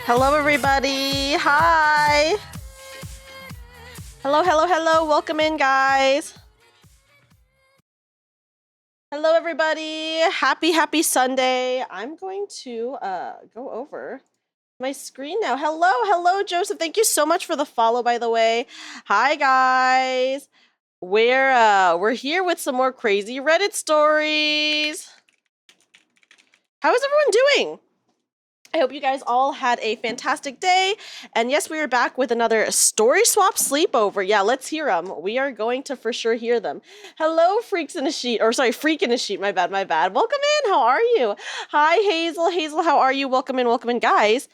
Hello, everybody. Hi. Hello, hello, hello. Welcome in, guys. Hello, everybody. Happy Sunday. I'm going to go over my screen now. Hello, Joseph. Thank you so much for the follow, by the way. Hi, guys. We're here with some more crazy Reddit stories. How is everyone doing? I hope you guys all had a fantastic day. And yes, we are back with another Story Swap Sleepover. Yeah, let's hear them. We are going to for sure hear them. Hello, Freaks in a Sheet. Or sorry, Freak in a Sheet. My bad. Welcome in. How are you? Hi, Hazel. Hazel, how are you? Welcome in. Guys,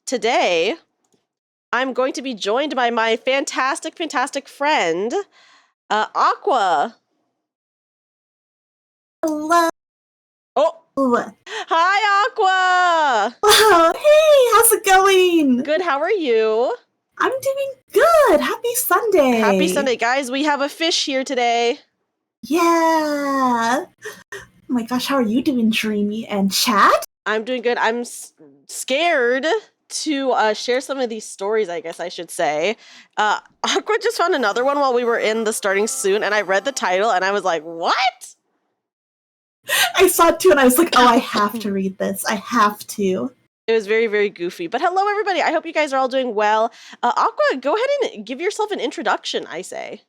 today I'm going to be joined by my fantastic friend, Aqua. Hello. Oh. Hi, Aqua! Oh, hey, how's it going? Good, how are you? I'm doing good. Happy Sunday. Happy Sunday, guys. We have a fish here today. Yeah. Oh my gosh, how are you doing, Dreamy and chat? I'm doing good. I'm scared to share some of these stories, I guess I should say. Aqua just found another one while we were in the starting soon, and I read the title, and I was like, what? I saw it too, and I was like, oh, I have to read this. I have to. It was very, very goofy. But hello, everybody. I hope you guys are all doing well. Aqua, go ahead and give yourself an introduction, I say.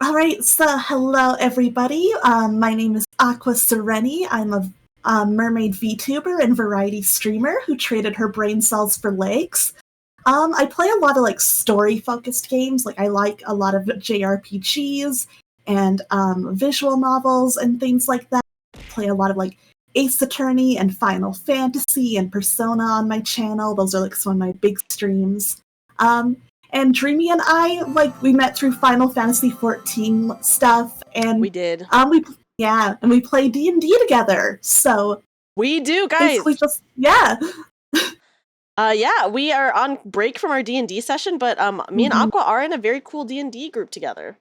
All right, so hello, everybody. My name is Aqua Syreni. I'm a mermaid VTuber and variety streamer who traded her brain cells for legs. I play a lot of, like, story-focused games. Like, I like a lot of JRPGs and visual novels and things like that. Play a lot of like Ace Attorney and Final Fantasy and Persona on my channel. Those are like some of my big streams. And Dreamy and I, like, we met through Final Fantasy 14 stuff, and we did. And we play D&D together. So we do, guys. Yeah, we are on break from our D&D session, but me and Aqua are in a very cool D&D group together.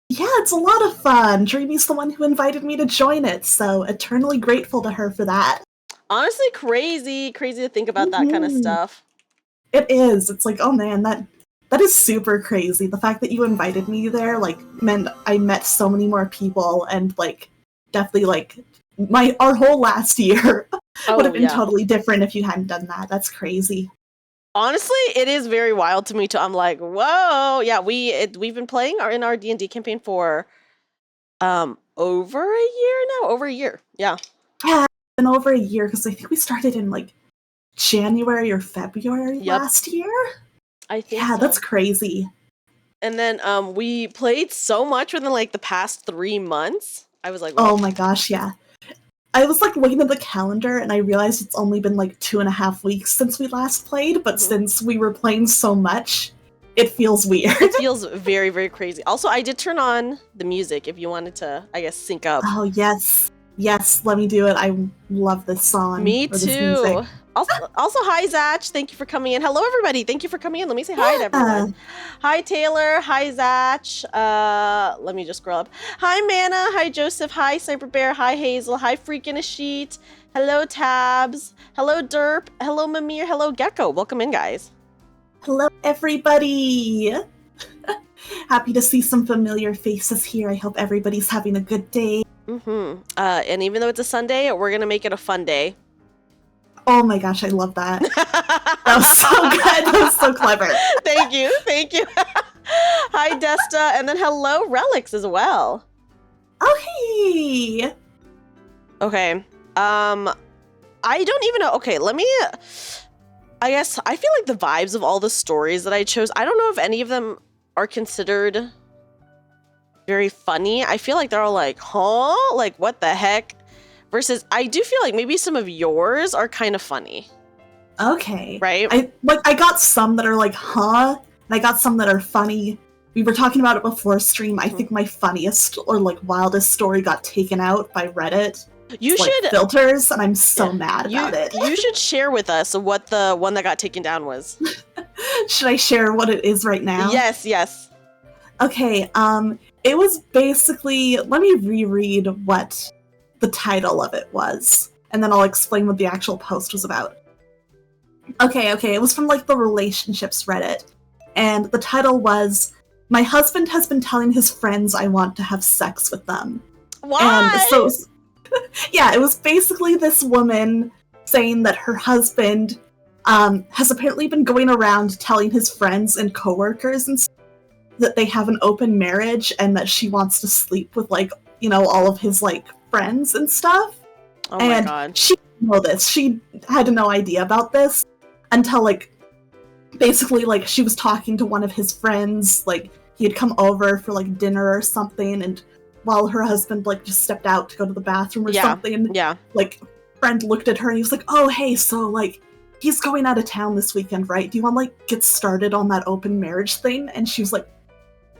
Yeah, it's a lot of fun. Dreamy's the one who invited me to join it, so eternally grateful to her for that. Honestly, crazy to think about that kind of stuff. It is. It's like, oh man, that is super crazy. The fact that you invited me there, like, meant I met so many more people, and like, definitely like our whole last year would have been totally different if you hadn't done that. That's crazy. Honestly, it is very wild to me too. I'm like, whoa, yeah. We've been playing in our D&D campaign for over a year. Yeah. Yeah, it's been over a year because I think we started in like January or February last year. I think. Yeah, so. That's crazy. And then we played so much within like the past 3 months. I was like, whoa. Oh my gosh, yeah. I was like looking at the calendar and I realized it's only been like 2.5 weeks since we last played, but since we were playing so much, it feels weird. It feels very, very crazy. Also, I did turn on the music if you wanted to, I guess, sync up. Oh, yes. Yes, let me do it. I love this song. Me too. Also, hi, Zach. Thank you for coming in. Hello, everybody. Thank you for coming in. Let me say hi to everyone. Hi, Taylor. Hi, Zach. Let me just scroll up. Hi, Mana. Hi, Joseph. Hi, Cyber Bear. Hi, Hazel. Hi, Freak in a Sheet. Hello, Tabs. Hello, Derp. Hello, Mimir. Hello, Gecko. Welcome in, guys. Hello, everybody. Happy to see some familiar faces here. I hope everybody's having a good day. And even though it's a Sunday, we're going to make it a fun day. Oh my gosh, I love that. That was so good. That was so clever. Thank you. Hi, Desta. And then hello, Relics as well. Oh, hey. Okay. I don't even know. Okay, I guess I feel like the vibes of all the stories that I chose, I don't know if any of them are considered very funny. I feel like they're all like, huh? Like, what the heck? Versus, I do feel like maybe some of yours are kind of funny. Okay. Right? I got some that are like, huh? And I got some that are funny. We were talking about it before stream. I think my funniest or like wildest story got taken out by Reddit. You should filters, and I'm so mad about it. You should share with us what the one that got taken down was. Should I share what it is right now? Yes. Okay, it was basically, let me reread what the title of it was, and then I'll explain what the actual post was about. Okay, it was from like the relationships Reddit. And the title was, "My husband has been telling his friends I want to have sex with them." Why? And so, yeah, it was basically this woman saying that her husband has apparently been going around telling his friends and coworkers and that they have an open marriage and that she wants to sleep with, like, you know, all of his, like, friends and stuff. Oh and my god. she didn't know this. She had no idea about this until, like, basically, like, she was talking to one of his friends, like, he had come over for, like, dinner or something, and while her husband, like, just stepped out to go to the bathroom or something, like, friend looked at her and he was like, "Oh, hey, so, like, he's going out of town this weekend, right? Do you want to, like, get started on that open marriage thing?" And she was like,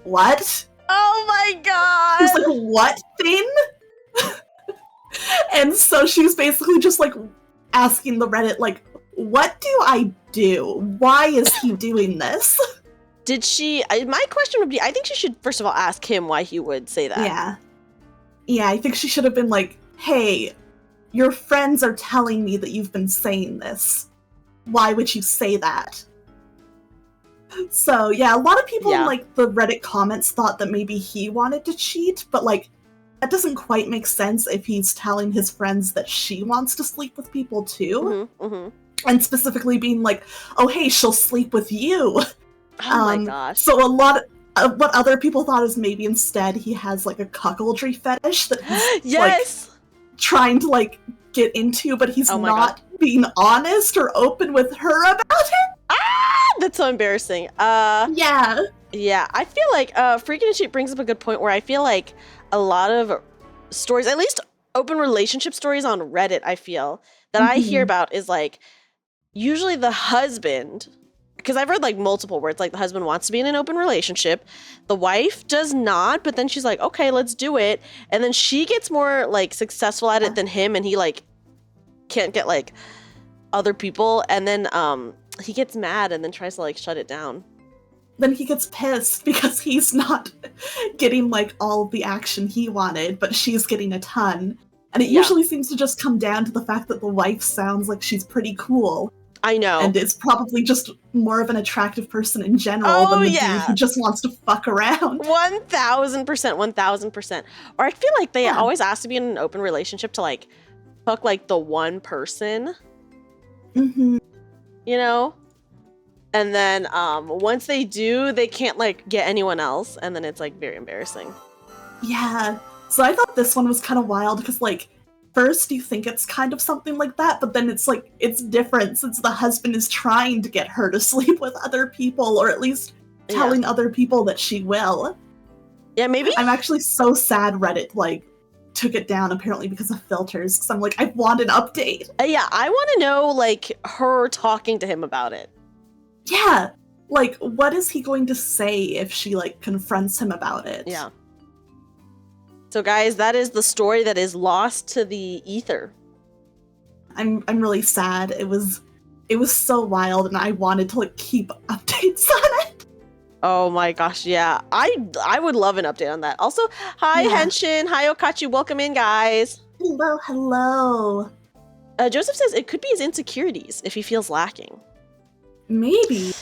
"What?" Oh my god! She was like, "What thing?" And so she was basically just, like, asking the Reddit, like, what do I do? Why is he doing this? Did she... my question would be, I think she should, first of all, ask him why he would say that. Yeah. Yeah, I think she should have been like, "Hey, your friends are telling me that you've been saying this. Why would you say that?" So, yeah, a lot of people in, like, the Reddit comments thought that maybe he wanted to cheat, but, like, that doesn't quite make sense if he's telling his friends that she wants to sleep with people, too. And specifically being like, "Oh, hey, she'll sleep with you." Oh my gosh. So a lot of what other people thought is maybe instead he has, like, a cuckoldry fetish that he's, like, trying to, like, get into, but he's not being honest or open with her about it. Ah! That's so embarrassing. Yeah. Yeah, I feel like Freaking and Sheep brings up a good point where I feel like a lot of stories, at least open relationship stories on Reddit, I feel, that I hear about is, like, usually the husband, because I've read, like, multiple where it's like the husband wants to be in an open relationship, the wife does not, but then she's like, okay, let's do it, and then she gets more, like, successful at it than him, and he, like, can't get, like, other people, and then he gets mad and then tries to, like, shut it down. Then he gets pissed because he's not getting, like, all of the action he wanted, but she's getting a ton. And it usually seems to just come down to the fact that the wife sounds like she's pretty cool. I know. And is probably just more of an attractive person in general than the dude who just wants to fuck around. 1000%, 1000%. Or I feel like they always ask to be in an open relationship to, like, fuck, like, the one person. You know? And then once they do, they can't, like, get anyone else, and then it's, like, very embarrassing. Yeah. So I thought this one was kind of wild because, like, first you think it's kind of something like that, but then it's like, it's different since the husband is trying to get her to sleep with other people, or at least telling other people that she will. Yeah, maybe? I'm actually so sad Reddit, like, took it down apparently because of filters, because I'm like, I want an update. Yeah, I want to know, like, her talking to him about it. Yeah. Like, what is he going to say if she, like, confronts him about it? Yeah. So, guys, that is the story that is lost to the ether. I'm really sad. It was so wild, and I wanted to, like, keep updates on it. Oh my gosh, yeah. I would love an update on that. Also, hi Henshin, hi Okachi, welcome in, guys. Hello, hello. Joseph says it could be his insecurities if he feels lacking. Maybe.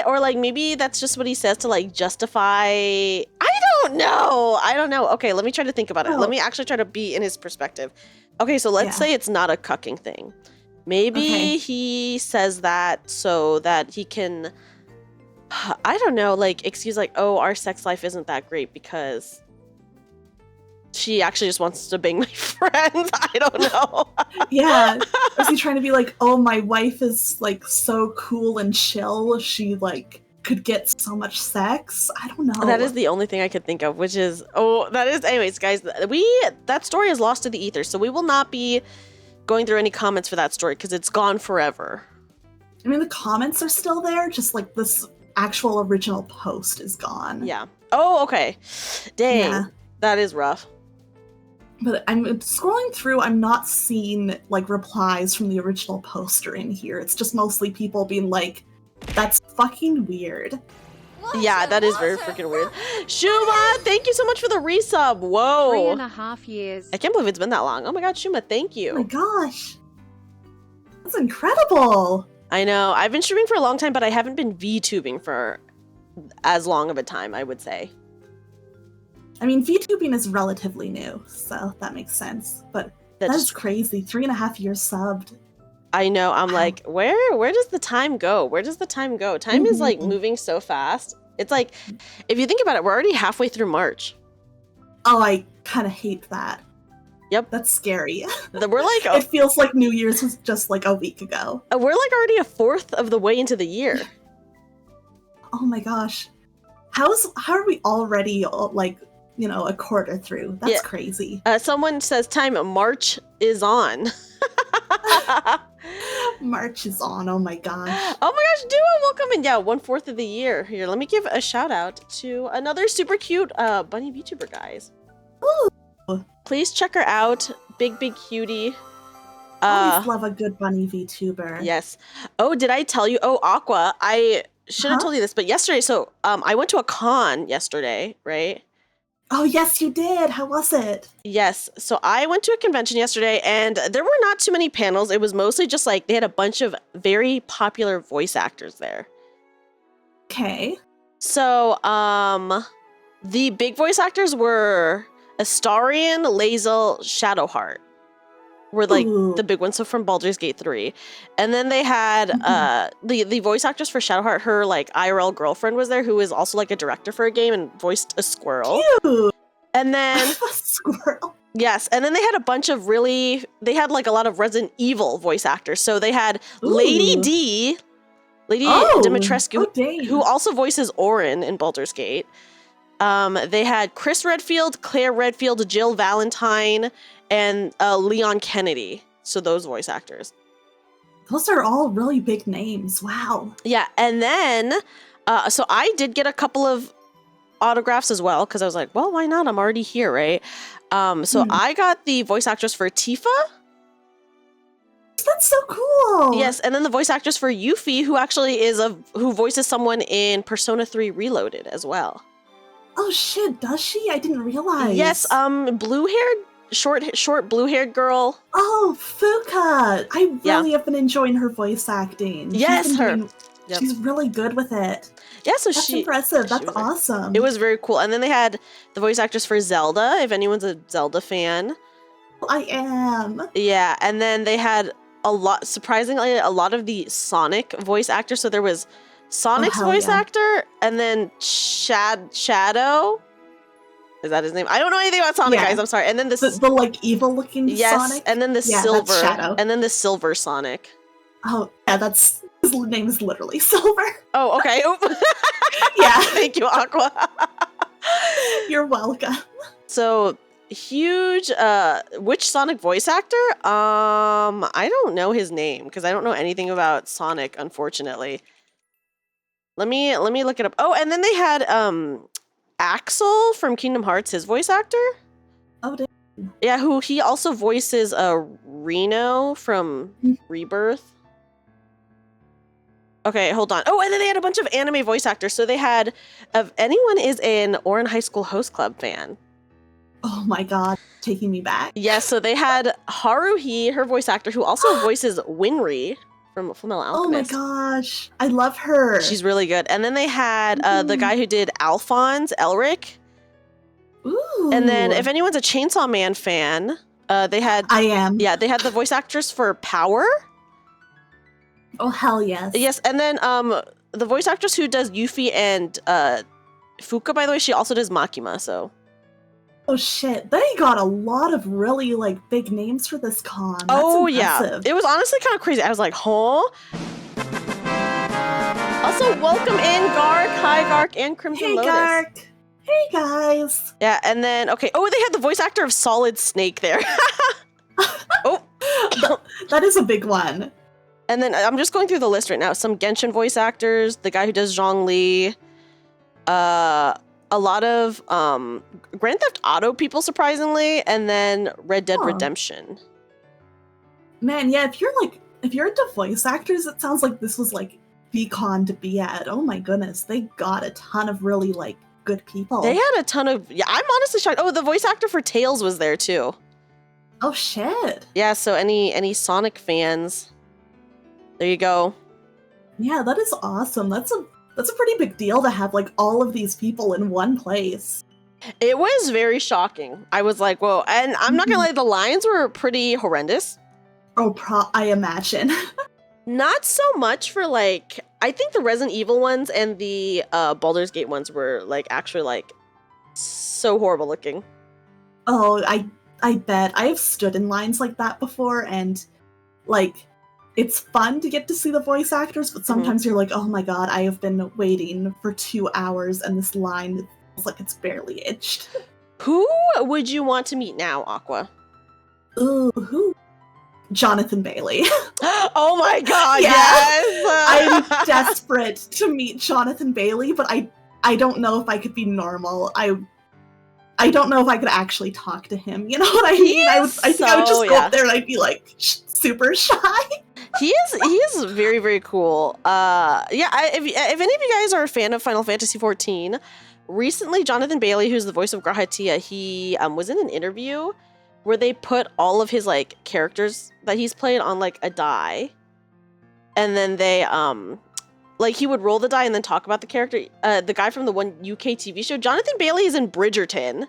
Or, like, maybe that's just what he says to, like, justify... I don't know. Okay, let me try to think about it. Let me actually try to be in his perspective. Okay, so let's say it's not a cucking thing. Maybe he says that so that he can... I don't know, like, excuse, like, oh, our sex life isn't that great because she actually just wants to bang my friends. I don't know. Yeah. Is he trying to be like, oh, my wife is, like, so cool and chill, she, like, could get so much sex? I don't know. That is the only thing I could think of, which is, anyways, guys, that story is lost to the ether, so we will not be going through any comments for that story because it's gone forever. I mean, the comments are still there, just, like, this actual original post is gone. Yeah. Oh, okay. Dang. Yeah. That is rough. But I'm scrolling through, I'm not seeing, like, replies from the original poster in here. It's just mostly people being like, that's fucking weird. Yeah, that is very freaking weird. Shuma, thank you so much for the resub. Whoa. 3.5 years. I can't believe it's been that long. Oh my god, Shuma, thank you. Oh my gosh. That's incredible. I know. I've been streaming for a long time, but I haven't been VTubing for as long of a time, I would say. I mean, VTubing is relatively new, so that makes sense. But that's crazy. 3.5 years subbed. I know. I'm like, where does the time go? Where does the time go? Time is like moving so fast. It's like, if you think about it, we're already halfway through March. Oh, I kind of hate that. Yep. That's scary. We're like, it feels like New Year's was just like a week ago. We're like already a fourth of the way into the year. Oh my gosh. How are we already like, you know, a quarter through? That's crazy. Someone says time March is on. March is on. Oh my gosh. Oh my gosh, Duo, welcome in. Yeah, 1/4 of the year. Here, let me give a shout out to another super cute bunny VTuber, guys. Ooh. Please check her out. Big cutie. Always love a good bunny VTuber. Yes. Oh, did I tell you? Oh, Aqua. I should have told you this, but yesterday, so I went to a con yesterday, right? Oh, yes, you did. How was it? Yes. So I went to a convention yesterday, and there were not too many panels. It was mostly just like they had a bunch of very popular voice actors there. Okay. So the big voice actors were Astarion, Lae'zel, Shadowheart. Were like the big ones, so from Baldur's Gate 3. And then they had the voice actress for Shadowheart, her like IRL girlfriend was there, who is also like a director for a game and voiced a squirrel. Cute. And then a squirrel. Yes, and then they had a bunch of they had like a lot of Resident Evil voice actors. So they had Lady Dimitrescu, who also voices Orin in Baldur's Gate. They had Chris Redfield, Claire Redfield, Jill Valentine, and Leon Kennedy. So those voice actors. Those are all really big names. Wow. Yeah, and then, so I did get a couple of autographs as well, because I was like, well, why not? I'm already here, right? So I got the voice actress for Tifa. That's so cool. Yes, and then the voice actress for Yuffie, who actually who voices someone in Persona 3 Reloaded as well. Oh shit, does she? I didn't realize. Yes, blue-haired, short blue-haired girl. Oh, Fuka. I really have been enjoying her voice acting. Yes, she's really good with it. Yeah, so that's impressive. That's awesome. It was very cool. And then they had the voice actress for Zelda, if anyone's a Zelda fan. I am. Yeah, and then they had surprisingly, a lot of the Sonic voice actors. So there was Sonic's voice actor, and then Shadow. Is that his name? I don't know anything about Sonic, guys. I'm sorry. And then the like evil looking Sonic. And then the silver, and then the silver Sonic. Oh yeah, his name is literally Silver. Oh, okay. Yeah. Thank you, Aqua. You're welcome. So huge. Which Sonic voice actor? I don't know his name because I don't know anything about Sonic, unfortunately. Let me look it up. Oh, and then they had Axel from Kingdom Hearts, his voice actor. Oh, damn. Yeah, who he also voices Reno from Rebirth. Okay, hold on. Oh, and then they had a bunch of anime voice actors. So they had, if anyone is an Ouran High School Host Club fan. Oh my god, taking me back. Yes, so they had Haruhi, her voice actor, who also voices Winry from Fullmetal Alchemist. Oh my gosh, I love her. She's really good. And then they had the guy who did Alphonse, Elric. Ooh. And then if anyone's a Chainsaw Man fan, they had... I am. Yeah, they had the voice actress for Power. Oh, hell yes. Yes, and then the voice actress who does Yuffie and Fuka, by the way, she also does Makima, so... Oh shit, they got a lot of really like big names for this con. That's impressive. Yeah. It was honestly kind of crazy. I was like, huh? Also, welcome in Gark. Hi, Gark and Crimson Lotus. Hey, Gark. Hey, guys. Yeah, and then, okay. Oh, they had the voice actor of Solid Snake there. Oh. That is a big one. And then I'm just going through the list right now. Some Genshin voice actors, the guy who does Zhongli, a lot of Grand Theft Auto people, surprisingly, and then Red Dead Redemption. Man, yeah, if you're into voice actors, it sounds like this was like the con to be at. Oh my goodness, they got a ton of really like good people. They had a ton of, yeah, I'm honestly shocked. Oh, the voice actor for Tails was there too. Oh shit. Yeah, so any Sonic fans, There you go. Yeah, that is awesome. That's a pretty big deal to have like all of these people in one place. It was very shocking. I was like, whoa. And I'm not gonna lie, the lines were pretty horrendous. Oh, I imagine. Not so much for like, I think the Resident Evil ones and the Baldur's Gate ones were like actually like so horrible looking. Oh, I bet. I have stood in lines like that before, and like it's fun to get to see the voice actors, but sometimes you're like, oh my god, I have been waiting for 2 hours and this line feels like it's barely itched. Who would you want to meet now, Aqua? Ooh, who? Jonathan Bailey. Oh my god, Yeah. yes! I'm desperate to meet Jonathan Bailey, but I don't know if I could be normal. I don't know if I could actually talk to him. You know what I mean? I think I would just go up there and I'd be like super shy. He is very, very cool. If any of you guys are a fan of Final Fantasy XIV, recently Jonathan Bailey, who's the voice of Grahatia, he was in an interview where they put all of his like characters that he's played on like a die, and then they like he would roll the die and then talk about the character. The guy from the one UK TV show, Jonathan Bailey, is in Bridgerton.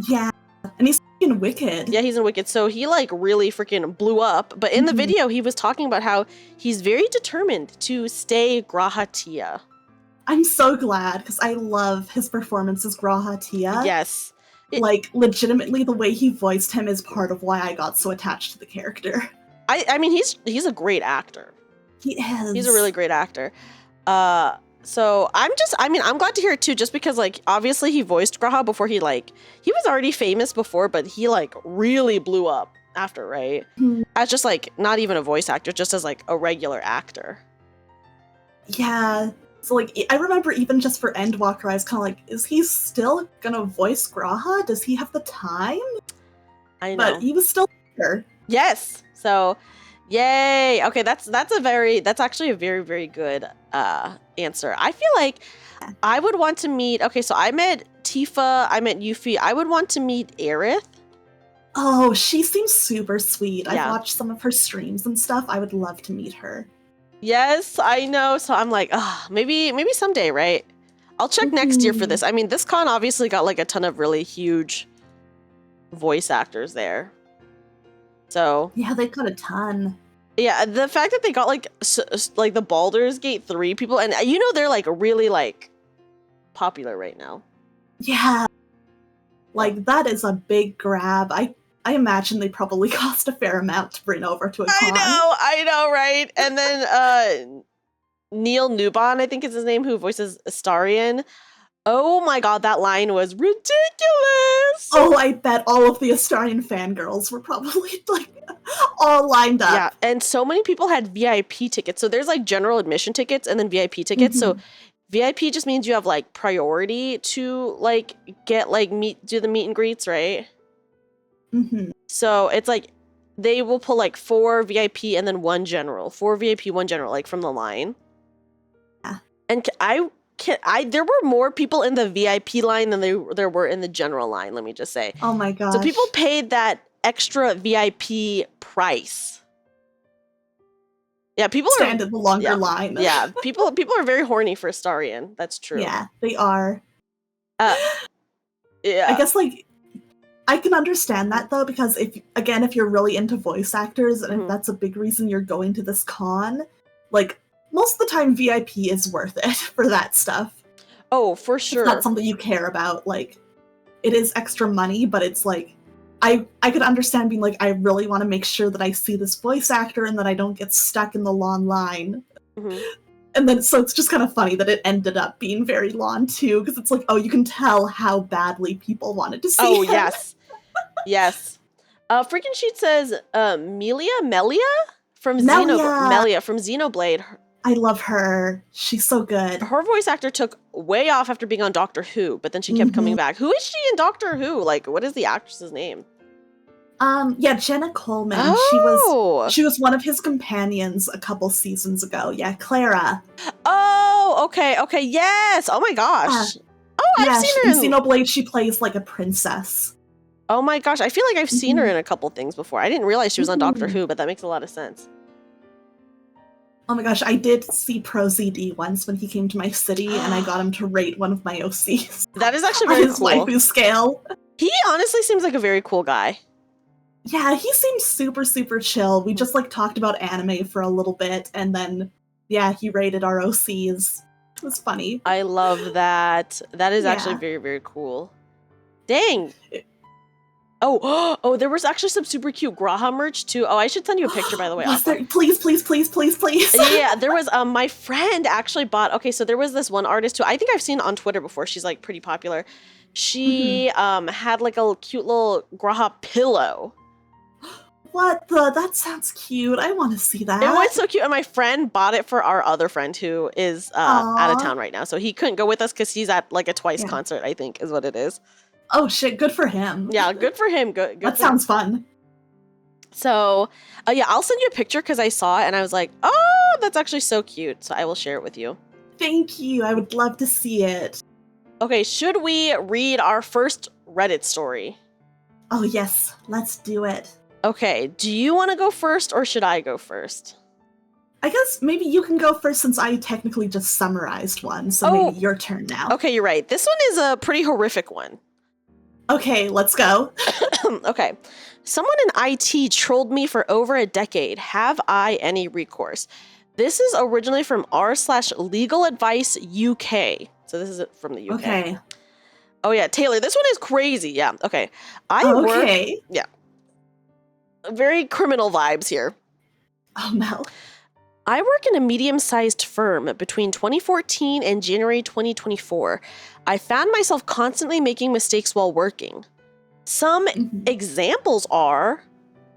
Yeah, and he's freaking Wicked. Yeah, he's in Wicked. So he like really freaking blew up. But in the video, he was talking about how he's very determined to stay Grahatia. I'm so glad because I love his performance as Grahatia. Yes. Like legitimately, the way he voiced him is part of why I got so attached to the character. I mean, he's a great actor. He is. He's a really great actor. So I'm glad to hear it too, just because like obviously he voiced Graha before he was already famous before, but he like really blew up after, right? As just like not even a voice actor, just as like a regular actor. Yeah. So like I remember even just for Endwalker, I was kind of like, is he still gonna voice Graha? Does he have the time? I know. But he was still there. Yes. So yay. Okay, that's actually a very, very good answer. I feel like I would want to meet, okay, so I met Tifa, I met Yuffie. I would want to meet Aerith. Oh, she seems super sweet. Yeah. I've watched some of her streams and stuff. I would love to meet her. Yes, I know. So I'm like, maybe someday, right? I'll check next year for this. I mean, this con obviously got like a ton of really huge voice actors there. So yeah, they got a ton. Yeah, the fact that they got like the Baldur's Gate 3 people, and you know they're like really like popular right now. Yeah, like that is a big grab. I imagine they probably cost a fair amount to bring over to a con. I know, right? And then Neil Newbon, I think is his name, who voices Astarion. Oh my god, that line was ridiculous! Oh, I bet all of the Astarion fangirls were probably like all lined up. Yeah, and so many people had VIP tickets. So there's like general admission tickets and then VIP tickets. So VIP just means you have like priority to like get like do the meet and greets, right? So it's like they will pull like 4 VIP and then 1 general. 4 VIP, 1 general, like from the line. Yeah. And there were more people in the VIP line than there were in the general line, let me just say. Oh my gosh. So people paid that extra VIP price. Yeah, people stand in the longer line. Yeah, people are very horny for Astarion. That's true. Yeah, they are. Yeah. I guess like I can understand that though, because if you're really into voice actors and if that's a big reason you're going to this con, like most of the time VIP is worth it for that stuff. Oh, for sure. It's not something you care about. Like it is extra money, but it's like I could understand being like, I really want to make sure that I see this voice actor and that I don't get stuck in the long line. And then so it's just kind of funny that it ended up being very long too, because it's like, oh, you can tell how badly people wanted to see him. Yes. Freaking Sheet says Melia from Xenoblade. I love her. She's so good. Her voice actor took way off after being on Doctor Who, but then she kept coming back. Who is she in Doctor Who? Like, what is the actress's name? Jenna Coleman. Oh. She was one of his companions a couple seasons ago. Yeah, Clara. Oh, okay, yes. Oh my gosh. I've seen her in Xenoblade. She plays like a princess. Oh my gosh, I feel like I've seen her in a couple things before. I didn't realize she was on Doctor Who, but that makes a lot of sense. Oh my gosh, I did see ProZD once when he came to my city, and I got him to rate one of my OCs. That is actually on very his cool. waifu scale. He honestly seems like a very cool guy. Yeah, he seemed super, super chill. We just like talked about anime for a little bit, and then yeah, he rated our OCs. It was funny. I love that. That is actually Yeah. very, very cool. Dang. Oh, there was actually some super cute Graha merch too. Oh, I should send you a picture, by the way. Was Aqua. there? Please, please, please, please, please. Yeah, there was my friend actually bought. Okay, so there was this one artist who I think I've seen on Twitter before. She's like pretty popular. She had like a cute little Graha pillow. What the? That sounds cute. I want to see that. It was so cute, and my friend bought it for our other friend who is out of Aw. town right now, so he couldn't go with us because he's at like a Twice Yeah. concert. I think is what it is. Oh shit! Good for him. Yeah, good for him. Good. That for sounds him. fun. So, yeah, I'll send you a picture because I saw it and I was like, oh, that's actually so cute. So I will share it with you. Thank you. I would love to see it. Okay, should we read our first Reddit story? Oh yes, let's do it. Okay, do you want to go first or should I go first? I guess maybe you can go first since I technically just summarized one, so maybe your turn now. Okay, you're right. This one is a pretty horrific one. Okay, let's go. Okay. Someone in IT trolled me for over a decade. Have I any recourse? This is originally from r/legal advice UK. So this is from the UK. Okay. Oh yeah, Taylor, this one is crazy. Yeah, okay. Okay. Yeah. Very criminal vibes here. Oh no. I work in a medium-sized firm. Between 2014 and January 2024, I found myself constantly making mistakes while working. Some examples are: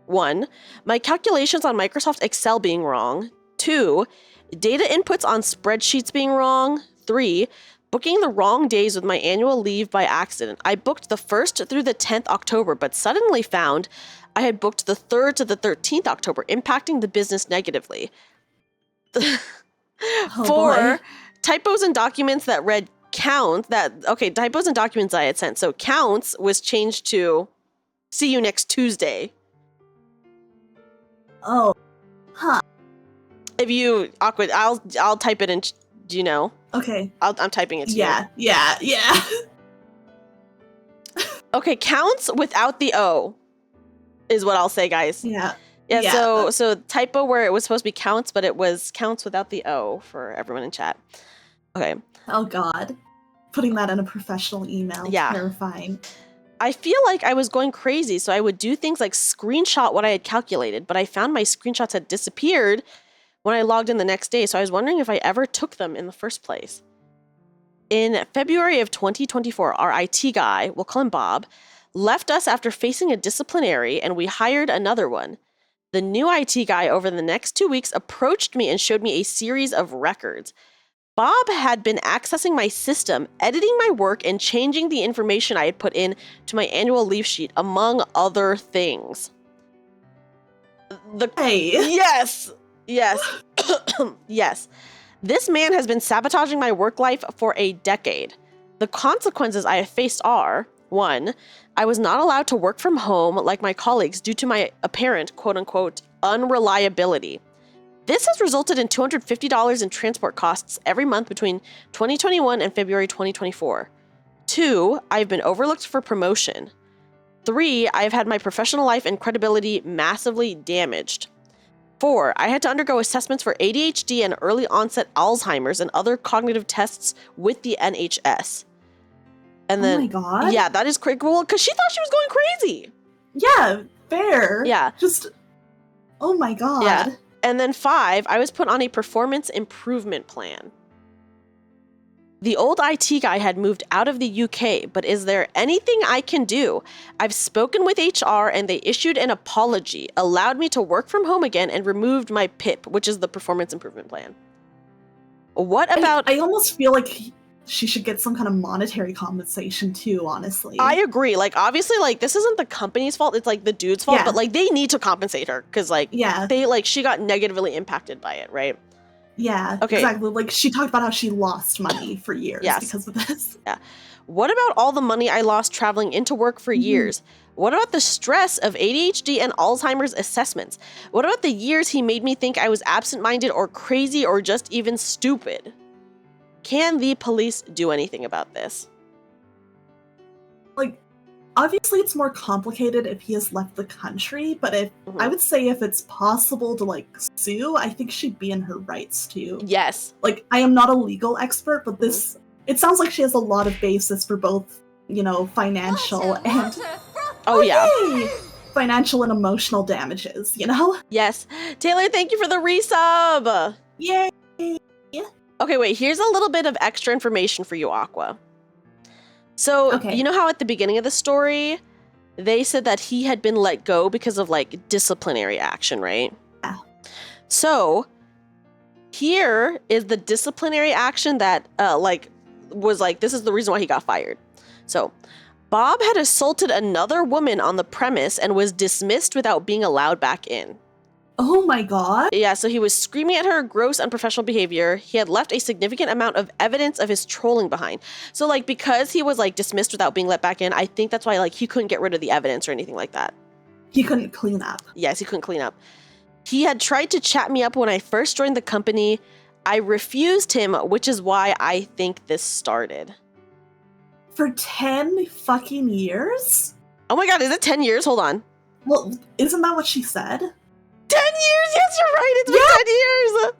1, my calculations on Microsoft Excel being wrong. 2, data inputs on spreadsheets being wrong. 3, booking the wrong days with my annual leave by accident. I booked the 1st through the 10th October, but suddenly found I had booked the 3rd to the 13th October, impacting the business negatively. 4, boy. typos in documents that read typos in documents I had sent. So counts was changed to see you next Tuesday. Oh. Huh. If you, Aqua, I'll type it in. Do you know? Okay. I'm typing it to you. Yeah. Okay, counts without the O is what I'll say, guys. Yeah. So typo where it was supposed to be counts, but it was counts without the O for everyone in chat. Okay. Oh god. Putting that in a professional email. Yeah. Terrifying. I feel like I was going crazy, so I would do things like screenshot what I had calculated, but I found my screenshots had disappeared when I logged in the next day, so I was wondering if I ever took them in the first place. In February of 2024, our IT guy, we'll call him Bob, left us after facing a disciplinary, and we hired another one. The new IT guy over the next 2 weeks approached me and showed me a series of records. Bob had been accessing my system, editing my work, and changing the information I had put in to my annual leave sheet, among other things. Hey. Yes. Yes. This man has been sabotaging my work life for a decade. The consequences I have faced are: 1, I was not allowed to work from home like my colleagues due to my apparent, quote-unquote, unreliability. This has resulted in $250 in transport costs every month between 2021 and February 2024. 2, I've been overlooked for promotion. 3, I've had my professional life and credibility massively damaged. 4, I had to undergo assessments for ADHD and early onset Alzheimer's and other cognitive tests with the NHS. And then, oh my god. yeah, that is crazy. Well, because she thought she was going crazy. Yeah, fair. Yeah. Just, oh my god. Yeah. And then 5, I was put on a performance improvement plan. The old IT guy had moved out of the UK, but is there anything I can do? I've spoken with HR and they issued an apology, allowed me to work from home again, and removed my PIP, which is the performance improvement plan. What about... I almost feel like she should get some kind of monetary compensation too, honestly. I agree. Like, obviously, like, this isn't the company's fault. It's, like, the dude's fault. Yeah. But, like, they need to compensate her because, like, Yeah. she got negatively impacted by it, right? Yeah, Okay. exactly. Like, she talked about how she lost money for years Yes. because of this. Yeah. What about all the money I lost traveling into work for years? What about the stress of ADHD and Alzheimer's assessments? What about the years he made me think I was absent-minded or crazy or just even stupid? Can the police do anything about this? Like, obviously it's more complicated if he has left the country, but if I would say if it's possible to like sue, I think she'd be in her rights too. Yes. Like, I am not a legal expert, but this it sounds like she has a lot of basis for both, you know, financial and financial and emotional damages, you know? Yes. Taylor, thank you for the resub. Yay. Okay, wait, here's a little bit of extra information for you, Aqua. So, you know how at the beginning of the story, they said that he had been let go because of, like, disciplinary action, right? Yeah. So, here is the disciplinary action that, was like, this is the reason why he got fired. So, Bob had assaulted another woman on the premise and was dismissed without being allowed back in. Oh my god. Yeah, so he was screaming at her, gross, unprofessional behavior. He had left a significant amount of evidence of his trolling behind. So, like, because he was, like, dismissed without being let back in, I think that's why, like, he couldn't get rid of the evidence or anything like that. He couldn't clean up. Yes, he couldn't clean up. He had tried to chat me up when I first joined the company. I refused him, which is why I think this started. For 10 fucking years? Oh my god, is it 10 years? Hold on. Well, isn't that what she said? 10 years? Yes, you're right. It's been 10 years.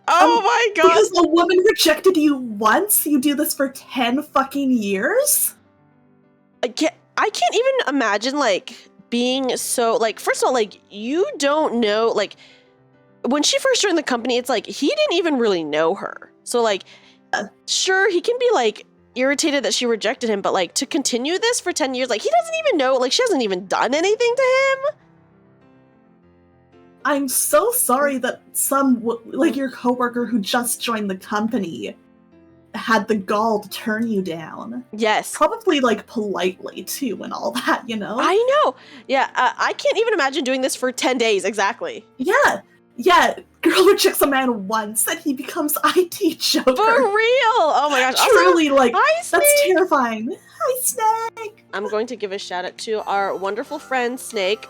Oh my god. Because a woman rejected you once, you do this for 10 fucking years? I can't even imagine, like, being so, like, first of all, like, you don't know, like, when she first joined the company, it's like, he didn't even really know her. So, like, sure, he can be, like, irritated that she rejected him, but, like, to continue this for 10 years, like, he doesn't even know, like, she hasn't even done anything to him. I'm so sorry that like, your coworker who just joined the company had the gall to turn you down. Yes. Probably, like, politely, too, and all that, you know? I know. Yeah, I can't even imagine doing this for 10 days, exactly. Yeah, girl rejects a man once, and he becomes IT Joker. For real! Oh my gosh. Truly, Also, like, hi, that's terrifying. Hi, Snake! I'm going to give a shout out to our wonderful friend, Snake.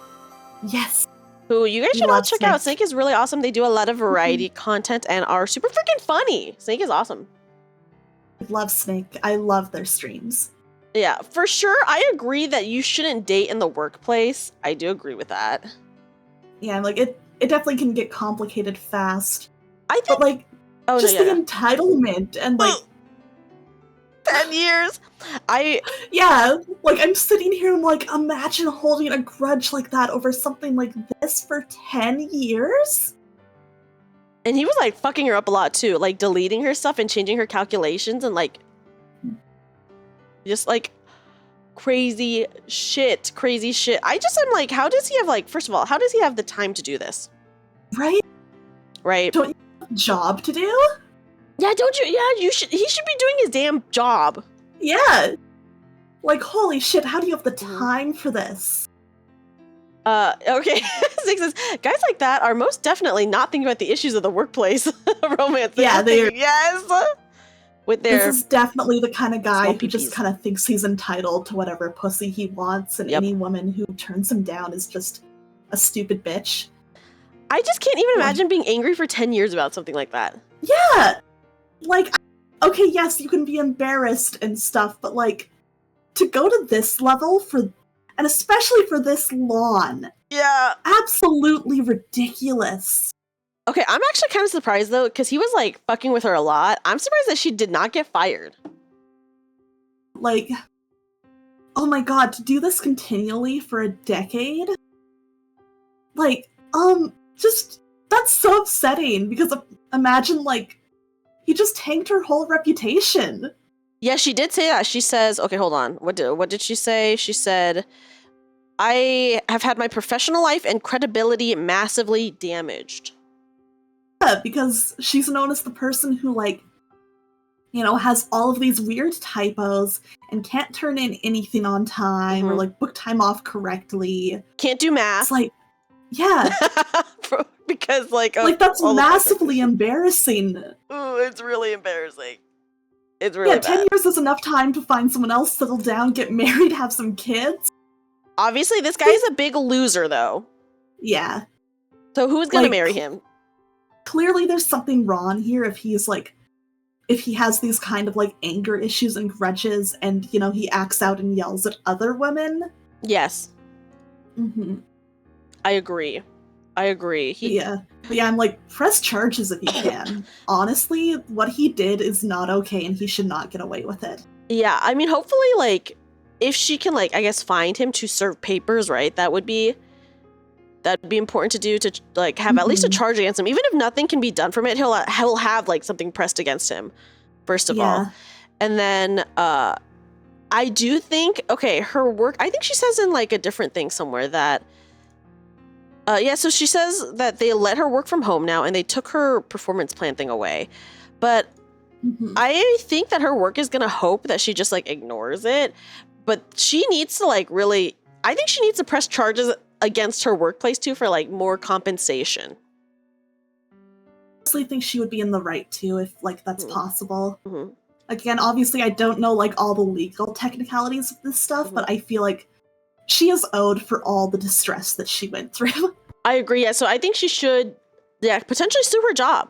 Yes. Who you guys should all check Snake. out. Snake is really awesome. They do a lot of variety content and are super freaking funny. Snake is awesome. I love Snake. I love their streams. Yeah, for sure. I agree that you shouldn't date in the workplace. I do agree with that. Yeah, like, it definitely can get complicated fast. I think, but, like, the entitlement and, like, 10 years. Yeah, like, I'm sitting here and, like, imagine holding a grudge like that over something like this for 10 years? And he was, like, fucking her up a lot, too. Like, deleting her stuff and changing her calculations and, like, just, like, crazy shit. I just am like, how does he have, like, first of all, how does he have the time to do this? Right? Don't you have a job to do? Yeah, don't you? Yeah, he should be doing his damn job. Yeah. Like, holy shit, how do you have the time for this? Okay. Six says, guys like that are most definitely not thinking about the issues of the workplace romance. Yeah, they are. Yes. With their, this is definitely the kind of guy who just kind of thinks he's entitled to whatever pussy he wants, and any woman who turns him down is just a stupid bitch. I just can't even imagine being angry for 10 years about something like that. Yeah! Like, okay, yes, you can be embarrassed and stuff, but, like, to go to this level and especially for this long. Yeah. Absolutely ridiculous. Okay, I'm actually kind of surprised, though, because he was, like, fucking with her a lot. I'm surprised that she did not get fired. Like, oh my god, to do this continually for a decade? Like, just, that's so upsetting, because imagine, like, he just tanked her whole reputation. Yeah, she did say that. She says, okay, hold on. What did she say? She said, I have had my professional life and credibility massively damaged. Yeah, because she's known as the person who, like, you know, has all of these weird typos and can't turn in anything on time or, like, book time off correctly. Can't do math. It's like, Yeah. Because like That's all the massively embarrassing. Ooh, it's really embarrassing. It's Yeah, really 10 bad. years is enough time to find someone else, settle down, get married, have some kids. Obviously, this guy is a big loser, though. Yeah. So who's gonna marry him? Clearly there's something wrong here if he's like, if he has these kind of like anger issues and grudges and, you know, he acts out and yells at other women. Yes. Mm-hmm. I agree. Yeah, I'm like, press charges if you can. Honestly, what he did is not okay and he should not get away with it. Yeah, I mean, hopefully, like, if she can, like, I guess, find him to serve papers, right? That'd be important to do, to like have at least a charge against him. Even if nothing can be done from it, he'll have like something pressed against him, first of all. And then I do think, okay, her work, I think she says in like a different thing somewhere that so she says that they let her work from home now and they took her performance plan thing away. But I think that her work is gonna hope that she just like ignores it. But she needs to like really, I think she needs to press charges against her workplace too for like more compensation. I honestly think she would be in the right too if like that's possible. Again, obviously I don't know like all the legal technicalities of this stuff, but I feel like she is owed for all the distress that she went through. I agree. Yeah, so I think she should, potentially sue her job.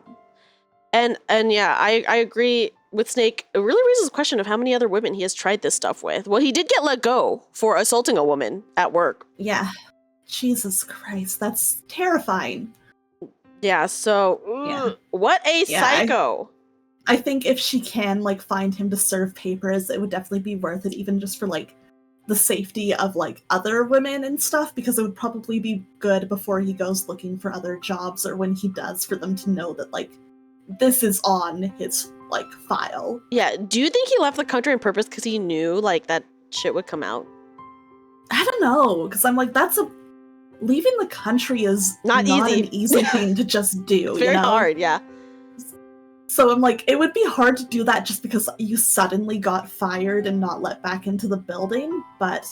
And yeah, I agree with Snake. It really raises the question of how many other women he has tried this stuff with. Well, he did get let go for assaulting a woman at work. Yeah. Jesus Christ, that's terrifying. Yeah, so what a psycho. I think if she can like find him to serve papers, it would definitely be worth it, even just for like the safety of like other women and stuff, because it would probably be good before he goes looking for other jobs, or when he does, for them to know that like this is on his like file. Yeah, do you think he left the country on purpose because he knew like that shit would come out? I don't know, because I'm like, leaving the country is not an easy thing to just do. It's very hard, yeah. So I'm like, it would be hard to do that just because you suddenly got fired and not let back into the building, but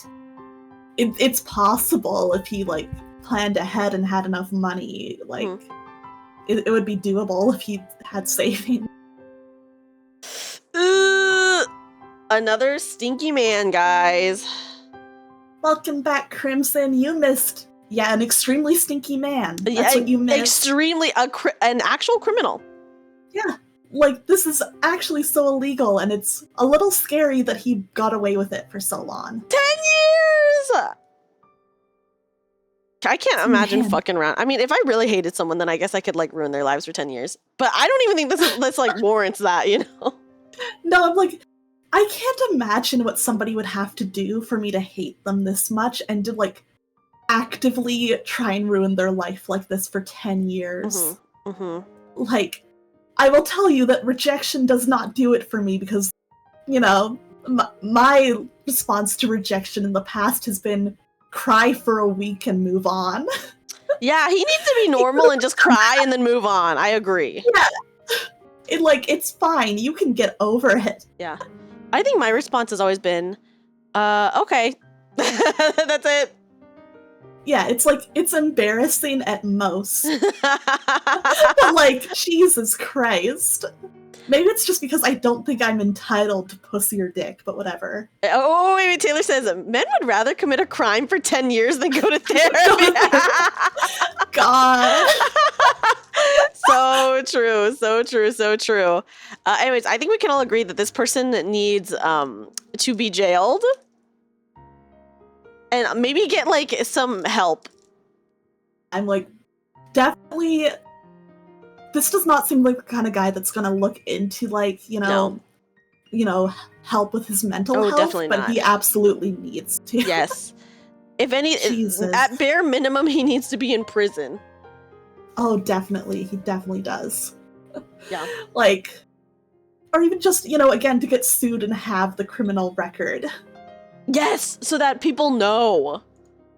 it's possible if he like planned ahead and had enough money. Like it would be doable if he had savings. Another stinky man, guys. Welcome back, Crimson. You missed an extremely stinky man. That's what you missed. Extremely an actual criminal. Yeah. Like, this is actually so illegal, and it's a little scary that he got away with it for so long. 10 years! I can't imagine fucking around. I mean, if I really hated someone, then I guess I could, like, ruin their lives for 10 years. But I don't even think this like, warrants that, you know? No, I'm like, I can't imagine what somebody would have to do for me to hate them this much and to, like, actively try and ruin their life like this for 10 years. Like, I will tell you that rejection does not do it for me because, you know, my response to rejection in the past has been cry for a week and move on. Yeah, he needs to be normal and just cry and then move on. I agree. Yeah. It's fine. You can get over it. Yeah. I think my response has always been, okay. That's it. Yeah, it's embarrassing at most. But like, Jesus Christ. Maybe it's just because I don't think I'm entitled to pussy or dick, but whatever. Oh, wait, Taylor says, men would rather commit a crime for 10 years than go to therapy. God. So true, so true, so true. Anyways, I think we can all agree that this person needs to be jailed. And maybe get, like, some help. I'm, like, definitely... This does not seem like the kind of guy that's gonna look into, like, you know, help with his mental health. Definitely but not. He absolutely needs to. Yes. If any, at bare minimum, he needs to be in prison. Oh, definitely. He definitely does. Yeah. Like, or even just, again, to get sued and have the criminal record. Yes, so that people know.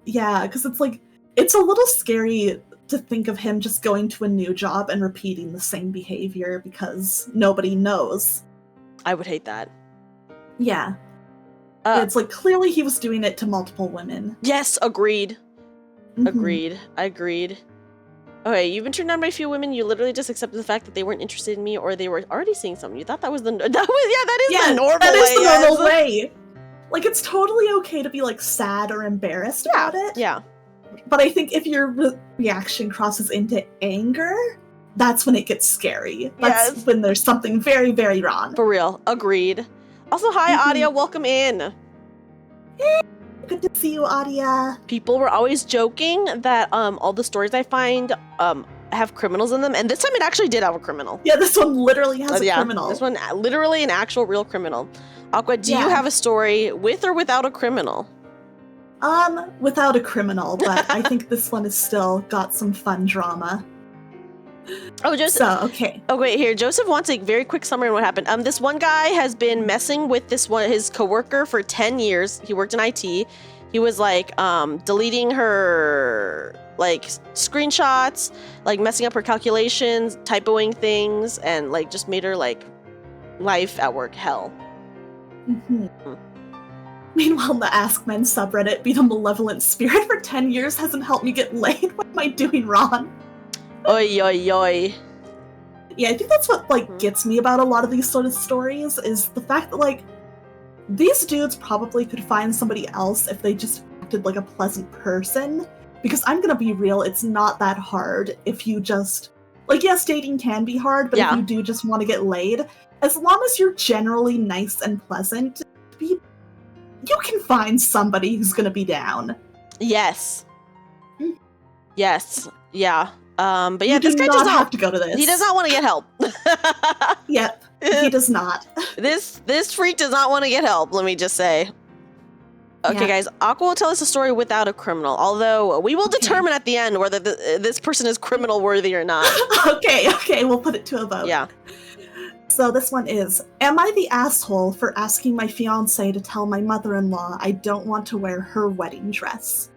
Yeah, because it's like, it's a little scary to think of him just going to a new job and repeating the same behavior because nobody knows. I would hate that. Yeah. It's like, clearly he was doing it to multiple women. Yes, agreed. Mhm. Agreed. Okay, you've been turned down by a few women. You literally just accepted the fact that they weren't interested in me or they were already seeing someone. You thought that was the that is the normal that is way. the yes. normal way. Like, it's totally okay to be, like, sad or embarrassed about it. Yeah. But I think if your reaction crosses into anger, that's when it gets scary. That's Yes. when there's something very, very wrong. For real. Agreed. Also, hi, Adia. Welcome in. Good to see you, Adia. People were always joking that all the stories I find have criminals in them, and this time it actually did have a criminal. Yeah, this one literally has a criminal. This one literally an actual real criminal. Aqua, do you have a story with or without a criminal? Without a criminal, but I think this one has still got some fun drama. Oh, Joseph. So, okay. Oh, wait, here. Joseph wants a very quick summary on what happened. This one guy has been messing with his coworker for 10 years. He worked in IT. He was like deleting her like screenshots, like messing up her calculations, typoing things, and like just made her like life at work hell. Meanwhile, the Ask Men subreddit, be the malevolent spirit for 10 years hasn't helped me get laid. What am I doing wrong? Oi, oi, oi. Yeah, I think that's what, like, gets me about a lot of these sort of stories, is the fact that, like, these dudes probably could find somebody else if they just acted like a pleasant person. Because I'm gonna be real, it's not that hard if you just... Like, yes, dating can be hard, but if you do just want to get laid, as long as you're generally nice and pleasant, you can find somebody who's gonna be down. Yes. Yes. Yeah. But yeah, this guy does not have to go to this. He does not want to get help. Yep, he does not. This freak does not want to get help, let me just say. Okay, guys, Aqua will tell us a story without a criminal, although we will determine at the end whether this person is criminal worthy or not. Okay, we'll put it to a vote. Yeah. So this one is, am I the asshole for asking my fiance to tell my mother-in-law I don't want to wear her wedding dress?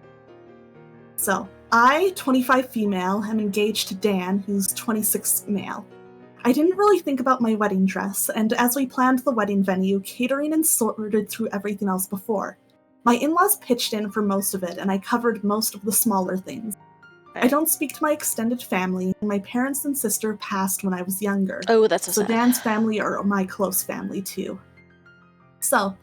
So, I, 25 female, am engaged to Dan, who's 26 male. I didn't really think about my wedding dress, and as we planned the wedding venue, catering and sorted through everything else before. My in-laws pitched in for most of it, and I covered most of the smaller things. I don't speak to my extended family, and my parents and sister passed when I was younger. Oh, that's so sad. Dan's family are my close family, too. So,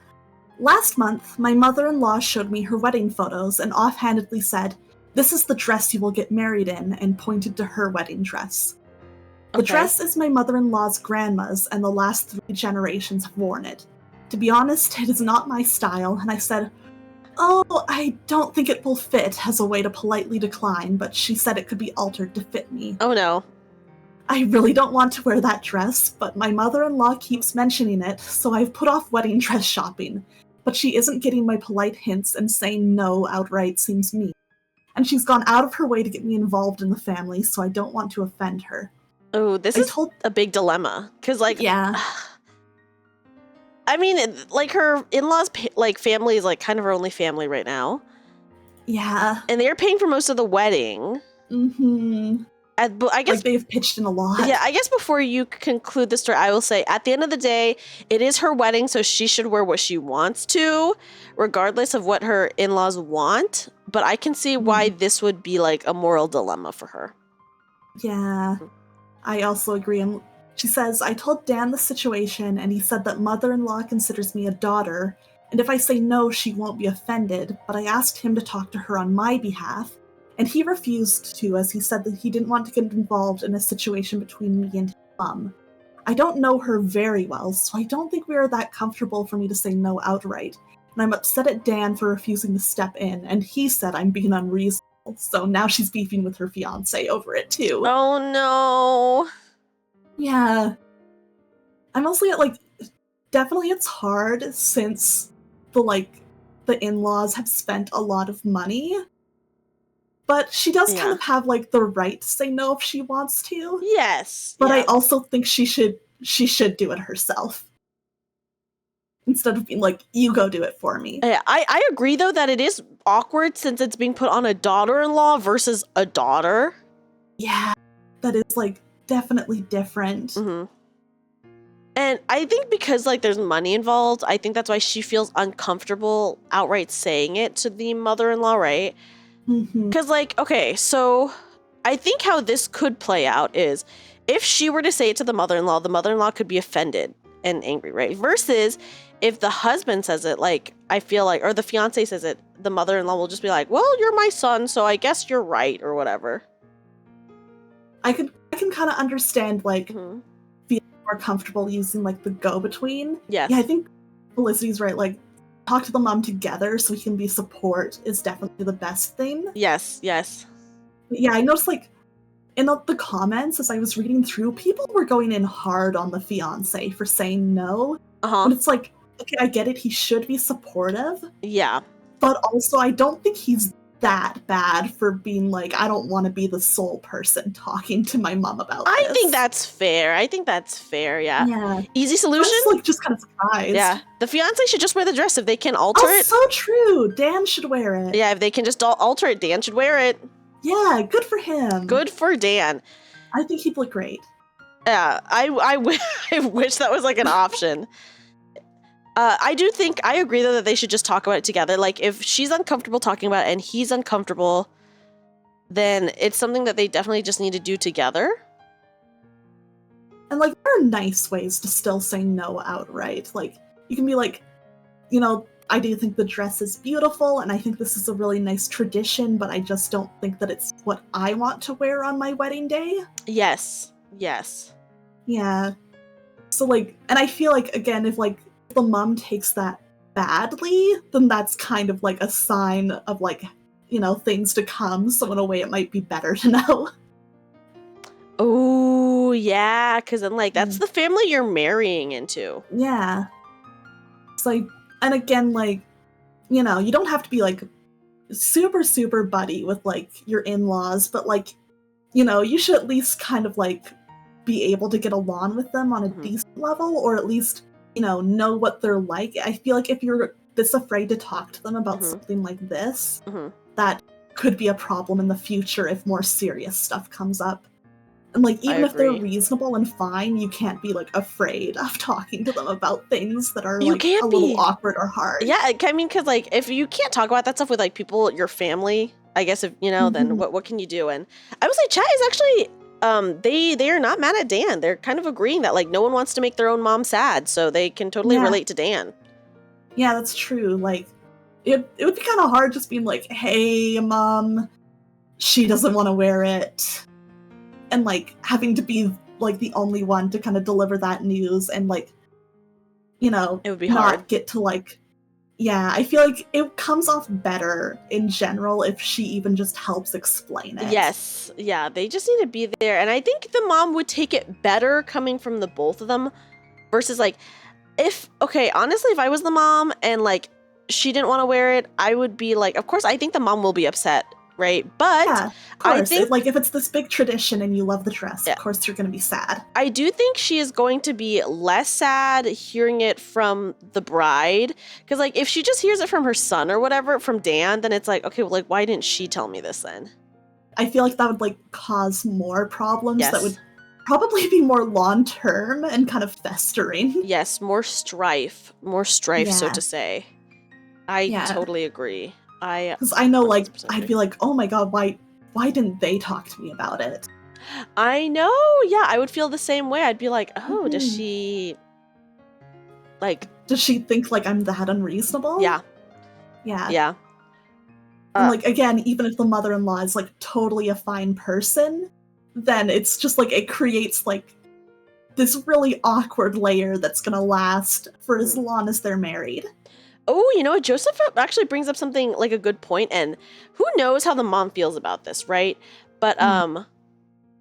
last month, my mother-in-law showed me her wedding photos and offhandedly said, "This is the dress you will get married in," and pointed to her wedding dress. The dress is my mother-in-law's grandma's, and the last 3 generations have worn it. To be honest, it is not my style, and I said, "Oh, I don't think it will fit," as a way to politely decline, but she said it could be altered to fit me. Oh no. I really don't want to wear that dress, but my mother-in-law keeps mentioning it, so I've put off wedding dress shopping. But she isn't getting my polite hints, and saying no outright seems mean. And she's gone out of her way to get me involved in the family, so I don't want to offend her. Oh, this is a big dilemma. Because, like, I mean, like, her in-laws, like, family is, like, kind of her only family right now. Yeah. And they're paying for most of the wedding. Mm-hmm. But I guess like, they've pitched in a lot. Yeah, I guess before you conclude the story, I will say, at the end of the day, it is her wedding, so she should wear what she wants to, regardless of what her in-laws want. But I can see why this would be, like, a moral dilemma for her. Yeah. I also agree. And she says, I told Dan the situation, and he said that mother-in-law considers me a daughter, and if I say no, she won't be offended, but I asked him to talk to her on my behalf, and he refused to, as he said that he didn't want to get involved in a situation between me and his mom. I don't know her very well, so I don't think we are that comfortable for me to say no outright, and I'm upset at Dan for refusing to step in, and he said I'm being unreasonable, so now she's beefing with her fiancé over it too. Oh no. Yeah. I'm mostly at, like, definitely it's hard since the in-laws have spent a lot of money. But she does kind of have, like, the right to say no if she wants to. Yes. But I also think she should do it herself. Instead of being like, you go do it for me. I agree, though, that it is awkward since it's being put on a daughter-in-law versus a daughter. Yeah. That is, like, definitely different. Mm-hmm. And I think because, like, there's money involved, I think that's why she feels uncomfortable outright saying it to the mother-in-law, right? Mm-hmm. Because, like, okay, so I think how this could play out is if she were to say it to the mother-in-law could be offended and angry, right? Versus if the husband says it, like, I feel like, or the fiance says it, the mother-in-law will just be like, well, you're my son, so I guess you're right, or whatever. I can kind of understand, like, Mm-hmm. feeling more comfortable using, like, the go-between. Yes. Yeah, I think Felicity's right. Like, talk to the mom together so he can be support is definitely the best thing. Yes, yes. But yeah, I noticed, like, in the comments as I was reading through, people were going in hard on the fiance for saying no. Uh-huh. But it's like, okay, I get it. He should be supportive. Yeah. But also, I don't think he's that bad for being like, I don't want to be the sole person talking to my mom about this. I think that's fair. Yeah. Yeah. Easy solution? I'm just kind of surprised. Yeah. The fiance should just wear the dress if they can alter it. So true. Dan should wear it. Yeah, if they can just alter it, Dan should wear it. Yeah, good for him. Good for Dan. I think he'd look great. Yeah, I wish that was like an option. I agree though that they should just talk about it together. Like if she's uncomfortable talking about it and he's uncomfortable, then it's something that they definitely just need to do together. And like there are nice ways to still say no outright. Like you can be like, you know, I do think the dress is beautiful and I think this is a really nice tradition, but I just don't think that it's what I want to wear on my wedding day. Yes. Yes. Yeah. So like, and I feel like again, if like the mom takes that badly, then that's kind of like a sign of like, you know, things to come. So in a way it might be better to know. Oh, yeah, because then like that's the family you're marrying into. Yeah. It's like, and again, like, you know, you don't have to be like super, super buddy with like your in-laws, but like, you know, you should at least kind of like be able to get along with them on a decent level, or at least, you know what they're like. I feel like if you're this afraid to talk to them about something like this, that could be a problem in the future if more serious stuff comes up. And like, even if they're reasonable and fine, you can't be like afraid of talking to them about things that are like a little awkward or hard. Yeah, I mean, because like if you can't talk about that stuff with like people, your family, I guess if you know, then what can you do? And I would say chat is actually they are not mad at Dan. They're kind of agreeing that like no one wants to make their own mom sad, so they can totally relate to Dan. Yeah, that's true. Like it would be kind of hard just being like, hey mom, she doesn't want to wear it. And like having to be like the only one to kind of deliver that news and like, you know, it would be not hard. Get to like, yeah, I feel like it comes off better in general if she even just helps explain it. Yes, yeah, they just need to be there. And I think the mom would take it better coming from the both of them versus like, honestly, if I was the mom and like she didn't want to wear it, I would be like, of course, I think the mom will be upset. Right, but yeah, of course. I think like if it's this big tradition and you love the dress, of course you're going to be sad. I do think she is going to be less sad hearing it from the bride, because like if she just hears it from her son or whatever, from Dan, then it's like, okay, well, like why didn't she tell me this then? I feel like that would like cause more problems that would probably be more long term and kind of festering. Yes, more strife, so to say. I totally agree. Because I know, like, I'd be like, oh my god, why didn't they talk to me about it? I know, yeah, I would feel the same way. I'd be like, oh, does she think like I'm that unreasonable? Yeah. And like, again, even if the mother-in-law is like totally a fine person, then it's just like it creates like this really awkward layer that's gonna last for as long as they're married. Oh, you know what? Joseph actually brings up something like a good point, and who knows how the mom feels about this, right? But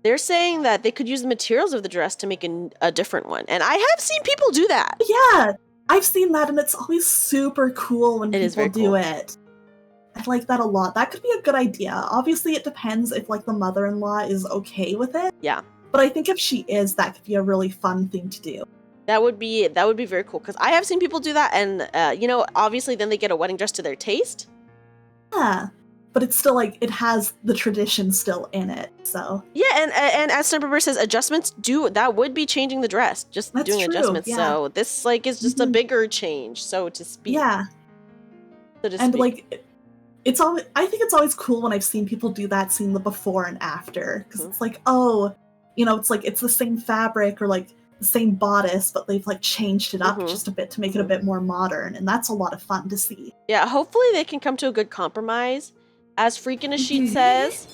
they're saying that they could use the materials of the dress to make a different one, and I have seen people do that. Yeah, I've seen that, and it's always super cool when people do it. I like that a lot. That could be a good idea. Obviously, it depends if like the mother-in-law is okay with it. Yeah. But I think if she is, that could be a really fun thing to do. That would be very cool, because I have seen people do that, and you know, obviously then they get a wedding dress to their taste. Yeah, but it's still like it has the tradition still in it. So yeah, and as Sniper says, adjustments that would be changing the dress, just That's doing true, adjustments. yeah. So this like is just a bigger change, so to speak. Yeah, So to and speak. like I think it's always cool when I've seen people do that, seeing the before and after, because Mhm. it's like, oh, it's like it's the same fabric or like the same bodice, but they've like changed it up Mhm. just a bit to make it a bit more modern, and that's a lot of fun to see. Yeah, hopefully they can come to a good compromise. As Freakin' a Sheet says,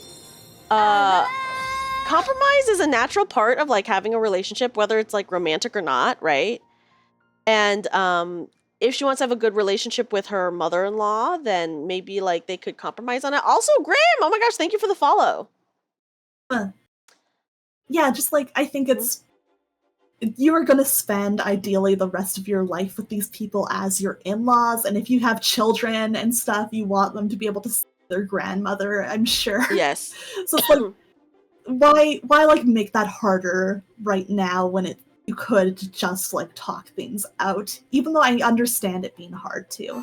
compromise is a natural part of like having a relationship, whether it's like romantic or not, right? And if she wants to have a good relationship with her mother-in-law, then maybe like they could compromise on it. Also, Graham, oh my gosh, thank you for the follow. Yeah, just like I think it's you are going to spend ideally the rest of your life with these people as your in-laws, and if you have children and stuff, you want them to be able to see their grandmother, I'm sure. Yes. So it's like why like make that harder right now when you could just like talk things out, even though I understand it being hard too.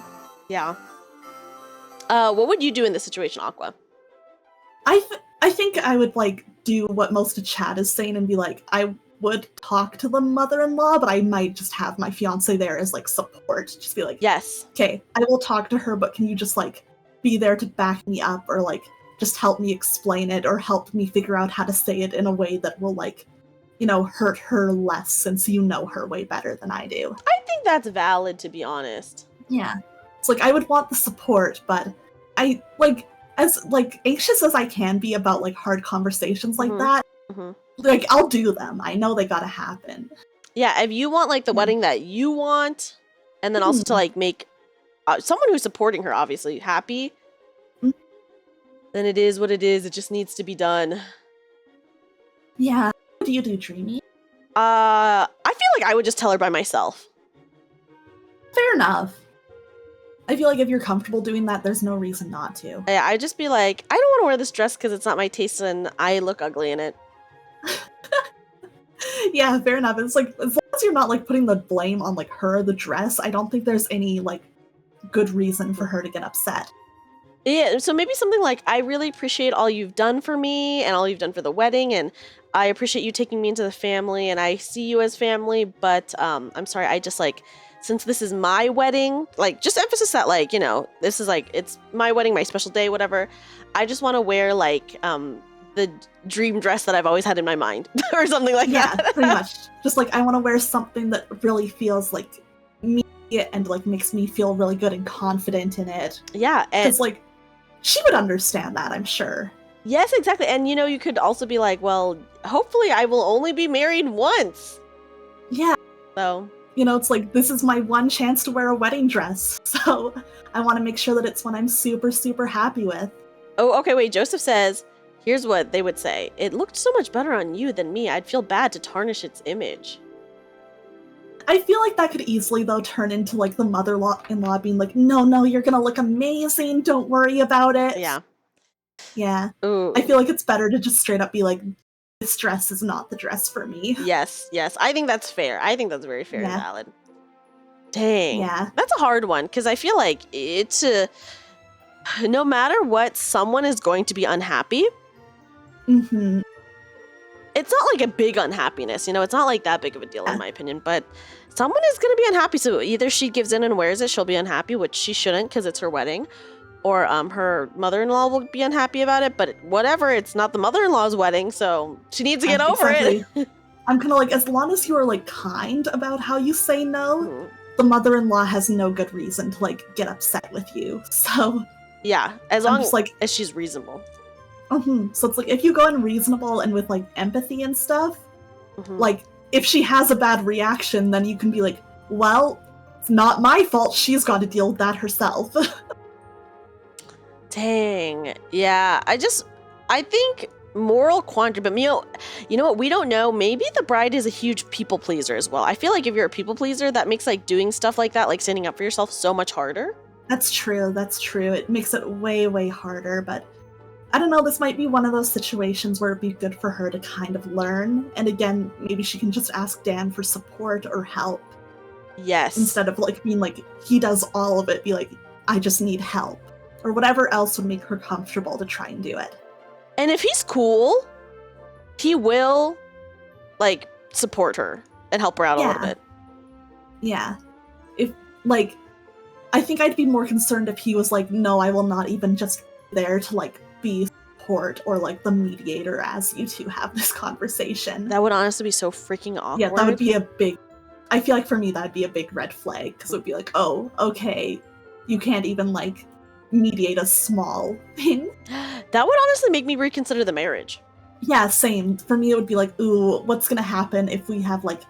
Yeah. What would you do in this situation, Aqua? I think I would like do what most of chat is saying and be like, I would talk to the mother-in-law, but I might just have my fiance there as like support. Just be like, Yes. okay, I will talk to her, but can you just like be there to back me up or like just help me explain it or help me figure out how to say it in a way that will like, hurt her less since you know her way better than I do. I think that's valid, to be honest. Yeah. It's like I would want the support, but I like as like anxious as I can be about like hard conversations like that, like I'll do them. I know they gotta happen. Yeah, if you want like the wedding that you want, and then also to like make someone who's supporting her obviously happy, then it is what it is. It just needs to be done. Yeah. What do you do, Dreamy? I feel like I would just tell her by myself. Fair enough. I feel like if you're comfortable doing that, there's no reason not to. I'd just be like, I don't want to wear this dress because it's not my taste and I look ugly in it. Yeah, fair enough. It's like, as long as you're not like putting the blame on like her or the dress, I don't think there's any like good reason for her to get upset. Yeah, so maybe something like, I really appreciate all you've done for me and all you've done for the wedding, and I appreciate you taking me into the family, and I see you as family, but I'm sorry, I just like, since this is my wedding, like just emphasis that like, this is like, it's my wedding, my special day, whatever. I just want to wear like the dream dress that I've always had in my mind or something like that. Yeah, pretty much. Just like I want to wear something that really feels like me and like makes me feel really good and confident in it. Yeah, and because like she would understand that, I'm sure. Yes, exactly. And you could also be like, well, hopefully I will only be married once. Yeah. So it's like, this is my one chance to wear a wedding dress. So I want to make sure that it's one I'm super, super happy with. Oh, okay, wait. Joseph says, here's what they would say. It looked so much better on you than me. I'd feel bad to tarnish its image. I feel like that could easily, though, turn into like the mother-in-law being like, no, you're going to look amazing. Don't worry about it. Yeah. Yeah. Ooh. I feel like it's better to just straight up be like, this dress is not the dress for me. Yes. I think that's fair. I think that's very fair and valid. Dang. Yeah. That's a hard one, because I feel like it's no matter what, someone is going to be unhappy. Mm-hmm. It's not like a big unhappiness, it's not like that big of a deal in my opinion, but someone is going to be unhappy. So either she gives in and wears it, she'll be unhappy, which she shouldn't because it's her wedding, or her mother-in-law will be unhappy about it, but whatever, it's not the mother-in-law's wedding, so she needs to get over it. I'm kind of like, as long as you are like kind about how you say no, the mother-in-law has no good reason to like get upset with you. So yeah, as long as she's reasonable. So it's like, if you go in reasonable and with like empathy and stuff, like if she has a bad reaction, then you can be like, well, it's not my fault. She's got to deal with that herself. Dang. Yeah, I think moral quandary, but you know what? We don't know. Maybe the bride is a huge people pleaser as well. I feel like if you're a people pleaser, that makes like doing stuff like that, like standing up for yourself, so much harder. That's true. It makes it way, way harder, but I don't know, this might be one of those situations where it'd be good for her to kind of learn. And again, maybe she can just ask Dan for support or help. Yes. Instead of like being like, he does all of it, be like, I just need help. Or whatever else would make her comfortable to try and do it. And if he's cool, he will like support her and help her out a little bit. Yeah. If like, I think I'd be more concerned if he was like, no, I will not even just be there to like be support or like the mediator as you two have this conversation. That would honestly be so freaking awkward. Yeah, that would be I feel like for me that'd be a big red flag, because it would be like, oh, okay, you can't even like mediate a small thing. That would honestly make me reconsider the marriage. Yeah, same. For me, it would be like, ooh, what's gonna happen if we have like,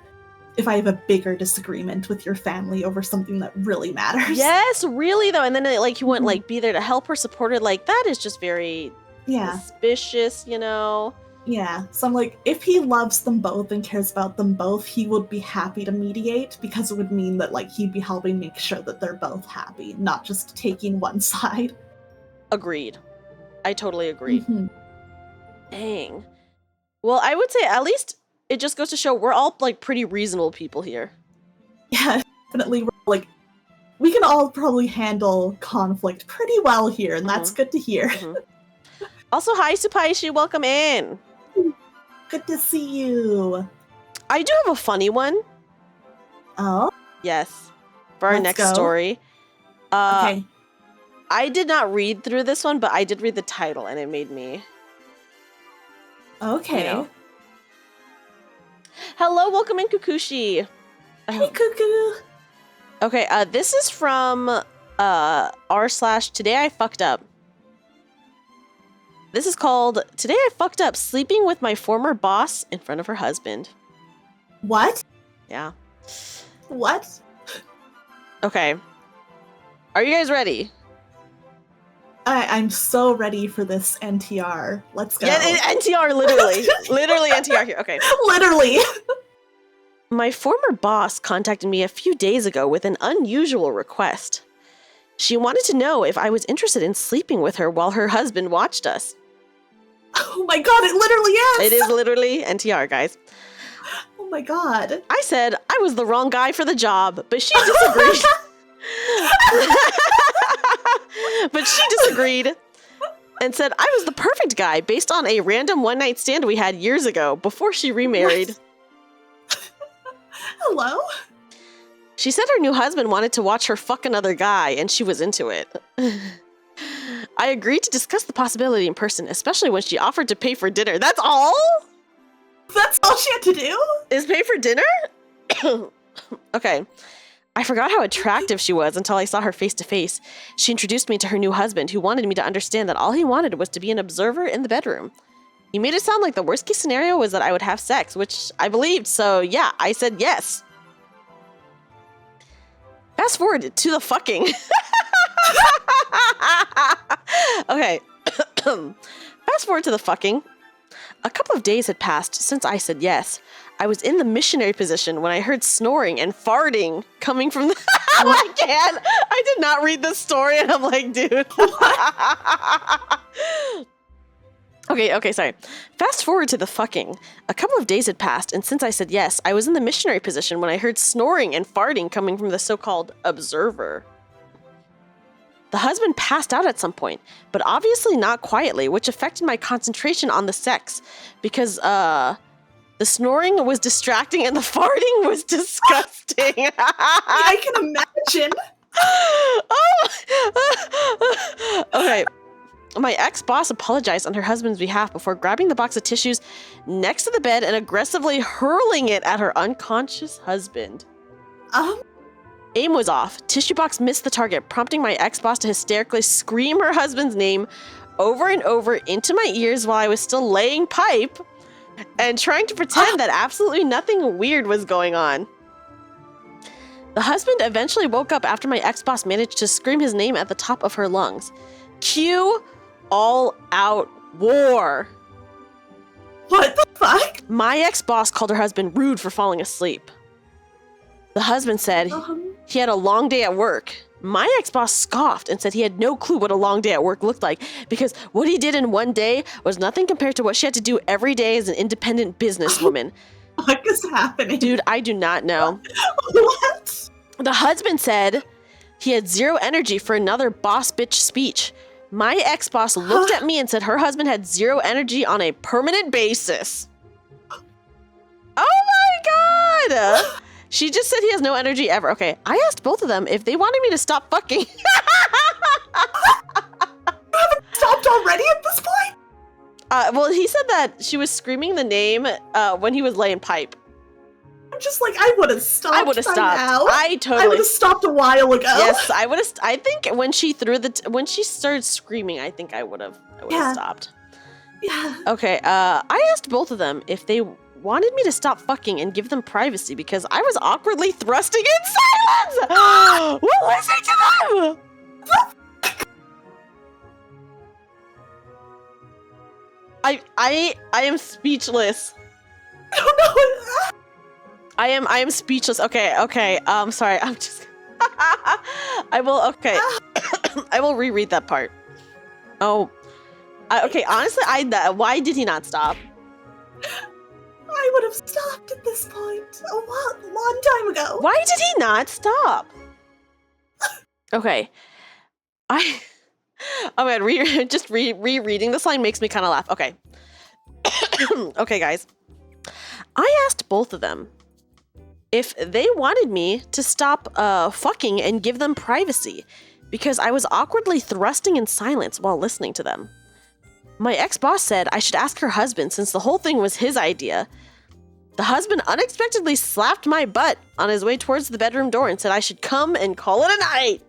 if I have a bigger disagreement with your family over something that really matters? Yes, really though. And then like you wouldn't like be there to help her, support her. Like that is just very suspicious, you know? Yeah, so I'm like, if he loves them both and cares about them both, he would be happy to mediate, because it would mean that like he'd be helping make sure that they're both happy, not just taking one side. Agreed. I totally agree. Dang. Well, I would say at least it just goes to show we're all like pretty reasonable people here. Yeah, definitely. We're, like, we can all probably handle conflict pretty well here, and that's good to hear. Also, hi Supaishi, welcome in. Good to see you. I do have a funny one. Oh? Yes. For our next story. Okay. I did not read through this one, but I did read the title and it made me... Okay. You know. Hello, welcome in Kukushi. Hey, Cuckoo. Okay, this is from r/Today I Fucked Up. This is called Today I Fucked Up Sleeping with My Former Boss in Front of Her Husband. What? Yeah. What? Okay. Are you guys ready? I'm so ready for this NTR. Let's go. Yeah, NTR, literally. Literally NTR here. Okay. Literally. My former boss contacted me a few days ago with an unusual request. She wanted to know if I was interested in sleeping with her while her husband watched us. Oh my god, it literally is! It is literally NTR, guys. Oh my god. I said I was the wrong guy for the job, but she disagreed. But she disagreed and said I was the perfect guy based on a random one-night stand we had years ago before she remarried. Hello? She said her new husband wanted to watch her fuck another guy, and she was into it. I agreed to discuss the possibility in person, especially when she offered to pay for dinner. That's all? That's all she had to do? Is pay for dinner? Okay. I forgot how attractive she was until I saw her face to face. She introduced me to her new husband, who wanted me to understand that all he wanted was to be an observer in the bedroom. He made it sound like the worst case scenario was that I would have sex, which I believed, so yeah, I said yes. Fast forward to the fucking. Okay. Fast forward to the fucking. A couple of days had passed since I said yes. I was in the missionary position when I heard snoring and farting coming from the... I can't. I did not read this story and I'm like, dude. Okay, sorry. Fast forward to the fucking. A couple of days had passed, and since I said yes, I was in the missionary position when I heard snoring and farting coming from the so-called observer. The husband passed out at some point, but obviously not quietly, which affected my concentration on the sex, because, the snoring was distracting and the farting was disgusting. I can imagine. Oh. Okay. My ex-boss apologized on her husband's behalf before grabbing the box of tissues next to the bed and aggressively hurling it at her unconscious husband. Aim was off. Tissue box missed the target, prompting my ex-boss to hysterically scream her husband's name over and over into my ears while I was still laying pipe and trying to pretend that absolutely nothing weird was going on. The husband eventually woke up after my ex-boss managed to scream his name at the top of her lungs. Cue all-out war. What the fuck? My ex-boss called her husband rude for falling asleep. The husband said he had a long day at work. My ex-boss scoffed and said he had no clue what a long day at work looked like because what he did in one day was nothing compared to what she had to do every day as an independent businesswoman. What is happening? Dude, I do not know. What? The husband said he had zero energy for another boss bitch speech. My ex-boss looked at me and said her husband had zero energy on a permanent basis. Oh my god! She just said he has no energy ever. Okay, I asked both of them if they wanted me to stop fucking. You haven't stopped already at this point? Well, he said that she was screaming the name when he was laying pipe. I'm just like, I would have stopped. I would have stopped. Now. I I would have stopped a while ago. Yes, I would have. I think when she when she started screaming, I think I would have stopped. Yeah. Okay. I asked both of them if they wanted me to stop fucking and give them privacy because I was awkwardly thrusting in silence. Well, listen to them. I am speechless. Oh no. I am speechless. Okay. Sorry. I'm just. I will. Okay. I will reread that part. Oh. Okay. Honestly, why did he not stop? I would have stopped at this point a long time ago. Why did he not stop? Okay. Oh man, rereading this line makes me kind of laugh. Okay. Okay, guys. I asked both of them if they wanted me to stop fucking and give them privacy because I was awkwardly thrusting in silence while listening to them. My ex-boss said I should ask her husband since the whole thing was his idea. The husband unexpectedly slapped my butt on his way towards the bedroom door and said I should come and call it a night.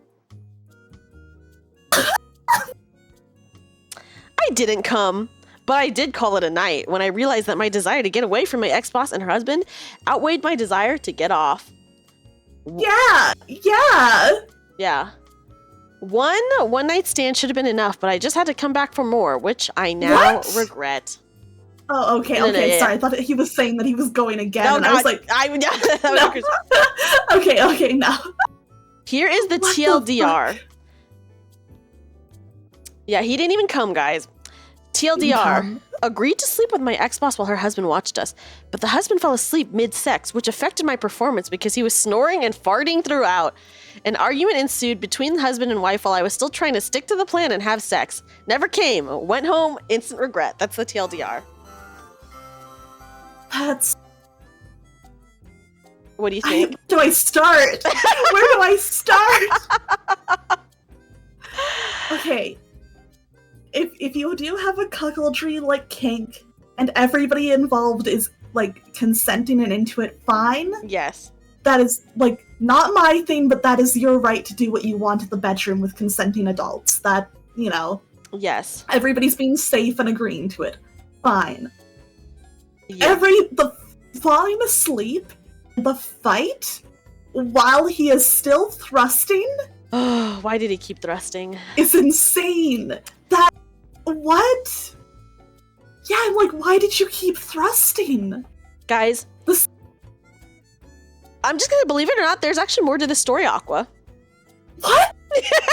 I didn't come, but I did call it a night when I realized that my desire to get away from my ex-boss and her husband outweighed my desire to get off. Yeah. Yeah. One night stand should have been enough, but I just had to come back for more, which I now regret. Oh, okay, No, okay, yeah. sorry. I thought he was saying that he was going again, No, and God, I was like... No. Okay, no. Here is the TLDR. Yeah, he didn't even come, guys. TLDR. Agreed to sleep with my ex-boss while her husband watched us, but the husband fell asleep mid-sex, which affected my performance because he was snoring and farting throughout. An argument ensued between the husband and wife while I was still trying to stick to the plan and have sex. Never came. Went home. Instant regret. That's the TLDR. That's... What do you think? Where do I start? Where do I start? Okay. If you do have a cuckoldry like kink and everybody involved is like consenting and into it, fine. Yes. That is like not my thing, but that is your right to do what you want in the bedroom with consenting adults. That, you know. Yes. Everybody's being safe and agreeing to it. Fine. Yeah. The falling asleep, the fight while he is still thrusting. Oh, why did he keep thrusting? Is insane. What? Yeah, I'm like, why did you keep thrusting? Guys, I'm just gonna believe it or not, there's actually more to this story, Aqua. What?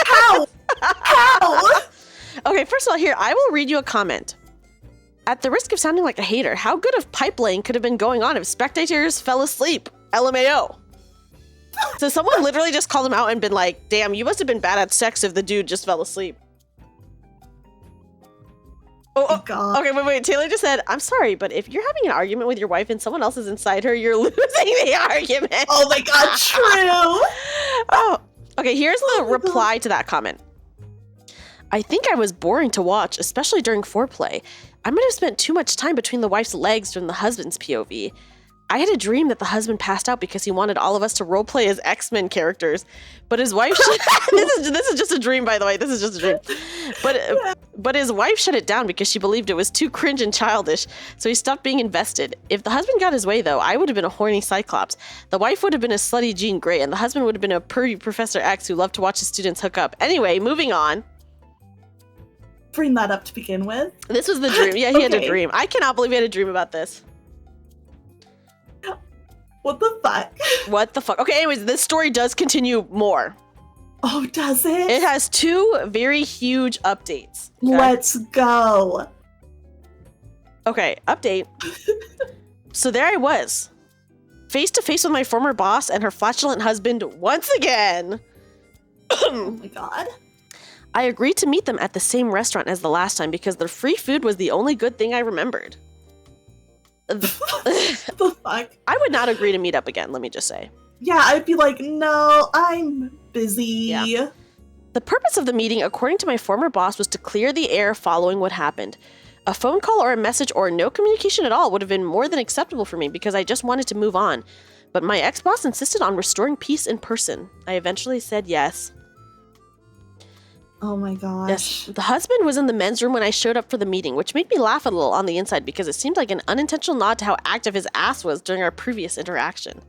How? How? Okay, first of all, here, I will read you a comment. At the risk of sounding like a hater, how good of pipe laying could have been going on if spectators fell asleep? LMAO. So someone literally just called him out and been like, damn, you must have been bad at sex if the dude just fell asleep. Oh, God. Okay, wait. Taylor just said, I'm sorry, but if you're having an argument with your wife and someone else is inside her, you're losing the argument. Oh my God, true. Oh, okay, here's the reply to that comment. I think I was boring to watch, especially during foreplay. I might have spent too much time between the wife's legs during the husband's POV. I had a dream that the husband passed out because he wanted all of us to roleplay as X-Men characters, but his wife this is just a dream, by the way. This is just a dream. But his wife shut it down because she believed it was too cringe and childish, so he stopped being invested. If the husband got his way, though, I would have been a horny Cyclops. The wife would have been a slutty Jean Grey, and the husband would have been a pervy Professor X who loved to watch his students hook up. Anyway, moving on. Bring that up to begin with. This was the dream. Yeah, he had a dream. I cannot believe he had a dream about this. What the fuck? What the fuck? Okay, anyways, this story does continue more. Oh, does it? It has 2 very huge updates. Okay? Let's go. Okay, update. So there I was, face to face with my former boss and her flatulent husband once again. Oh my God. I agreed to meet them at the same restaurant as the last time because their free food was the only good thing I remembered. The fuck? I would not agree to meet up again, let me just say. Yeah, I'd be like, no, I'm busy. Yeah. The purpose of the meeting, according to my former boss, was to clear the air following what happened. A phone call or a message or no communication at all would have been more than acceptable for me because I just wanted to move on. But my ex-boss insisted on restoring peace in person. I eventually said yes. Oh my gosh. Yes. The husband was in the men's room when I showed up for the meeting, which made me laugh a little on the inside because it seemed like an unintentional nod to how active his ass was during our previous interaction.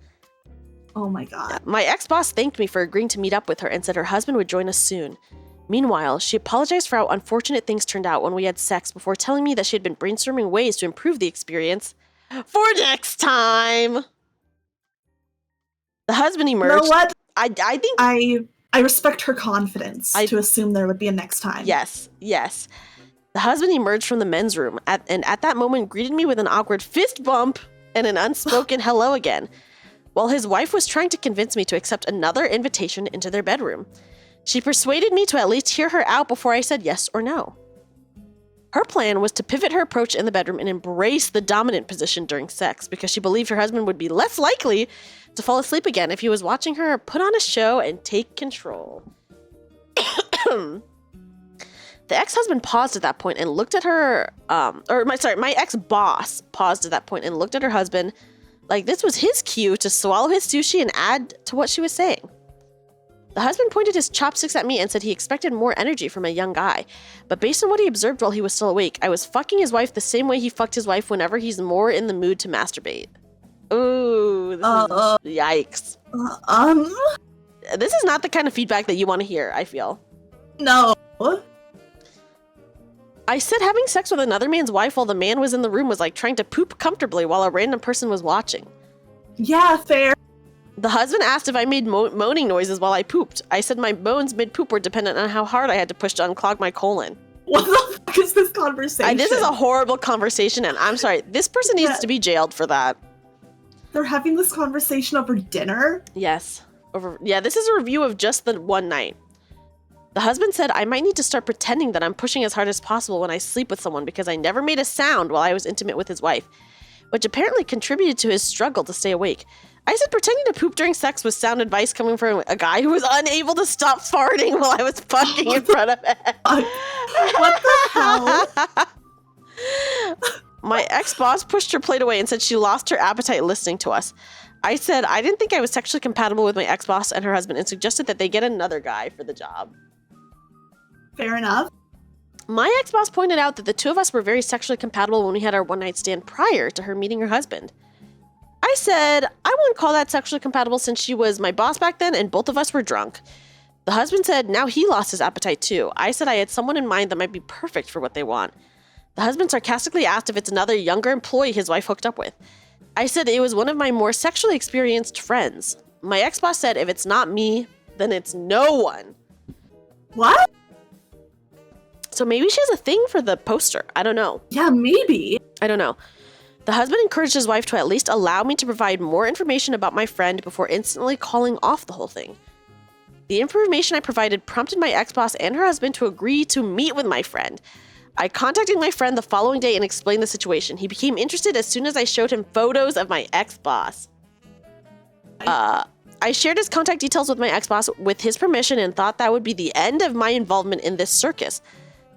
Oh my god. My ex-boss thanked me for agreeing to meet up with her and said her husband would join us soon. Meanwhile, she apologized for how unfortunate things turned out when we had sex before telling me that she had been brainstorming ways to improve the experience for next time. The husband emerged. You know what? I think I respect her confidence to assume there would be a next time. Yes. The husband emerged from the men's room and at that moment greeted me with an awkward fist bump and an unspoken hello again, while his wife was trying to convince me to accept another invitation into their bedroom. She persuaded me to at least hear her out before I said yes or no. Her plan was to pivot her approach in the bedroom and embrace the dominant position during sex because she believed her husband would be less likely to fall asleep again if he was watching her put on a show and take control. The ex-husband paused at that point and looked at her, my ex-boss paused at that point and looked at her husband like this was his cue to swallow his sushi and add to what she was saying. The husband pointed his chopsticks at me and said he expected more energy from a young guy, but based on what he observed while he was still awake, I was fucking his wife the same way he fucked his wife whenever he's more in the mood to masturbate. Ooh, yikes. This is not the kind of feedback that you want to hear, I feel. No. I said having sex with another man's wife while the man was in the room was like trying to poop comfortably while a random person was watching. Yeah, fair. The husband asked if I made moaning noises while I pooped. I said my moans mid-poop were dependent on how hard I had to push to unclog my colon. What the fuck is this conversation? This is a horrible conversation, and I'm sorry. This person needs to be jailed for that. They're having this conversation over dinner? Yes. This is a review of just the one night. The husband said I might need to start pretending that I'm pushing as hard as possible when I sleep with someone because I never made a sound while I was intimate with his wife, which apparently contributed to his struggle to stay awake. I said pretending to poop during sex was sound advice coming from a guy who was unable to stop farting while I was fucking in front of him. What the hell? My ex-boss pushed her plate away and said she lost her appetite listening to us. I said I didn't think I was sexually compatible with my ex-boss and her husband and suggested that they get another guy for the job. Fair enough. My ex-boss pointed out that the two of us were very sexually compatible when we had our one-night stand prior to her meeting her husband. I said I wouldn't call that sexually compatible since she was my boss back then and both of us were drunk. The husband said now he lost his appetite too. I said I had someone in mind that might be perfect for what they want. The husband sarcastically asked if it's another younger employee his wife hooked up with. I said it was one of my more sexually experienced friends. My ex-boss said if it's not me, then it's no one. What? So maybe she has a thing for the poster. I don't know. Yeah, maybe. I don't know. The husband encouraged his wife to at least allow me to provide more information about my friend before instantly calling off the whole thing. The information I provided prompted my ex-boss and her husband to agree to meet with my friend. I contacted my friend the following day and explained the situation. He became interested as soon as I showed him photos of my ex-boss. I shared his contact details with my ex-boss with his permission and thought that would be the end of my involvement in this circus.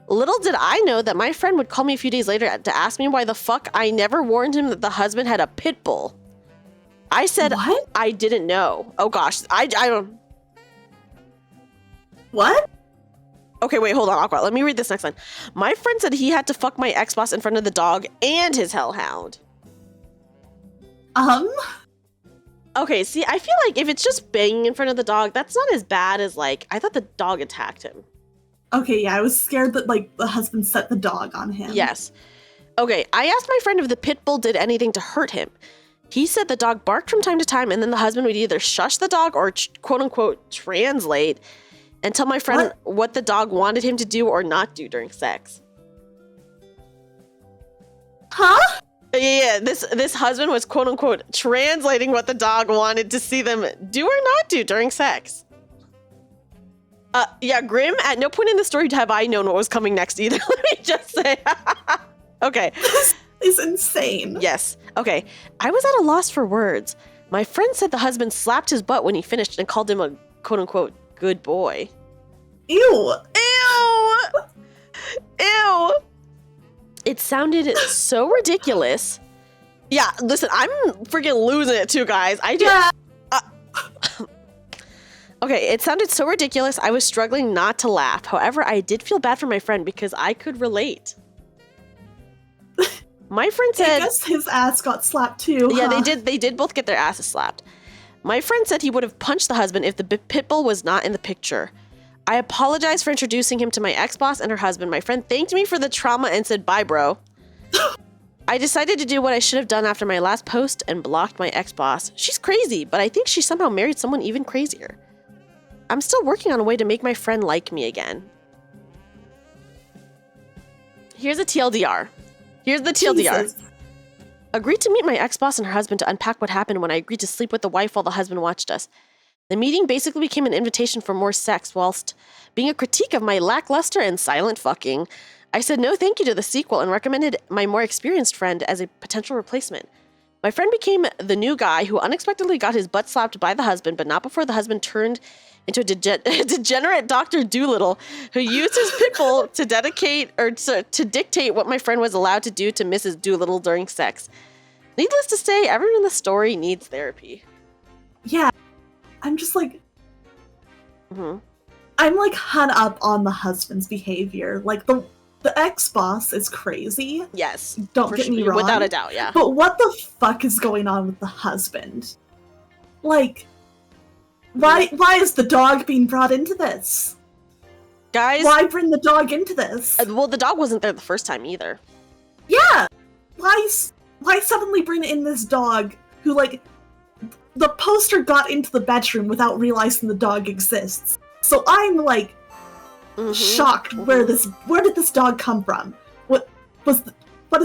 Little did I know that my friend would call me a few days later to ask me why the fuck I never warned him that the husband had a pit bull. I said, what? I didn't know. Oh gosh, I don't... What? Okay, wait, hold on, Aqua. Let me read this next line. My friend said he had to fuck my ex-boss in front of the dog and his hellhound. Okay, see, I feel like if it's just banging in front of the dog, that's not as bad as, like, I thought the dog attacked him. Okay, yeah, I was scared that, like, the husband set the dog on him. Yes. Okay, I asked my friend if the pit bull did anything to hurt him. He said the dog barked from time to time, and then the husband would either shush the dog or, quote-unquote, translate and tell my friend what the dog wanted him to do or not do during sex. Huh? Yeah, this husband was, quote-unquote, translating what the dog wanted to see them do or not do during sex. Yeah, Grim, at no point in the story have I known what was coming next either. Let me just say. Okay. is insane. Yes. Okay. I was at a loss for words. My friend said the husband slapped his butt when he finished and called him a quote-unquote good boy. Ew. Ew! Ew! It sounded so ridiculous. Yeah, listen, I'm freaking losing it too, guys. Okay, it sounded so ridiculous, I was struggling not to laugh. However, I did feel bad for my friend because I could relate. My friend said... I guess his ass got slapped too. Yeah, huh? they did both get their asses slapped. My friend said he would have punched the husband if the pit bull was not in the picture. I apologized for introducing him to my ex-boss and her husband. My friend thanked me for the trauma and said, bye, bro. I decided to do what I should have done after my last post and blocked my ex-boss. She's crazy, but I think she somehow married someone even crazier. I'm still working on a way to make my friend like me again. Here's a TLDR. Here's the TLDR. Jesus. Agreed to meet my ex-boss and her husband to unpack what happened when I agreed to sleep with the wife while the husband watched us. The meeting basically became an invitation for more sex whilst being a critique of my lackluster and silent fucking. I said no thank you to the sequel and recommended my more experienced friend as a potential replacement. My friend became the new guy who unexpectedly got his butt slapped by the husband, but not before the husband turned into a degenerate Dr. Doolittle who used his pit bull to dictate what my friend was allowed to do to Mrs. Doolittle during sex. Needless to say, everyone in the story needs therapy. Yeah. I'm just like... Mm-hmm. I'm like hung up on the husband's behavior. Like the ex-boss is crazy. Yes. Don't get me wrong. Without a doubt, yeah. But what the fuck is going on with the husband? Like, why is the dog being brought into this? Guys... Why bring the dog into this? Well, the dog wasn't there the first time either. Yeah! Why suddenly bring in this dog who, like... The poster got into the bedroom without realizing the dog exists. So I'm, like, shocked. Where did this dog come from? What is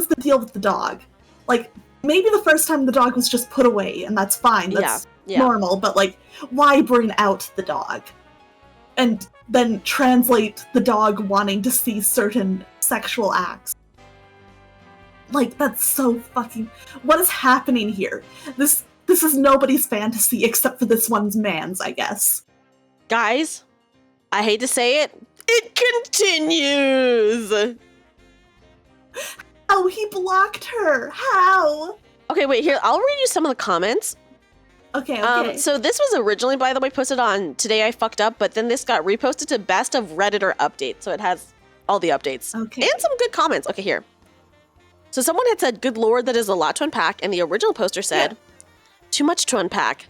the deal with the dog? Like, maybe the first time the dog was just put away, and that's fine. That's normal. But, like, why bring out the dog? And then translate the dog wanting to see certain sexual acts. Like, that's so fucking... What is happening here? This is nobody's fantasy except for this one's man's, I guess. Guys, I hate to say it, it continues! Oh, he blocked her! How? Okay, wait, here, I'll read you some of the comments. Okay. So this was originally, by the way, posted on Today I Fucked Up, but then this got reposted to Best of Redditor Update, so it has all the updates. Okay. And some good comments. Okay, here. So someone had said, good lord, that is a lot to unpack, and the original poster said... Too much to unpack.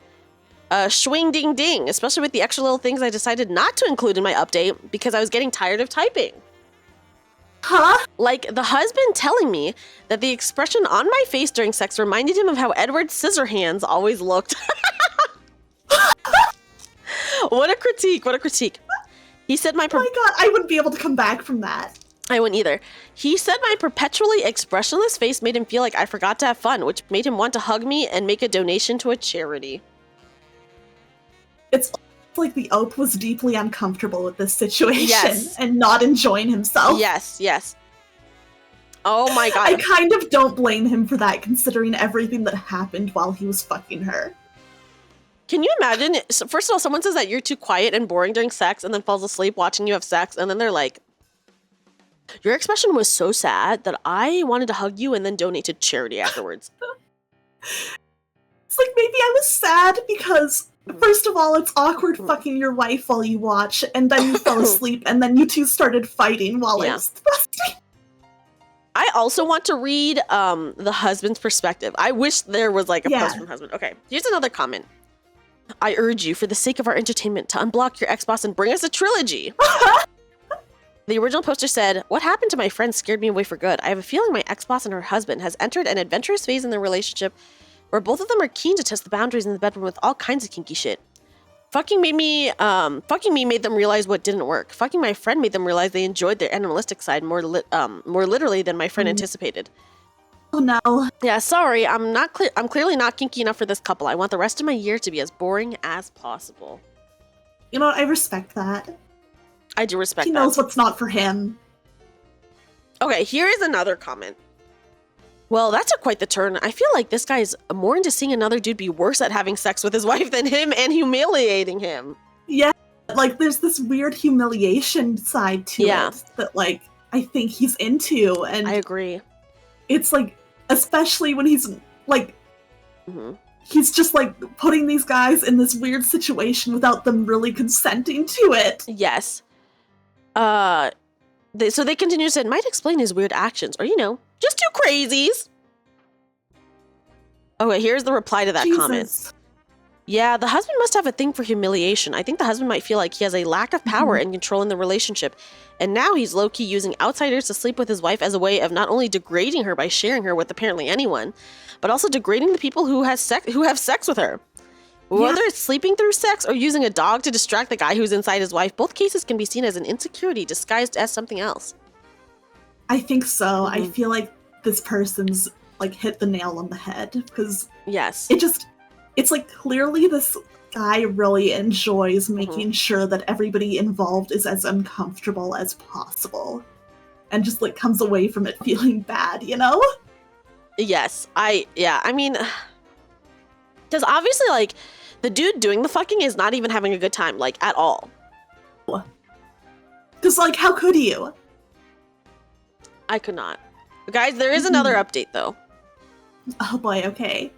Swing ding ding, especially with the extra little things I decided not to include in my update because I was getting tired of typing. Huh? Like the husband telling me that the expression on my face during sex reminded him of how Edward Scissorhands always looked. What a critique, what a critique. He said my... Oh my god, I wouldn't be able to come back from that. I wouldn't either. He said my perpetually expressionless face made him feel like I forgot to have fun, which made him want to hug me and make a donation to a charity. It's like the Ope was deeply uncomfortable with this situation and not enjoying himself. Yes. Oh my god. I kind of don't blame him for that, considering everything that happened while he was fucking her. Can you imagine? So first of all, someone says that you're too quiet and boring during sex and then falls asleep watching you have sex, and then they're like, your expression was so sad that I wanted to hug you and then donate to charity afterwards. It's like, maybe I was sad because, first of all, it's awkward fucking your wife while you watch, and then you fell asleep, and then you two started fighting while I was thrusting. I also want to read the husband's perspective. I wish there was like a post from husband. Okay, here's another comment. I urge you, for the sake of our entertainment, to unblock your ex-boss and bring us a trilogy. The original poster said, what happened to my friend scared me away for good. I have a feeling my ex-boss and her husband has entered an adventurous phase in their relationship where both of them are keen to test the boundaries in the bedroom with all kinds of kinky shit. Fucking me made them realize what didn't work. Fucking my friend made them realize they enjoyed their animalistic side more literally than my friend anticipated. Oh no. Yeah, sorry, I'm clearly not kinky enough for this couple. I want the rest of my year to be as boring as possible. You know what, I respect that. I do respect that. He knows what's not for him. Okay, here is another comment. Well, that took quite the turn. I feel like this guy's more into seeing another dude be worse at having sex with his wife than him and humiliating him. Yeah, like there's this weird humiliation side to it that like I think he's into, and I agree. It's like, especially when he's like, he's just like putting these guys in this weird situation without them really consenting to it. Yes. So they continue to say, it might explain his weird actions, or, just two crazies. Okay, here's the reply to that comment. Yeah, the husband must have a thing for humiliation. I think the husband might feel like he has a lack of power and control in the relationship. And now he's low-key using outsiders to sleep with his wife as a way of not only degrading her by sharing her with apparently anyone, but also degrading the people who have sex with her. Whether it's sleeping through sex or using a dog to distract the guy who's inside his wife, both cases can be seen as an insecurity disguised as something else. I think so. I feel like this person's like hit the nail on the head, because it's like clearly this guy really enjoys making sure that everybody involved is as uncomfortable as possible, and just like comes away from it feeling bad, Yes, I mean, because obviously like the dude doing the fucking is not even having a good time, like, at all. Because like, how could you? I could not. Guys, there is another update though. Oh boy, okay.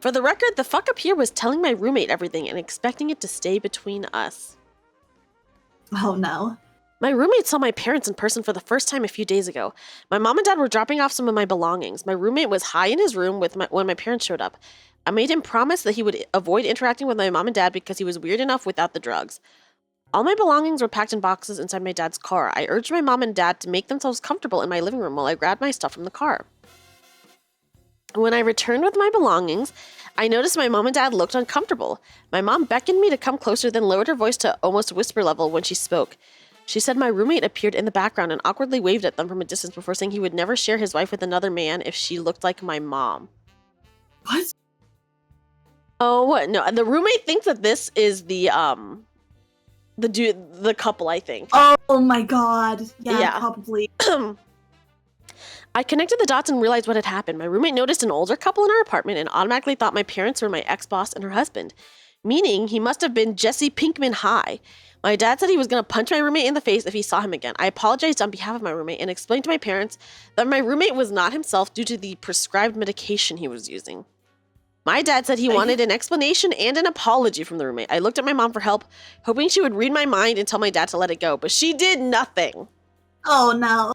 For the record, the fuck up here was telling my roommate everything and expecting it to stay between us. Oh no. My roommate saw my parents in person for the first time a few days ago. My mom and dad were dropping off some of my belongings. My roommate was high in his room when my parents showed up. I made him promise that he would avoid interacting with my mom and dad because he was weird enough without the drugs. All my belongings were packed in boxes inside my dad's car. I urged my mom and dad to make themselves comfortable in my living room while I grabbed my stuff from the car. When I returned with my belongings, I noticed my mom and dad looked uncomfortable. My mom beckoned me to come closer, then lowered her voice to almost whisper level when she spoke. She said my roommate appeared in the background and awkwardly waved at them from a distance before saying he would never share his wife with another man if she looked like my mom. What? Oh, no. The roommate thinks that this is the couple, I think. Oh my god. Yeah. Probably. I connected the dots and realized what had happened. My roommate noticed an older couple in our apartment and automatically thought my parents were my ex-boss and her husband, meaning he must have been Jesse Pinkman high. My dad said he was going to punch my roommate in the face if he saw him again. I apologized on behalf of my roommate and explained to my parents that my roommate was not himself due to the prescribed medication he was using. My dad said he wanted an explanation and an apology from the roommate. I looked at my mom for help, hoping she would read my mind and tell my dad to let it go, but she did nothing. Oh no.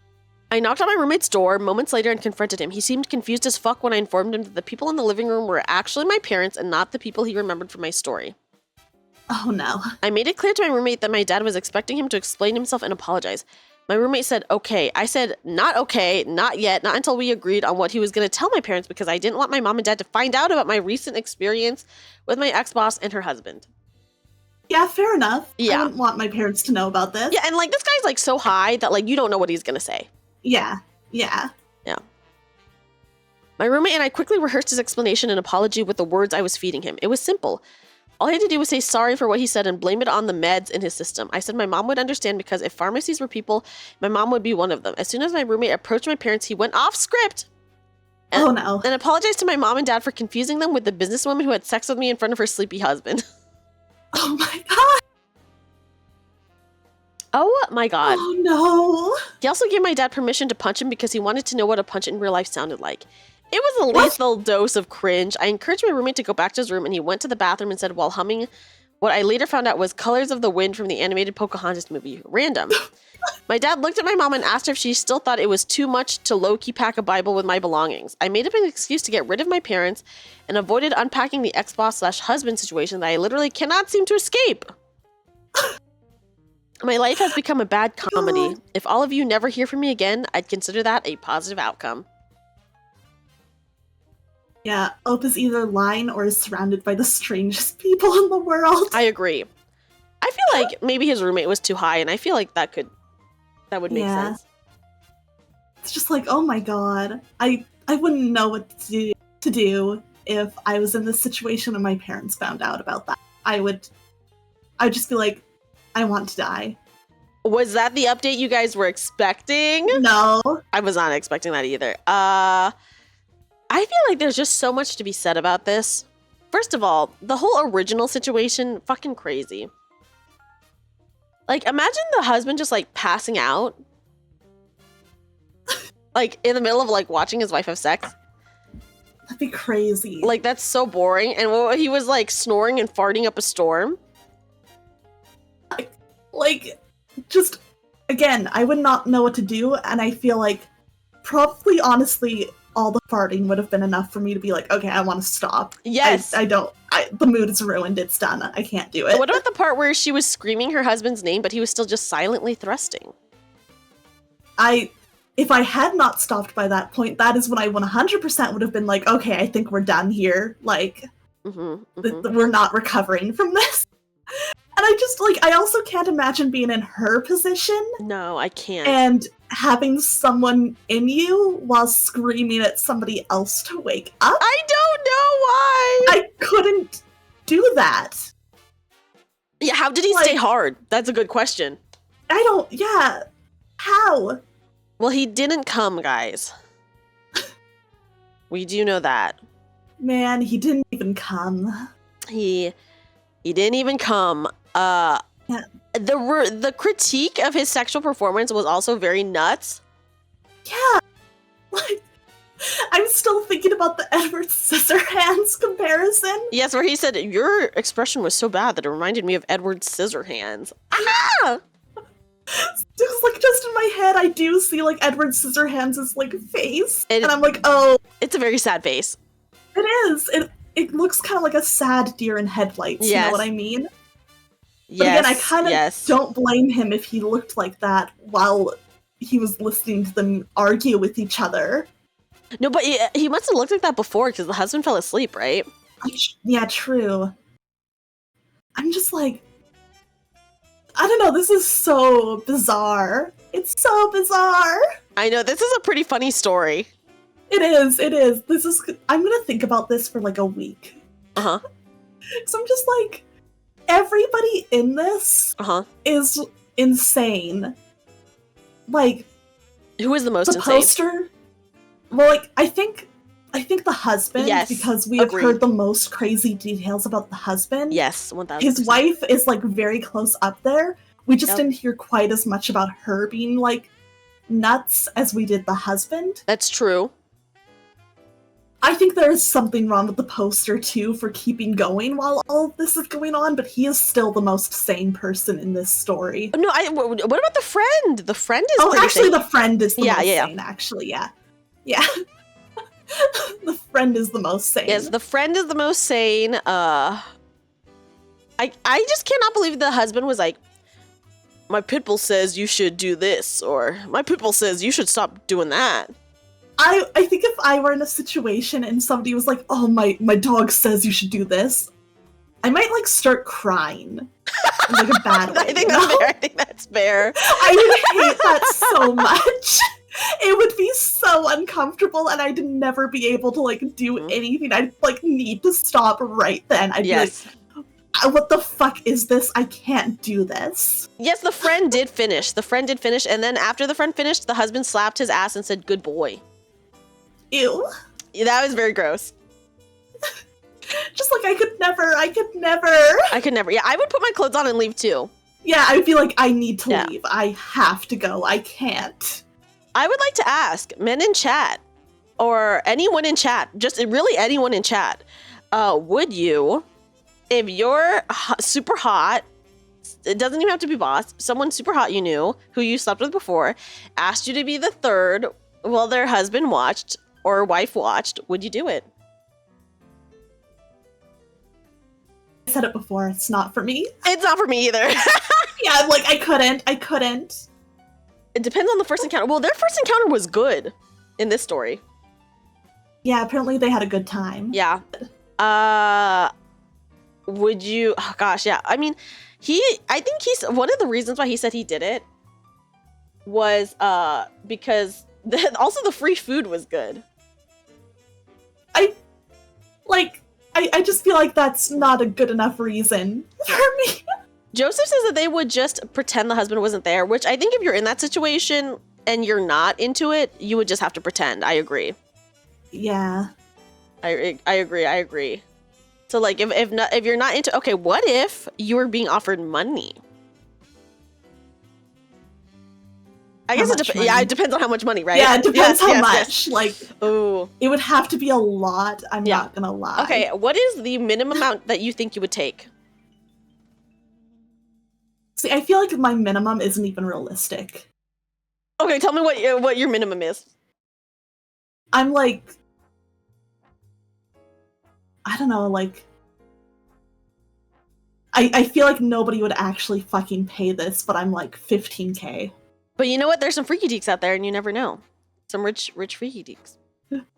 I knocked on my roommate's door moments later and confronted him. He seemed confused as fuck when I informed him that the people in the living room were actually my parents and not the people he remembered from my story. Oh no. I made it clear to my roommate that my dad was expecting him to explain himself and apologize. My roommate said, okay. I said, not okay, not yet, not until we agreed on what he was going to tell my parents because I didn't want my mom and dad to find out about my recent experience with my ex-boss and her husband. Yeah, fair enough. Yeah. I wouldn't want my parents to know about this. Yeah, and like this guy's like so high that like you don't know what he's going to say. Yeah. My roommate and I quickly rehearsed his explanation and apology with the words I was feeding him. It was simple. All he had to do was say sorry for what he said and blame it on the meds in his system. I said my mom would understand because if pharmacies were people, my mom would be one of them. As soon as my roommate approached my parents, he went off script and apologized to my mom and dad for confusing them with the businesswoman who had sex with me in front of her sleepy husband. Oh my god. Oh my god. Oh no. He also gave my dad permission to punch him because he wanted to know what a punch in real life sounded like. It was a lethal dose of cringe. I encouraged my roommate to go back to his room and he went to the bathroom and said while humming what I later found out was Colors of the Wind from the animated Pocahontas movie. Random. My dad looked at my mom and asked her if she still thought it was too much to low-key pack a Bible with my belongings. I made up an excuse to get rid of my parents and avoided unpacking the ex-boss/husband situation that I literally cannot seem to escape. My life has become a bad comedy. If all of you never hear from me again, I'd consider that a positive outcome. Yeah, Ope is either lying or is surrounded by the strangest people in the world. I agree. I feel like maybe his roommate was too high, and I feel like that would make sense. It's just like, oh my god. I wouldn't know what to do if I was in this situation and my parents found out about that. I'd just be like, I want to die. Was that the update you guys were expecting? No. I was not expecting that either. I feel like there's just so much to be said about this. First of all, the whole original situation, fucking crazy. Like, imagine the husband just, like, passing out. Like, in the middle of, like, watching his wife have sex. That'd be crazy. Like, that's so boring. And he was, like, snoring and farting up a storm. Like, just, again, I would not know what to do, and I feel like probably, honestly, all the farting would have been enough for me to be like, okay, I want to stop. Yes. The mood is ruined. It's done. I can't do it. What about the part where she was screaming her husband's name, but he was still just silently thrusting? If I had not stopped by that point, that is when I 100% would have been like, okay, I think we're done here. Like, we're not recovering from this. And I just, like, I also can't imagine being in her position. No, I can't. And having someone in you while screaming at somebody else to wake up. I don't know why! I couldn't do that. Yeah, how did he stay hard? That's a good question. How? Well, he didn't come, guys. We do know that. Man, he didn't even come. He didn't even come. Yeah. The critique of his sexual performance was also very nuts. Yeah. Like, I'm still thinking about the Edward Scissorhands comparison. Yes, where he said, your expression was so bad that it reminded me of Edward Scissorhands. Ah! Just, like, just in my head, I do see, like, Edward Scissorhands' like, face. And I'm like, oh. It's a very sad face. It is. It looks kind of like a sad deer in headlights, you know what I mean? But again, I kind of don't blame him if he looked like that while he was listening to them argue with each other. No, but he must have looked like that before because the husband fell asleep, right? Yeah, true. I'm just like, I don't know, this is so bizarre. It's so bizarre. I know, this is a pretty funny story. It is. I'm gonna think about this for like a week. Uh-huh. So I'm just like, everybody in this is insane. Like, who is the most insane? The poster. Well, like, I think the husband, because we have heard the most crazy details about the husband. Yes, 1,000%. His wife is like very close up there. We just didn't hear quite as much about her being like nuts as we did the husband. That's true. I think there is something wrong with the poster, too, for keeping going while all of this is going on, but he is still the most sane person in this story. No, what about the friend? The friend is pretty actually, sane. the friend is the most sane, actually, yeah. The friend is the most sane. Yes, the friend is the most sane. I just cannot believe the husband was like, my pitbull says you should do this, or my pitbull says you should stop doing that. I think if I were in a situation and somebody was like, oh, my dog says you should do this, I might, like, start crying in, like, a bad way. I think that's fair. I would hate that so much. It would be so uncomfortable, and I'd never be able to, like, do anything. I'd, like, need to stop right then. I'd be like, what the fuck is this? I can't do this. Yes, the friend did finish. And then after the friend finished, the husband slapped his ass and said, good boy. Ew. That was very gross. Just like, I could never. Yeah, I would put my clothes on and leave too. Yeah, I'd be like, I need to leave. I have to go. I can't. I would like to ask men in chat, or anyone in chat, just really anyone in chat, would you, if you're super hot, it doesn't even have to be boss, someone super hot you knew, who you slept with before, asked you to be the third while their husband watched, or wife watched, would you do it? I said it before, it's not for me. It's not for me either. Yeah, like, I couldn't. It depends on the first encounter. Well, their first encounter was good in this story. Yeah, apparently they had a good time. Yeah. Would you, oh gosh, yeah. I mean, I think one of the reasons why he said he did it was because also the free food was good. I just feel like that's not a good enough reason for me. Joseph says that they would just pretend the husband wasn't there, which I think if you're in that situation and you're not into it, you would just have to pretend. I agree. Yeah. I agree. So like if you're not into, okay, what if you were being offered money? I guess it depends on how much money, right? Yeah, it depends how much. Like, ooh, it would have to be a lot. I'm not gonna lie. Okay, what is the minimum amount that you think you would take? See, I feel like my minimum isn't even realistic. Okay, tell me what your minimum is. I'm like, I don't know, like, I feel like nobody would actually fucking pay this, but I'm like 15K. But you know what? There's some freaky deeks out there, and you never know. Some rich freaky deeks.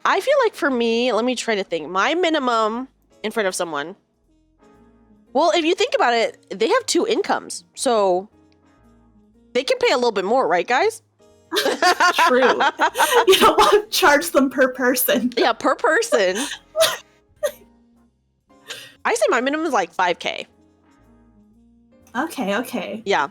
I feel like for me, let me try to think. My minimum in front of someone. Well, if you think about it, they have 2 incomes, so they can pay a little bit more, right, guys? True. You don't want to charge them per person. Yeah, per person. I say my minimum is like 5K. Okay. Yeah.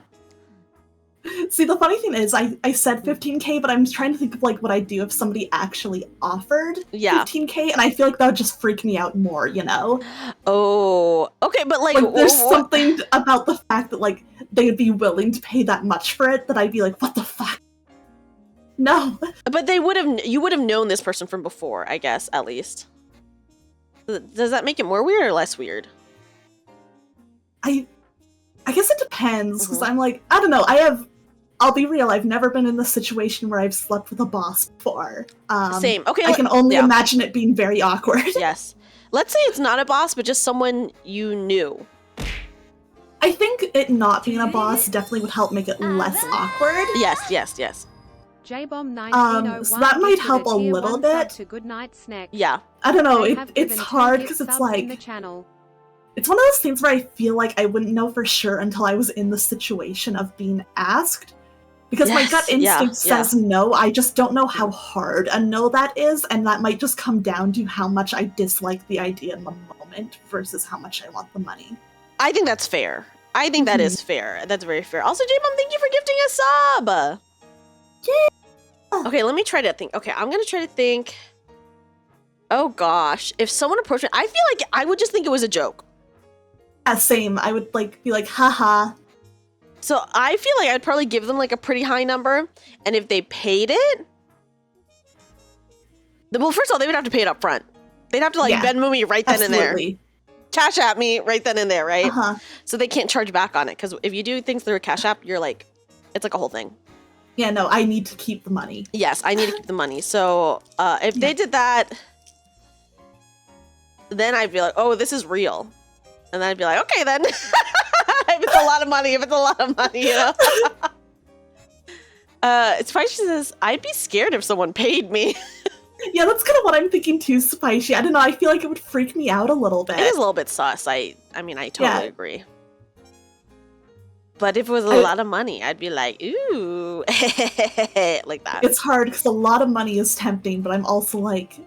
See, the funny thing is, I said 15K, but I'm trying to think of like what I'd do if somebody actually offered 15K, and I feel like that would just freak me out more, you know? Oh, okay, but like there's something about the fact that like they'd be willing to pay that much for it that I'd be like, what the fuck? No. But you would have known this person from before, I guess, at least. Does that make it more weird or less weird? I guess it depends, because I'm like, I don't know, I'll be real, I've never been in the situation where I've slept with a boss before. Same. Okay. I can only imagine it being very awkward. Yes. Let's say it's not a boss, but just someone you knew. I think it not being a boss definitely would help make it less awkward. Yes. J-Bomb1901 so that might help a little bit. To good night snack. Yeah. I don't know, it's hard because it's like, it's one of those things where I feel like I wouldn't know for sure until I was in the situation of being asked. Because my gut instinct says no, I just don't know how hard a no that is, and that might just come down to how much I dislike the idea in the moment versus how much I want the money. I think that's fair. I think that is fair. That's very fair. Also, J-Mom, thank you for gifting a sub! Yeah! Okay, let me try to think. Okay, I'm gonna try to think. Oh gosh, if someone approached me, I feel like I would just think it was a joke. Yeah, same. I would like be like, haha. So I feel like I'd probably give them like a pretty high number, and if they paid it, well, first of all, they would have to pay it up front. They'd have to like Venmo me right then and there. Cash App me right then and there, right? So they can't charge back on it, because if you do things through a Cash App, you're like, it's like a whole thing. Yeah, no, I need to keep the money. Yes, I need to keep the money. So if they did that, then I'd be like, oh, this is real. And then I'd be like, okay, then. If it's a lot of money, you know? It's Spicy says, I'd be scared if someone paid me. Yeah, that's kind of what I'm thinking too, Spicy. I don't know, I feel like it would freak me out a little bit. It is a little bit sus. I mean, I totally agree. But if it was a lot of money, I'd be like, ooh, like that. It's hard because a lot of money is tempting, but I'm also like,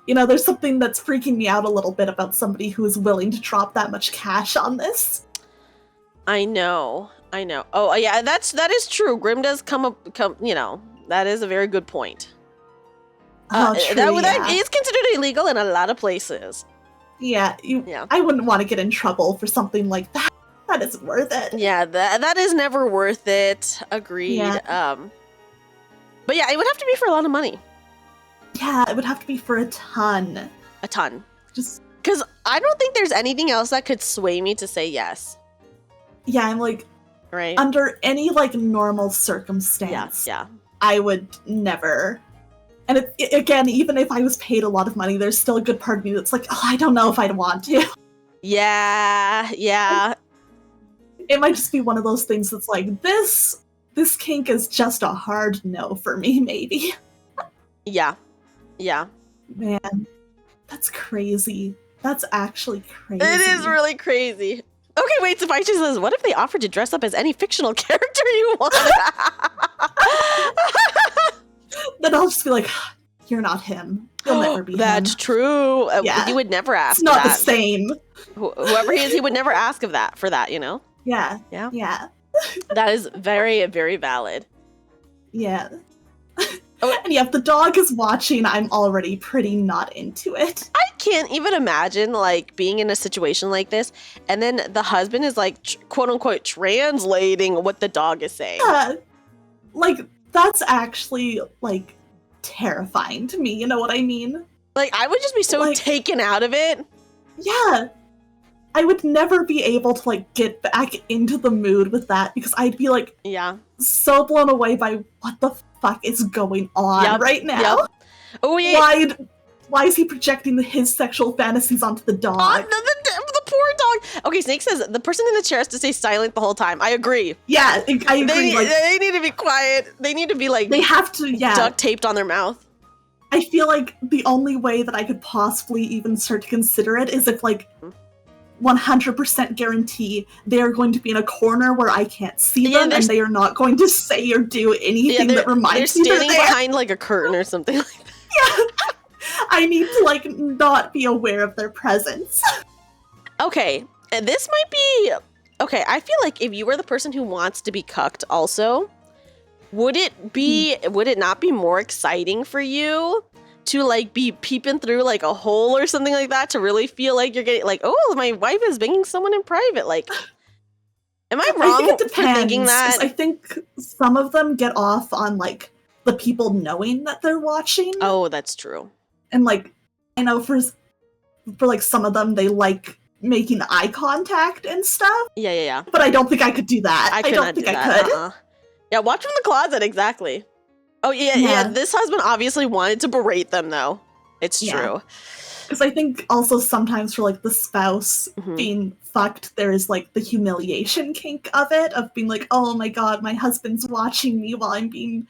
you know, there's something that's freaking me out a little bit about somebody who is willing to drop that much cash on this. I know. Oh, yeah, that is true. Grim does come, you know, that is a very good point. True, that is considered illegal in a lot of places. Yeah, I wouldn't want to get in trouble for something like that. That isn't worth it. Yeah, that is never worth it. Agreed. Yeah. But yeah, it would have to be for a lot of money. Yeah, it would have to be for a ton. A ton. Just because I don't think there's anything else that could sway me to say yes. Yeah, I'm like, right. Under any like normal circumstance, I would never. And again, even if I was paid a lot of money, there's still a good part of me that's like, oh, I don't know if I'd want to. Yeah. It might just be one of those things that's like, this kink is just a hard no for me, maybe. Yeah. Man, that's crazy. That's actually crazy. It is really crazy. Okay, wait, Spicy says, what if they offered to dress up as any fictional character you want? Then I'll just be like, you're not him. You'll never be That's him. true. He would never ask It's not that. the same. Whoever he is, he would never ask of that for that, you know? Yeah. That is very, very valid. Yeah. And yeah, if the dog is watching, I'm already pretty not into it. I can't even imagine like being in a situation like this, and then the husband is like quote unquote translating what the dog is saying. Yeah, like that's actually like terrifying to me. You know what I mean? Like I would just be so Like- taken out of it. Yeah. I would never be able to like get back into the mood with that because I'd be like Yeah. so blown away by what the fuck is going on Yep, right now. yep. Oh yeah. Why is he projecting his sexual fantasies onto the dog? The poor dog. Okay, Snake says the person in the chair has to stay silent the whole time. I agree. Yeah, I agree. They need to be quiet. They need to be like They have to, duct taped on their mouth. I feel like the only way that I could possibly even start to consider it is if, like, 100% guarantee they are going to be in a corner where I can't see them and they are not going to say or do anything that reminds me they're they're standing there. behind like a curtain or something like that. Yeah. I need to, like, not be aware of their presence. Okay, and this might be... Okay, I feel like if you were the person who wants to be cucked also, would it not be more exciting for you to like be peeping through like a hole or something like that to really feel like you're getting like, oh, my wife is banging someone in private? Like, am I wrong I think it for thinking depends, 'cause that? I think some of them get off on, like, the people knowing that they're watching. Oh, that's true. And, like, I know for like, some of them, they like making eye contact and stuff. Yeah. But I don't think I could do that. I don't think I could. Yeah, watch from the closet, exactly. Oh, yeah. This husband obviously wanted to berate them, though. It's true. Because I think also sometimes for, like, the spouse Mhm. being fucked, there is, like, the humiliation kink of it, of being like, oh my god, my husband's watching me while I'm being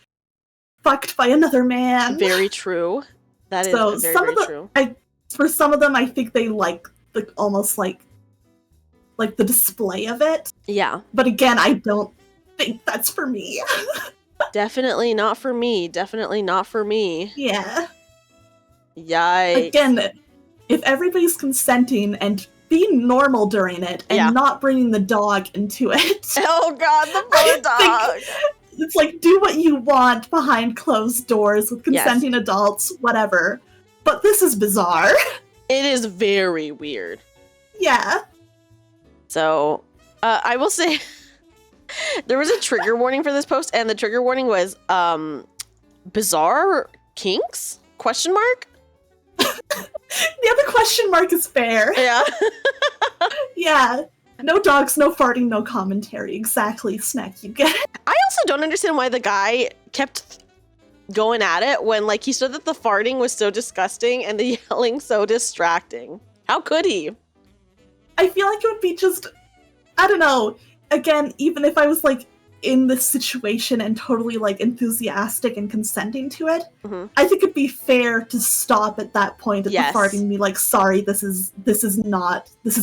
fucked by another man. Very true. That is So very, some very of the, true. For some of them, I think they like the almost like the display of it. Yeah. But again, I don't think that's for me. Definitely not for me. Definitely not for me. Yeah. Yikes. Again, if everybody's consenting and being normal during it and not bringing the dog into it. Oh god, the poor dog. It's like, do what you want behind closed doors with consenting adults, whatever. But this is bizarre. It is very weird. Yeah. So, I will say there was a trigger warning for this post, and the trigger warning was bizarre kinks? Question mark? The other question mark is fair. Yeah. Yeah. No dogs, no farting, no commentary. Exactly, Snack, you get it. I also don't understand why the guy kept going at it when, like, he said that the farting was so disgusting and the yelling so distracting. How could he? I feel like it would be just, I don't know. Again, even if I was, like, in this situation and totally, like, enthusiastic and consenting to it, I think it'd be fair to stop at that point at the farting and be like, sorry, this is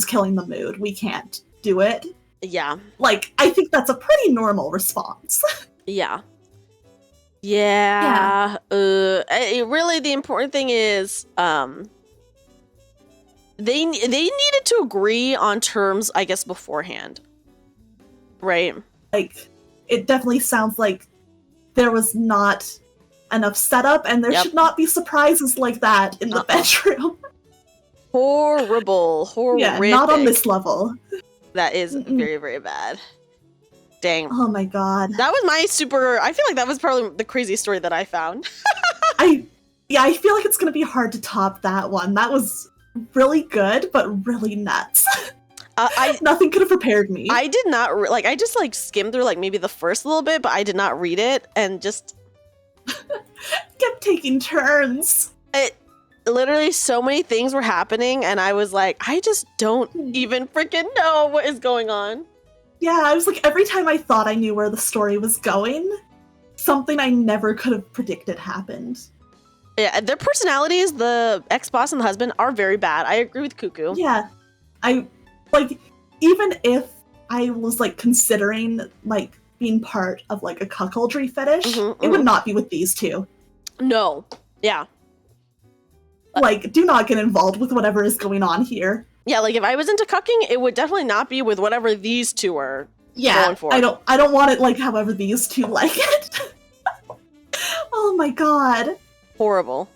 killing the mood. We can't do it. Yeah. Like, I think that's a pretty normal response. Yeah. Yeah. Really, the important thing is, they needed to agree on terms, I guess, beforehand. Right? Like, it definitely sounds like there was not enough setup, and there should not be surprises like that in the bedroom. Horrible. Horrific. Yeah, not on this level. That is very, very bad. Dang. Oh my god. That was my super... I feel like that was probably the craziest story that I found. I feel like it's gonna be hard to top that one. That was really good, but really nuts. Nothing could have prepared me. I did not... I just, skimmed through, maybe the first little bit, but I did not read it, and just... kept taking turns. Literally, so many things were happening, and I was like, I just don't even freaking know what is going on. Yeah, I was like, every time I thought I knew where the story was going, something I never could have predicted happened. Yeah, their personalities, the ex-boss and the husband, are very bad. I agree with Cuckoo. Yeah. Even if I was, considering, being part of, a cuckoldry fetish, it would not be with these two. No. Yeah. Do not get involved with whatever is going on here. Yeah, if I was into cucking, it would definitely not be with whatever these two are going for. I don't want it however these two like it. Oh my god. Horrible.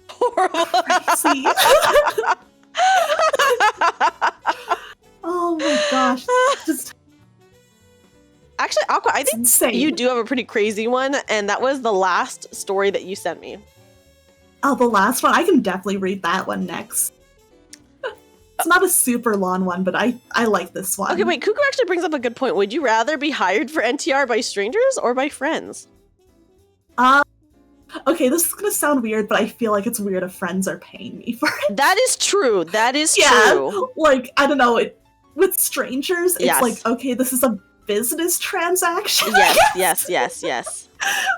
Horrible. Crazy. Oh my gosh. Just Actually, Aqua, I think insane. you do have a pretty crazy one, and that was the last story that you sent me. Oh, the last one? I can definitely read that one next. It's not a super long one, but I like this one. Okay, wait, Cuckoo actually brings up a good point. Would you rather be hired for NTR by strangers or by friends? Okay, this is gonna sound weird, but I feel like it's weird if friends are paying me for it. That is true. That is Yeah, true. like, I don't know, with strangers, it's Yes. like, okay, this is a business transaction. Yes.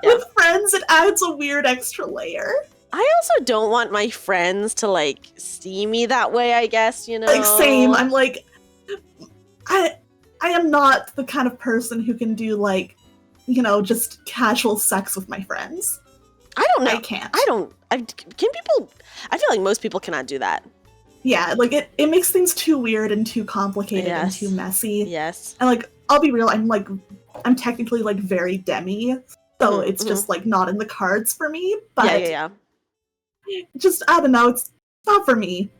With friends, it adds a weird extra layer. I also don't want my friends to, like, see me that way, I guess, you know? Like, same. I'm like, I am not the kind of person who can do, like, you know, just casual sex with my friends. I don't know. I can't. Can people, I feel like most people cannot do that. Yeah, like, it makes things too weird and too complicated and Yes. too messy. Yes. And, like, I'll be real, I'm technically, like, very demi, so Mhm, it's just, like, not in the cards for me, but Yeah. just, I don't know, it's not for me.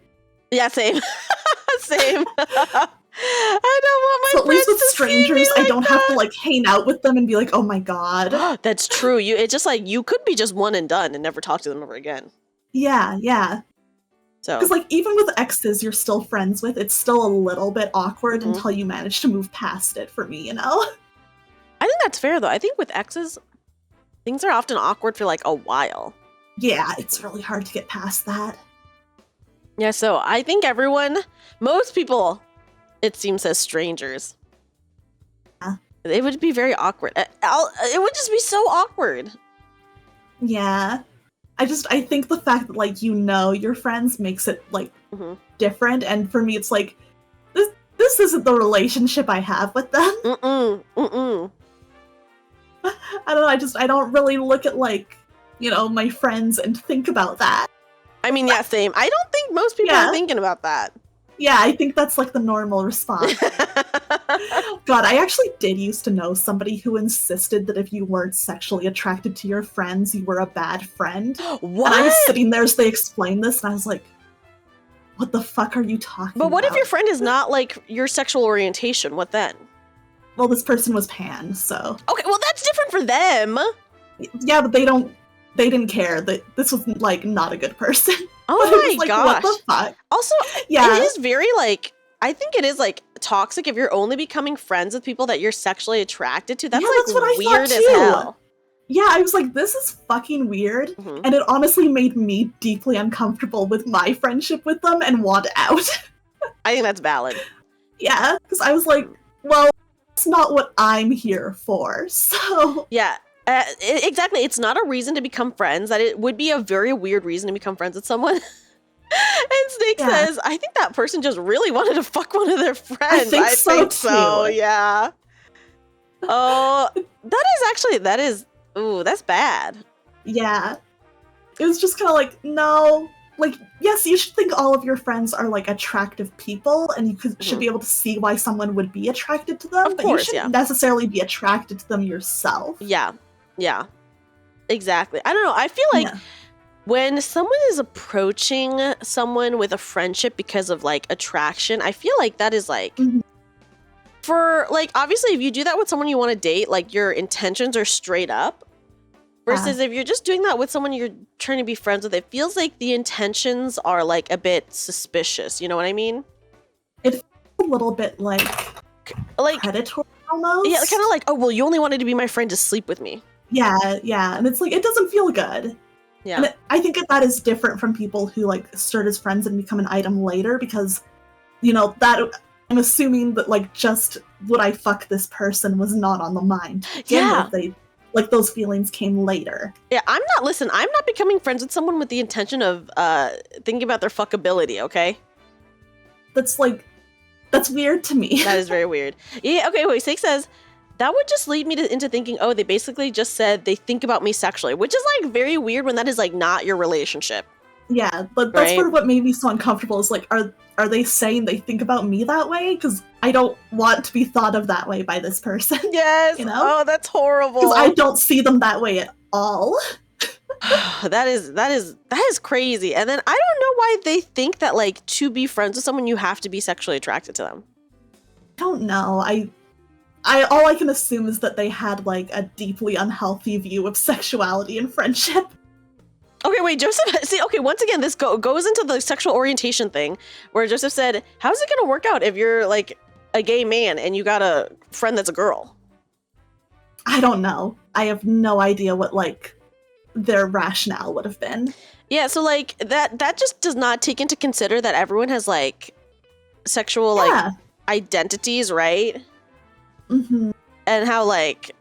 Yeah, same. Same. I don't want my So at least friends with to see me strangers, I like don't have to, that. like, hang out with them and be like, oh my god. That's true. It's just like, you could be just one and done and never talk to them ever again. Yeah. So, Because, like, even with exes you're still friends with, it's still a little bit awkward Mhm. until you manage to move past it for me, you know? I think that's fair, though. I think with exes, things are often awkward for, like, a while. Yeah, it's really hard to get past that. Yeah, so I think most people, it seems, as strangers. Yeah. It would be very awkward. It would just be so awkward. Yeah. I think the fact that, like, you know your friends makes it, like, Mhm. different, and for me it's like, this isn't the relationship I have with them. Mm-mm. I don't know, I don't really look at, like, you know, my friends and think about that. I mean, yeah, same. I don't think most people Yeah. are thinking about that. Yeah, I think that's, like, the normal response. God, I actually did used to know somebody who insisted that if you weren't sexually attracted to your friends, you were a bad friend. What? And I was sitting there as they explained this, and I was like, what the fuck are you talking But what if about? your friend is not, like, your sexual orientation? What then? Well, this person was pan, so... Okay, well, that's different for them. Yeah, but they didn't care that this was, like, not a good person. Oh But it my was like, gosh. what the fuck? Also, Yeah. it is very, like, I think it is, like, toxic if you're only becoming friends with people that you're sexually attracted to. That's, Yeah, like, that's what I weird thought as too. hell. Yeah, I was like, this is fucking weird. Mhm. And it honestly made me deeply uncomfortable with my friendship with them and want out. I think that's valid. Yeah, because I was like, well, that's not what I'm here for, so... Yeah, exactly. It's not a reason to become friends. That it would be a very weird reason to become friends with someone. And Snake Yeah. says, I think that person just really wanted to fuck one of their friends. think so, too. Yeah. Oh, that is, ooh, that's bad. Yeah. It was just kind of like, no. Like, yes, you should think all of your friends are, like, attractive people, and you should be able to see why someone would be attracted to them, Of but course, you shouldn't yeah. necessarily be attracted to them yourself. Yeah. Exactly. I don't know. I feel like Yeah. when someone is approaching someone with a friendship because of, like, attraction, I feel like that is, like, Mhm. for, like, obviously if you do that with someone you want to date, like, your intentions are straight up. Versus if you're just doing that with someone you're trying to be friends with, it feels like the intentions are, like, a bit suspicious. You know what I mean? A little bit, like, Like, predatory almost. yeah, kind of like, oh, well, you only wanted to be my friend to sleep with me. Yeah, and it's like, it doesn't feel good. Yeah. And I think that is different from people who, like, start as friends and become an item later, because, you know, that I'm assuming that, like, just would I fuck this person was not on the mind. Yeah. They, like, those feelings came later. Yeah, I'm not becoming friends with someone with the intention of thinking about their fuckability, okay? That's weird to me. That is very weird. Yeah, okay, wait, Sake says, that would just lead me into thinking, oh, they basically just said they think about me sexually, which is, like, very weird when that is, like, not your relationship. Yeah, but that's Right. sort of what made me so uncomfortable, is like, are they saying they think about me that way? Because I don't want to be thought of that way by this person. Yes. You know? Oh, that's horrible. Because I don't see them that way at all. That is crazy. And then I don't know why they think that like to be friends with someone you have to be sexually attracted to them. I don't know. I all I can assume is that they had like a deeply unhealthy view of sexuality and friendship. Okay, wait, Joseph. See, okay, once again, this goes into the sexual orientation thing, where Joseph said, "How's it gonna work out if you're like a gay man and you got a friend that's a girl?" I don't know. I have no idea what like their rationale would have been. Yeah, so like that just does not take into consider that everyone has like sexual like identities, right? Mm-hmm. And how like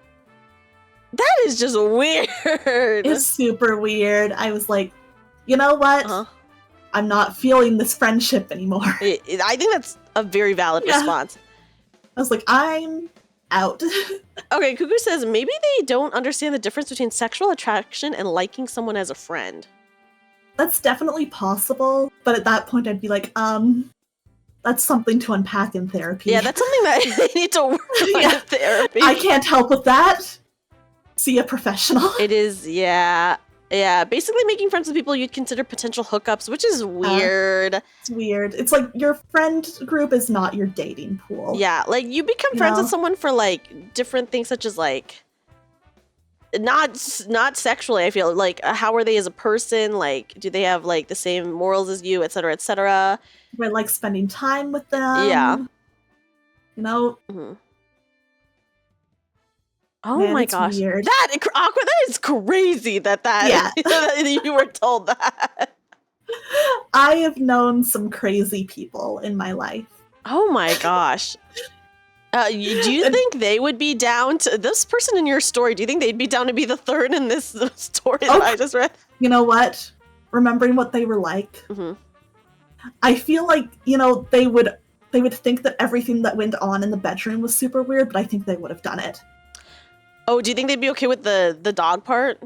that is just weird. It's super weird. I was like, you know what? I'm not feeling this friendship anymore. I think that's a very valid response. I was like, I'm out. Okay, Cuckoo says maybe they don't understand the difference between sexual attraction and liking someone as a friend. That's definitely possible, but at that point I'd be like, that's something to unpack in therapy. Yeah, that's something that they need to work on in therapy. I can't help with that. See a professional. It is, yeah. Yeah, basically making friends with people you'd consider potential hookups, which is weird. It's weird. It's like your friend group is not your dating pool. Yeah, like you become friends with someone for like different things such as like not sexually, I feel like how are they as a person? Like do they have like the same morals as you, etc., etc.? I like spending time with them. Yeah. You know? Mm-hmm. Oh man, my gosh. Weird. Aqua, that is crazy that that you were told that. I have known some crazy people in my life. Oh my gosh. Do you think they would be down to this person in your story? Do you think they'd be down to be the third in this story that I just read? You know what? Remembering what they were like, I feel like, you know, they would think that everything that went on in the bedroom was super weird, but I think they would have done it. Oh, do you think they'd be okay with the dog part?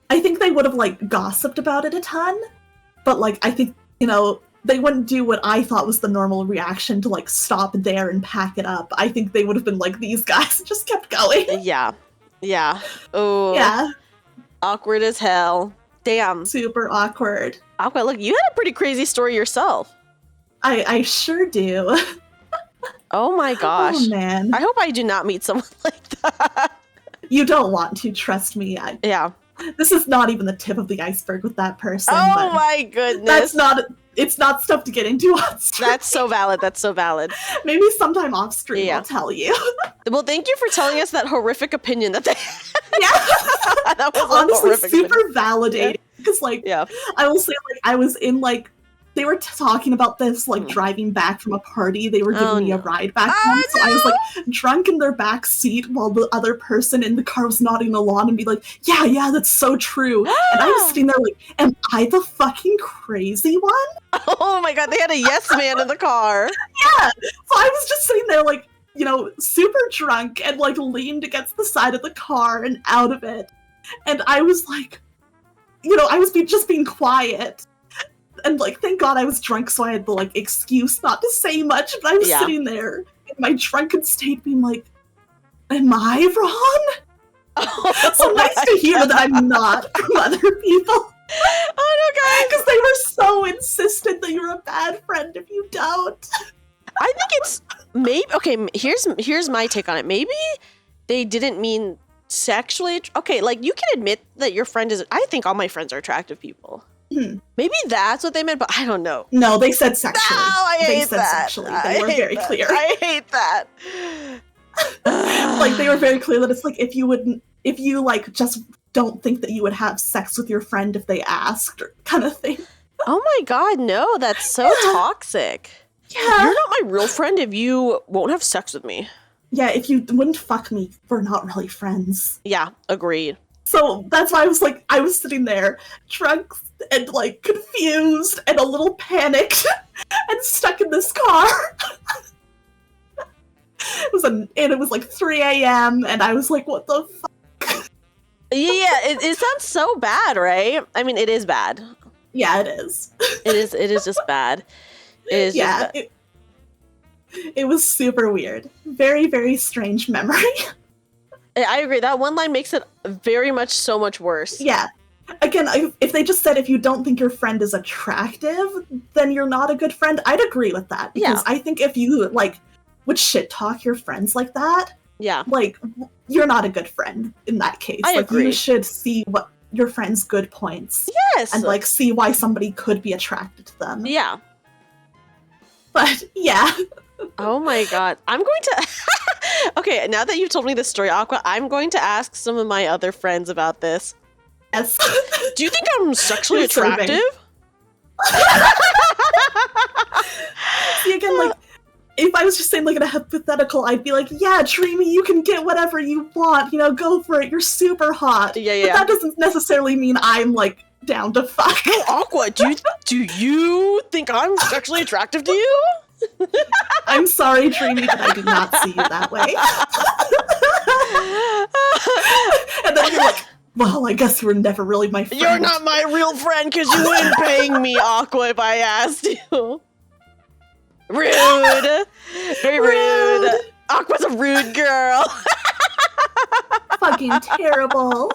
I think they would have, like, gossiped about it a ton, but, like, I think, you know, they wouldn't do what I thought was the normal reaction to, like, stop there and pack it up. I think they would have been like these guys and just kept going. Yeah. Yeah. Oh. Yeah. Awkward as hell. Damn. Super awkward. Aqua, look, you had a pretty crazy story yourself. I sure do. Oh my gosh. Oh, man. I hope I do not meet someone like that. You don't want to, trust me. Yeah. This is not even the tip of the iceberg with that person. Oh my goodness. It's not stuff to get into on stream. That's so valid. That's so valid. Maybe sometime off stream I'll tell you. Well, thank you for telling us that horrific opinion that they Yeah. That was honestly super validating. Because I will say I was in they were talking about this driving back from a party. They were giving me a ride back home. So I was drunk in their back seat while the other person in the car was nodding along and be like, yeah, that's so true. And I was sitting there like, am I the fucking crazy one? Oh my god, they had a yes man in the car. Yeah. So I was just sitting there like, you know, super drunk and leaned against the side of the car and out of it. And I was like, you know, I was just being quiet. And thank God I was drunk, so I had the excuse not to say much. But I was sitting there in my drunken state, being like, "Am I wrong?" Oh, so nice to hear that I'm not from other people. Oh no, guys! Because they were so insistent that you're a bad friend if you don't. I think it's maybe okay. Here's my take on it. Maybe they didn't mean sexually. Okay, you can admit that your friend is. I think all my friends are attractive people. Maybe that's what they meant, but I don't know. No, they said sexually. No, I hate they said that. Sexually. They were very clear. I hate that. They were very clear that it's if you just don't think that you would have sex with your friend if they asked, or kind of thing. Oh my god, no, that's so toxic. Yeah. You're not my real friend if you won't have sex with me. Yeah, if you wouldn't fuck me, we're not really friends. Yeah, agreed. So that's why I was sitting there, drunk and confused and a little panicked and stuck in this car. It was 3 a.m. and I was like, what the fuck? Yeah, it sounds so bad, right? I mean, it is bad. Yeah, it is. It is just bad. It is just bad. It was super weird. Very, very strange memory. I agree. That one line makes it very much so much worse. Yeah. again, if they just said if you don't think your friend is attractive, then you're not a good friend, I'd agree with that. Because I think if you, like, would shit talk your friends like that, like, you're not a good friend in that case. I agree. You should see what your friend's good points. Yes! And, like, see why somebody could be attracted to them. Yeah. But, yeah. Oh my god. I'm going to... Okay, now that you've told me this story, Aqua, I'm going to ask some of my other friends about this. Yes. Do you think I'm sexually attractive? See, again, like, if I was just saying, like, in a hypothetical, I'd be like, yeah, Dreamy, you can get whatever you want, you know, go for it, you're super hot. Yeah. But that doesn't necessarily mean I'm, like, down to fuck. Oh, Aqua, do you think I'm sexually attractive to you? I'm sorry, Dreamy, but I did not see you that way. And then you're like, well, I guess you were never really my friend. You're not my real friend because you wouldn't paying me, Aqua, if I asked you. Rude. Very rude. Aqua's a rude girl. Fucking terrible.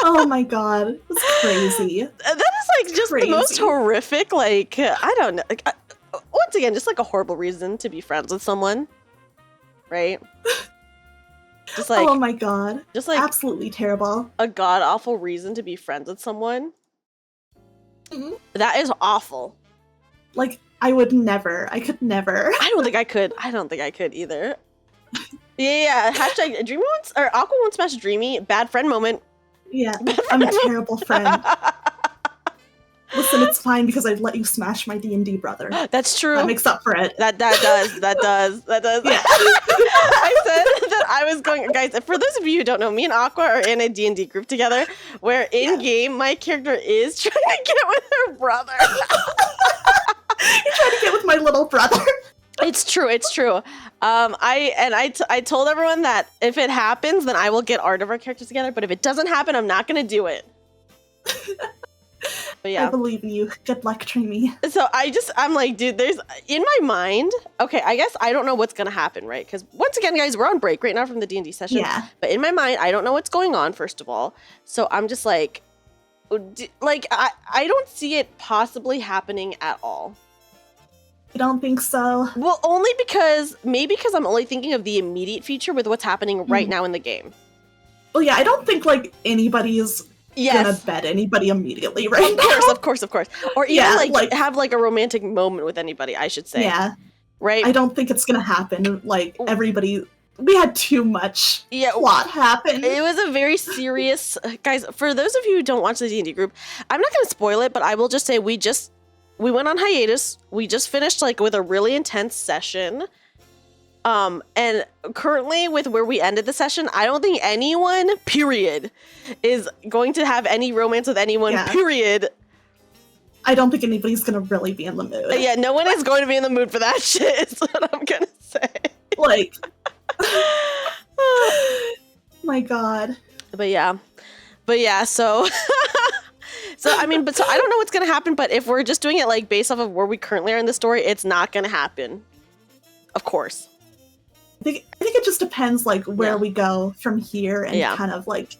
Oh my god. It's crazy. That is like just the most horrific, like, I don't know. Like, once again, just like a horrible reason to be friends with someone. Right? Just like, oh my god. Just like absolutely terrible. A god-awful reason to be friends with someone. Mm-hmm. That is awful. Like, I could never. I don't think I could either. Yeah. Hashtag Dreamy wants, or Aqua won't smash Dreamy. Bad friend moment. Yeah, I'm a terrible friend. Listen, it's fine because I'd let you smash my D&D brother. That's true. That makes up for it. That does. Yeah. I said that I was going, guys, for those of you who don't know, me and Aqua are in a D&D group together where in-game my character is trying to get with her brother. You're trying to get with my little brother. It's true. I told everyone that if it happens, then I will get art of our characters together. But if it doesn't happen, I'm not going to do it. But yeah. I believe in you. Good luck, Dreamy. So I'm like, dude, there's, in my mind, okay, I guess I don't know what's going to happen, right? Because once again, guys, we're on break right now from the D&D session. Yeah. But in my mind, I don't know what's going on, first of all. So I'm just like I don't see it possibly happening at all. I don't think so. Well, only because I'm only thinking of the immediate future with what's happening right now in the game. Well, yeah, I don't think, like, anybody is gonna bet anybody immediately right now. Of course. Or even, have, like, a romantic moment with anybody, I should say. Yeah. Right? I don't think it's gonna happen. Like, we had too much plot happen. It was a very serious... Guys, for those of you who don't watch the D&D group, I'm not gonna spoil it, but I will just say we went on hiatus. We just finished, like, with a really intense session. And currently with where we ended the session, I don't think anyone, period, is going to have any romance with anyone, period. I don't think anybody's gonna really be in the mood. Yeah, no one is going to be in the mood for that shit, is what I'm gonna say. Like... my god. But yeah, so... So, I mean, so I don't know what's going to happen, but if we're just doing it, like, based off of where we currently are in the story, it's not going to happen. Of course. I think it just depends, like, where we go from here and kind of, like,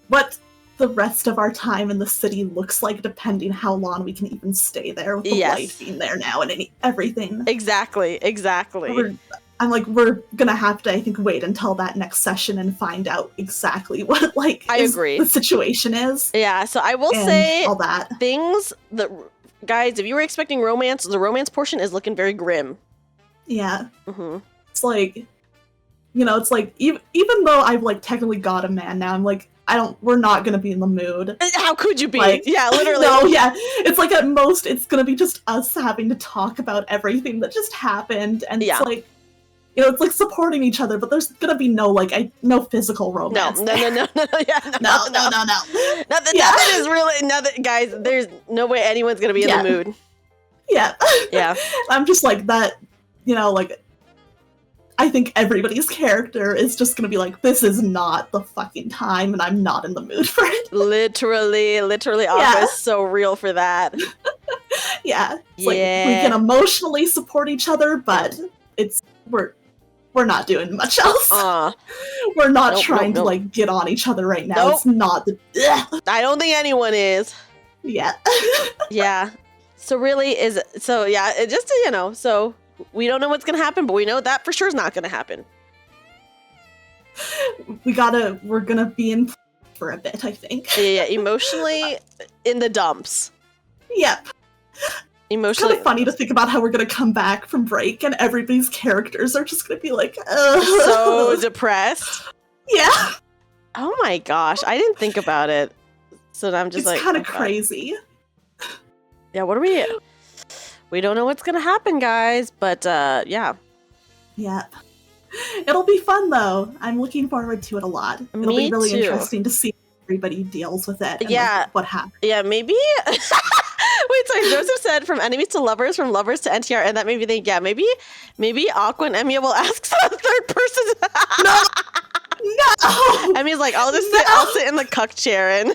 what the rest of our time in the city looks like, depending how long we can even stay there with the life being there now and everything. Exactly. We're gonna have to, I think, wait until that next session and find out exactly what, like, the situation is. Yeah, so I will say all that. Things that, guys, if you were expecting romance, the romance portion is looking very grim. Yeah. Mm-hmm. It's like, you know, it's like, even though I've, like, technically got a man now, I'm like, we're not gonna be in the mood. How could you be? Like, yeah, literally. No, yeah. It's like, at most, it's gonna be just us having to talk about everything that just happened, and it's like, you know, it's like supporting each other, but there's gonna be no physical romance. No. No. Nothing is really, guys, there's no way anyone's gonna be in the mood. Yeah. Yeah. I'm just like that, you know, like, I think everybody's character is just gonna be like, this is not the fucking time, and I'm not in the mood for it. Literally, Aqua is so real for that. Yeah. It's like, we can emotionally support each other, but we're not doing much else. We're not trying to like get on each other right now. It's not the. I don't think anyone is. Yeah. Yeah. So really it just so we don't know what's gonna happen, but we know that for sure is not gonna happen. We're gonna be in for a bit, I think. Yeah, emotionally in the dumps. Yep. Emotionally. It's kind of funny to think about how we're gonna come back from break and everybody's characters are just gonna be like, so depressed. Yeah. Oh my gosh, I didn't think about it. So I'm just it's kind of crazy. Yeah, what are we don't know what's gonna happen, guys, but yeah. Yep. It'll be fun though. I'm looking forward to it a lot. It'll be really interesting to see how everybody deals with it and like, what happens. Yeah, maybe wait, sorry, Joseph said from enemies to lovers, from lovers to NTR, and that made me think, yeah, maybe Aqua and Emiya will ask the third person. No! Emiya's like, I'll sit in the cuck chair and no.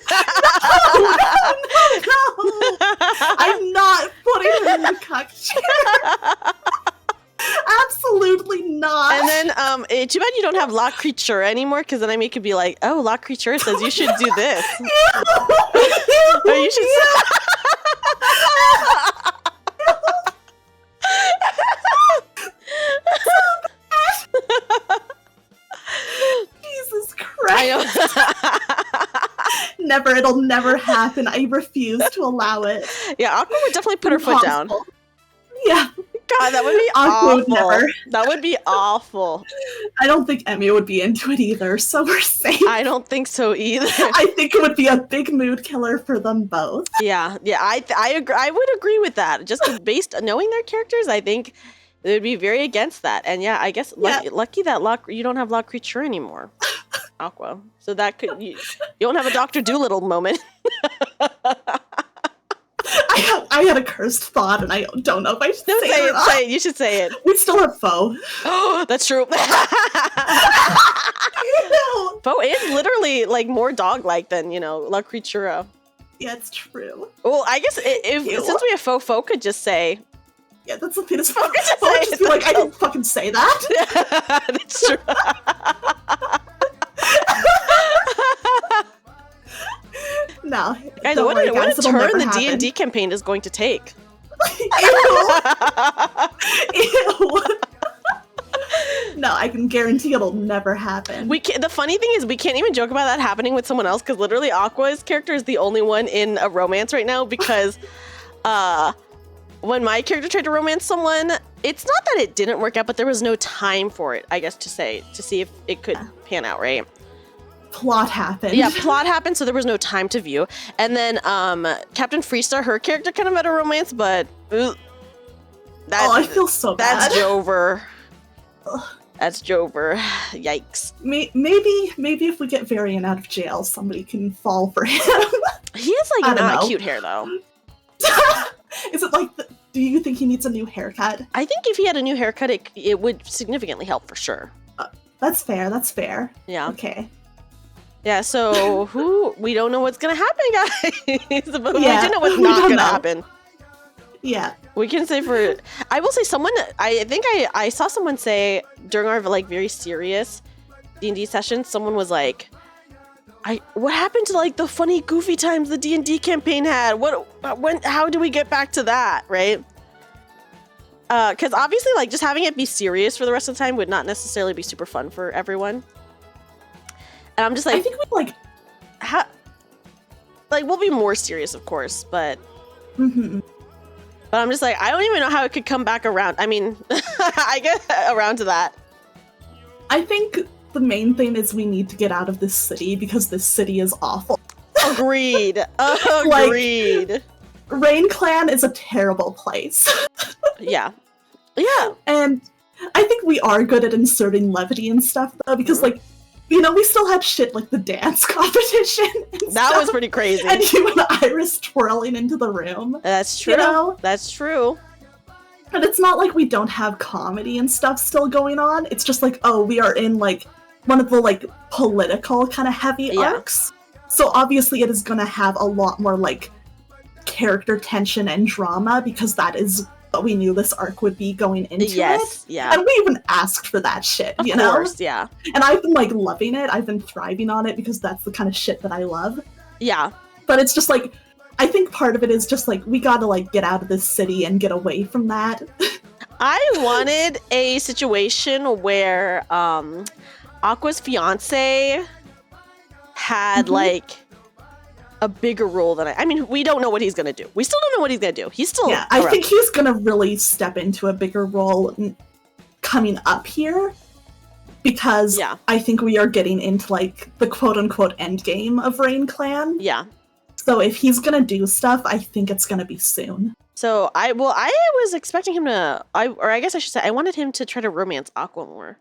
I'm not putting her in the cuck chair. Absolutely not. And then, too bad you don't have La Creature anymore, because then Emiya could be like, oh, La Creature says you should do this. Or you should Jesus Christ. It'll never happen. I refuse to allow it. Yeah, Aqua would definitely put her foot down. Yeah. God, that would be awful. That would be awful. I don't think Emiya would be into it either, so we're safe. I don't think so either. I think it would be a big mood killer for them both. Yeah, I agree. I would agree with that. Just based on knowing their characters, I think they would be very against that. And yeah, I guess lucky that you don't have La Creature anymore, Aqua. So that could you don't have a Dr. Dolittle moment. I had a cursed thought, and I don't know if I should say it. Say it. You should say it. We still have Foe. Oh, that's true. Foe is literally like more dog-like than La Creatura. Yeah, it's true. Well, I guess since we have Foe could just say. Yeah, that's the thing. Foe could just be like, I didn't fucking say that. That's true. No, guys, what a turn the D&D campaign is going to take. Ew. No, I can guarantee it'll never happen. The funny thing is, we can't even joke about that happening with someone else, because literally Aqua's character is the only one in a romance right now, because when my character tried to romance someone, it's not that it didn't work out, but there was no time for it, I guess, to see if it could pan out, right? Plot happened. Yeah, plot happened, so there was no time to view. And then Captain Freestar, her character kind of had a romance, but I feel so bad. That's Jover. That's Jover. Yikes. Maybe if we get Varian out of jail, somebody can fall for him. He has like not cute hair though. Is it like? Do you think he needs a new haircut? I think if he had a new haircut, it would significantly help for sure. That's fair. That's fair. Yeah. Okay. Yeah, so we don't know what's gonna happen, guys. But we do know what's not gonna happen. Yeah. We can say I will say I think I saw someone say during our like very serious D&D session, someone was like, what happened to like the funny goofy times the D&D campaign had? How do we get back to that, right? Because obviously like just having it be serious for the rest of the time would not necessarily be super fun for everyone. And I'm just like, I think we we'll be more serious, of course, but but I'm just like, I don't even know how it could come back around. I mean, I get around to that. I think the main thing is we need to get out of this city because this city is awful. Agreed. Agreed. Rain Clan is a terrible place. Yeah. And I think we are good at inserting levity and stuff, though, because we still had shit like the dance competition. That was pretty crazy. And you and Iris twirling into the room. That's true. That's true. But it's not like we don't have comedy and stuff still going on. It's just like, we are in like one of the political kind of heavy arcs. So obviously it is going to have a lot more like character tension and drama because that is but we knew this arc would be going into it. Yeah. And we even asked for that shit, Of you know? course, yeah. And I've been, like, loving it. I've been thriving on it because that's the kind of shit that I love. Yeah. But it's just, like, I think part of it is just, like, we gotta, like, get out of this city and get away from that. I wanted a situation where Aqua's fiance had, like, a bigger role than I mean, we don't know what he's gonna do. We still don't know what he's gonna do. He's still I think he's gonna really step into a bigger role coming up here, because I think we are getting into, like, the quote-unquote end game of Rain Clan. Yeah. So if he's gonna do stuff, I think it's gonna be soon. So I was expecting him to, I guess I should say, I wanted him to try to romance Aqua more.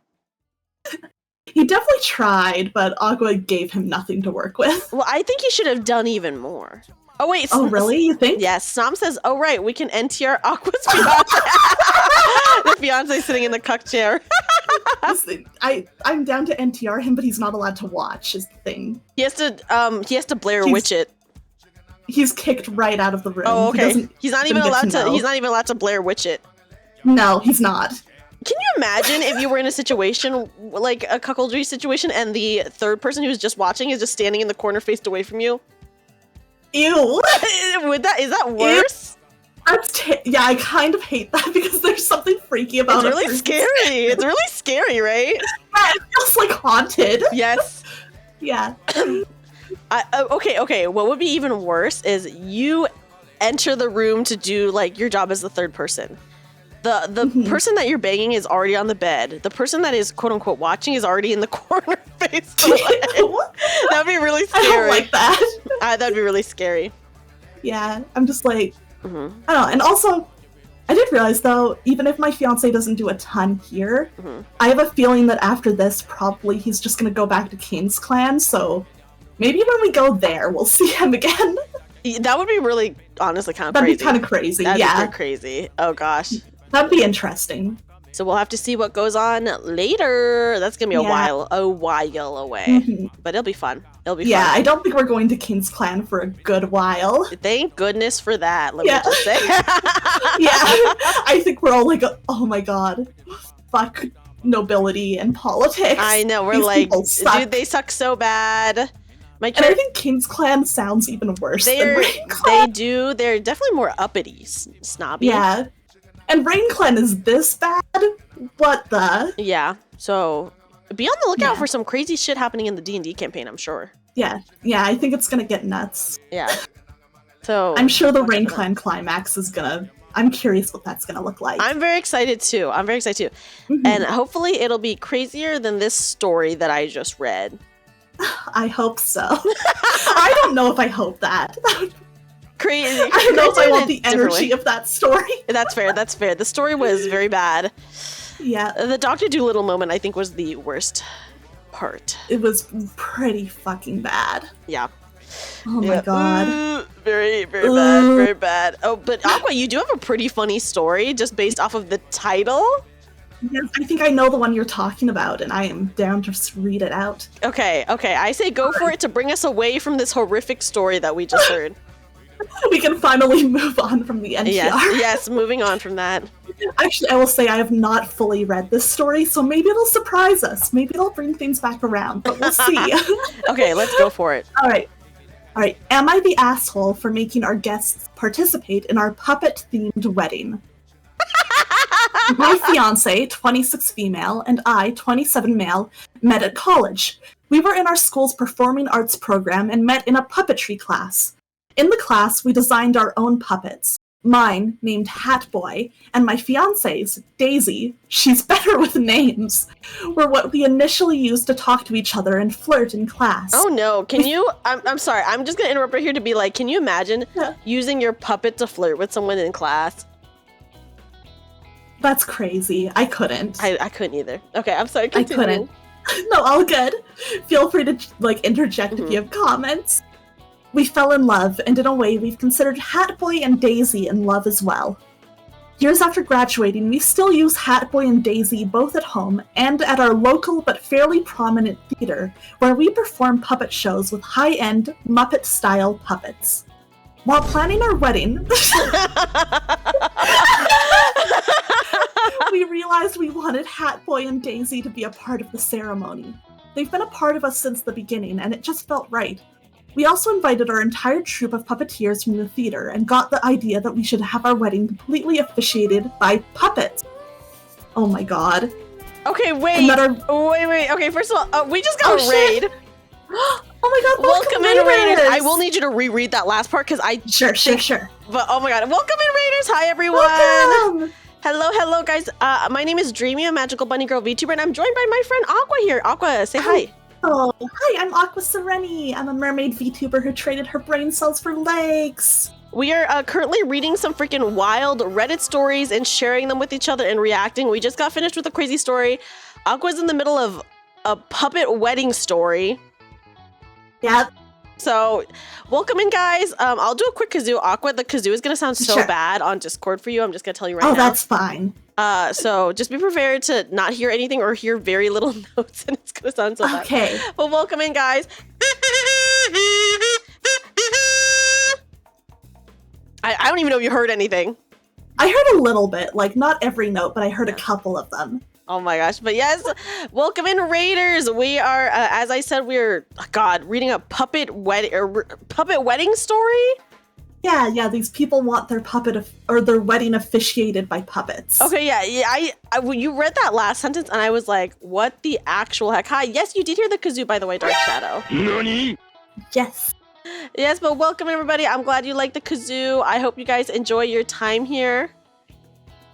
He definitely tried, but Aqua gave him nothing to work with. Well, I think he should have done even more. Oh wait. Oh really? You think? Yes. Snom says, "Oh right, we can NTR Aqua's fiance." The fiance sitting in the cuck chair. I'm down to NTR him, but he's not allowed to watch. Is the thing. He has to Blair Witch it. He's kicked right out of the room. Oh, okay. He's not even allowed to. He's not even allowed to Blair Witch it. No, he's not. Can you imagine if you were in a situation like a cuckoldry situation, and the third person who's just watching is just standing in the corner, faced away from you? Ew. Is that worse? Yeah, I kind of hate that because there's something freaky about it. It's really scary. It's really scary, right? Yeah, it feels like haunted. Yes. Yeah. Okay. What would be even worse is you enter the room to do, like, your job as the third person. The person that you're banging is already on the bed. The person that is quote unquote watching is already in the corner faced away. That'd be really scary. I don't like that. That'd be really scary. Yeah, I'm just like, I don't know. And also, I did realize though, even if my fiance doesn't do a ton here, I have a feeling that after this, probably he's just gonna go back to King's Clan. So maybe when we go there, we'll see him again. That would be really, honestly, kind of crazy. That'd be kind of crazy. That'd be crazy. Oh gosh. That'd be interesting. So we'll have to see what goes on later. That's gonna be a while away. But it'll be fun. It'll be fun. Yeah, I don't think we're going to King's Clan for a good while. Thank goodness for that, let me just say. I think we're all like, oh my god, fuck nobility and politics. I know, we're These like, people suck. dude, they suck so bad. And I think King's Clan sounds even worse than Rain Clan. They do. They're definitely more uppity, snobby. Yeah. And Rain Clan is this bad? What the? Yeah. So be on the lookout for some crazy shit happening in the D&D campaign, I'm sure. Yeah. Yeah, I think it's gonna get nuts. Yeah. So I'm sure the Rain Clan climax is gonna... I'm curious what that's gonna look like. I'm very excited too. And hopefully it'll be crazier than this story that I just read. I hope so. I don't know if I hope that. Crazy. I don't know if I want the energy of that story. That's fair. The story was very bad. Yeah. The Dr. Dolittle moment, I think, was the worst part. It was pretty fucking bad. Yeah. Oh my god. Very, very bad. Very bad. Oh, but Aqua, you do have a pretty funny story just based off of the title. Yes, I think I know the one you're talking about, and I am down to just read it out. Okay. I say go for it to bring us away from this horrific story that we just heard. We can finally move on from the NTR. Yes, moving on from that. Actually, I will say I have not fully read this story, so maybe it'll surprise us. Maybe it'll bring things back around, but we'll see. Okay, let's go for it. All right. Am I the asshole for making our guests participate in our puppet-themed wedding? My fiance, 26 female, and I, 27 male, met at college. We were in our school's performing arts program and met in a puppetry class. In the class, we designed our own puppets. Mine, named Hat Boy, and my fiance's, Daisy, she's better with names, were what we initially used to talk to each other and flirt in class. Oh no, can you, I'm sorry, I'm just gonna interrupt right here to be like, can you imagine using your puppet to flirt with someone in class? That's crazy. I couldn't. I couldn't either. Okay, I'm sorry, continue. I couldn't. No, all good. Feel free to, interject if you have comments. We fell in love, and in a way we've considered Hatboy and Daisy in love as well. Years after graduating, we still use Hatboy and Daisy both at home and at our local but fairly prominent theater, where we perform puppet shows with high-end, Muppet-style puppets. While planning our wedding... wanted Hatboy and Daisy to be a part of the ceremony. They've been a part of us since the beginning, and it just felt right. We also invited our entire troupe of puppeteers from the theater and got the idea that we should have our wedding completely officiated by puppets. Oh my god. Okay, wait. Wait. Okay, first of all, we just got a raid. Oh my god, welcome in, Raiders! I will need you to reread that last part because I Sure. But oh my god, welcome in, Raiders! Hi, everyone! Welcome! Hello, guys. My name is Dreamy, a magical bunny girl VTuber, and I'm joined by my friend Aqua here. Aqua, say hi. Oh, hi, I'm Aqua Syreni. I'm a mermaid VTuber who traded her brain cells for legs. We are currently reading some freaking wild Reddit stories and sharing them with each other and reacting. We just got finished with a crazy story. Aqua's in the middle of a puppet wedding story. Yep. So, welcome in, guys. I'll do a quick kazoo. Aqua, the kazoo is going to sound so Sure. bad on Discord for you. I'm just going to tell you right now. Oh, that's fine. So just be prepared to not hear anything or hear very little notes, and it's going to sound so bad. Okay. Well, welcome in, guys. I don't even know if you heard anything. I heard a little bit, like not every note, but I heard a couple of them. Oh my gosh. But yes, welcome in, Raiders. We are, as I said, we're, reading a puppet wedding story. Yeah, these people want their their wedding officiated by puppets. Okay, yeah, you read that last sentence and I was like, what the actual heck? Hi, yes, you did hear the kazoo, by the way, Dark Shadow. Nani? Yes. Yes, but welcome, everybody. I'm glad you like the kazoo. I hope you guys enjoy your time here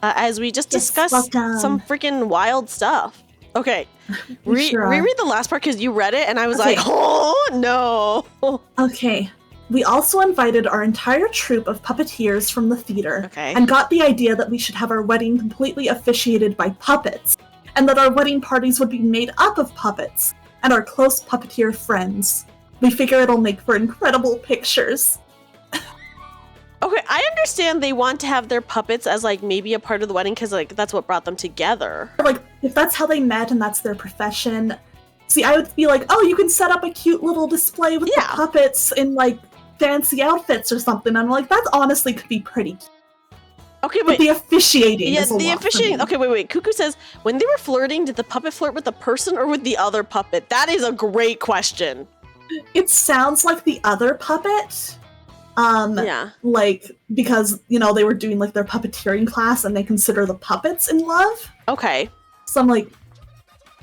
as we just discuss some freaking wild stuff. Okay, reread the last part because you read it and I was like, oh, no. Okay. We also invited our entire troupe of puppeteers from the theater Okay. and got the idea that we should have our wedding completely officiated by puppets, and that our wedding parties would be made up of puppets and our close puppeteer friends. We figure it'll make for incredible pictures. Okay, I understand they want to have their puppets as like maybe a part of the wedding because like that's what brought them together. Like, if that's how they met and that's their profession, see, I would be like, oh, you can set up a cute little display with the puppets in like fancy outfits or something. I'm like, that honestly could be pretty cute. Okay, but the officiating is a the lot officiating. for me. Okay, wait. Cuckoo says, when they were flirting, did the puppet flirt with the person or with the other puppet? That is a great question. It sounds like the other puppet. Yeah. Like, because, they were doing like their puppeteering class and they consider the puppets in love. Okay. So I'm like,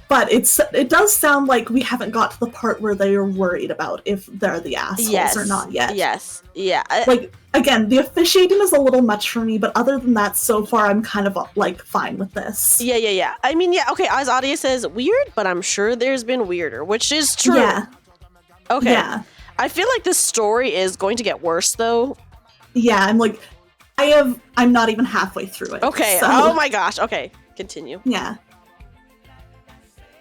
but it does sound like we haven't got to the part where they are worried about if they're the assholes or not yet. Yes. Yeah. Like, again, the officiating is a little much for me, but other than that, so far I'm kind of like fine with this. Yeah. I mean, yeah. Okay. As Audia says, weird, but I'm sure there's been weirder, which is true. Yeah. Okay. Yeah. I feel like this story is going to get worse, though. Yeah. I'm like, I'm not even halfway through it. Okay. So. Oh my gosh. Okay. Continue. Yeah.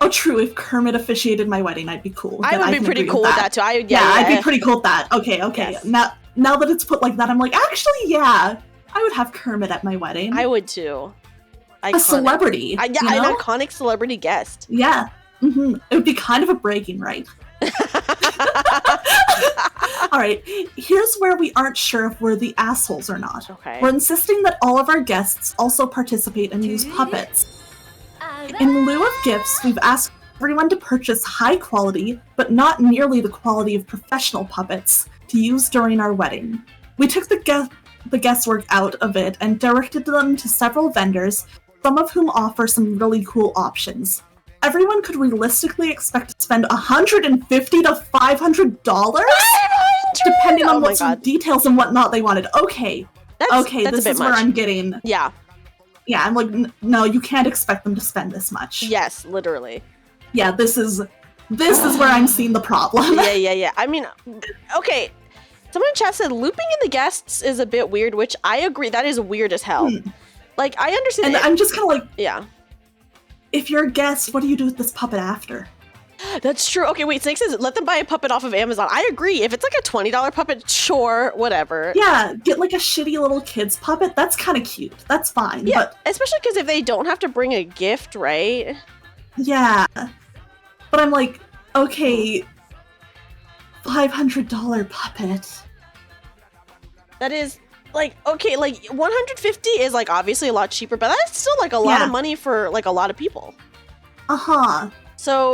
Oh, true. If Kermit officiated my wedding, I'd be cool. I would be pretty cool with that too. I'd be pretty cool with that. Okay. Yes. Now that it's put like that, I'm like, actually, yeah, I would have Kermit at my wedding. I would too. Iconic. A celebrity. An iconic celebrity guest. Yeah. Mm-hmm. It would be kind of a bragging right. All right. Here's where we aren't sure if we're the assholes or not. Okay. We're insisting that all of our guests also participate and use puppets. In lieu of gifts, we've asked everyone to purchase high quality, but not nearly the quality of professional puppets, to use during our wedding. We took the guesswork out of it and directed them to several vendors, some of whom offer some really cool options. Everyone could realistically expect to spend $150 to $500, depending on what some details and whatnot they wanted. Okay, this is where I'm getting. Yeah. Yeah, I'm like, no, you can't expect them to spend this much. Yes, literally. Yeah, this is where I'm seeing the problem. Yeah. I mean, okay. Someone in chat said looping in the guests is a bit weird, which I agree. That is weird as hell. Like, I understand. And I'm just kind of like, yeah. If you're a guest, what do you do with this puppet after? That's true. Okay, wait, Snake says, let them buy a puppet off of Amazon. I agree. If it's like a $20 puppet, sure, whatever. Yeah, get like a shitty little kid's puppet. That's kind of cute. That's fine. Yeah, but especially because if they don't have to bring a gift, right? Yeah. But I'm like, okay, $500 puppet. That is like, okay, like 150 is like obviously a lot cheaper, but that's still like a lot of money for like a lot of people. So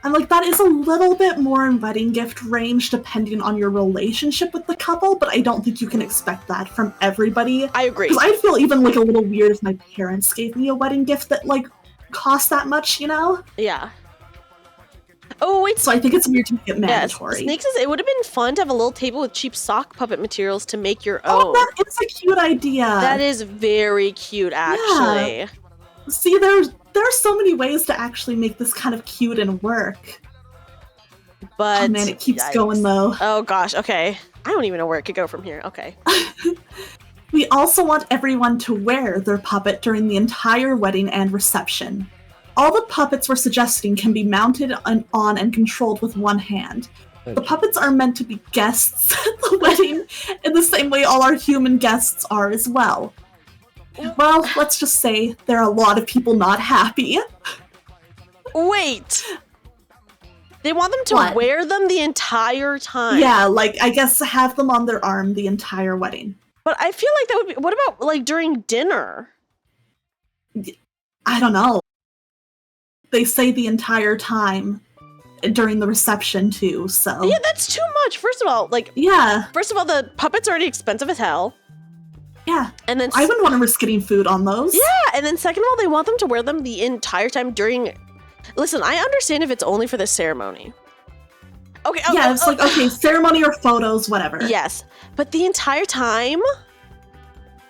I'm like, that is a little bit more in wedding gift range depending on your relationship with the couple, but I don't think you can expect that from everybody. I agree. Because I'd feel even like a little weird if my parents gave me a wedding gift that like cost that much, you know? Yeah. Oh wait. So I think it's weird to make it mandatory. Snake says it would have been fun to have a little table with cheap sock puppet materials to make your own. Oh, that is a cute idea. That is very cute, actually. Yeah. See, there are so many ways to actually make this kind of cute and work. But oh man, it keeps going though. Oh gosh, okay. I don't even know where it could go from here. Okay. We also want everyone to wear their puppet during the entire wedding and reception. All the puppets we're suggesting can be mounted on and controlled with one hand. The puppets are meant to be guests at the wedding in the same way all our human guests are as well. Well, let's just say there are a lot of people not happy. Wait! They want them to wear them the entire time. Yeah, like, I guess have them on their arm the entire wedding. But I feel like that would be... What about, like, during dinner? I don't know. They say the entire time during the reception, too, so... Yeah, that's too much. First of all, like... Yeah. First of all, the puppet's already expensive as hell. Yeah. And then... I wouldn't want to risk getting food on those. Yeah, and then second of all, they want them to wear them the entire time during... Listen, I understand if it's only for the ceremony. Okay. Yeah, it's like, okay, ceremony or photos, whatever. Yes. But the entire time?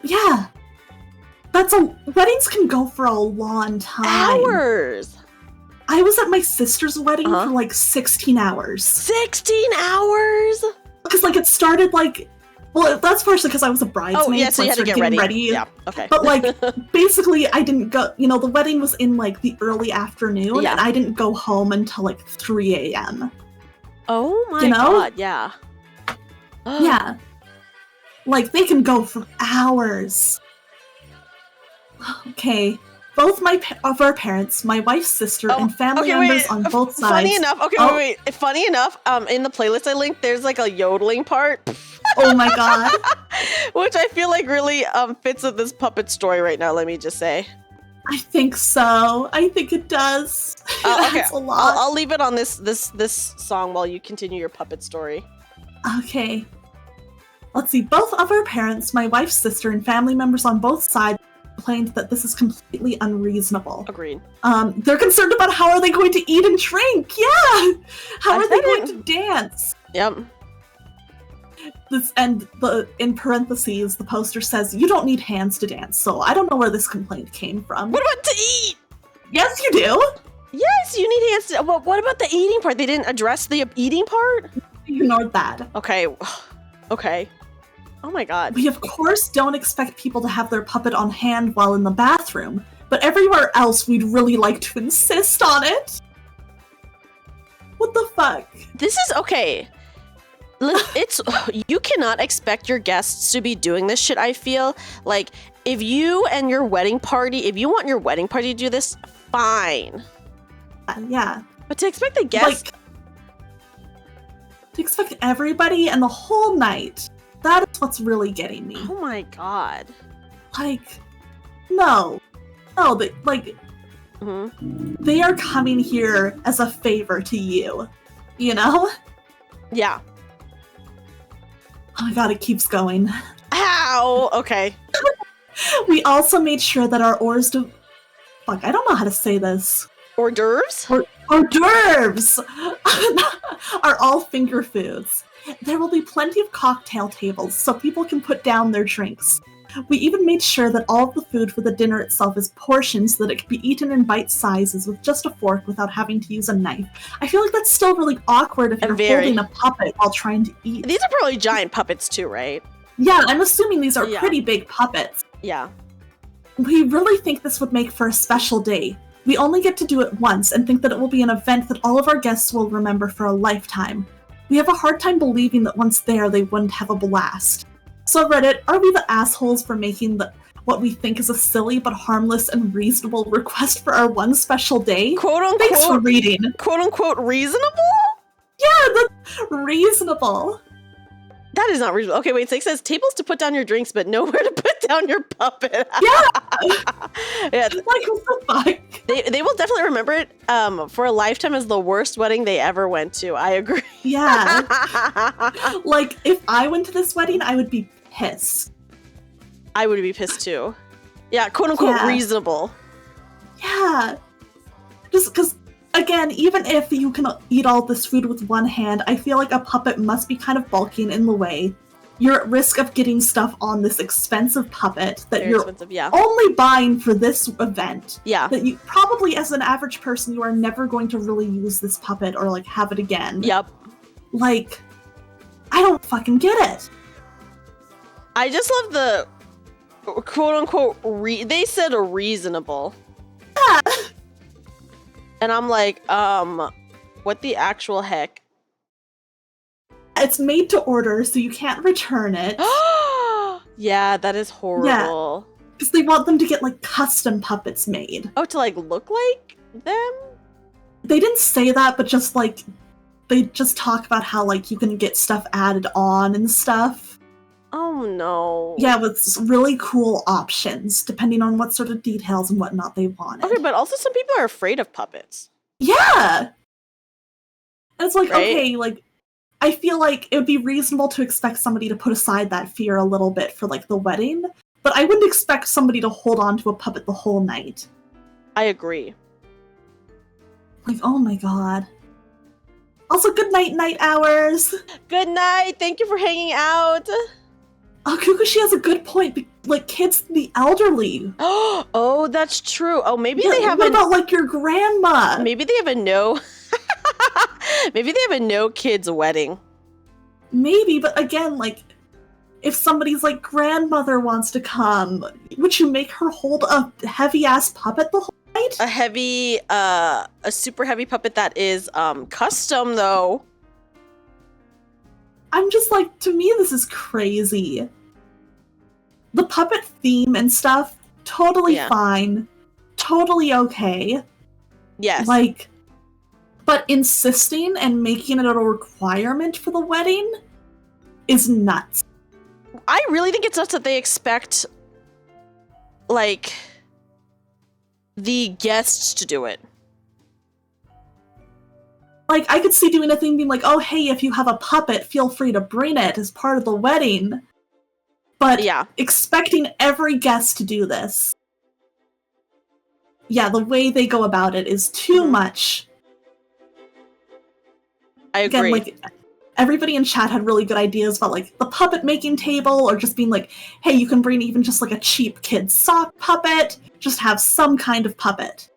Yeah. Weddings can go for a long time. Hours! I was at my sister's wedding for like 16 hours. 16 hours? Because like it started like... Well, that's partially because I was a bridesmaid. Oh, yeah, so you had to get ready. Yeah, okay. But, like, basically, I didn't go... You know, the wedding was in, like, the early afternoon, and I didn't go home until, like, 3 a.m. Oh, my God, yeah. Yeah. Like, they can go for hours. Okay. Both of our parents, my wife's sister, and family members on both sides... Funny enough, wait. Funny enough, in the playlist I linked, there's, like, a yodeling part. Oh my god. Which I feel like really fits with this puppet story right now, let me just say. I think so. I think it does. Okay, a lot. I'll leave it on this song while you continue your puppet story. Okay. Let's see. Both of our parents, my wife's sister, and family members on both sides complained that this is completely unreasonable. Agreed. They're concerned about how are they going to eat and drink. Yeah. How are they going to dance? Yep. In parentheses, the poster says, you don't need hands to dance, so I don't know where this complaint came from. What about to eat? Yes, you do. Yes, you need hands to... Well, what about the eating part? They didn't address the eating part? You ignored that. Okay. Okay. Oh my god. We, of course, don't expect people to have their puppet on hand while in the bathroom, but everywhere else we'd really like to insist on it. What the fuck? This is... Okay. It's you cannot expect your guests to be doing this shit. I feel like if you and your wedding party, if you want your wedding party to do this, fine. Yeah. But to expect the guests, to expect everybody and the whole night, that is what's really getting me. Oh my god. Like, no, they are coming here as a favor to you, you know? Yeah. Oh my god, it keeps going. Ow! Okay. We also made sure that our fuck, I don't know how to say this. Hors d'oeuvres? Hors d'oeuvres! Are all finger foods. There will be plenty of cocktail tables so people can put down their drinks. We even made sure that all of the food for the dinner itself is portioned so that it can be eaten in bite sizes with just a fork without having to use a knife. I feel like that's still really awkward if you're holding a puppet while trying to eat. These are probably giant puppets too, right? Yeah, I'm assuming these are pretty big puppets. Yeah. We really think this would make for a special day. We only get to do it once and think that it will be an event that all of our guests will remember for a lifetime. We have a hard time believing that once there they wouldn't have a blast. So Reddit, are we the assholes for making what we think is a silly but harmless and reasonable request for our one special day? Quote unquote. Thanks for reading. Quote unquote reasonable? Yeah, that's reasonable. That is not reasonable. Okay, wait. It says tables to put down your drinks, but nowhere to put down your puppet. Yeah. Yeah. Like, what the fuck? They will definitely remember it for a lifetime as the worst wedding they ever went to. I agree. Yeah. Like, if I went to this wedding, I would be pissed. I would be pissed too. Yeah, quote unquote Yeah. reasonable. Yeah. Just because, again, even if you can eat all this food with one hand, I feel like a puppet must be kind of bulky and in the way. You're at risk of getting stuff on this expensive puppet that Very you're expensive, yeah. only buying for this event. Yeah. That you probably, as an average person, you are never going to really use this puppet or like have it again. Yep. Like, I don't fucking get it. I just love the quote unquote they said reasonable. Yeah. And I'm like, what the actual heck? It's made to order, so you can't return it. Yeah, that is horrible. Because they want them to get like custom puppets made. Oh, to like look like them? They didn't say that, but just like they just talk about how like you can get stuff added on and stuff. Oh no. Yeah, with really cool options depending on what sort of details and whatnot they wanted. Okay, but also some people are afraid of puppets. Yeah. And it's like, Right? okay, like I feel like it would be reasonable to expect somebody to put aside that fear a little bit for like the wedding, but I wouldn't expect somebody to hold on to a puppet the whole night. I agree. Like, oh my god. Also, good night hours. Good night. Thank you for hanging out. Oh, Kukushi has a good point. Like, kids and the elderly. Oh, that's true. Oh, maybe Yeah, they have what a about like your grandma? maybe they have a no maybe they have a no kids wedding. Maybe, but again, like, if somebody's like grandmother wants to come, would you make her hold a heavy ass puppet the whole night? A super heavy puppet that is custom though. I'm just like, to me, this is crazy. The puppet theme and stuff, totally Yeah. fine. Totally okay. Yes. Like, but insisting and making it a requirement for the wedding is nuts. I really think it's nuts that they expect like the guests to do it. Like, I could see doing a thing being like, oh, hey, if you have a puppet, feel free to bring it as part of the wedding. But Yeah. expecting every guest to do this. Yeah, the way they go about it is too Mhm. much. I agree. Again, like, everybody in chat had really good ideas about, like, the puppet making table, or just being like, hey, you can bring even just, like, a cheap kid's sock puppet. Just have some kind of puppet.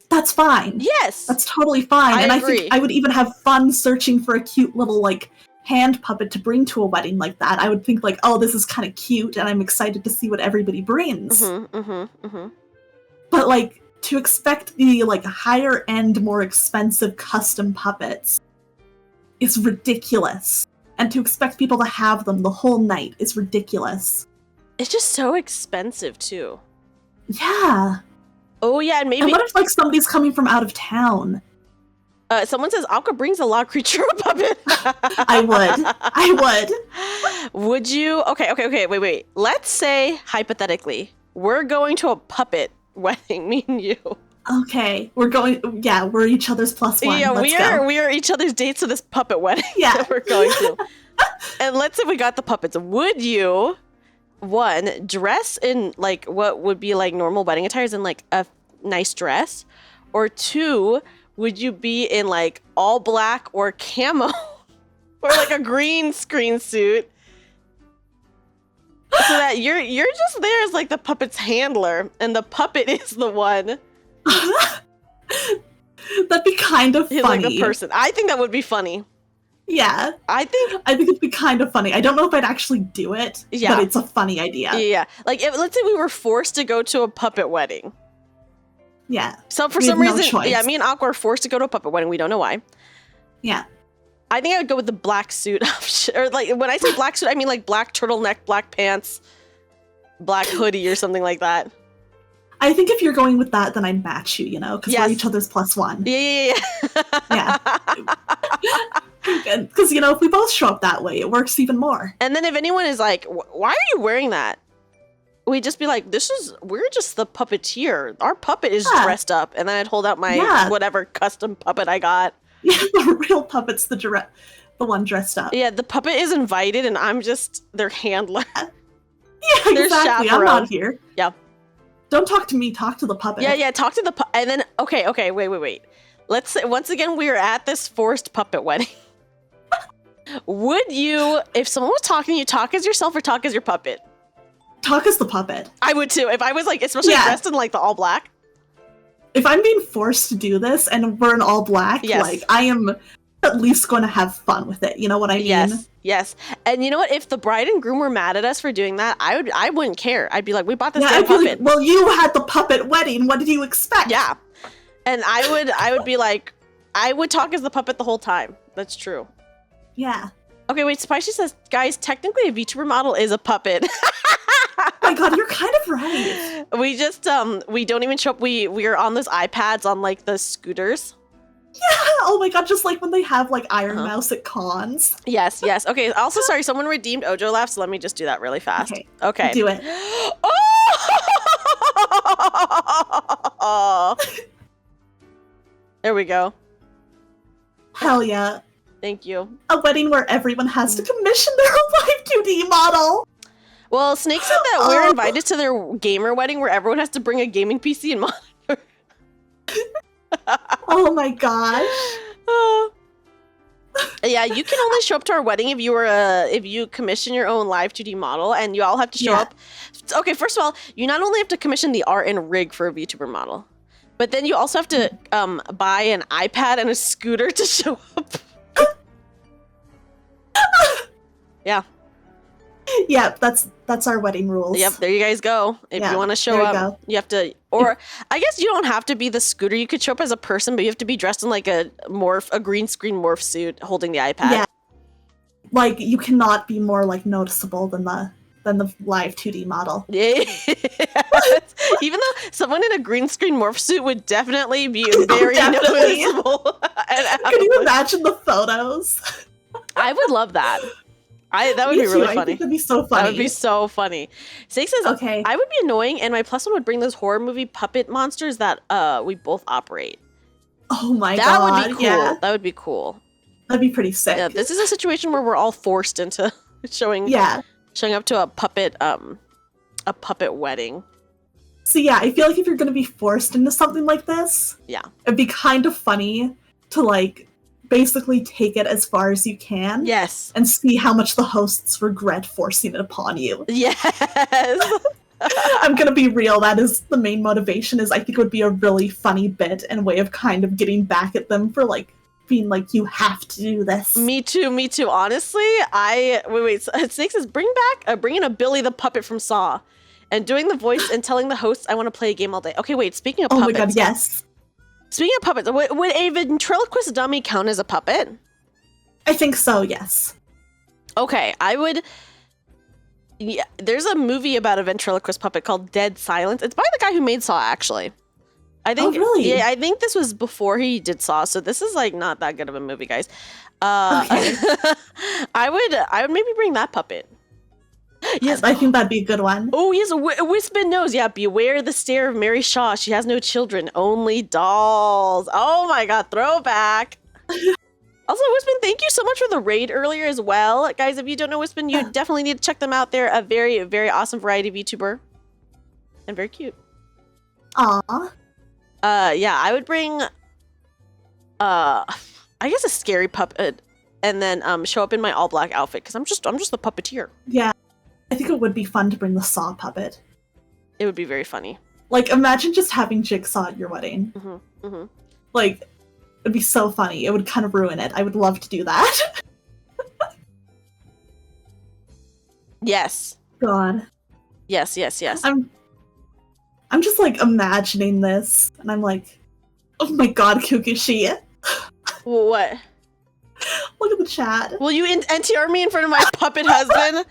That's fine. Yes. That's totally fine. I And agree. I think I would even have fun searching for a cute little, like, hand puppet to bring to a wedding like that. I would think, like, oh, this is kind of cute, and I'm excited to see what everybody brings. But, like, to expect the, like, higher-end, more expensive custom puppets is ridiculous. And to expect people to have them the whole night is ridiculous. It's just so expensive too. Yeah. Oh yeah, and maybe And what if, like, somebody's coming from out of town? someone says Aqua brings a law creature puppet. I would. Would you? Okay. Wait. Let's say hypothetically, we're going to a puppet wedding. Me and you. Okay, we're going. Yeah, we're each other's plus one. Yeah, Let's go. we are each other's dates to this puppet wedding Yeah. that we're going to. And let's say we got the puppets. Would you, one, dress in like what would be like normal wedding attires in like a nice dress, or two, would you be in like all black or camo, or like a green screen suit? So that you're just there as like the puppet's handler, and the puppet is the one. That'd be kind of He's funny. like the person. I think that would be funny. Yeah, I think it'd be kind of funny. I don't know if I'd actually do it, Yeah. but it's a funny idea. yeah. Like if, let's say we were forced to go to a puppet wedding. Yeah, So for We some have no reason, choice. yeah, me and Aqua are forced to go to a puppet wedding. We don't know why. yeah. I think I would go with the black suit option. Or like when I say black suit, I mean like black turtleneck, black pants, black hoodie or something like that. I think if you're going with that, then I'd match you. You know, because Yes. we're each other's plus one. Yeah. Yeah. Because, if we both show up that way, it works even more. And then if anyone is like, why are you wearing that? We'd just be like, we're just the puppeteer. Our puppet is dressed up. And then I'd hold out my whatever custom puppet I got. Yeah, the real puppet's the one dressed up. Yeah, the puppet is invited and I'm just their handler. Yeah, exactly. I'm not here. Yeah. Don't talk to me, talk to the puppet. Yeah, talk to the puppet. And then, okay, wait. Let's say, once again, we are at this forced puppet wedding. Would you, if someone was talking to you, talk as yourself or talk as your puppet? Talk as the puppet. I would too. If I was like, especially dressed in like the all black. If I'm being forced to do this and we're in all black, like I am at least going to have fun with it. You know what I mean? Yes. And you know what? If the bride and groom were mad at us for doing that, I wouldn't care. I'd be like, we bought this damn puppet. Like, well, you had the puppet wedding. What did you expect? Yeah. And I would be like, I would talk as the puppet the whole time. That's true. Yeah. Okay, wait, Spicy says, guys, technically a VTuber model is a puppet. Oh my god, you're kind of right. We just, we don't even show up. We are on those iPads on, like, the scooters. Yeah, oh my god, just like when they have, like, Iron Mouse at cons. Yes. Okay, also, sorry, someone redeemed Ojo Laugh, so let me just do that really fast. Okay. Do it. Oh! There we go. Hell yeah. Thank you. A wedding where everyone has to commission their own live 2D model. Well, Snake said that we're invited to their gamer wedding where everyone has to bring a gaming PC and monitor. Oh my gosh. Yeah, you can only show up to our wedding if you commission your own live 2D model, and you all have to show up. Okay, first of all, you not only have to commission the art and rig for a VTuber model, but then you also have to buy an iPad and a scooter to show up. Yeah. Yeah, that's our wedding rules. Yep, there you guys go. If you want to show up, you have to, or I guess you don't have to be the scooter. You could show up as a person, but you have to be dressed in like a green screen morph suit holding the iPad. Yeah. Like you cannot be more like noticeable than the live 2D model. Yeah. Even though someone in a green screen morph suit would definitely be very noticeable. Can you imagine the photos? I would love that. That would be really funny. I think that'd be so funny. That would be so funny. Snake says, okay, I would be annoying, and my plus one would bring those horror movie puppet monsters that we both operate. Oh my god. That would be cool. Yeah. That would be cool. That'd be pretty sick. Yeah, this is a situation where we're all forced into showing up to a puppet wedding. So yeah, I feel like if you're gonna be forced into something like this, it'd be kind of funny to like basically take it as far as you can. Yes. And see how much the hosts regret forcing it upon you. Yes. I'm gonna be real, that is the main motivation, is I think it would be a really funny bit and way of kind of getting back at them for like being like, you have to do this. Me too. Honestly, wait, Snake says bring in a Billy the puppet from Saw and doing the voice and telling the hosts I want to play a game all day. Okay, wait, speaking of puppets. Oh my god, yes. Speaking of puppets, would a ventriloquist dummy count as a puppet? I think so, yes. Okay, I would... Yeah, there's a movie about a ventriloquist puppet called Dead Silence. It's by the guy who made Saw, actually. I think, really? Yeah, I think this was before he did Saw, so this is like not that good of a movie, guys. Okay. I would maybe bring that puppet. Yes, I think that'd be a good one. Oh, yes, a Wispin nose. Yeah, beware the stare of Mary Shaw. She has no children, only dolls. Oh my god, throwback. Also, Wispin, thank you so much for the raid earlier as well. Guys, if you don't know Wispin, you definitely need to check them out. They're a very, very awesome variety VTuber. And very cute. Aww. Yeah, I would bring, I guess a scary puppet and then show up in my all black outfit because I'm just the puppeteer. Yeah. I think it would be fun to bring the Saw puppet. It would be very funny. Like, imagine just having Jigsaw at your wedding. Mm-hmm. Mm-hmm. Like, it'd be so funny. It would kind of ruin it. I would love to do that. Yes. God. Yes. I'm just, like, imagining this, and I'm like, oh my god, Kukushi. What? Look at the chat. Will you NTR me in front of my puppet husband?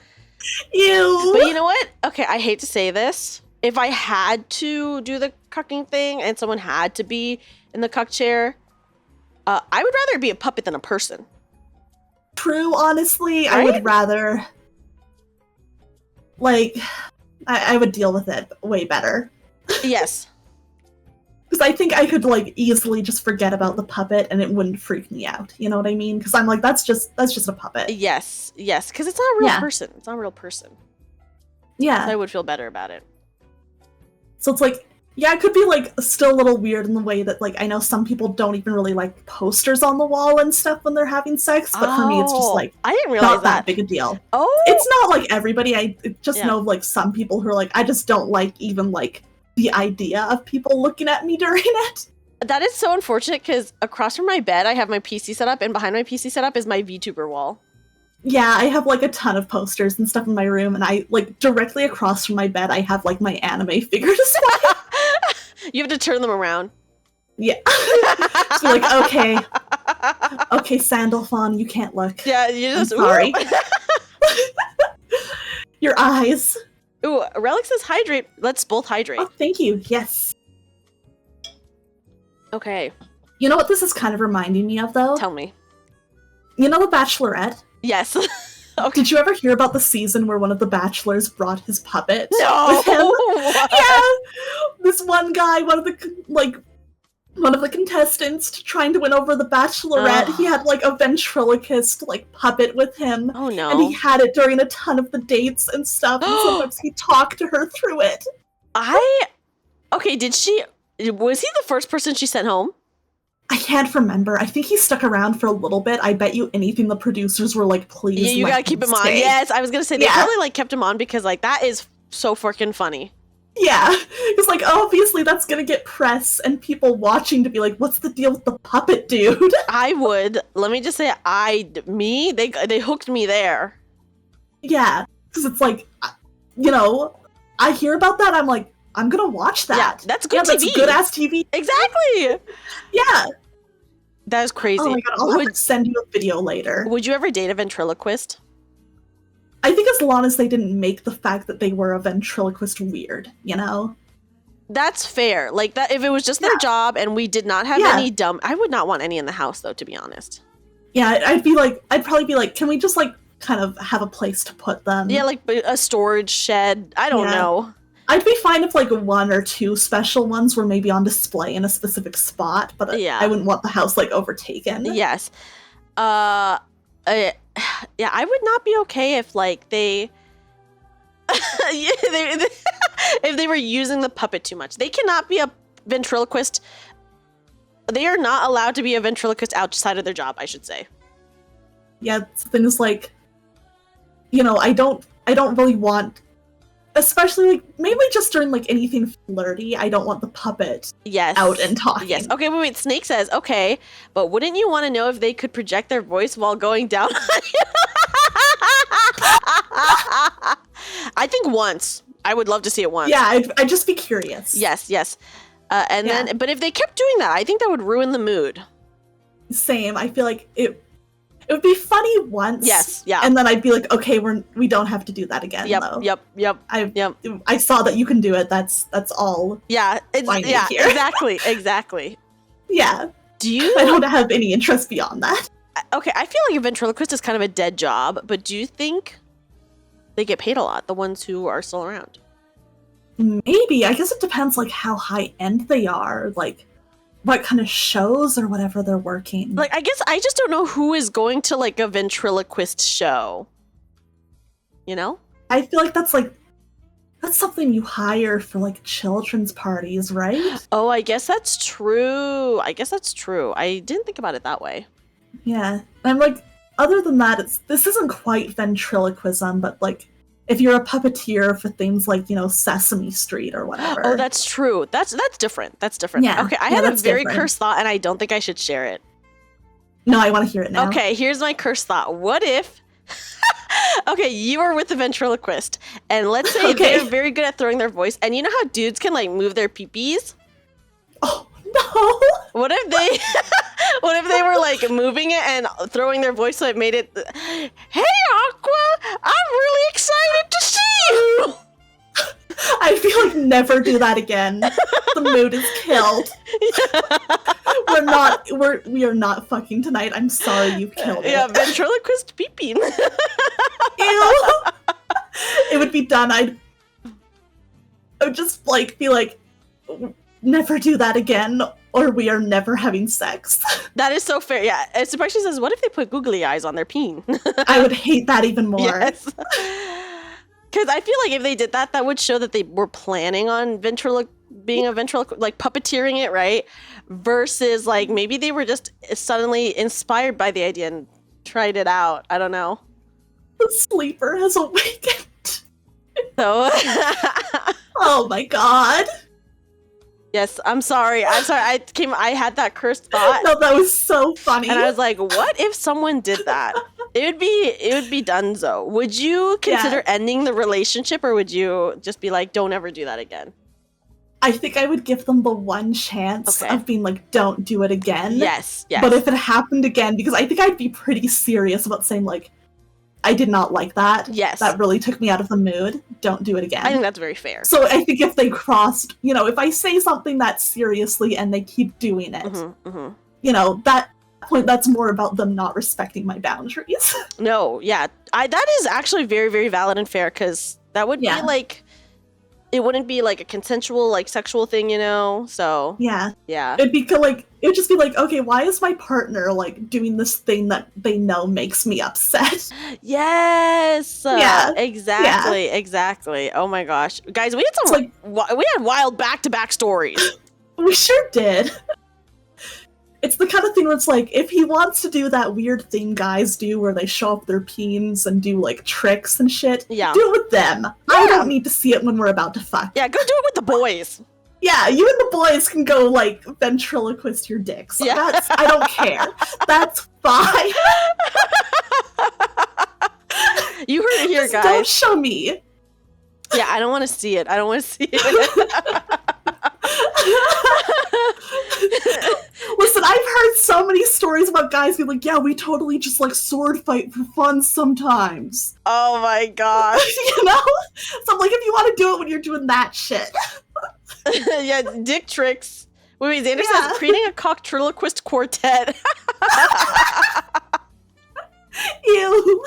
Ew. But you know what? Okay, I hate to say this. If I had to do the cucking thing and someone had to be in the cuck chair, I would rather be a puppet than a person. True, honestly, Right? I would rather, like, I would deal with it way better. Yes. Because I think I could, like, easily just forget about the puppet and it wouldn't freak me out. You know what I mean? Because I'm like, that's just a puppet. Yes, because it's not a real Yeah. person. It's not a real person. Yeah. So I would feel better about it. So it's like, yeah, it could be, like, still a little weird in the way that, like, I know some people don't even really like posters on the wall and stuff when they're having sex, but for me it's just, like, I didn't realize not that big a deal. Oh! It's not like everybody. I just Yeah. know, like, some people who are like, I just don't like even, like, the idea of people looking at me during it. That is so unfortunate because across from my bed, I have my PC set up, and behind my PC setup is my VTuber wall. Yeah, I have, like, a ton of posters and stuff in my room, and I, like, directly across from my bed, I have, like, my anime figure display. You have to turn them around. Yeah. So, like, okay, Sandalphon, you can't look. Yeah, you I'm just. sorry. Your eyes. Ooh, Relic says hydrate. Let's both hydrate. Oh, thank you. Yes. Okay, You know what this is kind of reminding me of, though? tell me. You know The Bachelorette? Yes. Okay. Did you ever hear about the season where one of the bachelors brought his puppet No. with him? What? Yeah, this one guy, one of the contestants trying to win over the Bachelorette. Ugh. He had like a ventriloquist like puppet with him, Oh no. and he had it during a ton of the dates and stuff. And sometimes he talked to her through it. Okay, was he the first person she sent home? I can't remember. I think he stuck around for a little bit. I bet you anything the producers were like, please. Yeah, you let gotta keep him on. stay. Yes, I was gonna say they Yeah. probably like kept him on because like that is so freaking funny. Yeah, it's like obviously that's gonna get press and people watching to be like, "What's the deal with the puppet dude?" I would. Let me just say, they hooked me there. Yeah, because it's like, you know, I hear about that. I'm like, I'm gonna watch that. Yeah, that's good That's TV. good ass TV. Exactly. Yeah. That is crazy. Oh my god, I'll have to send you a video later. Would you ever date a ventriloquist? I think as long as they didn't make the fact that they were a ventriloquist weird, you know. That's fair. Like that, if it was just their job and we did not have any I would not want any in the house though, to be honest. Yeah, I'd probably be like, can we just like kind of have a place to put them? Yeah, like a storage shed. I don't know. I'd be fine if like one or two special ones were maybe on display in a specific spot, but I wouldn't want the house like overtaken. Yes. Yeah, I would not be okay if like they if they were using the puppet too much. They cannot be a ventriloquist. They are not allowed to be a ventriloquist outside of their job, I should say. Yeah, things like, you know, I don't really want, especially like maybe just during like anything flirty, I don't want the puppet out and talking. Yes. Okay, wait. Snake says, okay, but wouldn't you want to know if they could project their voice while going down on you? I think once. I would love to see it once. Yeah, I'd just be curious. Yes. Then, but if they kept doing that, I think that would ruin the mood. Same. I feel like it would be funny once. Yes, yeah. And then I'd be like, okay, we don't have to do that again. Though. Yep. I saw that you can do it. That's all. Yeah, exactly. Yeah. I don't have any interest beyond that. Okay, I feel like a ventriloquist is kind of a dead job, but do you think they get paid a lot, the ones who are still around? Maybe. I guess it depends like how high end they are, like what kind of shows or whatever they're working. Like, I guess I just don't know who is going to like a ventriloquist show. You know? I feel like that's something you hire for like children's parties, right? Oh, I guess that's true. I didn't think about it that way. Yeah. I'm like, other than that, this isn't quite ventriloquism, but like if you're a puppeteer for things like, you know, Sesame Street or whatever. Oh, that's true. That's different. Yeah. Okay, I had a very cursed thought and I don't think I should share it. No, I want to hear it now. Okay, here's my cursed thought. What if okay, you are with a ventriloquist, and let's say they're very good at throwing their voice, and you know how dudes can like move their peepees? Oh no! What if they were like moving it and throwing their voice so it made it, hey Aqua, I'm really excited to see you! I feel like never do that again. The mood is killed. we are not fucking tonight. I'm sorry you killed it. Yeah, ventriloquist peeping. Ew. It would be done. I would just like be like, never do that again, or we are never having sex. That is so fair. Yeah, especially says, what if they put googly eyes on their peen? I would hate that even more. Yes. Because I feel like if they did that, that would show that they were planning on being a ventriloquist, like puppeteering it, right? Versus like maybe they were just suddenly inspired by the idea and tried it out. I don't know. The sleeper has awakened. So, oh my god. yes, I'm sorry. I had that cursed thought. No, that was so funny. And I was like, what if someone did that? It would be donezo. Would you consider ending the relationship, or would you just be like, don't ever do that again? I think I would give them the one chance of being like, don't do it again. Yes. But if it happened again, because I think I'd be pretty serious about saying like, I did not like that. Yes. That really took me out of the mood. Don't do it again. I think that's very fair. So I think if they crossed, if I say something that seriously and they keep doing it, that point, that's more about them not respecting my boundaries. No, yeah. That is actually very, very valid and fair, because that would be like, it wouldn't be like a consensual, like sexual thing, so. Yeah. It'd just be like, okay, why is my partner like doing this thing that they know makes me upset? Yes. Yeah. Exactly. Oh my gosh. Guys, we had we had wild back-to-back stories. We sure did. It's the kind of thing where it's like, if he wants to do that weird thing guys do where they show up their peens and do like tricks and shit, do it with them. I don't need to see it when we're about to fuck. Yeah, go do it with the boys. Yeah, you and the boys can go like ventriloquist your dicks. I don't care. That's fine. You heard it here, Just guys. Don't show me. Yeah, I don't want to see it. Listen, I've heard so many stories about guys being like, yeah, we totally just like sword fight for fun sometimes. Oh my gosh. So I'm like, if you want to do it when you're doing that shit. Yeah, dick tricks. Wait, Xander says creating a cocktriloquist quartet. Ew.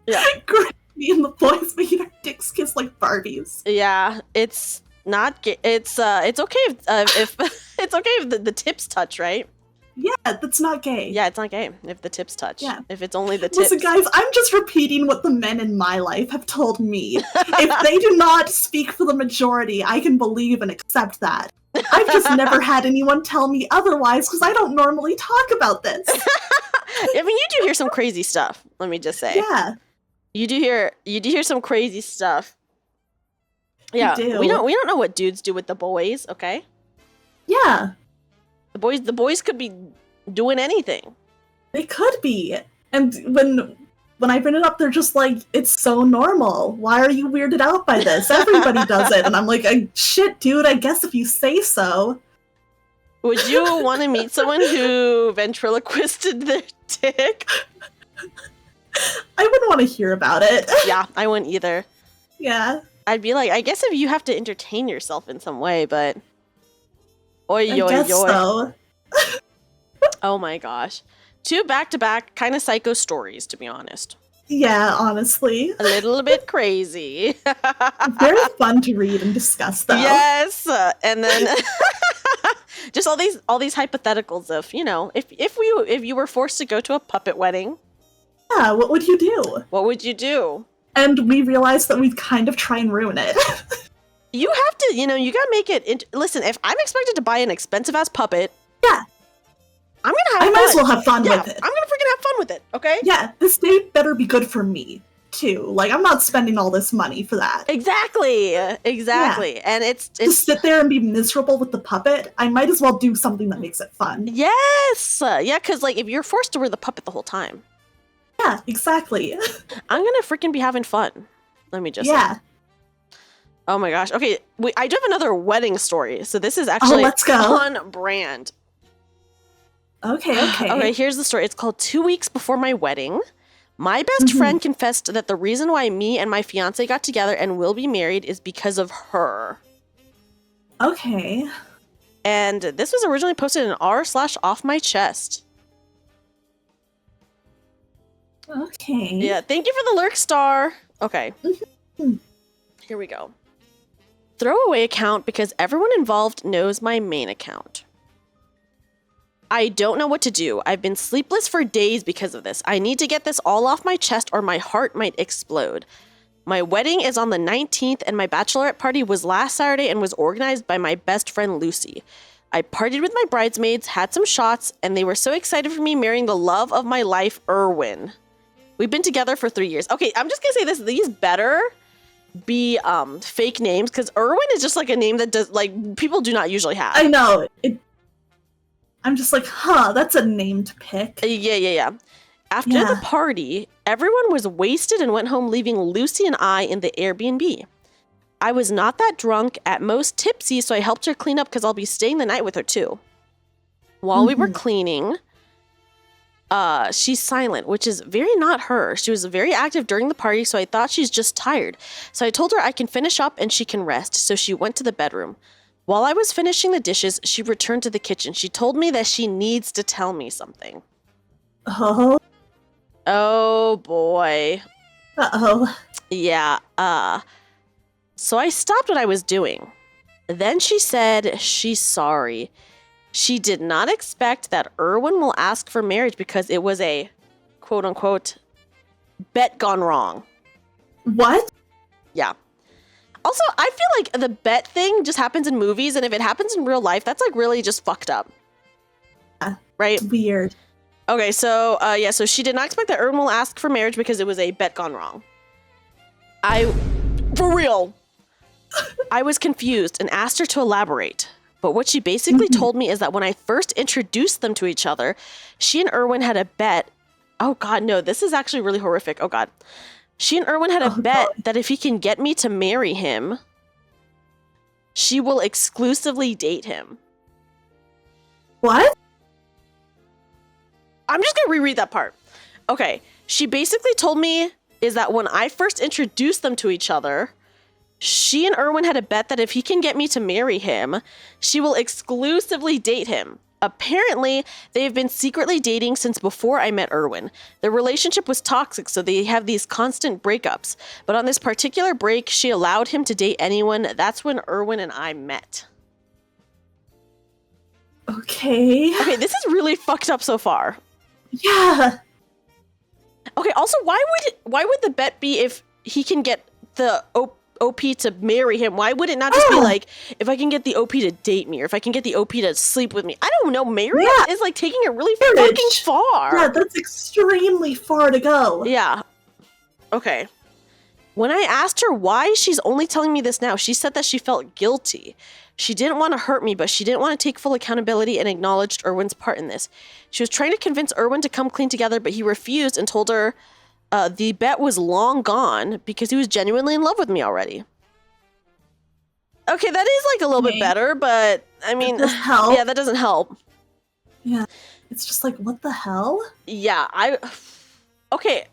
Yeah. Me and the boys making our dicks kiss like Barbies. Yeah, it's not gay. It's okay if it's okay if the tips touch, right? Yeah, that's not gay. Yeah, it's not gay if the tips touch. Yeah. If it's only the tips. Listen, guys, I'm just repeating what the men in my life have told me. If they do not speak for the majority, I can believe and accept that. I've just never had anyone tell me otherwise because I don't normally talk about this. I mean, you do hear some crazy stuff. Let me just say. Yeah. You do hear some crazy stuff. Yeah. We don't know what dudes do with the boys. Okay. Yeah. The boys could be doing anything. They could be. And when I bring it up, they're just like, it's so normal. Why are you weirded out by this? Everybody does it. And I'm like, shit, dude, I guess if you say so. Would you want to meet someone who ventriloquisted their dick? I wouldn't want to hear about it. Yeah, I wouldn't either. Yeah. I'd be like, I guess if you have to entertain yourself in some way, but... I guess so. Oh my gosh. 2 back-to-back kind of psycho stories, to be honest. Yeah, honestly. A little bit crazy. Very fun to read and discuss, though. Yes, and then just all these hypotheticals of, if you were forced to go to a puppet wedding. Yeah, what would you do? What would you do? And we realized that we'd kind of try and ruin it. You have to, you gotta make it. Listen, if I'm expected to buy an expensive ass puppet, yeah, I'm gonna have fun. I might as well have fun with it. I'm gonna freaking have fun with it, okay? Yeah, this date better be good for me, too. Like, I'm not spending all this money for that. Exactly. Yeah. And it's to sit there and be miserable with the puppet, I might as well do something that makes it fun. Yes! Yeah, because, like, if you're forced to wear the puppet the whole time. Yeah, exactly. I'm gonna freaking be having fun. Let me just say. Oh my gosh. Okay, I do have another wedding story. So this is actually let's go. On brand. Okay. Okay, here's the story. It's called 2 weeks before my wedding. My best friend confessed that the reason why me and my fiance got together and will be married is because of her. Okay. And this was originally posted in r/off my chest. Okay. Yeah, thank you for the lurk star. Okay. Mhm. Here we go. Throwaway account because everyone involved knows my main account. I don't know what to do. I've been sleepless for days because of this. I need to get this all off my chest or my heart might explode. My wedding is on the 19th and my bachelorette party was last Saturday and was organized by my best friend Lucy. I partied with my bridesmaids, had some shots, and they were so excited for me marrying the love of my life, Erwin. We've been together for 3 years. Okay, I'm just gonna say this. These better be fake names because Erwin is just like a name that does like people do not usually have. I know. I'm just like, that's a name to pick. Yeah. After the party, everyone was wasted and went home, leaving Lucy and I in the Airbnb. I was not that drunk, at most tipsy, so I helped her clean up because I'll be staying the night with her too. While we were cleaning, she's silent, which is very not her. She was very active during the party, so I thought she's just tired. So I told her I can finish up and she can rest, so she went to the bedroom. While I was finishing the dishes, she returned to the kitchen. She told me that she needs to tell me something. Oh. Oh boy. Uh-oh. Yeah, so I stopped what I was doing. Then she said she's sorry. She did not expect that Erwin will ask for marriage because it was a quote-unquote bet gone wrong. What? Yeah. Also, I feel like the bet thing just happens in movies, and if it happens in real life, that's like really just fucked up. Right? It's weird. Okay, so so she did not expect that Erwin will ask for marriage because it was a bet gone wrong. For real. I was confused and asked her to elaborate. But what she basically told me is that when I first introduced them to each other, she and Erwin had a bet. Oh God, no, this is actually really horrific. Oh God. She and Erwin had a bet that if he can get me to marry him, she will exclusively date him. What? I'm just going to reread that part. Okay. She basically told me is that when I first introduced them to each other, she and Erwin had a bet that if he can get me to marry him, she will exclusively date him. Apparently, they've been secretly dating since before I met Erwin. Their relationship was toxic, so they have these constant breakups. But on this particular break, she allowed him to date anyone. That's when Erwin and I met. Okay. Okay, this is really fucked up so far. Yeah. Okay, also, why would the bet be if he can get the OP to marry him? Why would it not just be like, if I can get the OP to date me, or if I can get the OP to sleep with me? I don't know. Marriage is like taking it really fucking far. Yeah, that's extremely far to go. Yeah. Okay. When I asked her why she's only telling me this now, she said that she felt guilty. She didn't want to hurt me, but she didn't want to take full accountability and acknowledged Erwin's part in this. She was trying to convince Erwin to come clean together, but he refused and told her the bet was long gone because he was genuinely in love with me already. Okay, that is like a little bit better, but I mean, that doesn't help. Yeah, that doesn't help. Yeah, it's just like, what the hell? Yeah, okay.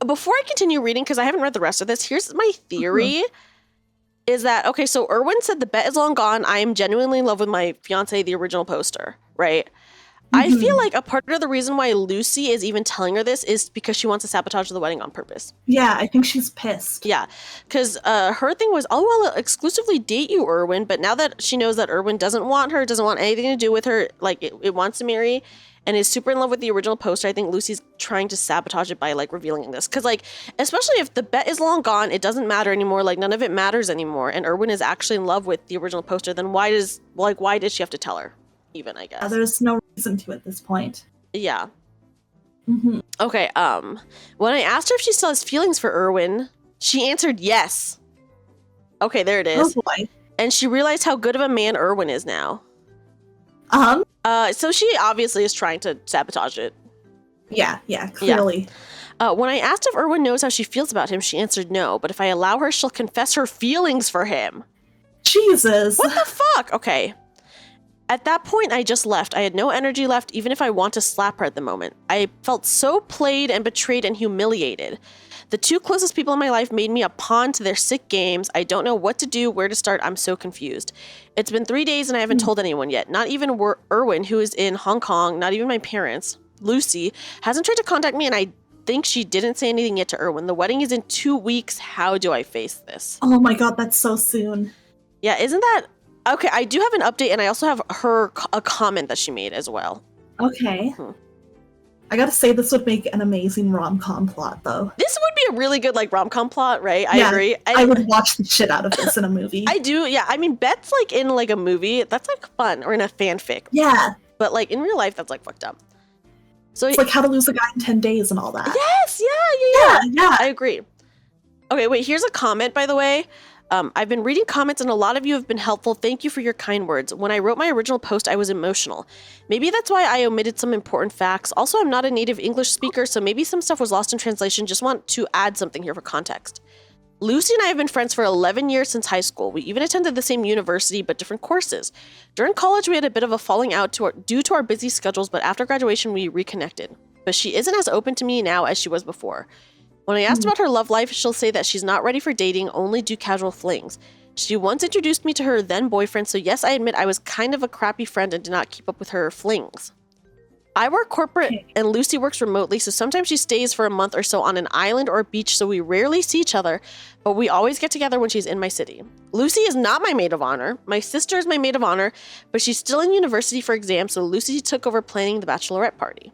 Before I continue reading, because I haven't read the rest of this, here's my theory. Is that, okay, so Erwin said the bet is long gone. I am genuinely in love with my fiance, the original poster, right? I feel like a part of the reason why Lucy is even telling her this is because she wants to sabotage the wedding on purpose. Yeah, I think she's pissed. Yeah, because her thing was, oh, well, I'll exclusively date you, Erwin. But now that she knows that Erwin doesn't want her, doesn't want anything to do with her, like it wants to marry, and is super in love with the original poster, I think Lucy's trying to sabotage it by like revealing this. Because like, especially if the bet is long gone, it doesn't matter anymore. Like none of it matters anymore. And Erwin is actually in love with the original poster. Then why did she have to tell her? Even, I guess. There's no reason to at this point. Yeah. Okay, when I asked her if she still has feelings for Erwin, she answered yes. Okay, there it is. Oh boy. And she realized how good of a man Erwin is now. So she obviously is trying to sabotage it. Yeah, clearly. Yeah. When I asked if Erwin knows how she feels about him, she answered no, but if I allow her, she'll confess her feelings for him. Jesus. What the fuck? Okay. At that point, I just left. I had no energy left, even if I want to slap her at the moment. I felt so played and betrayed and humiliated. The two closest people in my life made me a pawn to their sick games. I don't know what to do, where to start. I'm so confused. It's been 3 days and I haven't told anyone yet. Not even Erwin, who is in Hong Kong, not even my parents. Lucy hasn't tried to contact me, and I think she didn't say anything yet to Erwin. The wedding is in 2 weeks. How do I face this? Oh my god, that's so soon. Yeah, isn't that... Okay, I do have an update, and I also have a comment that she made as well. Okay. I gotta say, this would make an amazing rom-com plot, though. This would be a really good, like, rom-com plot, right? I agree. I would watch the shit out of this in a movie. I do, yeah. I mean, Beth's, like, in, like, a movie. That's, like, fun. Or in a fanfic. Yeah. But, like, in real life, that's, like, fucked up. So it's like How to Lose a Guy in 10 Days and all that. Yes, yeah. Yeah. I agree. Okay, wait, here's a comment, by the way. I've been reading comments and a lot of you have been helpful. Thank you for your kind words. When I wrote my original post, I was emotional. Maybe that's why I omitted some important facts. Also, I'm not a native English speaker, so maybe some stuff was lost in translation. Just want to add something here for context. Lucy and I have been friends for 11 years since high school. We even attended the same university, but different courses. During college, we had a bit of a falling out due to our busy schedules, but after graduation, we reconnected. But she isn't as open to me now as she was before. When I asked about her love life, she'll say that she's not ready for dating, only do casual flings. She once introduced me to her then boyfriend, so yes, I admit I was kind of a crappy friend and did not keep up with her flings. I work corporate and Lucy works remotely, so sometimes she stays for a month or so on an island or a beach, so we rarely see each other, but we always get together when she's in my city. Lucy is not my maid of honor. My sister is my maid of honor, but she's still in university for exams, so Lucy took over planning the bachelorette party.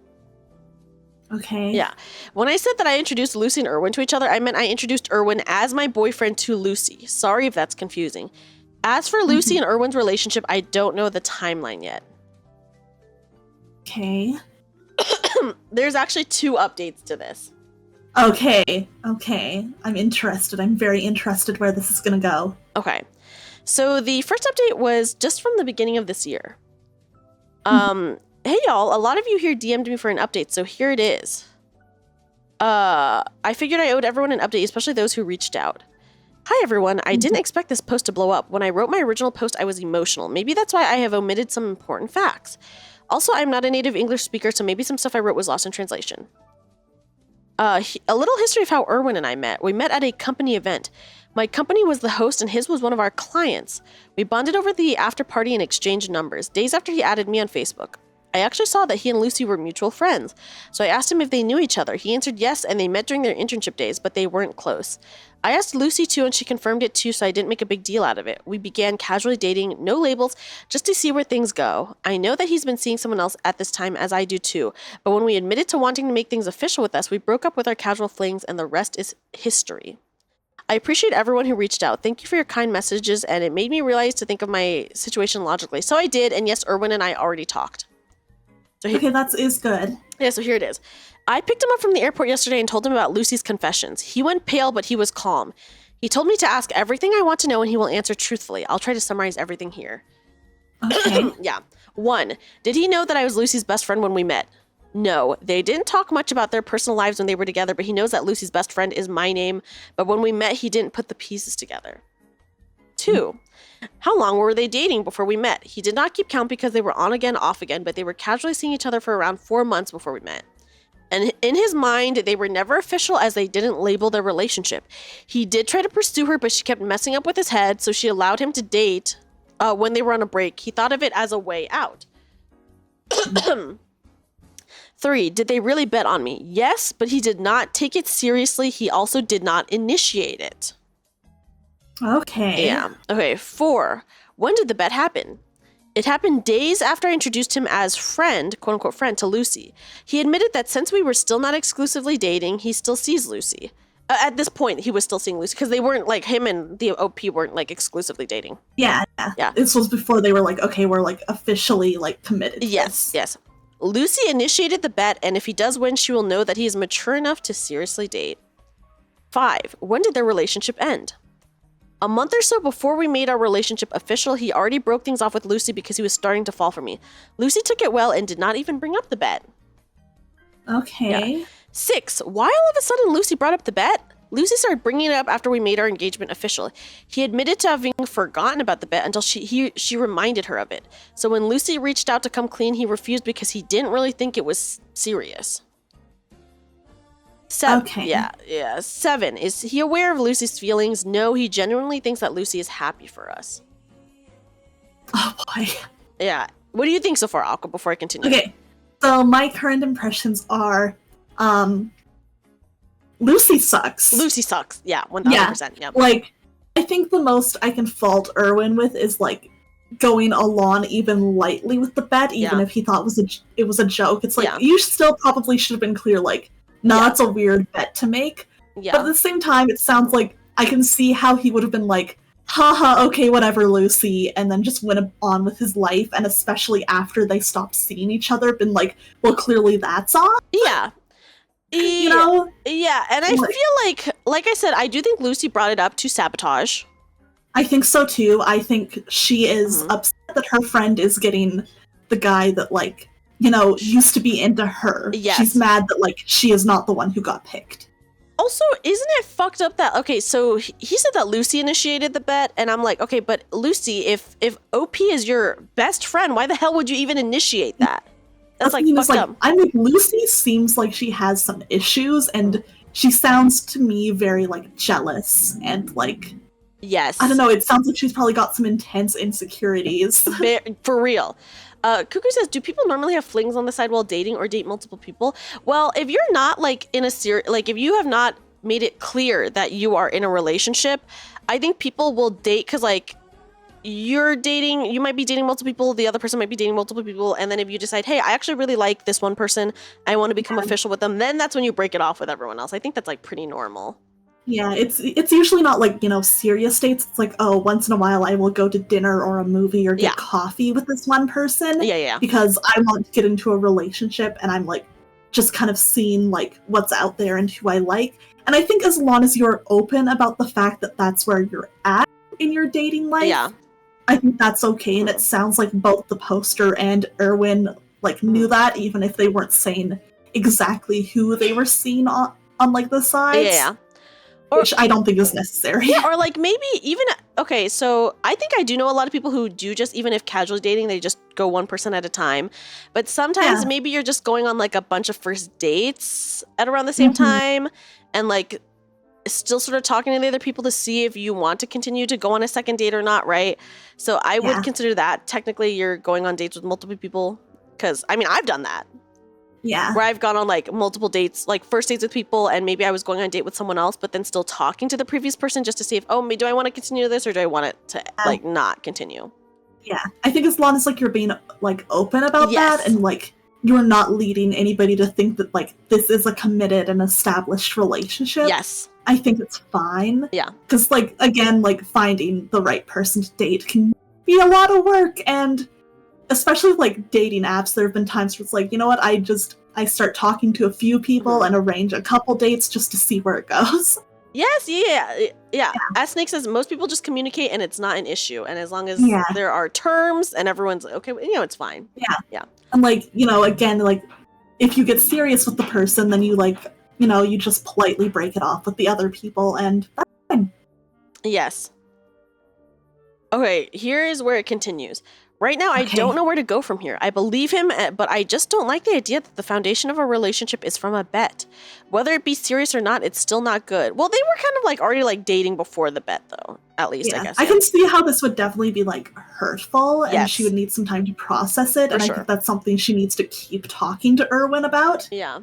Okay. Yeah. When I said that I introduced Lucy and Erwin to each other, I meant I introduced Erwin as my boyfriend to Lucy. Sorry if that's confusing. As for Lucy and Erwin's relationship, I don't know the timeline yet. Okay. There's actually 2 updates to this. Okay. I'm interested. I'm very interested where this is gonna go. Okay. So the first update was just from the beginning of this year. Hey y'all, a lot of you here DM'd me for an update, so here it is. I figured I owed everyone an update, especially those who reached out. Hi everyone, I didn't expect this post to blow up. When I wrote my original post, I was emotional. Maybe that's why I have omitted some important facts. Also, I'm not a native English speaker, so maybe some stuff I wrote was lost in translation. A little history of how Erwin and I met. We met at a company event. My company was the host and his was one of our clients. We bonded over the after party and exchanged numbers. Days after he added me on Facebook. I actually saw that he and Lucy were mutual friends, so I asked him if they knew each other. He answered yes, and they met during their internship days, but they weren't close. I asked Lucy too, and she confirmed it too, so I didn't make a big deal out of it. We began casually dating, no labels, just to see where things go. I know that he's been seeing someone else at this time, as I do too, but when we admitted to wanting to make things official with us, we broke up with our casual flings, and the rest is history. I appreciate everyone who reached out. Thank you for your kind messages, and it made me realize to think of my situation logically. So I did, and yes, Erwin and I already talked. So Okay, that is good. Yeah, so here it is. I picked him up from the airport yesterday and told him about Lucy's confessions. He went pale, but he was calm. He told me to ask everything I want to know and he will answer truthfully. I'll try to summarize everything here. Okay. Yeah. 1. Did he know that I was Lucy's best friend when we met? No. They didn't talk much about their personal lives when they were together, but he knows that Lucy's best friend is my name. But when we met, he didn't put the pieces together. 2. How long were they dating before we met? He did not keep count because they were on again, off again, but they were casually seeing each other for around 4 months before we met. And in his mind, they were never official as they didn't label their relationship. He did try to pursue her, but she kept messing up with his head, so she allowed him to date when they were on a break. He thought of it as a way out. 3. Did they really bet on me? Yes, but he did not take it seriously. He also did not initiate it. Okay. Yeah. Okay. 4. When did the bet happen? It happened days after I introduced him as friend, quote unquote friend, to Lucy. He admitted that since we were still not exclusively dating, he still sees Lucy. At this point, he was still seeing Lucy because they weren't like him and the OP weren't like exclusively dating. Yeah. This was before they were like, okay, we're like officially like committed. Yes. Lucy initiated the bet, and if he does win, she will know that he is mature enough to seriously date. 5. When did their relationship end? A month or so before we made our relationship official, he already broke things off with Lucy because he was starting to fall for me. Lucy took it well and did not even bring up the bet. Okay. Yeah. 6. Why all of a sudden Lucy brought up the bet? Lucy started bringing it up after we made our engagement official. He admitted to having forgotten about the bet until she reminded her of it. So when Lucy reached out to come clean, he refused because he didn't really think it was serious. Okay. Yeah. 7. Is he aware of Lucy's feelings? No, he genuinely thinks that Lucy is happy for us. Oh boy. Yeah. What do you think so far, Aqua, before I continue? Okay. So my current impressions are, Lucy sucks. Lucy sucks. Yeah, 1000%. Yeah. Like, I think the most I can fault Erwin with is, like, going along even lightly with the bet, even if he thought it was a joke. It's like, you still probably should have been clear, like, no, it's a weird bet to make. Yeah. But at the same time, it sounds like I can see how he would have been like, haha, okay, whatever, Lucy, and then just went on with his life, and especially after they stopped seeing each other, been like, well, clearly that's off. Yeah. You know? Yeah, and I feel like I said, I do think Lucy brought it up to sabotage. I think so too. I think she is upset that her friend is getting the guy that, like, you know, used to be into her. Yes. She's mad that, like, she is not the one who got picked. Also, isn't it fucked up that, okay, so he said that Lucy initiated the bet, and I'm like, okay, but Lucy, if OP is your best friend, why the hell would you even initiate that? That's like fucked up. I mean, Lucy seems like she has some issues, and she sounds to me very, like, jealous, and, like... Yes. I don't know, it sounds like she's probably got some intense insecurities. For real. Cuckoo says, do people normally have flings on the side while dating or date multiple people? Well, if you're not, like, in a like, if you have not made it clear that you are in a relationship, I think people will date because, like, you might be dating multiple people, the other person might be dating multiple people, and then if you decide, hey, I actually really like this one person, I want to become official with them, then that's when you break it off with everyone else. I think that's, like, pretty normal. Yeah, it's usually not, like, you know, serious dates. It's like, oh, once in a while I will go to dinner or a movie or get coffee with this one person. Yeah. Because I want to get into a relationship, and I'm, like, just kind of seeing, like, what's out there and who I like. And I think as long as you're open about the fact that that's where you're at in your dating life, I think that's okay. And it sounds like both the poster and Erwin, like, knew that, even if they weren't saying exactly who they were seeing on like, the sides. Yeah. Which I don't think is necessary. Yeah, or like maybe even, okay, so I think I do know a lot of people who do just, even if casually dating, they just go one person at a time. But sometimes maybe you're just going on like a bunch of first dates at around the same time and like still sort of talking to the other people to see if you want to continue to go on a second date or not, right? So I would consider that technically you're going on dates with multiple people because, I mean, I've done that. Yeah. Where I've gone on like multiple dates, like first dates with people, and maybe I was going on a date with someone else, but then still talking to the previous person just to see if, do I want to continue this or do I want it to like not continue? Yeah. I think as long as like you're being like open about that and like you're not leading anybody to think that like this is a committed and established relationship. Yes. I think it's fine. Yeah. Because like, again, like finding the right person to date can be a lot of work, and especially with, like, dating apps, there have been times where it's like, you know what, I start talking to a few people and arrange a couple dates just to see where it goes. Yes, yeah. As Snake says, most people just communicate and it's not an issue. And as long as there are terms and everyone's okay, you know, it's fine. Yeah. And, like, you know, again, like, if you get serious with the person, then you, like, you know, you just politely break it off with the other people, and that's fine. Yes. Okay, here is where it continues. Right now, I don't know where to go from here. I believe him, but I just don't like the idea that the foundation of a relationship is from a bet. Whether it be serious or not, it's still not good. Well, they were kind of like already like dating before the bet, though, at least, I guess. I can see how this would definitely be like hurtful, and she would need some time to process it, and I think that's something she needs to keep talking to Erwin about. Yeah.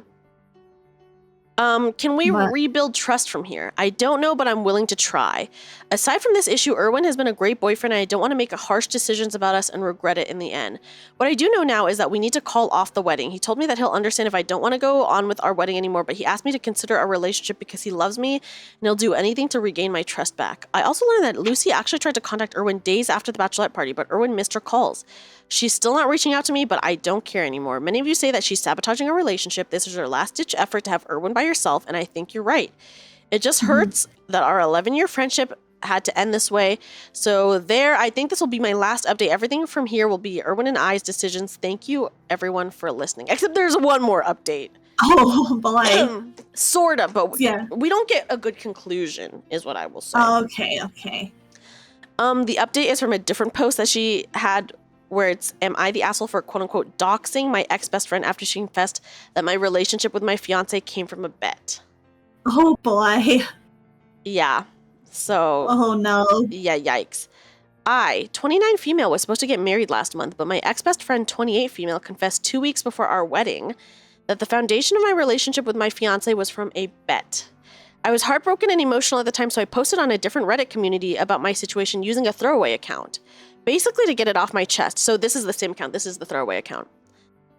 Can we rebuild trust from here? I don't know, but I'm willing to try. Aside from this issue, Erwin has been a great boyfriend, and I don't want to make harsh decisions about us and regret it in the end. What I do know now is that we need to call off the wedding. He told me that he'll understand if I don't want to go on with our wedding anymore, but he asked me to consider our relationship because he loves me, and he'll do anything to regain my trust back. I also learned that Lucy actually tried to contact Erwin days after the bachelorette party, but Erwin missed her calls. She's still not reaching out to me, but I don't care anymore. Many of you say that she's sabotaging our relationship. This is her last-ditch effort to have Erwin by herself, and I think you're right. It just hurts that our 11-year friendship had to end this way. So I think this will be my last update. Everything from here will be Erwin and I's decisions. Thank you, everyone, for listening. Except there's one more update. Oh, boy. Sort of, but we don't get a good conclusion, is what I will say. Okay. The update is from a different post that she had where it's, am I the asshole for quote-unquote doxing my ex-best friend after she confessed that my relationship with my fiance came from a bet? Oh boy. Yeah. So, Oh no. yeah, yikes. I, 29 female, was supposed to get married last month, but my ex-best friend, 28 female, confessed 2 weeks before our wedding that the foundation of my relationship with my fiance was from a bet. I was heartbroken and emotional at the time, so I posted on a different Reddit community about my situation using a throwaway account, basically to get it off my chest. So this is the same account. This is the throwaway account.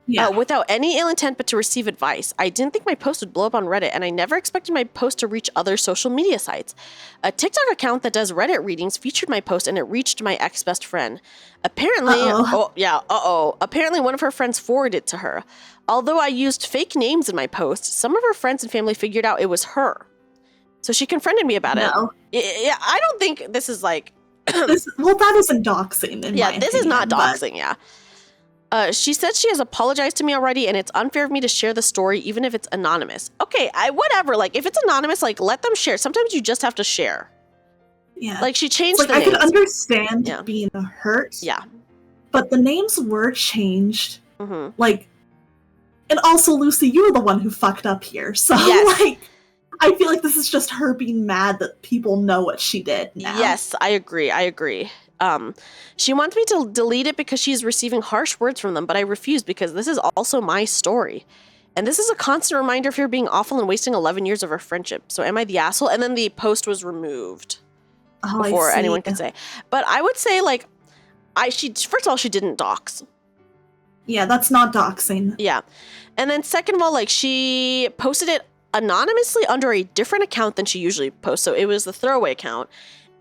Yeah. Without any ill intent but to receive advice. I didn't think my post would blow up on Reddit, and I never expected my post to reach other social media sites. A TikTok account that does Reddit readings featured my post, and it reached my ex-best friend. Apparently, apparently one of her friends forwarded it to her. Although I used fake names in my post, some of her friends and family figured out it was her. So she confronted me about it. Yeah, I don't think this is like... That isn't doxing in my this opinion, is not but- doxing, yeah. She said she has apologized to me already, and it's unfair of me to share the story, even if it's anonymous. Okay, whatever. Like, if it's anonymous, like, let them share. Sometimes you just have to share. Yeah. Like, she changed Like, the I names. could understand Yeah. being hurt. Yeah. But the names were changed. Mm-hmm. Like, and also, Lucy, you were the one who fucked up here. So, Yes. like, I feel like this is just her being mad that people know what she did now. Yes, I agree. She wants me to delete it because she's receiving harsh words from them, but I refuse because this is also my story. And this is a constant reminder of her being awful and wasting 11 years of our friendship. So am I the asshole? And then the post was removed before anyone could say. But I would say, like, first of all, she didn't dox. Yeah, that's not doxing. Yeah. And then second of all, like, she posted it anonymously under a different account than she usually posts. So it was the throwaway account.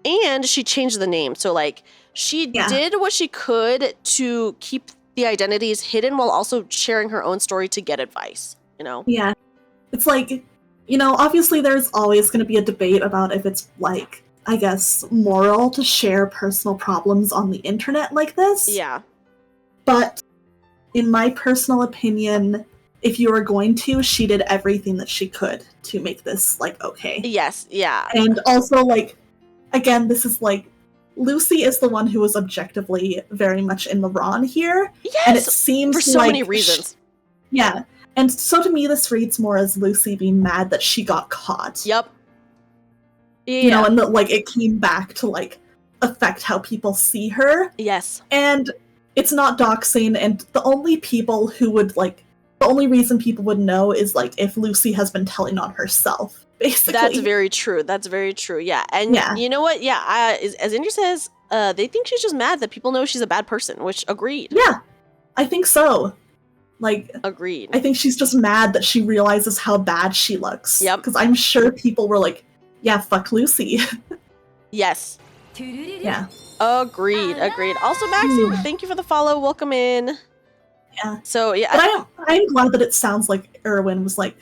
And she changed the name. So, like, she did what she could to keep the identities hidden while also sharing her own story to get advice, you know? Yeah. It's like, you know, obviously there's always going to be a debate about if it's, like, I guess, moral to share personal problems on the internet like this. Yeah. But in my personal opinion, if you were going to, she did everything that she could to make this, like, okay. Yes, yeah. And also, like, again, this is, like, Lucy is the one who was objectively very much in the wrong here. Yes! And it seems for so like many reasons. Yeah. And so to me, this reads more as Lucy being mad that she got caught. Yep. Yeah. You know, and that, like, it came back to, like, affect how people see her. Yes. And it's not doxing, and the only people who would, like, the only reason people would know is, like, if Lucy has been telling on herself, basically. That's very true. That's very true. Yeah. And you know what? Yeah, as Indra says, they think she's just mad that people know she's a bad person, which agreed. Yeah, I think so. Like, agreed. I think she's just mad that she realizes how bad she looks. Yep. Because I'm sure people were like, yeah, fuck Lucy. Yes. Yeah. Agreed. Also, Maxie, thank you for the follow. Welcome in. Yeah. So, yeah. But I'm glad that it sounds like Erwin was like,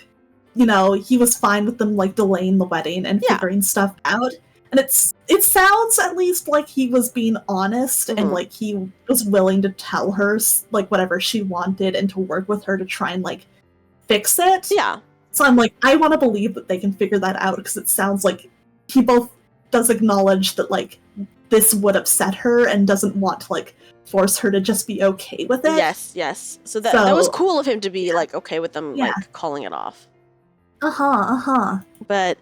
you know, he was fine with them, like, delaying the wedding and figuring stuff out. And it sounds at least like he was being honest and, like, he was willing to tell her, like, whatever she wanted and to work with her to try and, like, fix it. Yeah. So I'm like, I want to believe that they can figure that out because it sounds like he both does acknowledge that, like, this would upset her and doesn't want to, like, force her to just be okay with it. Yes. So that was cool of him to be, like, okay with them, like, calling it off. But,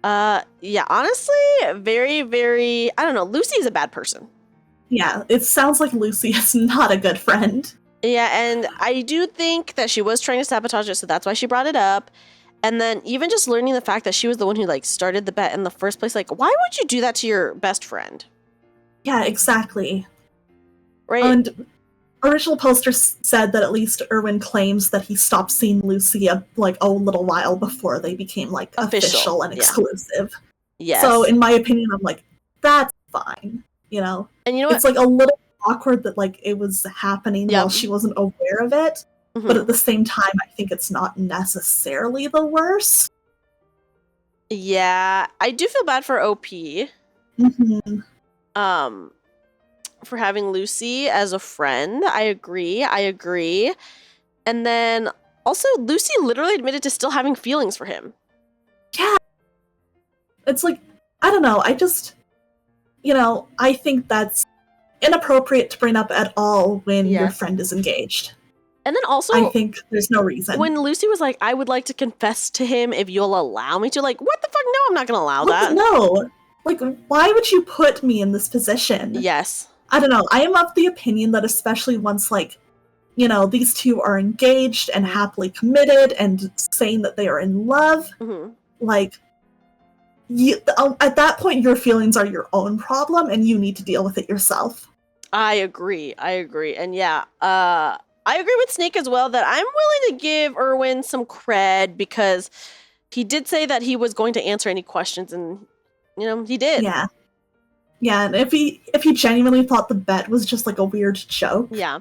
yeah, honestly, very, very, I don't know, Lucy's a bad person. Yeah, it sounds like Lucy is not a good friend. Yeah, and I do think that she was trying to sabotage it, so that's why she brought it up. And then even just learning the fact that she was the one who, like, started the bet in the first place, like, why would you do that to your best friend? Yeah, exactly. Right? And original poster said that at least Erwin claims that he stopped seeing Lucy a little while before they became, like, official and exclusive. Yes. So in my opinion, I'm like, that's fine, you know? And you know what? It's, like, a little awkward that, like, it was happening while she wasn't aware of it. But at the same time, I think it's not necessarily the worst. Yeah, I do feel bad for OP. For having Lucy as a friend. I agree. And then also Lucy literally admitted to still having feelings for him. Yeah. It's like, I don't know, I just, you know, I think that's inappropriate to bring up at all when your friend is engaged. And then also, I think there's no reason. when Lucy was like, I would like to confess to him if you'll allow me to, like, what the fuck? No, I'm not going to allow that. No. Like, why would you put me in this position? Yes. I don't know. I am of the opinion that especially once, like, you know, these two are engaged and happily committed and saying that they are in love, like, at that point, your feelings are your own problem and you need to deal with it yourself. I agree. And yeah, I agree with Snake as well that I'm willing to give Erwin some cred because he did say that he was going to answer any questions, and you know, he did. Yeah. Yeah, and if he genuinely thought the bet was just like a weird joke. Yeah.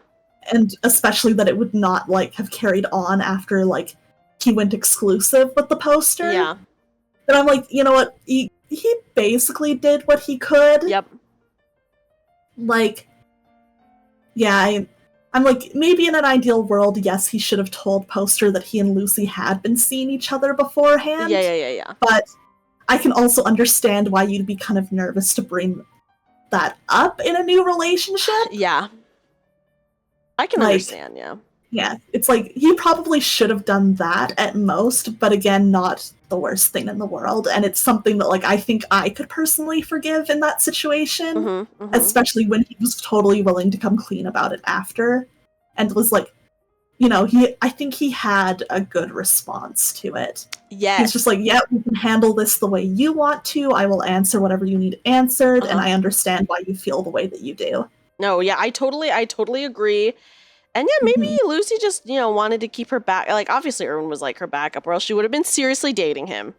And especially that it would not like have carried on after like he went exclusive with the poster. Yeah. Then I'm like, you know what? He basically did what he could. Yep. Like, yeah, I'm like, maybe in an ideal world, yes, he should have told Poster that he and Lucy had been seeing each other beforehand. Yeah. But I can also understand why you'd be kind of nervous to bring that up in a new relationship. Yeah. I can understand, yeah. Yeah, it's like, he probably should have done that at most, but again, not the worst thing in the world, and it's something that, like, I think I could personally forgive in that situation, especially when he was totally willing to come clean about it after, and was like, you know, I think he had a good response to it. Yes. He's just like, yeah, we can handle this the way you want to, I will answer whatever you need answered, and I understand why you feel the way that you do. No, yeah, I totally agree. And yeah, maybe Lucy just, you know, wanted to keep her back. Like, obviously, Erwin was like her backup, or else she would have been seriously dating him.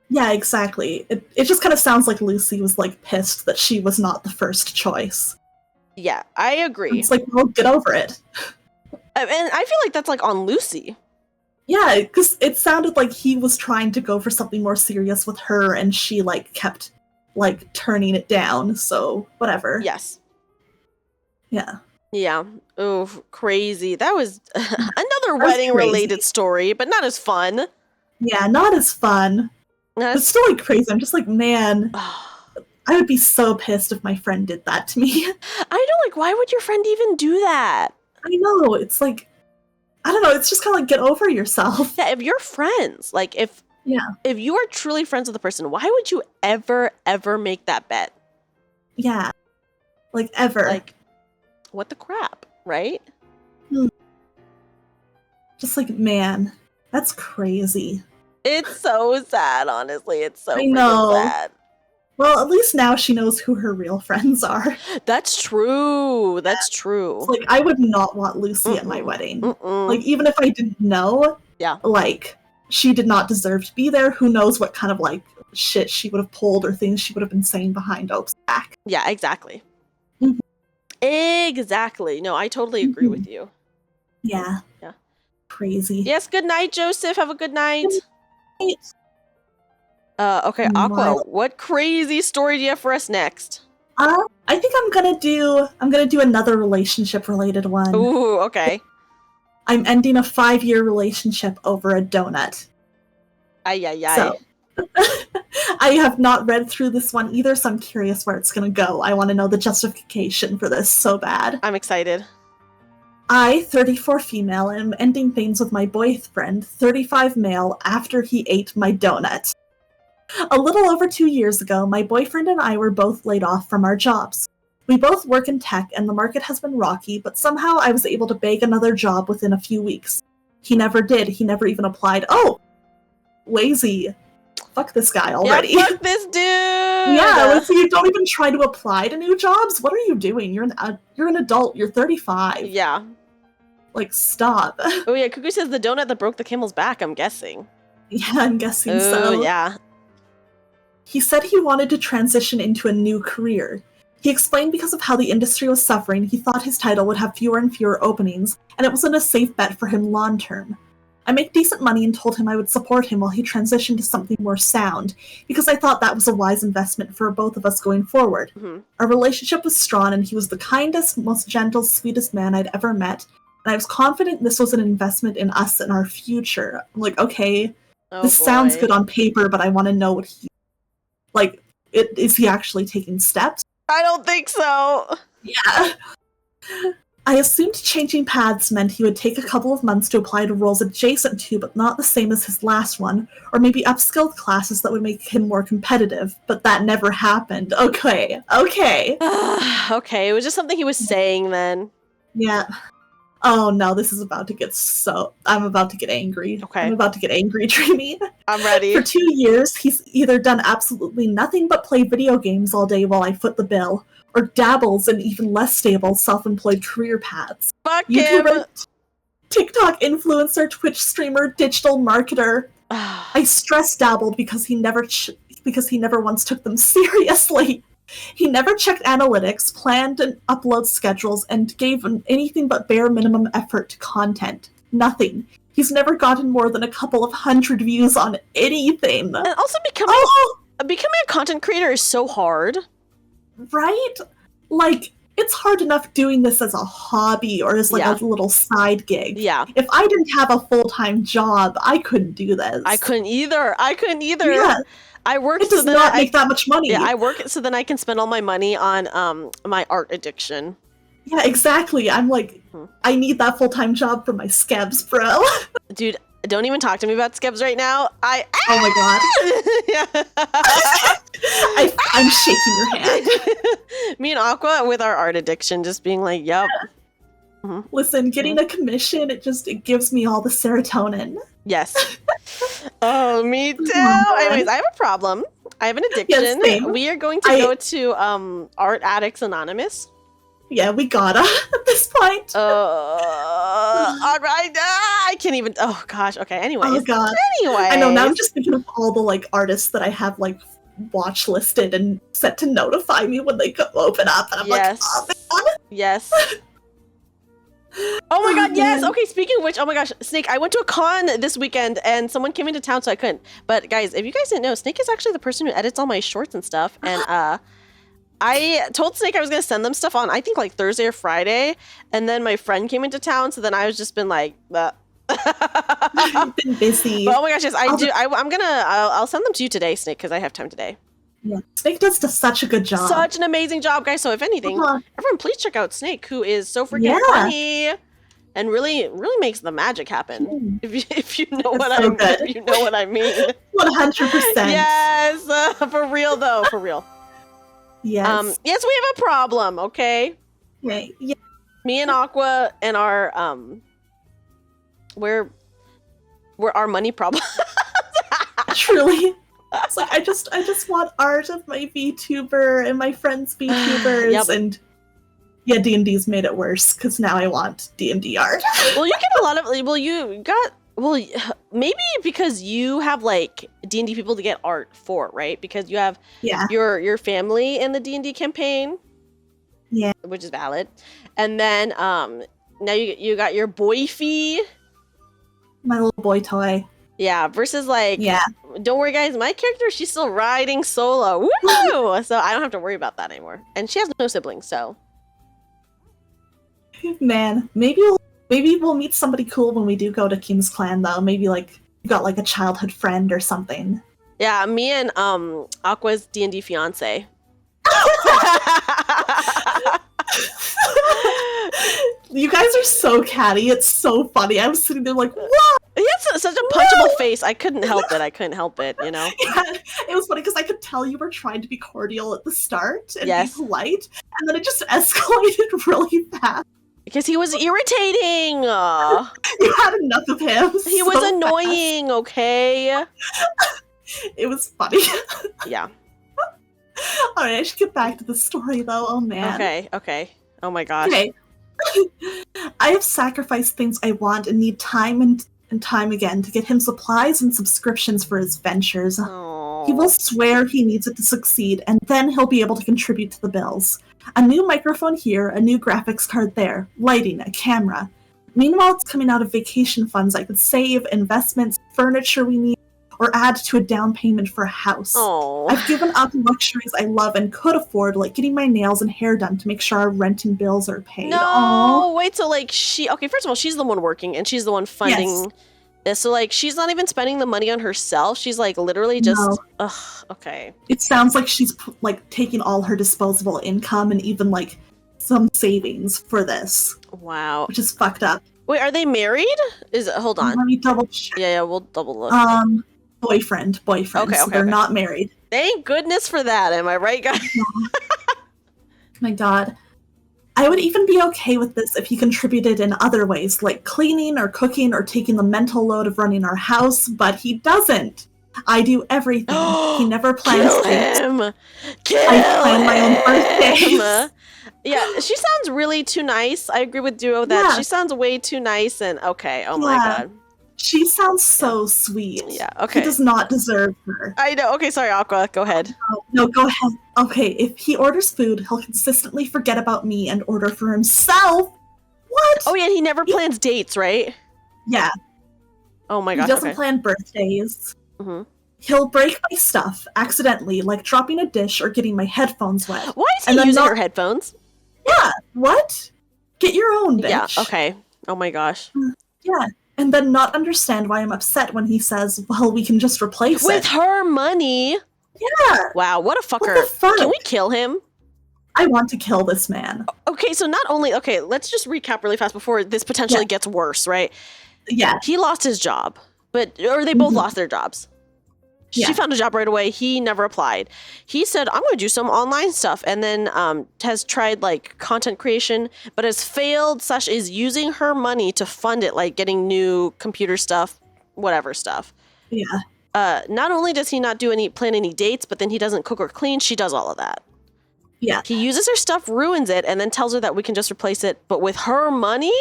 Yeah, exactly. It just kind of sounds like Lucy was like pissed that she was not the first choice. Yeah, I agree. It's like, well, get over it. And I feel like that's like on Lucy. Yeah, because it sounded like he was trying to go for something more serious with her, and she like kept like turning it down. So whatever. Yes. Yeah. Yeah. Oh, crazy. That was another wedding-related story, but not as fun. Yeah, not as fun. It's still like crazy. I'm just like, man, I would be so pissed if my friend did that to me. I know, like, why would your friend even do that? I know. It's like, I don't know. It's just kind of like, get over yourself. Yeah, if you're friends, like, if you are truly friends with the person, why would you ever make that bet? Yeah. Like, ever. Like, what the crap, right? Just like, man, that's crazy. It's so sad, honestly. It's so I know. sad. Well, at least now she knows who her real friends are. That's true. That's true. It's like, I would not want Lucy at my wedding. Like, even if I didn't know, like, she did not deserve to be there. Who knows what kind of, like, shit she would have pulled or things she would have been saying behind Oak's back. Yeah, exactly. Exactly. No, I totally agree with you. Yeah. Yeah. Crazy. Yes, good night, Joseph. Have a good night. Good night. Okay, Aqua, what crazy story do you have for us next? I think I'm gonna do another relationship related one. Ooh, okay. I'm ending a 5-year relationship over a donut. So, I have not read through this one either, so I'm curious where it's gonna go. I want to know the justification for this so bad. I'm excited. I, 34 female, am ending things with my boyfriend, 35 male, after he ate my donut. A little over 2 years ago, my boyfriend and I were both laid off from our jobs. We both work in tech, and the market has been rocky, but somehow I was able to bag another job within a few weeks. He never did. He never even applied. Oh! Lazy. Fuck this guy already. Yeah, fuck this dude! Yeah, you don't even try to apply to new jobs? What are you doing? You're an adult. You're 35. Yeah. Like, stop. Oh yeah, Cuckoo says the donut that broke the camel's back, I'm guessing. Yeah, I'm guessing so. Oh, yeah. He said he wanted to transition into a new career. He explained because of how the industry was suffering, he thought his title would have fewer and fewer openings, and it wasn't a safe bet for him long-term. I make decent money and told him I would support him while he transitioned to something more sound, because I thought that was a wise investment for both of us going forward. Our relationship was strong, and he was the kindest, most gentle, sweetest man I'd ever met, and I was confident this was an investment in us and our future. I'm like, okay, this sounds good on paper, but I want to know what he... Like, is he actually taking steps? I don't think so. Yeah. I assumed changing paths meant he would take a couple of months to apply to roles adjacent to, but not the same as his last one, or maybe upskilled classes that would make him more competitive, but that never happened. Okay. Okay, it was just something he was saying then. Yeah. Oh no, this is about to get I'm about to get angry. Okay. I'm about to get angry, Dreamy. I'm ready. For 2 years, he's either done absolutely nothing but play video games all day while I foot the bill, or dabbles in even less stable, self-employed career paths. Fuck YouTuber, him! TikTok influencer, Twitch streamer, digital marketer. I stress dabbled because he never once took them seriously. He never checked analytics, planned and upload schedules, and gave anything but bare minimum effort to content. Nothing. He's never gotten more than a couple of 100 views on anything. And also becoming a content creator is so hard. Right? Like, it's hard enough doing this as a hobby or as like a little side gig. Yeah. If I didn't have a full-time job, I couldn't do this. I couldn't either. Yeah. I work it does not make that much money. Yeah, I work so then I can spend all my money on my art addiction. Yeah, exactly. I'm like, I need that full-time job for my scabs, bro. Dude, don't even talk to me about scabs right now. Oh my god. I'm shaking your hand. Me and Aqua with our art addiction, just being like, yep. Listen, getting a commission, it gives me all the serotonin. Yes. Oh, me too. Anyways, I have a problem. I have an addiction. Yes, same. We are going to go to Art Addicts Anonymous. Yeah, we gotta at this point. All right. I can't even. Oh gosh. Okay. Anyways. Oh god. Anyway. I know. Now I'm just thinking of all the like artists that I have like watch listed and set to notify me when they go open up, and I'm like, oh man. Yes. Oh my god, yes! Okay, speaking of which, oh my gosh, Snake, I went to a con this weekend and someone came into town so I couldn't. But guys, if you guys didn't know, Snake is actually the person who edits all my shorts and stuff. And I told Snake I was gonna send them stuff on, I think like Thursday or Friday. And then my friend came into town, so then I was just been like, I've been busy. But oh my gosh, yes, I'll send them to you today, Snake, because I have time today. Yeah, Snake does such a good job. Such an amazing job, guys. So if anything, everyone please check out Snake, who is so freaking funny and really makes the magic happen. If you know what if you know what I mean. 100%. Yes, for real though, for real. Yes. Yes, we have a problem. Okay. Yeah. Me and Aqua and our we're our money problem. Truly. It's like I just want art of my VTuber and my friends' VTubers, and yeah, D&D's made it worse because now I want D&D art. Well, you get a lot of maybe because you have like D&D people to get art for, right? Because you have your family in the D&D campaign, which is valid, and then now you got your boy fee, my little boy toy. Yeah, versus like, don't worry guys, my character, she's still riding solo. Woo! So I don't have to worry about that anymore. And she has no siblings, so. Man, maybe we'll meet somebody cool when we do go to King's Clan though. Maybe like you got like a childhood friend or something. Yeah, me and Aqua's D&D fiance. You guys are so catty. It's so funny. I was sitting there like, what? He has such a punchable face. I couldn't help it, you know? Yeah, it was funny because I could tell you were trying to be cordial at the start and be polite, and then it just escalated really fast. Because he was irritating! You had enough of him. He was annoying, okay? It was funny. Yeah. Alright, I should get back to the story though. Oh man. Okay. Oh my gosh. Okay. I have sacrificed things I want and need time and time again to get him supplies and subscriptions for his ventures. Aww. He will swear he needs it to succeed, and then he'll be able to contribute to the bills. A new microphone here, a new graphics card there, lighting, a camera. Meanwhile, it's coming out of vacation funds I could save, investments, furniture we need, or add to a down payment for a house. Aww. I've given up luxuries I love and could afford, like getting my nails and hair done to make sure our rent and bills are paid. No, Aww. wait, so like first of all, she's the one working and she's the one funding this. So like she's not even spending the money on herself. She's like literally just, okay. It sounds like she's like taking all her disposable income and even like some savings for this, Wow. which is fucked up. Wait, are they married? Hold on. Let me double check. Yeah, we'll double look. Boyfriend. Okay, So they're not married. Thank goodness for that. Am I right, guys? My God. I would even be okay with this if he contributed in other ways, like cleaning or cooking or taking the mental load of running our house, but he doesn't. I do everything. He never plans Kill things. him. I plan my own birthdays. Yeah, she sounds really too nice. I agree with Duo that she sounds way too nice and okay. Oh my God. She sounds so sweet. Yeah, okay. He does not deserve her. I know. Okay, sorry, Aqua. Go ahead. No, go ahead. Okay, if he orders food, he'll consistently forget about me and order for himself. What? Oh yeah, he never plans dates, right? Yeah. Oh my gosh. He doesn't plan birthdays. Mm-hmm. He'll break my stuff accidentally, like dropping a dish or getting my headphones wet. Why is he using your headphones? Yeah, what? Get your own, bitch. Yeah, okay. Oh my gosh. Yeah, and then not understand why I'm upset when he says, well, we can just replace it. With her money? Yeah. Wow, what a fucker. What the fuck? Can we kill him? I want to kill this man. Okay, so not only... Okay, let's just recap really fast before this potentially gets worse, right? Yeah. He lost his job, or they both lost their jobs. Yeah. She found a job right away. He never applied. He said, I'm going to do some online stuff. And then has tried like content creation, but has failed / is using her money to fund it, like getting new computer stuff, whatever stuff. Yeah. Not only does he not plan any dates, but then he doesn't cook or clean. She does all of that. Yeah. He uses her stuff, ruins it, and then tells her that we can just replace it. But with her money?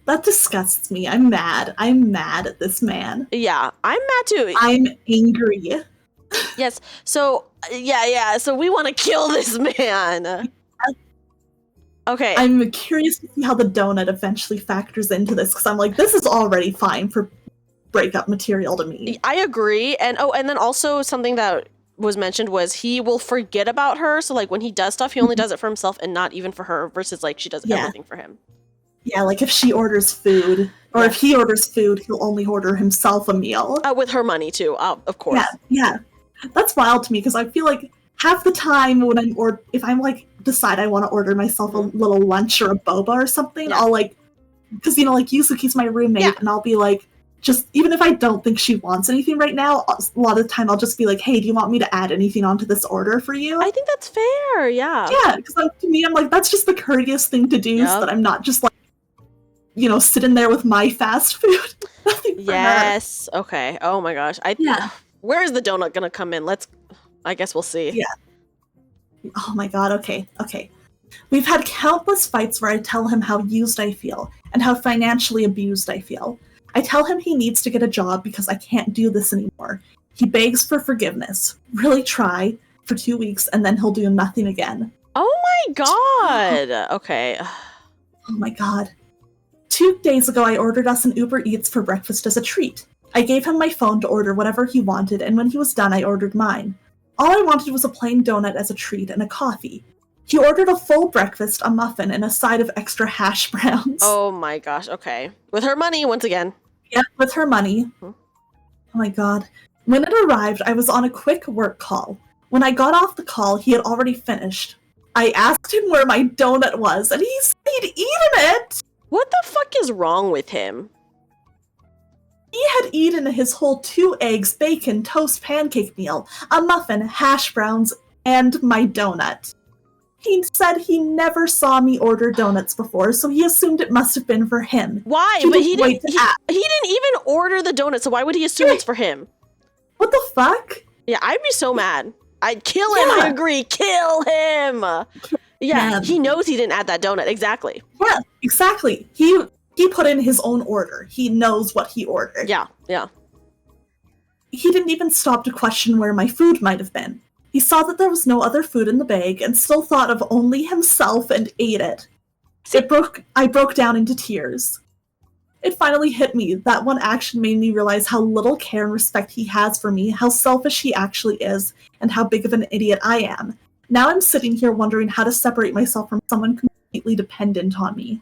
That disgusts me. I'm mad. I'm mad at this man. Yeah, I'm mad too. I'm angry. Yes. So, yeah. So we want to kill this man. Okay. I'm curious to see how the donut eventually factors into this, because I'm like, this is already fine for breakup material to me. I agree. And then also something that was mentioned was he will forget about her. So like when he does stuff, he only does it for himself and not even for her, versus like she does everything for him. Yeah, like if she orders food, or if he orders food, he'll only order himself a meal. With her money too, of course. Yeah. That's wild to me, because I feel like half the time when if I'm like decide I want to order myself a little lunch or a boba or something, I'll like, because like Yusuke's my roommate, and I'll be like, just even if I don't think she wants anything right now, a lot of the time I'll just be like, hey, do you want me to add anything onto this order for you? I think that's fair. Yeah. Yeah, because to me, I'm like, that's just the courteous thing to do, so that I'm not just like, sitting there with my fast food. Yes. Okay. Oh my gosh. Where is the donut gonna come in? I guess we'll see. Yeah. Oh my god. Okay. We've had countless fights where I tell him how used I feel and how financially abused I feel. I tell him he needs to get a job because I can't do this anymore. He begs for forgiveness. Really try for 2 weeks, and then he'll do nothing again. Oh my god. Okay. Oh my god. 2 days ago, I ordered us an Uber Eats for breakfast as a treat. I gave him my phone to order whatever he wanted, and when he was done, I ordered mine. All I wanted was a plain donut as a treat and a coffee. He ordered a full breakfast, a muffin, and a side of extra hash browns. Oh my gosh, okay. With her money, once again. Yep, with her money. Oh my god. When it arrived, I was on a quick work call. When I got off the call, he had already finished. I asked him where my donut was, and he said he'd eaten it! What the fuck is wrong with him? He had eaten his whole 2 eggs, bacon, toast, pancake meal, a muffin, hash browns, and my donut. He said he never saw me order donuts before, so he assumed it must have been for him. Why? But he didn't even order the donut, so why would he assume it's for him? What the fuck? Yeah, I'd be so mad. I'd kill him, I agree. Kill him! Yeah, he knows he didn't add that donut, exactly. Yeah, exactly. He put in his own order. He knows what he ordered. Yeah. He didn't even stop to question where my food might have been. He saw that there was no other food in the bag and still thought of only himself and ate it. I broke down into tears. It finally hit me. That one action made me realize how little care and respect he has for me, how selfish he actually is, and how big of an idiot I am. Now I'm sitting here wondering how to separate myself from someone completely dependent on me.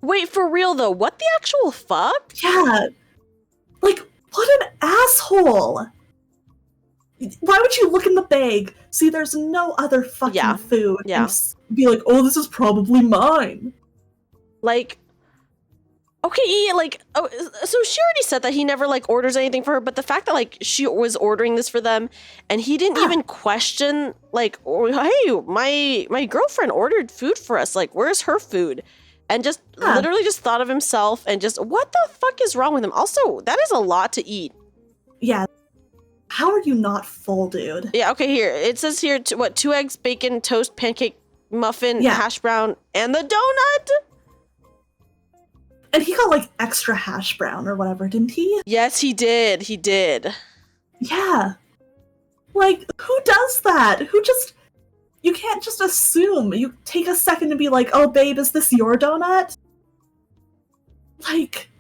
Wait, for real though, what the actual fuck? Yeah. Like, what an asshole! Why would you look in the bag? See, there's no other fucking food. Yeah. be like, oh, this is probably mine. Like, okay, like, oh, so she already said that he never, like, orders anything for her, but the fact that, like, she was ordering this for them, and he didn't even question, like, oh, hey, my girlfriend ordered food for us, like, where's her food? And just literally just thought of himself and just, what the fuck is wrong with him? Also, that is a lot to eat. Yeah. How are you not full, dude? Yeah, okay, here. It says here, 2 eggs, bacon, toast, pancake, muffin, hash brown, and the donut? And he got, like, extra hash brown or whatever, didn't he? Yes, he did. He did. Yeah. Like, who does that? You can't just assume. You take a second to be like, oh, babe, is this your donut? Like,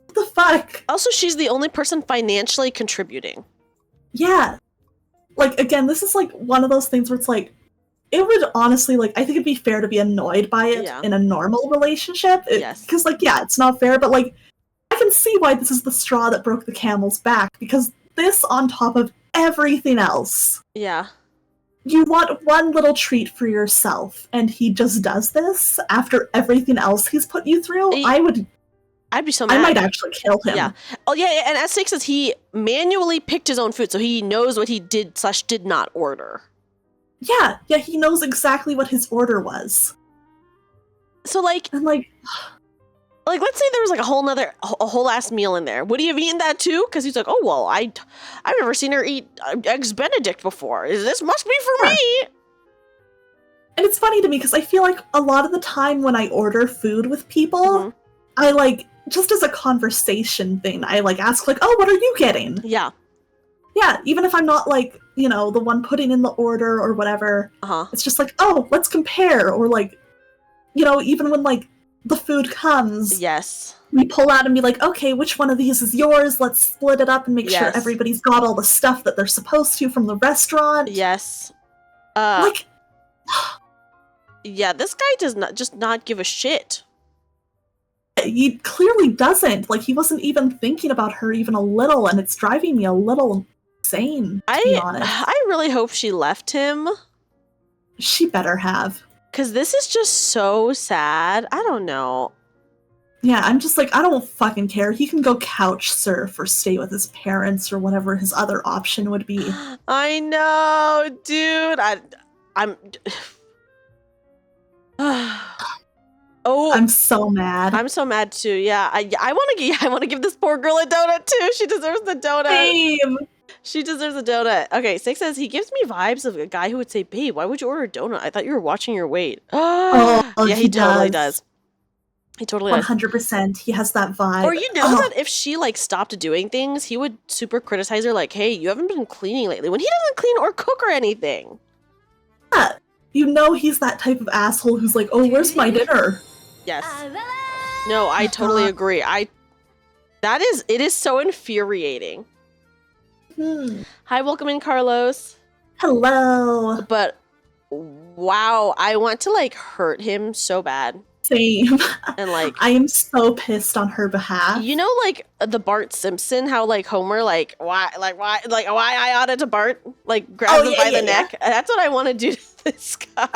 what the fuck? Also, she's the only person financially contributing. Yeah. Like, again, this is, like, one of those things where it's like, it would honestly, like, I think it'd be fair to be annoyed by it in a normal relationship. Yes. Because, like, yeah, it's not fair, but, like, I can see why this is the straw that broke the camel's back, because this on top of everything else. Yeah. You want one little treat for yourself, and he just does this after everything else he's put you through? I'd be so mad. I might actually kill him. Yeah. Oh, yeah, and as Snake says, he manually picked his own food, so he knows what he did/did not order. Yeah, he knows exactly what his order was. So, like... I'm like... Like, let's say there was, like, a whole ass meal in there. Would he have eaten that, too? Because he's like, oh, well, I've never seen her eat Eggs Benedict before. This must be for me! And it's funny to me, because I feel like a lot of the time when I order food with people, I, like, just as a conversation thing, I, like, ask, like, oh, what are you getting? Yeah. Yeah, even if I'm not, like, you know, the one putting in the order or whatever. It's just like, oh, let's compare. Or, like, you know, even when, like, the food comes. Yes. We pull out and be like, okay, which one of these is yours? Let's split it up and make sure everybody's got all the stuff that they're supposed to from the restaurant. Yes. Like... yeah, this guy does not give a shit. He clearly doesn't. Like, he wasn't even thinking about her even a little, and it's driving me a little insane, to be honest. I really hope she left him. She better have. Because this is just so sad. I don't know. Yeah, I'm just like, I don't fucking care. He can go couch surf or stay with his parents or whatever his other option would be. I know, dude. I'm... Oh, I'm so mad. I'm so mad too. Yeah, I want to give this poor girl a donut too. She deserves the donut. Babe. She deserves a donut. Okay, Six says he gives me vibes of a guy who would say, "Babe, why would you order a donut? I thought you were watching your weight." Oh, yeah, he totally does. He totally 100%. He has that vibe. Or you know that if she like stopped doing things, he would super criticize her, like, "Hey, you haven't been cleaning lately." When he doesn't clean or cook or anything. Yeah, you know he's that type of asshole who's like, "Oh, where's my dinner?" Yes. No, I totally agree. It is so infuriating. Hi, welcome in, Carlos. Hello. But wow, I want to like hurt him so bad. Same. And like I am so pissed on her behalf. You know, like the Bart Simpson, how like Homer, why I oughta to Bart, like grabs him by the neck. That's what I want to do to this guy.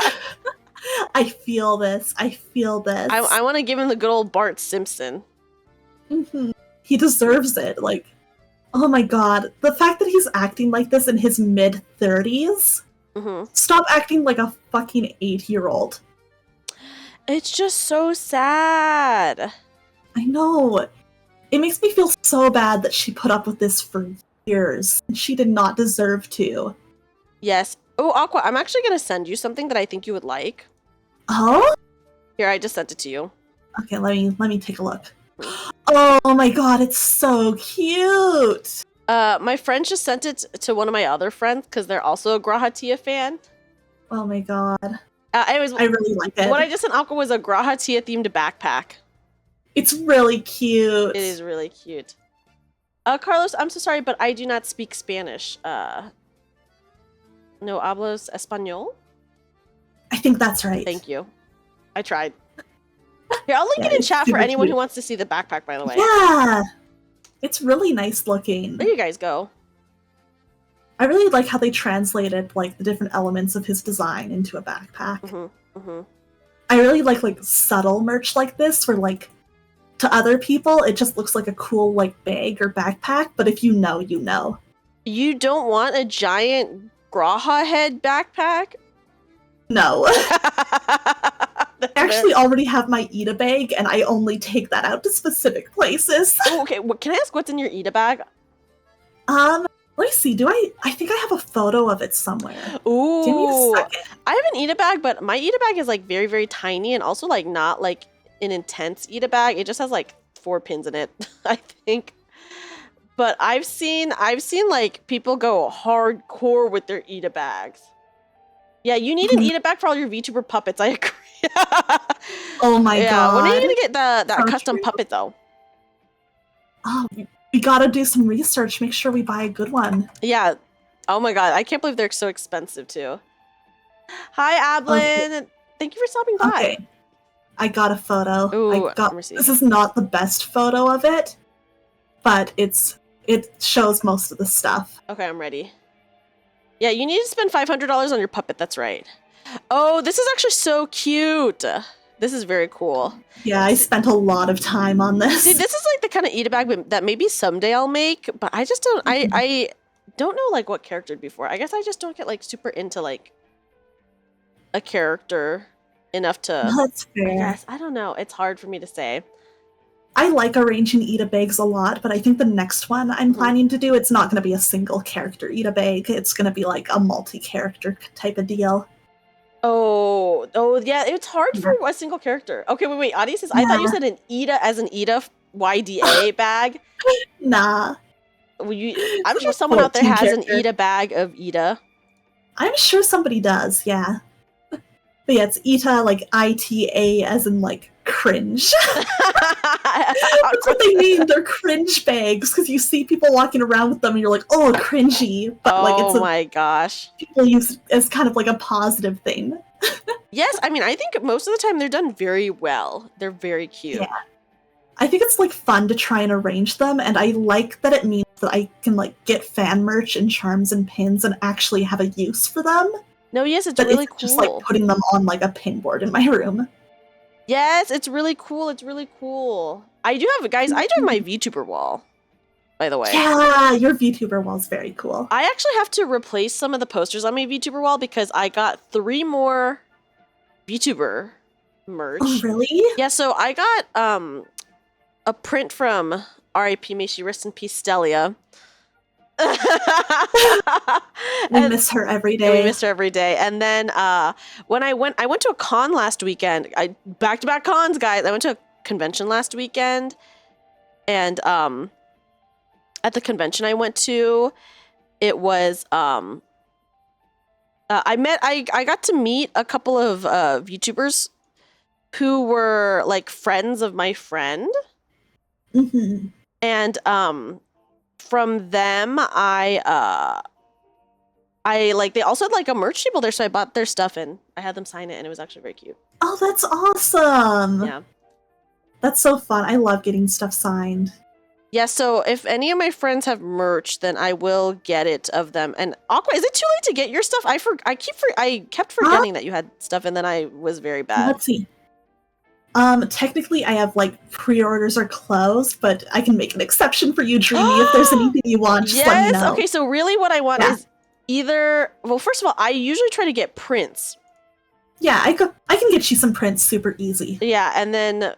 I feel this. I want to give him the good old Bart Simpson. He deserves it. Like, oh my god. The fact that he's acting like this in his mid-30s. Stop acting like a fucking 8-year-old. It's just so sad. I know. It makes me feel so bad that she put up with this for years. And she did not deserve to. Yes. Oh, Aqua, I'm actually going to send you something that I think you would like. Oh? Here, I just sent it to you. Okay, let me take a look. Oh my god, it's so cute! My friend just sent it to one of my other friends because they're also a Graha Tia fan. Oh my god. Anyways, I really like it. What I just sent Aqua was a Graha Tia themed backpack. It's really cute. It is really cute. Carlos, I'm so sorry, but I do not speak Spanish. No hablas español? I think that's right. Thank you. I tried. Here, I'll link it in chat for anyone who wants to see the backpack, by the way. Yeah! It's really nice looking. There you guys go. I really like how they translated like the different elements of his design into a backpack. I really like subtle merch like this, where like to other people it just looks like a cool like bag or backpack, but if you know, you know. You don't want a giant Graha head backpack? No. I actually already have my Ida bag, and I only take that out to specific places. Oh, okay, can I ask what's in your Ida bag? Let me see. I think I have a photo of it somewhere. Ooh. Give me a second. I have an Ida bag, but my Ida bag is like very, very tiny and also like not like an intense Ida bag. It just has like 4 pins in it, I think. But I've seen like people go hardcore with their Ida bags. Yeah, you need an Ida bag for all your VTuber puppets. I agree. Oh my god. When are you gonna get that So custom true. puppet though? Oh, we gotta do some research. Make sure we buy a good one. Yeah. Oh my god, I can't believe they're so expensive too. Hi, Ablin. Okay. Thank you for stopping by. Okay. I got a photo. Ooh, let let me see. This is not the best photo of it, but it shows most of the stuff. Okay, I'm ready. Yeah, you need to spend $500 on your puppet. That's right. Oh, this is actually so cute. This is very cool. Yeah, I spent a lot of time on this. See, this is like the kind of Ida bag that maybe someday I'll make, but I just don't. I don't know like what character it'd be for. I guess I just don't get like super into like a character enough to. That's I fair. guess I don't know. It's hard for me to say. I like arranging Ida bags a lot, but I think the next one I'm planning to do, it's not going to be a single character Ida bag. It's going to be like a multi-character type of deal. Oh, yeah. It's hard for a single character. Okay, wait. Audience says, I thought you said an Ida as an Ida YDA bag. Nah. I'm sure someone out there has an Ida bag of Ida. I'm sure somebody does, yeah. But yeah, it's Ita, like ITA, as in like cringe. That's what they mean. They're cringe bags, because you see people walking around with them and you're like, oh, cringy. But like, it's my gosh. People use it as kind of like a positive thing. Yes, I mean, I think most of the time they're done very well. They're very cute. Yeah. I think it's like fun to try and arrange them, and I like that it means that I can like get fan merch and charms and pins and actually have a use for them. No, yes, it's But really it's cool. just like putting them on like a pin board in my room. Yes, it's really cool. It's really cool. I do have my VTuber wall, by the way. Yeah, your VTuber wall is very cool. I actually have to replace some of the posters on my VTuber wall because I got 3 more VTuber merch. Oh, really? Yeah, so I got a print from R.I.P. May she rest in peace, Stelia. We miss her every day. We miss her every day. And then when I went to a con last weekend. Back-to-back cons, guys. I went to a convention last weekend, and at the convention I went to, it was I got to meet a couple of VTubers who were like friends of my friend. Mm-hmm. And from them, I like, they also had like a merch table there, so I bought their stuff and I had them sign it, and it was actually very cute. Oh, that's awesome! Yeah. That's so fun. I love getting stuff signed. Yeah, so if any of my friends have merch, then I will get it of them. And Aqua, is it too late to get your stuff? I kept forgetting that you had stuff, and then I was very bad. Let's see. Technically I have like pre-orders are closed, but I can make an exception for you, Dreamy. If there's anything you want, just let me know. Okay, so really what I want is either, well, first of all, I usually try to get prints. Yeah, I can get you some prints super easy. Yeah, and then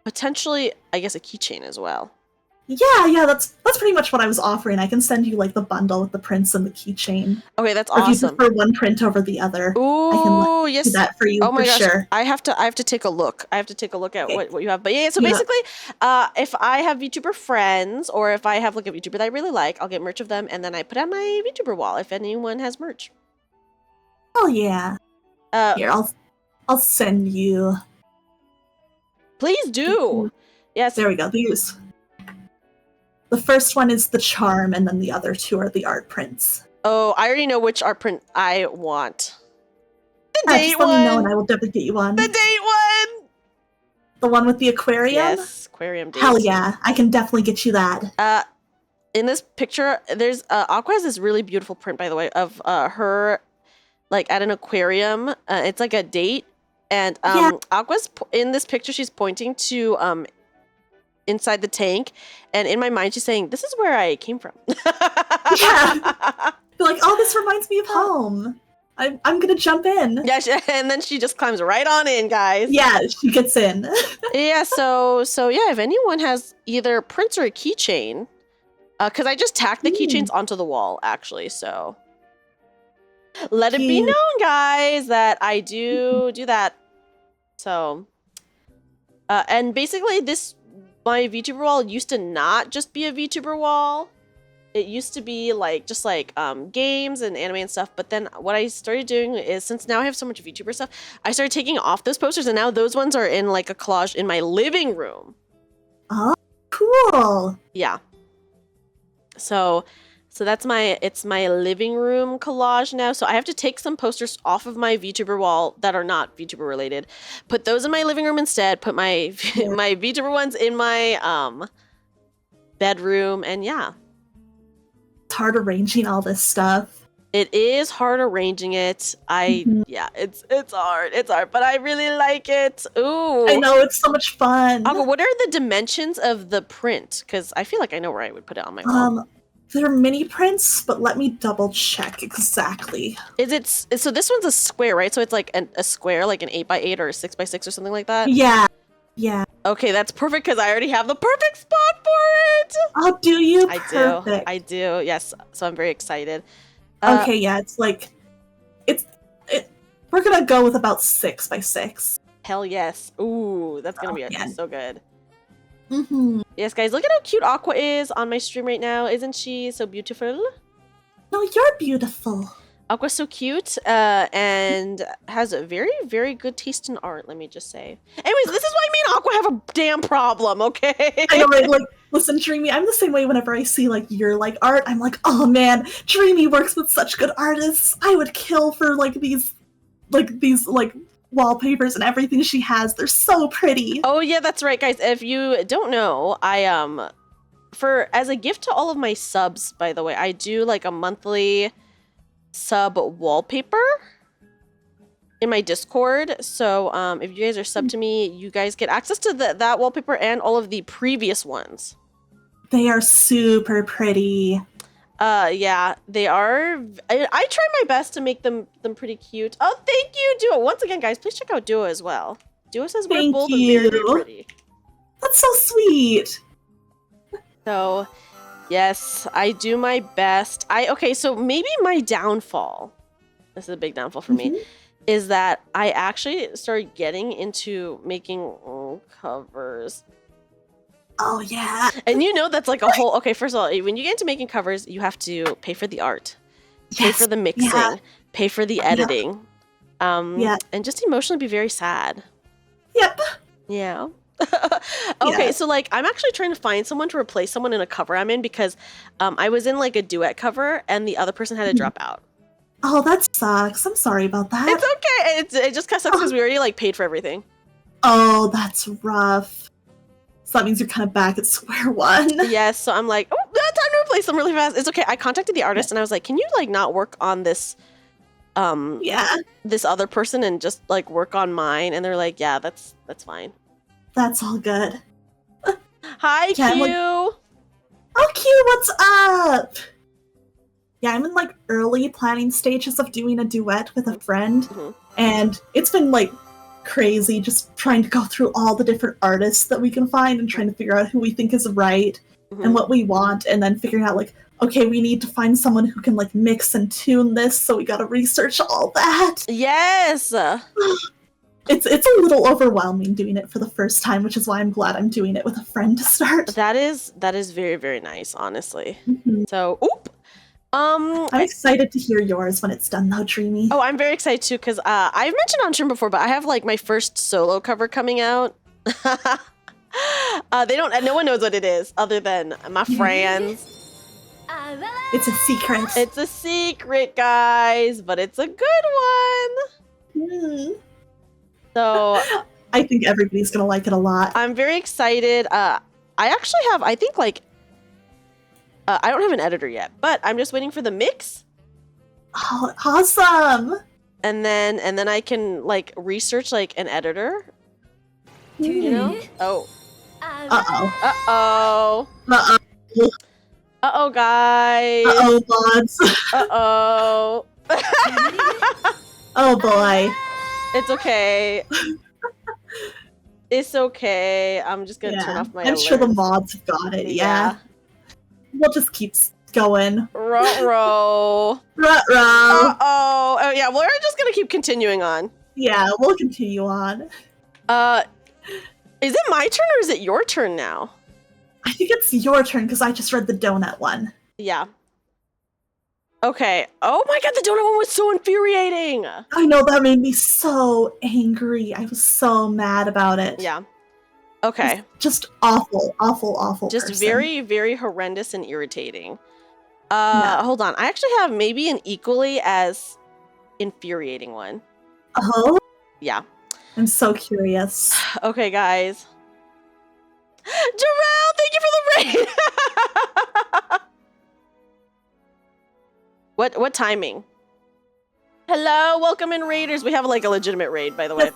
potentially, I guess, a keychain as well. Yeah, that's pretty much what I was offering. I can send you like the bundle with the prints and the keychain. Okay, that's or awesome. If you prefer one print over the other, ooh, I can yes, do that for you. Oh my gosh, sure. I have to take a look. I have to take a look at what you have. But yeah, so basically, if I have VTuber friends, or if I have like a VTuber that I really like, I'll get merch of them, and then I put it on my VTuber wall if anyone has merch. Oh yeah. Here, I'll send you. Please do. Yes. There we go. These. The first one is the charm, and then the other 2 are the art prints. Oh, I already know which art print I want. The date just one. Let me know, and I will definitely get you one. The date one. The one with the aquarium. Yes, aquarium date. Hell yeah, I can definitely get you that. in this picture, there's Aqua has this really beautiful print, by the way, of her like at an aquarium. It's like a date, and Aqua's in this picture. She's pointing to inside the tank, and in my mind, she's saying, "This is where I came from." Yeah. You're like, oh, this reminds me of home. I'm gonna jump in. Yeah, and then she just climbs right on in, guys. Yeah, she gets in. Yeah, so yeah, if anyone has either prints or a keychain, because I just tacked the keychains onto the wall, actually, so let it be known, guys, that I do that. So, and basically my VTuber wall used to not just be a VTuber wall. It used to be like just like games and anime and stuff, but then what I started doing is, since now I have so much VTuber stuff, I started taking off those posters, and now those ones are in like a collage in my living room. Oh, cool. Yeah. So that's it's my living room collage now. So I have to take some posters off of my VTuber wall that are not VTuber related, put those in my living room instead, put my my VTuber ones in my bedroom, and yeah. It's hard arranging all this stuff. It is hard arranging it. Yeah, it's hard. It's hard, but I really like it. Ooh. I know, it's so much fun. Aqua, what are the dimensions of the print? Because I feel like I know where I would put it on my wall. They're mini prints, but let me double check exactly. So this one's a square, right? So it's like a square, like an 8x8 or a 6x6 or something like that? Yeah. Yeah. Okay, that's perfect because I already have the perfect spot for it. Oh, do you? I do. Yes. So I'm very excited. Okay, yeah, it's like we're gonna go with about 6x6. Hell yes. Ooh, that's gonna be so good. Mm-hmm. Yes, guys, look at how cute Aqua is on my stream right now. Isn't she so beautiful? No, you're beautiful. Aqua's so cute and has a very, very good taste in art, let me just say. Anyways, this is why me and Aqua have a damn problem, okay? I know, right? Like, listen, Dreamy, I'm the same way whenever I see, like, your, like, art. I'm like, oh, man, Dreamy works with such good artists. I would kill for, like, these wallpapers and everything she has. They're so pretty. Oh, yeah, that's right, guys. If you don't know, I, as a gift to all of my subs, by the way, I do, like, a monthly sub wallpaper in my Discord. So if you guys are sub to me, you guys get access to that wallpaper and all of the previous ones. They are super pretty. Yeah, they are. I try my best to make them pretty cute. Oh, thank you, Duo. Once again, guys, please check out Duo as well. Duo says we're both very, very pretty. That's so sweet. So yes, I do my best. Okay, so maybe my downfall, this is a big downfall for me, is that I actually started getting into making covers. Oh, yeah. And you know that's like a whole... Okay, first of all, when you get into making covers, you have to pay for the art, pay for the mixing, pay for the editing, and just emotionally be very sad. Yep. Yeah. Okay, so like I'm actually trying to find someone to replace someone in a cover I'm in because I was in like a duet cover and the other person had to drop out. Oh, that sucks. I'm sorry about that. It's okay. It just kind of sucks because we already like paid for everything. Oh, that's rough. So that means you're kind of back at square one. Yes, so I'm like, oh, time to replace them really fast. It's okay. I contacted the artist and I was like, can you like not work on this this other person and just like work on mine? And they're like, yeah, that's fine. That's all good. Hi, Q. Oh, Q, what's up? Yeah, I'm in like early planning stages of doing a duet with a friend, and it's been like crazy just trying to go through all the different artists that we can find and trying to figure out who we think is right and what we want, and then figuring out like, okay, we need to find someone who can like mix and tune this, so we gotta research all that. Yes. It's a little overwhelming doing it for the first time, which is why I'm glad I'm doing it with a friend to start. That is very, very nice, honestly. So, I'm excited to hear yours when it's done, though, Dreamy. Oh, I'm very excited too because I've mentioned on stream before, but I have like my first solo cover coming out. No one knows what it is other than my friends. It's a secret. It's a secret, guys, but it's a good one. So I think everybody's gonna like it a lot. I'm very excited. I actually have, I think like I don't have an editor yet, but I'm just waiting for the mix. Oh, awesome! And then I can like research like an editor. You know? Oh. Uh-oh. Uh-oh. Uh-oh. Uh-oh, guys. Uh-oh, mods. Uh-oh. Oh, boy. It's okay. It's okay. I'm just gonna turn off my I'm sure the alerts. mods have got it, yeah. We'll just keep going. Ruh-roh. Ruh-roh. Uh-oh. Oh, yeah, we're just gonna keep continuing on. Yeah, we'll continue on. Is it my turn or is it your turn now? I think it's your turn because I just read the donut one. Yeah. Okay. Oh my god, the donut one was so infuriating! I know, that made me so angry. I was so mad about it. Yeah. Okay. Just awful, awful, awful Just person. very, very horrendous and irritating. Hold on. I actually have maybe an equally as infuriating one. Oh? Yeah. I'm so curious. Okay, guys. Jarrell, thank you for the raid! What timing? Hello, welcome in raiders. We have like a legitimate raid, by the way.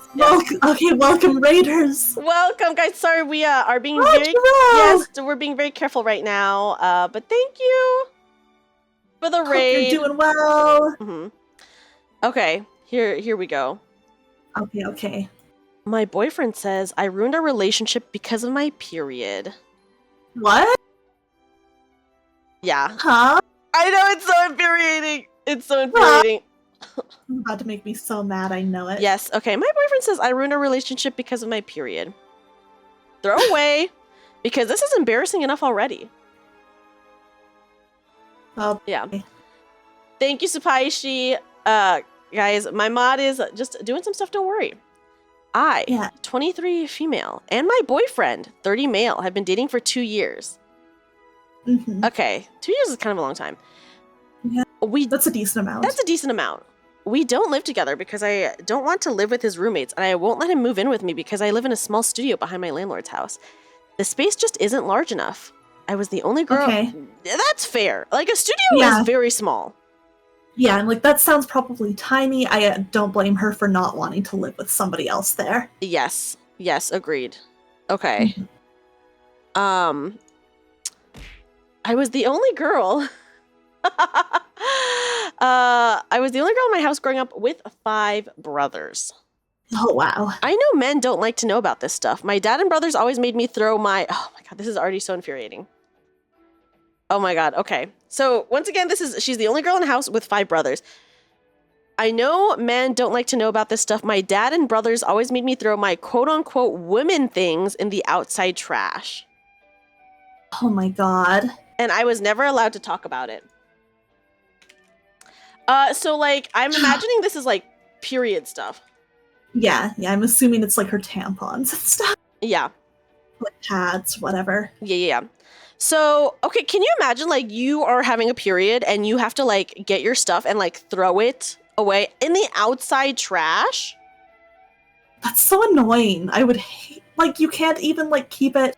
Okay, welcome raiders. Welcome, guys. Sorry, we are being we're being very careful right now. But thank you for the raid. You're doing well. Mm-hmm. Okay, here we go. Okay. My boyfriend says I ruined our relationship because of my period. What? Yeah. Huh? I know, it's so infuriating. It's so infuriating. You're about to make me so mad, I know it. Yes, okay. My boyfriend says I ruined our relationship because of my period. Throw away, because this is embarrassing enough already. Oh, yeah. Thank you, Supaishi. Guys, my mod is just doing some stuff, don't worry. I, 23 female, and my boyfriend, 30 male, have been dating for 2 years. Mm-hmm. Okay, 2 years is kind of a long time. Yeah, that's a decent amount. That's a decent amount. We don't live together because I don't want to live with his roommates, and I won't let him move in with me because I live in a small studio behind my landlord's house. The space just isn't large enough. I was the only girl. Okay. That's fair. Like, a studio is very small. Yeah, and like that sounds probably tiny. I don't blame her for not wanting to live with somebody else there. Yes, agreed. Okay. Mm-hmm. I was the only girl. I was the only girl in my house growing up with 5 brothers. Oh, wow. I know men don't like to know about this stuff. My dad and brothers always made me throw my... Oh my god, this is already so infuriating. Oh my god, okay. So, once again, she's the only girl in the house with 5 brothers. I know men don't like to know about this stuff. My dad and brothers always made me throw my quote-unquote women things in the outside trash. Oh my god. And I was never allowed to talk about it. So, like, I'm imagining this is, like, period stuff. Yeah, I'm assuming it's, like, her tampons and stuff. Yeah. Like, pads, whatever. Yeah. So, okay, can you imagine, like, you are having a period and you have to, like, get your stuff and, like, throw it away in the outside trash? That's so annoying. I would hate... Like, you can't even, like, keep it...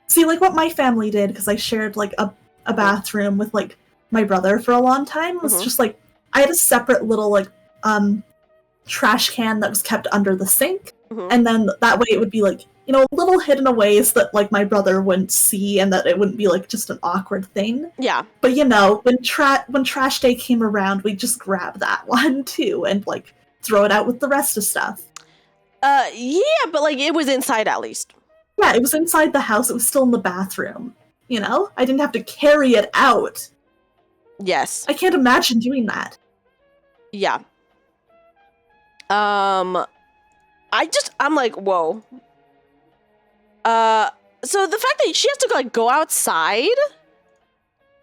See, like, what my family did, because I shared, like, a bathroom with, like, my brother for a long time, was just, like, I had a separate little, like, trash can that was kept under the sink, and then that way it would be, like, you know, a little hidden away so that, like, my brother wouldn't see and that it wouldn't be, like, just an awkward thing. Yeah. But, you know, when trash day came around, we'd just grab that one, too, and, like, throw it out with the rest of stuff. Yeah, but, like, it was inside at least. Yeah, it was inside the house. It was still in the bathroom. You know? I didn't have to carry it out. Yes. I can't imagine doing that. Yeah. I'm like, whoa. So the fact that she has to, like, go outside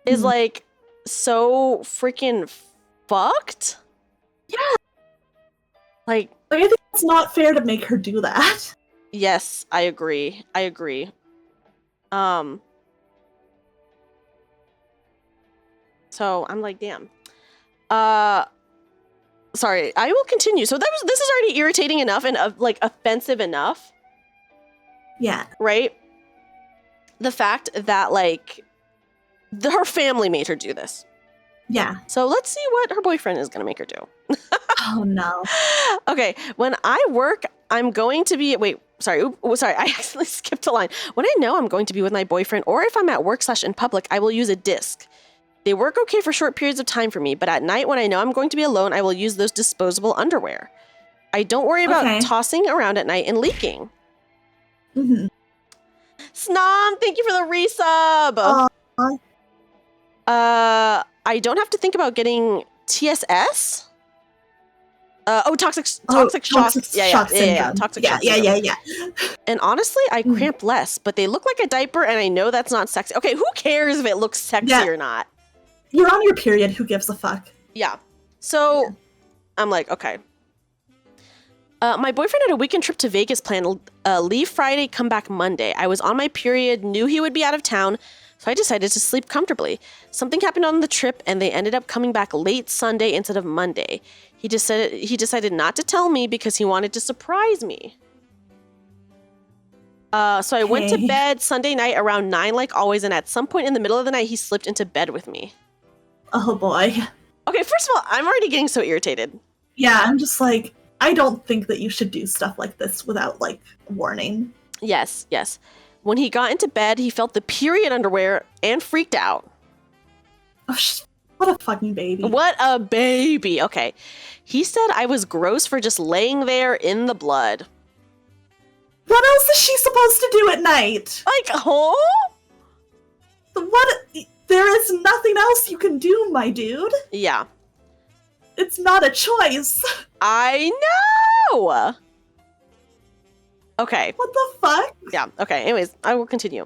is, like, so freaking fucked. Yeah. Like, I think it's not fair to make her do that. Yes, I agree. So I'm like, damn. Sorry, I will continue. So this is already irritating enough and like offensive enough. Yeah. Right? The fact that, like, Her family made her do this. Yeah. So let's see what her boyfriend is going to make her do. Oh, no. Okay, when I work, I'm going to be... Wait, sorry, I actually skipped a line. When I know I'm going to be with my boyfriend, or if I'm at work / in public, I will use a disc. They work okay for short periods of time for me, but at night when I know I'm going to be alone, I will use those disposable underwear. I don't worry about tossing around at night and leaking. Mm-hmm. Snom, thank you for the resub! I don't have to think about getting TSS? Toxic shock. Yeah. Toxic shock. Yeah. And honestly, I cramp less, but they look like a diaper, and I know that's not sexy. Okay, who cares if it looks sexy or not? You're on your period. Who gives a fuck? Yeah. So, I'm like, okay. My boyfriend had a weekend trip to Vegas planned. Leave Friday, come back Monday. I was on my period, knew he would be out of town, so I decided to sleep comfortably. Something happened on the trip, and they ended up coming back late Sunday instead of Monday. He decided not to tell me because he wanted to surprise me. So I went to bed Sunday night around 9 like always, and at some point in the middle of the night, he slipped into bed with me. Oh boy. Okay, first of all, I'm already getting so irritated. Yeah, I'm just like, I don't think that you should do stuff like this without, like, warning. Yes. When he got into bed, he felt the period underwear and freaked out. Oh, what a fucking baby. What a baby. Okay. He said I was gross for just laying there in the blood. What else is she supposed to do at night? Like, oh? What? There is nothing else you can do, my dude. Yeah. It's not a choice. I know! Okay. What the fuck? Yeah, okay. Anyways, I will continue.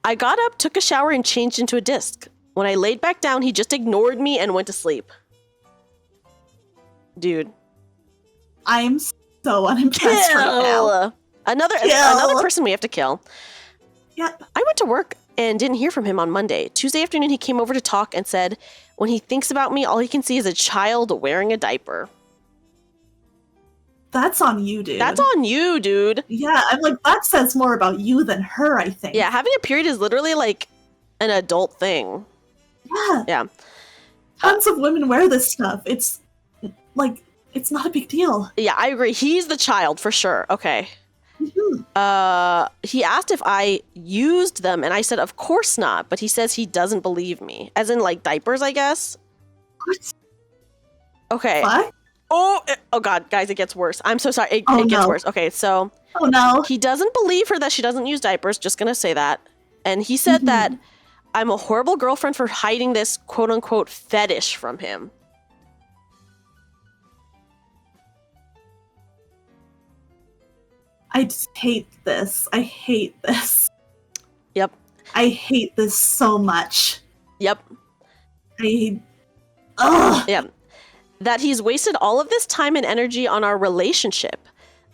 I got up, took a shower, and changed into a disc. When I laid back down, he just ignored me and went to sleep. Dude. I'm so unimpressed right now. Another person we have to kill. Yep. I went to work and didn't hear from him on Monday. Tuesday afternoon, he came over to talk and said, when he thinks about me, all he can see is a child wearing a diaper. That's on you, dude. That's on you, dude. Yeah, I'm like, that says more about you than her, I think. Yeah, having a period is literally like an adult thing. Yeah. Tons of women wear this stuff. It's like, it's not a big deal. Yeah, I agree. He's the child for sure. Okay. Mm-hmm. He asked if I used them, and I said, of course not. But he says he doesn't believe me. As in, like, diapers, I guess? What? Okay. What? Oh God, guys, it gets worse. I'm so sorry. It gets worse. Okay, so... Oh, no. He doesn't believe her that she doesn't use diapers. Just gonna say that. And he said that I'm a horrible girlfriend for hiding this quote-unquote fetish from him. I just hate this. I hate this. Yep. I hate this so much. Yep. Ugh. Yeah. That he's wasted all of this time and energy on our relationship.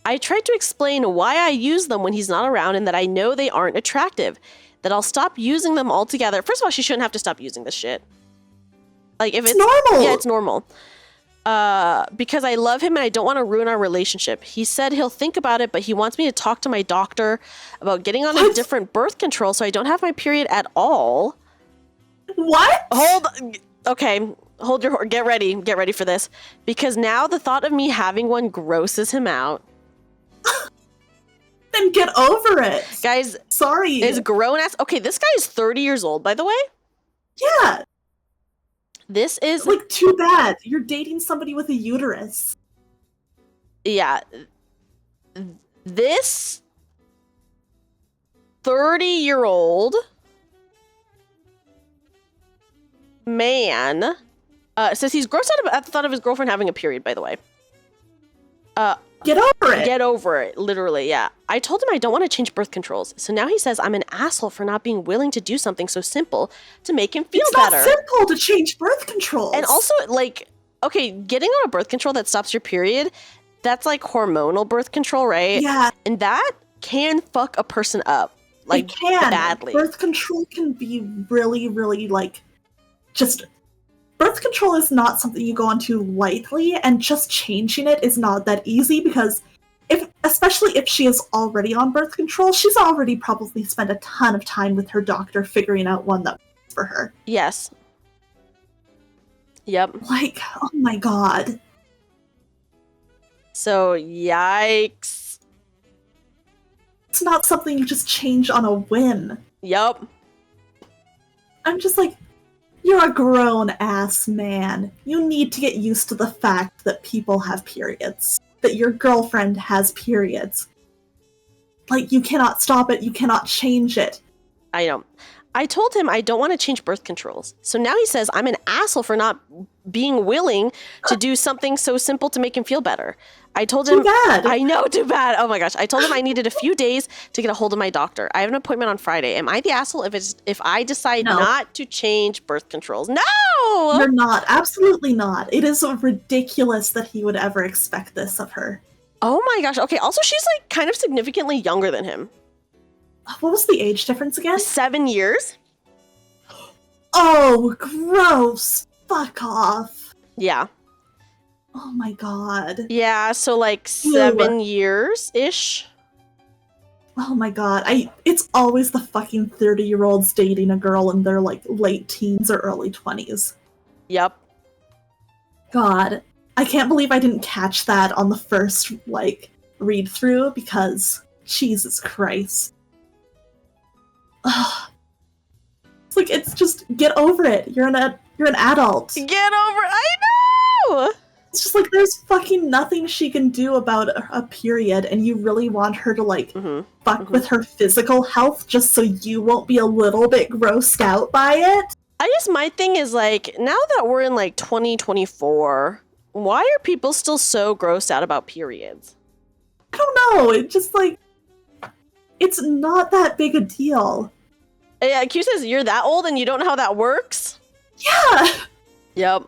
I tried to explain why I use them when he's not around and that I know they aren't attractive. That I'll stop using them altogether. First of all, she shouldn't have to stop using this shit. Like, if it's normal. Yeah, it's normal. Because I love him and I don't want to ruin our relationship. He said he'll think about it, but he wants me to talk to my doctor about getting on a different birth control so I don't have my period at all. What? Get ready for this. Because now the thought of me having one grosses him out. Then get over it. Guys, sorry. It's grown ass. Okay, this guy is 30 years old, by the way. Yeah. This is... Like, too bad. You're dating somebody with a uterus. Yeah. This 30-year-old man says he's grossed out at the thought of his girlfriend having a period, by the way. Get over it. Get over it, literally, yeah. I told him I don't want to change birth controls, so now he says I'm an asshole for not being willing to do something so simple to make him feel better. It's not simple to change birth controls. And also, like, okay, getting on a birth control that stops your period, that's like hormonal birth control, right? Yeah. And that can fuck a person up, like, it can. badly. Birth control can be really, really, like, just... Birth control is not something you go onto lightly, and just changing it is not that easy because, especially if she is already on birth control, she's already probably spent a ton of time with her doctor figuring out one that works for her. Yes. Yep. Like, oh my god. So, yikes. It's not something you just change on a whim. Yep. I'm just like, you're a grown-ass man. You need to get used to the fact that people have periods. That your girlfriend has periods. Like, you cannot stop it, you cannot change it. I know. I told him I don't want to change birth controls. So now he says I'm an asshole for not being willing to do something so simple to make him feel better. I told him, Too bad. I know, too bad. Oh my gosh. I told him I needed a few days to get a hold of my doctor. I have an appointment on Friday. Am I the asshole if I decide No. not to change birth controls? No! You're not. Absolutely not. It is ridiculous that he would ever expect this of her. Oh my gosh. Okay. Also, she's like kind of significantly younger than him. What was the age difference again? 7 years? Oh, gross. Fuck off. Yeah. Oh my god. Yeah. So like Ew. 7 years-ish. Oh my god. It's always the fucking 30-year-olds dating a girl in their like late teens or early 20s. Yep. God. I can't believe I didn't catch that on the first like read through because Jesus Christ. Ugh. It's like it's just get over it. You're an adult. Get over it. I know! It's just like there's fucking nothing she can do about a period, and you really want her to like fuck with her physical health just so you won't be a little bit grossed out by it. I guess my thing is like, now that we're in like 2024, why are people still so grossed out about periods? I don't know. It just like it's not that big a deal. Yeah, Q says you're that old and you don't know how that works? Yeah. Yep.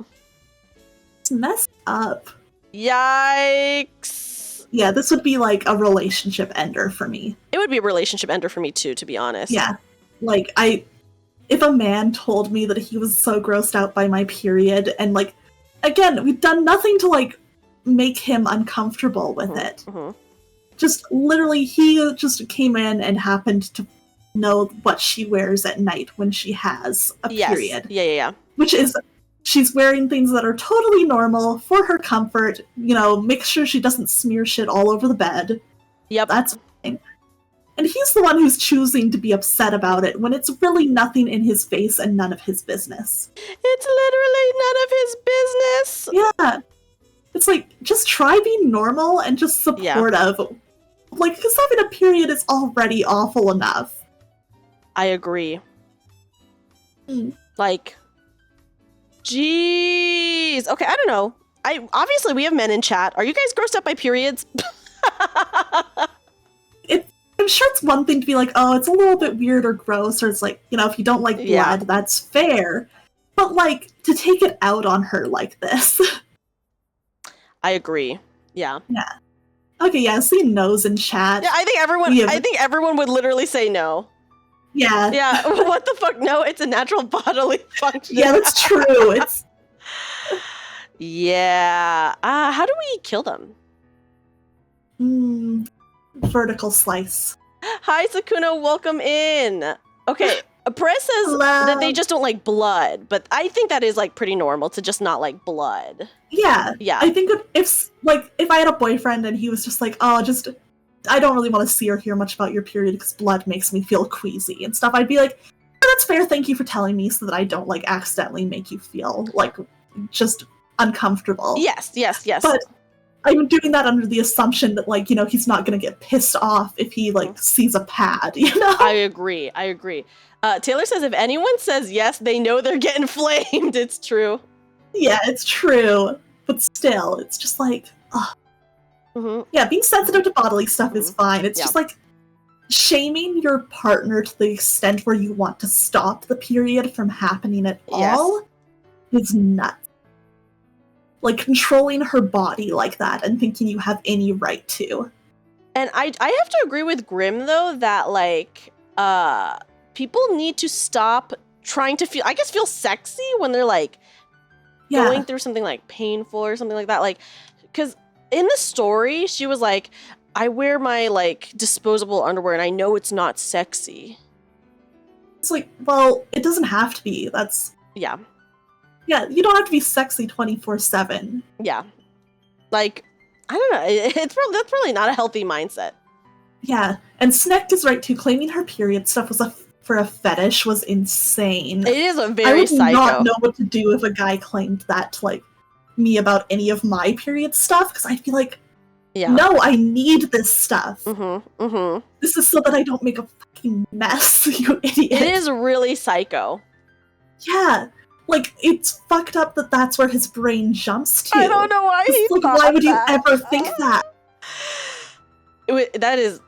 It's messed up. Yikes. Yeah, this would be like a relationship ender for me. It would be a relationship ender for me too, to be honest. Yeah. Like if a man told me that he was so grossed out by my period and like again, we've done nothing to like make him uncomfortable with it. Just literally he just came in and happened to know what she wears at night when she has a period. Yeah. Which is she's wearing things that are totally normal for her comfort, you know, make sure she doesn't smear shit all over the bed. Yep. That's fine. And he's the one who's choosing to be upset about it when it's really nothing in his face and none of his business. It's literally none of his business. Yeah. It's like, just try being normal and just supportive. Like, because having a period is already awful enough. I agree. Mm. Like, jeez. Okay, I don't know. Obviously we have men in chat. Are you guys grossed up by periods? I'm sure it's one thing to be like, oh, it's a little bit weird or gross, or it's like, you know, if you don't like blood, that's fair. But, like, to take it out on her like this. I agree. Yeah. Yeah. Okay, yeah, see no's in chat. Yeah, I think everyone would literally say no. Yeah. Yeah, what the fuck? No, it's a natural bodily function. Yeah, that's true. It's Yeah. How do we kill them? Vertical slice. Hi, Sakuna, welcome in. Okay, Perez says Hello. that they just don't like blood, but I think that is like pretty normal to just not like blood. Yeah. Yeah. I think if I had a boyfriend and he was just like, oh, just I don't really want to see or hear much about your period because blood makes me feel queasy and stuff, I'd be like, oh, that's fair, thank you for telling me so that I don't like accidentally make you feel like just uncomfortable. Yes. But I'm doing that under the assumption that, like, you know, he's not going to get pissed off if he, like, sees a pad, you know? I agree. Taylor says if anyone says yes, they know they're getting flamed. It's true. Yeah, it's true. But still, it's just like, ugh. Yeah, being sensitive to bodily stuff is fine. It's just like shaming your partner to the extent where you want to stop the period from happening at all is nuts. Like, controlling her body like that and thinking you have any right to. And I have to agree with Grim, though, that, like, people need to stop trying to feel sexy when they're, like, going through something, like, painful or something like that. Like, because in the story, she was like, I wear my, like, disposable underwear and I know it's not sexy. It's like, well, it doesn't have to be. Yeah. Yeah, you don't have to be sexy 24/7. Yeah. Like, I don't know. That's probably not a healthy mindset. Yeah, and Sneck is right too. Claiming her period stuff was for a fetish was insane. It is a I very would psycho. not know what to do if a guy claimed that to like me about any of my period stuff, because I'd be like, Yeah. no, I need this stuff. Mm-hmm. This is so that I don't make a fucking mess, you idiot. It is really psycho. Yeah. Like, it's fucked up that that's where his brain jumps to. I don't know why he Like, thought why would you that. ever think that? That is...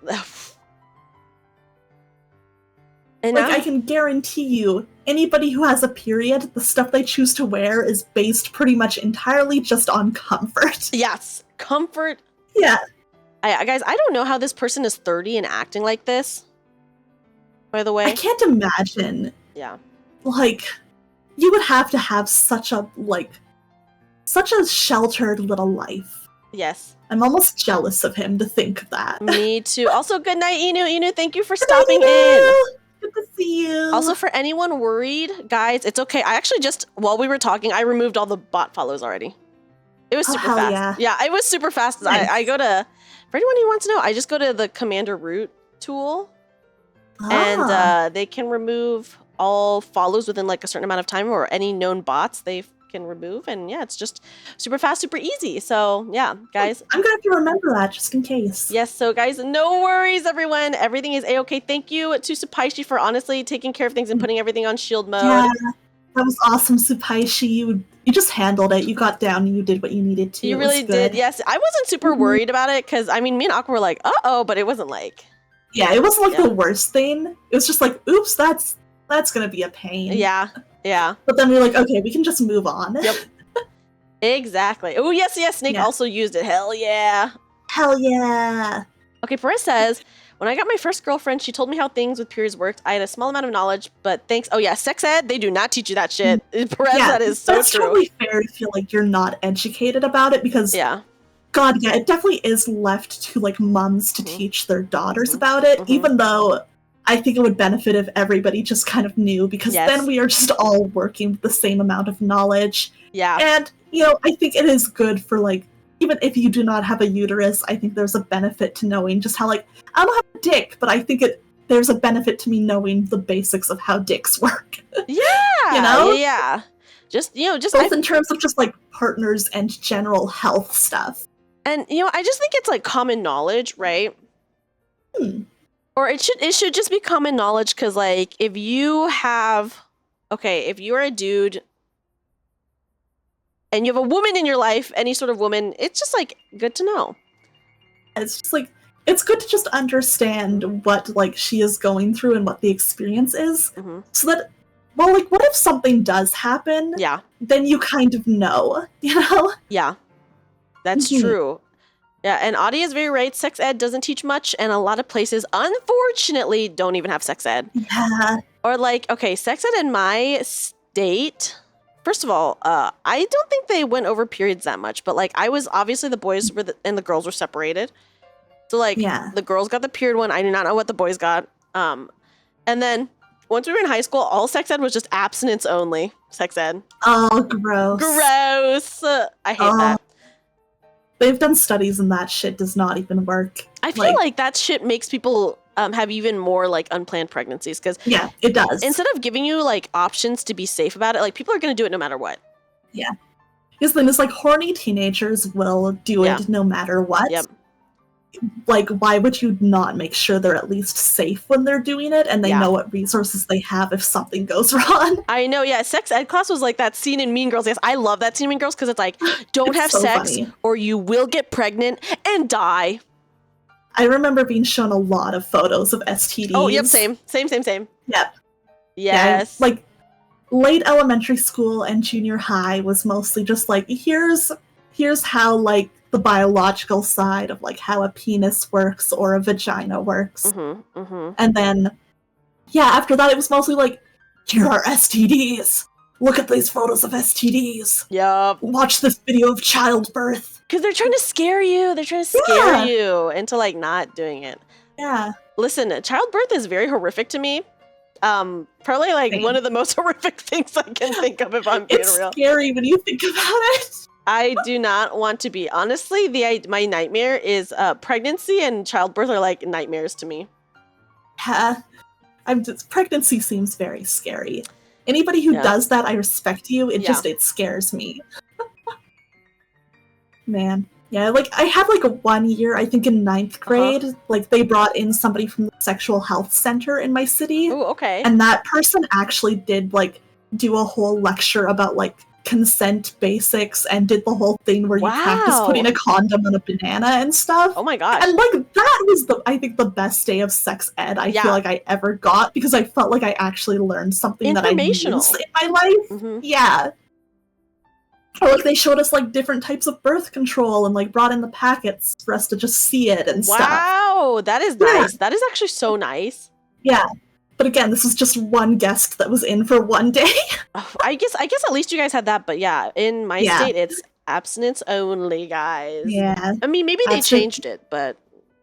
And Like, now, I can guarantee you, anybody who has a period, the stuff they choose to wear is based pretty much entirely just on comfort. yes, comfort. Yeah. Guys, I don't know how this person is 30 and acting like this, by the way. I can't imagine. Yeah. Like, you would have to have such a sheltered little life. Yes. I'm almost jealous of him to think of that. Me too. Also, good night, Inu. Inu, thank you for Good night, stopping in. Inu. Good to see you. Also, for anyone worried, guys, it's okay. I actually just, while we were talking, I removed all the bot follows already. It was Oh, super hell fast. yeah. It was super fast. Nice. I go to, for anyone who wants to know, I just go to the Commander Root tool, and they can remove all follows within like a certain amount of time, or any known bots they can remove. And yeah, it's just super fast, super easy. So yeah, guys. I'm gonna have to remember that just in case. Yes, so guys, no worries, everyone. Everything is A-okay. Thank you to Supaishi for honestly taking care of things and putting everything on shield mode. Yeah, that was awesome, Supaishi. You just handled it. You got down and you did what you needed to. You It was really good. did. Yes, I wasn't super worried about it because I mean, me and Aqua were like, "Uh-oh," but it wasn't like. Yeah, it wasn't like Yeah. the worst thing. It was just like, oops, that's gonna be a pain. Yeah. But then we were like, okay, we can just move on. Yep. Exactly. Oh yes, Snake Yeah. also used it. Hell yeah. Hell yeah. Okay, Perez says, when I got my first girlfriend, she told me how things with periods worked. I had a small amount of knowledge, but thanks. Oh yeah, sex ed, they do not teach you that shit. Perez, Yeah, that is so that's true. totally fair to feel like you're not educated about it because, Yeah. God, yeah, it definitely is left to like moms to Mhm. teach their daughters Mhm. about it, Mhm. even though I think it would benefit if everybody just kind of knew, because Yes. then we are just all working with the same amount of knowledge. Yeah. And, I think it is good for, like, even if you do not have a uterus, I think there's a benefit to knowing just how, like, I don't have a dick, but I think there's a benefit to me knowing the basics of how dicks work. Yeah. You know? Yeah. Just Both in terms of just, like, partners and general health stuff. and I just think it's like common knowledge, right? Or it should just be common knowledge because like if you're a dude and you have a woman in your life, any sort of woman, it's just like good to know. It's just, like, it's good to just understand what, like, she is going through and what the experience is. Mm-hmm. So that, well, like, what if something does happen? Yeah. Then you kind of know, you know? Yeah. That's Mhm. true. Yeah, and Audie is very right. Sex ed doesn't teach much, and a lot of places, unfortunately, don't even have sex ed. Yeah. Or like, okay, sex ed in my state. First of all, I don't think they went over periods that much, but like, I was obviously the boys were and the girls were separated. So like, Yeah. the girls got the period one. I did not know what the boys got. And then once we were in high school, all sex ed was just abstinence only. Sex ed. Oh, gross. Gross. I hate that. They've done studies and that shit does not even work. I feel like that shit makes people have even more like unplanned pregnancies because Yeah, it does. instead of giving you like options to be safe about it, like people are going to do it no matter what. Yeah. Because then it's like horny teenagers will do Yeah. it no matter what. Yep. Like, why would you not make sure they're at least safe when they're doing it and they Yeah. know what resources they have if something goes wrong? I know, yeah. Sex ed class was like that scene in Mean Girls. Yes, I love that scene in Mean Girls because it's like, don't It's have so sex funny. or you will get pregnant and die. I remember being shown a lot of photos of STDs. Oh, yep, same. Yep. Yes. Yeah, like, late elementary school and junior high was mostly just like, here's how, like, the biological side of, like, how a penis works or a vagina works. Mm-hmm, mm-hmm. And then, yeah, after that it was mostly like, here are STDs. Look at these photos of STDs. Yup. Watch this video of childbirth. Because they're trying to scare you. They're trying to scare you into like not doing it. Yeah. Listen, childbirth is very horrific to me. Probably like Same. one of the most horrific things I can think of if I'm being It's real. scary when you think about it. I do not want to be. Honestly, my nightmare is pregnancy and childbirth are like nightmares to me. Yeah. Pregnancy seems very scary. Anybody who does that, I respect you. It scares me. Man. Yeah, like I had like a 1 year, I think in 9th grade, like they brought in somebody from the sexual health center in my city. Oh, okay. And that person actually did like do a whole lecture about like consent basics and did the whole thing where you practice putting a condom on a banana and stuff. Oh my gosh. And like that was I think the best day of sex ed I feel like I ever got, because I felt like I actually learned something that I used in my life. Yeah. Or like they showed us like different types of birth control and like brought in the packets for us to just see it and stuff. Wow, that is nice. That is actually so nice. Yeah. But again, this was just one guest that was in for one day. I guess at least you guys had that, but yeah, in my state it's abstinence only, guys. Yeah. I mean, maybe they changed it, but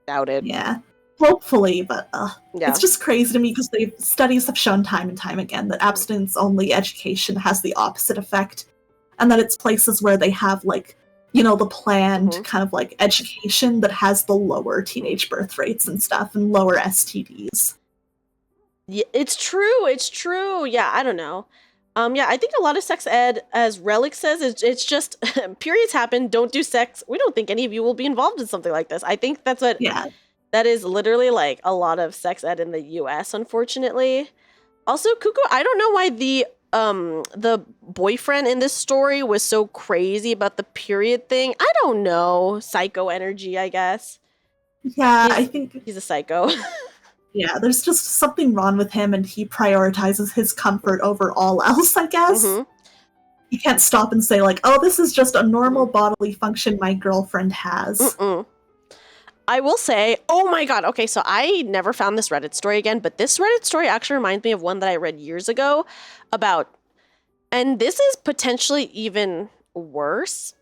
doubt it. Yeah. Hopefully, but it's just crazy to me because studies have shown time and time again that abstinence only education has the opposite effect. And that it's places where they have, like, you know, the planned kind of, like, education that has the lower teenage birth rates and stuff and lower STDs. Yeah, it's true. It's true. Yeah, I don't know. Yeah, I think a lot of sex ed, as Relic says, it's just periods happen, don't do sex. We don't think any of you will be involved in something like this. I think that's what that is literally, like, a lot of sex ed in the US, unfortunately. Also, Cuckoo, I don't know why the boyfriend in this story was so crazy about the period thing. I don't know. Psycho energy, I guess. Yeah, I think he's a psycho. Yeah, there's just something wrong with him, and he prioritizes his comfort over all else, I guess. You can't stop and say, like, oh, this is just a normal bodily function my girlfriend has. I will say, oh my god, okay, so I never found this Reddit story again, but this Reddit story actually reminds me of one that I read years ago about, and this is potentially even worse,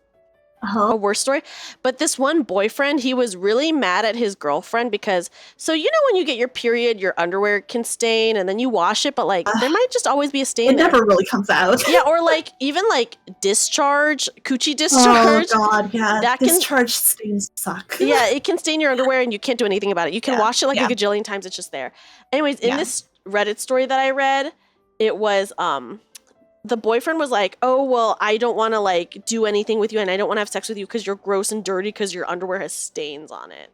a worse story, but this one boyfriend, he was really mad at his girlfriend because, so you know when you get your period, your underwear can stain, and then you wash it, but like, there might just always be a stain It never really comes out. Yeah, or like, even like discharge, coochie discharge. Oh god, yeah, that discharge stains suck. Yeah, it can stain your underwear and you can't do anything about it. You can wash it like a gajillion times, it's just there. Anyways, in this Reddit story that I read, it was, the boyfriend was like, oh, well, I don't want to like do anything with you and I don't want to have sex with you because you're gross and dirty because your underwear has stains on it.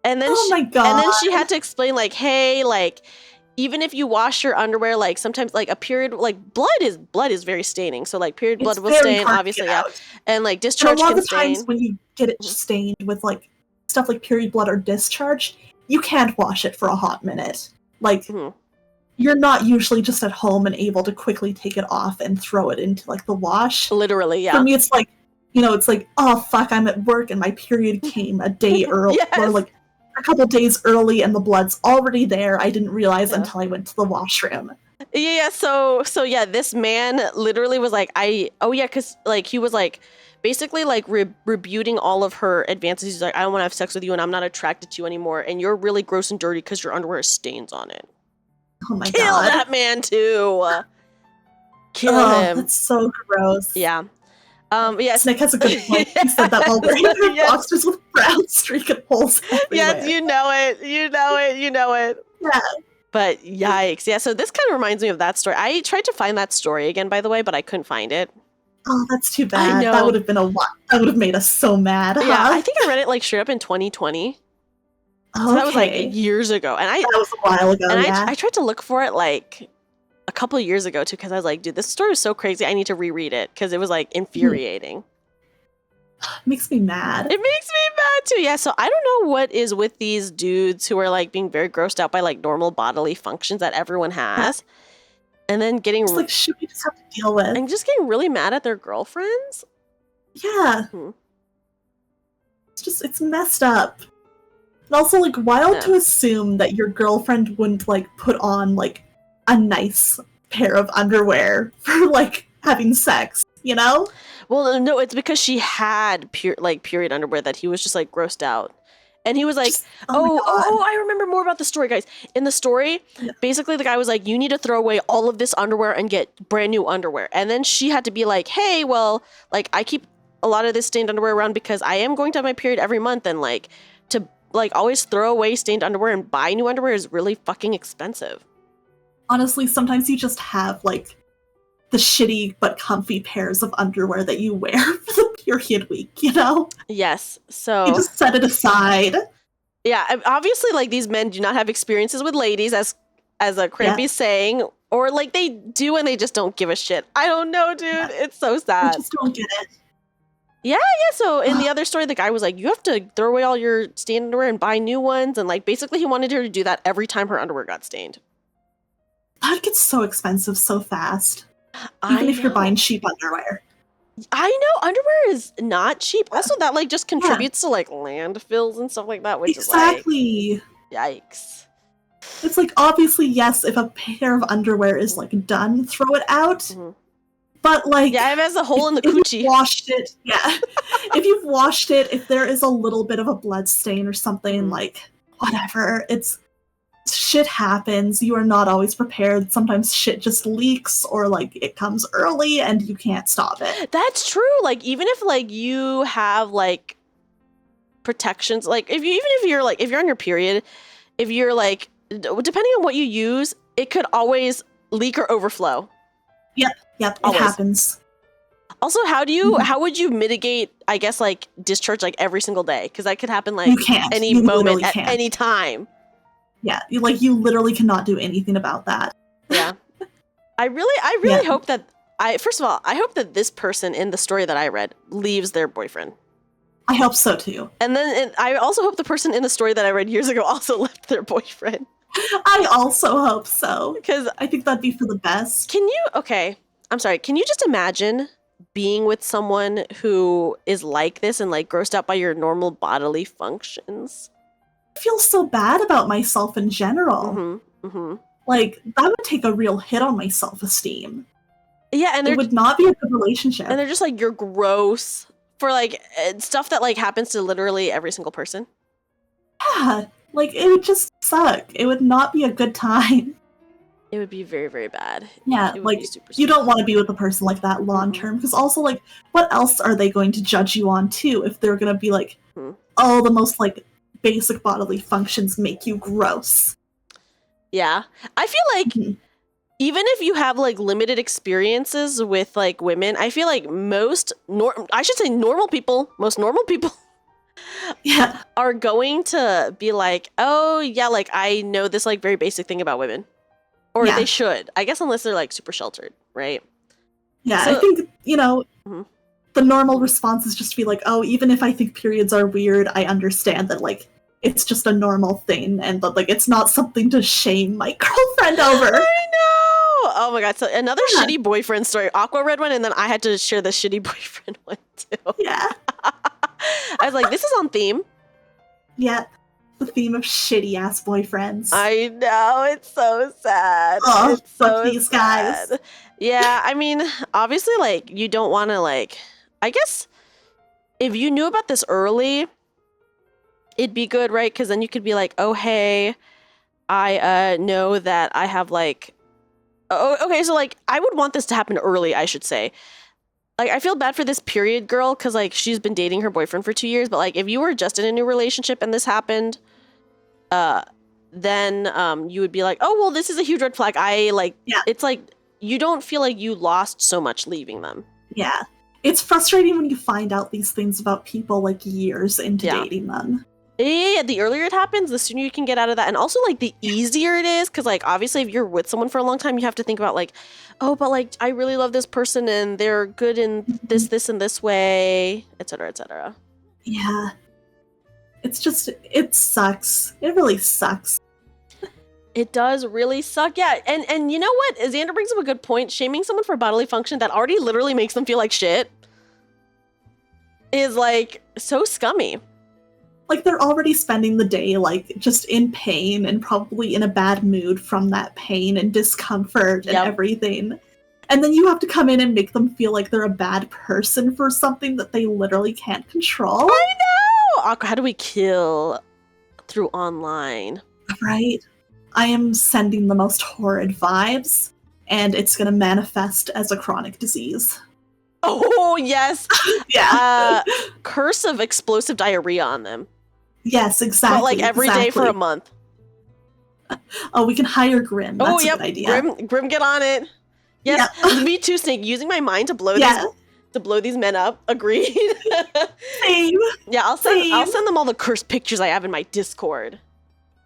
And then my god. And then she had to explain like, hey, like, even if you wash your underwear, like sometimes like a period, like blood is very staining. So like period blood will stain, obviously, and like discharge can stain. A lot of the times when you get it stained with like stuff like period blood or discharge, you can't wash it for a hot minute. Like you're not usually just at home and able to quickly take it off and throw it into like the wash. Literally, yeah. For me, it's like, you know, it's like, oh fuck, I'm at work and my period came a day early, or like a couple days early, and the blood's already there. I didn't realize until I went to the washroom. Yeah, so yeah, this man literally was like, because like he was like basically like rebuting all of her advances. He's like, I don't want to have sex with you, and I'm not attracted to you anymore, and you're really gross and dirty because your underwear has stains on it. Oh my god. Kill that man too. Kill him. That's so gross. Yeah. Yes. Nick has a good point. He said that while wearing her boxers with brown streaked holes everywhere. Yes, you know it. Yeah. But yikes. Yeah, so this kind of reminds me of that story. I tried to find that story again, by the way, but I couldn't find it. Oh, that's too bad. I know. That would have been that would have made us so mad. Yeah, I think I read it like straight up in 2020. So that was like years ago. And that was a while ago, and I tried to look for it like a couple of years ago too, because I was like, dude, this story is so crazy. I need to reread it because it was like infuriating. It makes me mad. It makes me mad too. Yeah. So I don't know what is with these dudes who are like being very grossed out by like normal bodily functions that everyone has. And then getting it's like, should we just have to deal with? And just getting really mad at their girlfriends. Yeah. It's messed up. And also like wild to assume that your girlfriend wouldn't like put on like a nice pair of underwear for like having sex, you know? Well, no, it's because she had period underwear that he was just like grossed out. And he was like, Just- oh my God. I remember more about the story, guys. In the story, basically the guy was like, you need to throw away all of this underwear and get brand new underwear. And then she had to be like, hey, well, like I keep a lot of this stained underwear around because I am going to have my period every month, and like to like always throw away stained underwear and buy new underwear is really fucking expensive. Honestly, sometimes you just have like the shitty but comfy pairs of underwear that you wear for the period week, you know? Yes. So You just set it aside. yeah, obviously like these men do not have experiences with ladies, as a Crampy's saying, or like they do and they just don't give a shit. I don't know, dude. Yeah. It's so I sad. just don't get it. Yeah, so in the other story, the guy was like, you have to throw away all your stained underwear and buy new ones. And like, basically he wanted her to do that every time her underwear got stained. That gets so expensive so fast. Even if you're buying cheap underwear. I know, underwear is not cheap. Also, that like just contributes to like landfills and stuff like that, which exactly. is like, yikes. It's like, obviously, yes, if a pair of underwear is like done, throw it out. Mm-hmm. But like, yeah, if it has a hole in the if coochie. you've washed it, if you've washed it, if there is a little bit of a blood stain or something, like whatever, it's shit happens. You are not always prepared. Sometimes shit just leaks, or like it comes early and you can't stop it. That's true. Like even if like you have like protections, like if you're on your period, if you're like, depending on what you use, it could always leak or overflow. Yep, always. It happens. Also, how would you mitigate, I guess, like discharge like every single day? Because that could happen like You can't. any You moment literally at can't. any time. Yeah, you literally cannot do anything about that. Yeah. I really hope that first of all, I hope that this person in the story that I read leaves their boyfriend. I hope so too. And then I also hope the person in the story that I read years ago also left their boyfriend. I also hope so. Because I think that'd be for the best. I'm sorry, can you just imagine being with someone who is like this and like grossed out by your normal bodily functions? I feel so bad about myself in general. Like, that would take a real hit on my self-esteem. Yeah, and it would not be a good relationship. And they're just like, you're gross for like stuff that like happens to literally every single person. Yeah, like it would just suck. It would not be a good time. It would be very, very bad. Yeah, like you don't want to be with a person like that long term, because also like what else are they going to judge you on too if they're going to be like, oh, the most like basic bodily functions make you gross. Yeah. I feel like even if you have like limited experiences with like women, I feel like most normal people are going to be like, oh yeah, like I know this like very basic thing about women. Or they should. I guess unless they're like super sheltered, right? Yeah, so, I think, the normal response is just to be like, oh, even if I think periods are weird, I understand that like it's just a normal thing and that like it's not something to shame my girlfriend over. I know! Oh my god, so another shitty boyfriend story. Aqua read one and then I had to share the shitty boyfriend one too. Yeah. I was like, this is on theme. Yeah. The theme of shitty ass boyfriends. I know, it's so sad. Oh, it's so fuck these sad. guys. Yeah, I mean, obviously, like, you don't want to, like, I guess if you knew about this early, it'd be good, right? Because then you could be like, oh, hey, I know that I have, like, oh, okay, so, like, I would want this to happen early, I should say. Like, I feel bad for this period girl because, like, she's been dating her boyfriend for 2 years. But, like, if you were just in a new relationship and this happened, then you would be like, oh, well, this is a huge red flag. It's like you don't feel like you lost so much leaving them. Yeah. It's frustrating when you find out these things about people, like, years into dating them. Yeah, the earlier it happens, the sooner you can get out of that. And also, like, the easier it is, because, like, obviously, if you're with someone for a long time, you have to think about, like, oh, but, like, I really love this person, and they're good in this, and this way, et cetera, et cetera. Yeah. It's just, it sucks. It really sucks. It does really suck, yeah. And you know what? Xander brings up a good point. Shaming someone for bodily function that already literally makes them feel like shit is, like, so scummy. Like, they're already spending the day, like, just in pain and probably in a bad mood from that pain and discomfort and everything. And then you have to come in and make them feel like they're a bad person for something that they literally can't control. I know! Aqua, how do we kill through online. Right? I am sending the most horrid vibes, and it's going to manifest as a chronic disease. Oh, yes. Yeah. Curse of explosive diarrhea on them. Yes, exactly. But like every day for a month. Oh, we can hire Grim. That's a good idea. Grim, get on it. Yes, Yep. me too, Snake. Using my mind to blow these men up. Agreed. Same. Yeah, I'll send them all the cursed pictures I have in my Discord.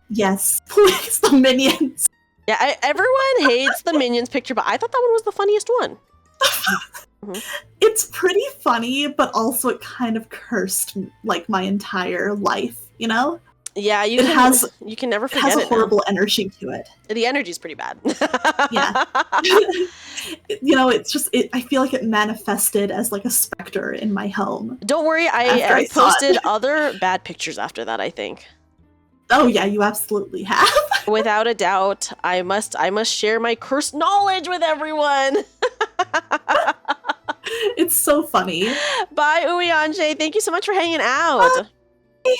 Yes, please, the minions. Yeah, everyone hates the minions picture, but I thought that one was the funniest one. It's pretty funny, but also it kind of cursed like my entire life, you know? Yeah, you can never forget it. It has a horrible energy to it. The energy's pretty bad. Yeah. You know, it's just I feel like it manifested as like a specter in my home. Don't worry, I posted other bad pictures after that, I think. Oh yeah, you absolutely have. Without a doubt, I must share my cursed knowledge with everyone. It's so funny. Bye, Uianje. Thank you so much for hanging out. Bye.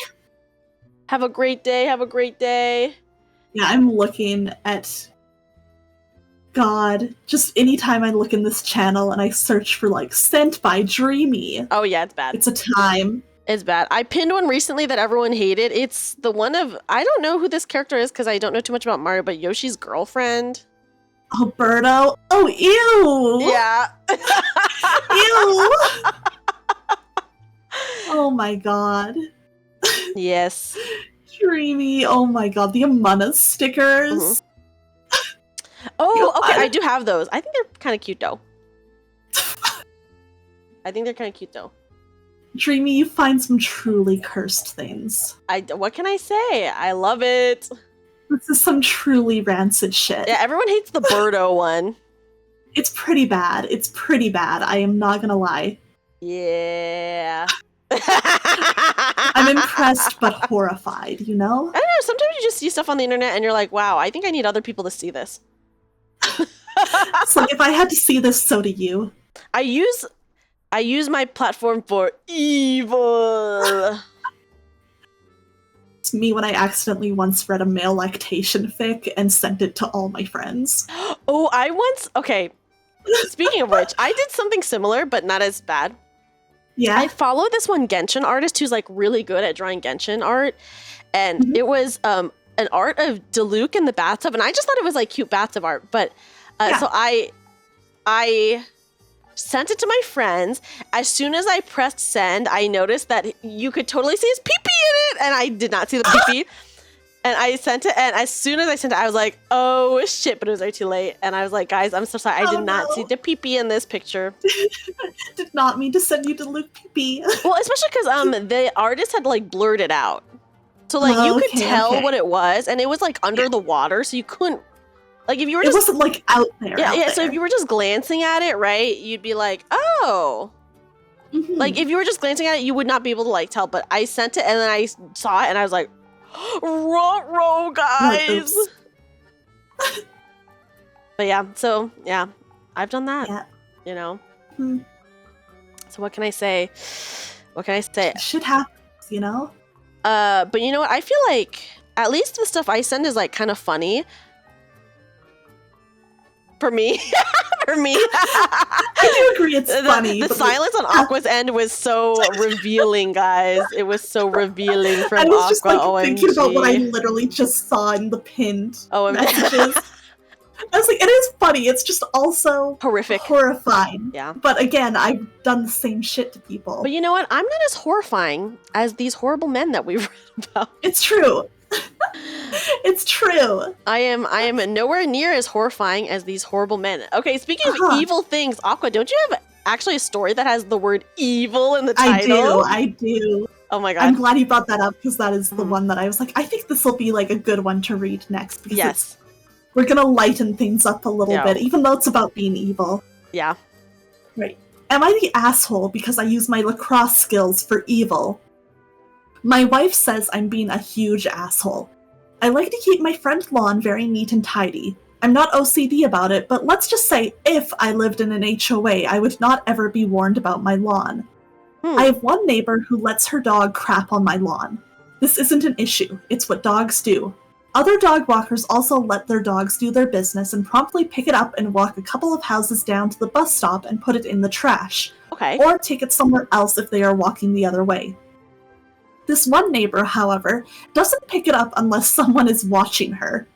Have a great day. Have a great day. Yeah, I'm looking at... God, just anytime I look in this channel and I search for, like, sent by Dreamy. Oh, yeah, it's bad. It's a time. It's bad. I pinned one recently that everyone hated. It's the one of... I don't know who this character is because I don't know too much about Mario, but Yoshi's girlfriend. Alberto. Oh, ew! Yeah. Ew! Oh my god. Yes. Dreamy. Oh my god. The Among Us stickers. Oh, okay. I do have those. I think they're kind of cute, though. Dreamy, you find some truly cursed things. What can I say? I love it. This is some truly rancid shit. Yeah, everyone hates the Birdo one. It's pretty bad. It's pretty bad. I am not gonna lie. Yeah. I'm impressed but horrified, you know? I don't know, sometimes you just see stuff on the internet and you're like, wow, I think I need other people to see this. It's like, if I had to see this, so do you. I use my platform for evil. It's me when I accidentally once read a male lactation fic and sent it to all my friends. Oh, okay. Speaking of which, I did something similar, but not as bad. Yeah. I follow this one Genshin artist who's like really good at drawing Genshin art. And it was an art of Diluc in the bathtub. And I just thought it was like cute bathtub art. But so I sent it to my friends. As soon as I pressed send, I noticed that you could totally see his pee-pee in it. And I did not see the pee-pee. And I sent it, and as soon as I sent it, I was like, oh shit, but it was already too late. And I was like, guys, I'm so sorry. I did not see the pee-pee in this picture. Did not mean to send you to Luke pee-pee. Well, especially because the artist had like blurred it out. So like you could tell what it was, and it was like under the water, so you couldn't, like if you were just- It wasn't like out there. Yeah, so if you were just glancing at it, right, you'd be like, oh. Like if you were just glancing at it, you would not be able to like tell, but I sent it, and then I saw it, and I was like, ruh-roh, guys. But yeah, so yeah, I've done that. Yeah. You know. So what can I say? Shit happens, you know. But you know what? I feel like at least the stuff I send is like kind of funny. For me. I do agree it's funny. The silence on Aqua's end was so revealing, guys. It was so revealing from Aqua. I was just like OMG. thinking about what I literally just saw in the pinned messages. I was like, it is funny. It's just also horrific, horrifying. Yeah. But again, I've done the same shit to people. But you know what? I'm not as horrifying as these horrible men that we've read about. It's true. It's true. I am nowhere near as horrifying as these horrible men. Okay, speaking of evil things, Aqua, don't you have actually a story that has the word evil in the title? I do. Oh my god. I'm glad you brought that up because that is the one that I was like, I think this will be like a good one to read next. Because we're going to lighten things up a little bit, even though it's about being evil. Yeah. Right. Am I the asshole because I use my lacrosse skills for evil? My wife says I'm being a huge asshole. I like to keep my front lawn very neat and tidy. I'm not OCD about it, but let's just say if I lived in an HOA, I would not ever be warned about my lawn. I have one neighbor who lets her dog crap on my lawn. This isn't an issue. It's what dogs do. Other dog walkers also let their dogs do their business and promptly pick it up and walk a couple of houses down to the bus stop and put it in the trash. Okay. Or take it somewhere else if they are walking the other way. This one neighbor, however, doesn't pick it up unless someone is watching her.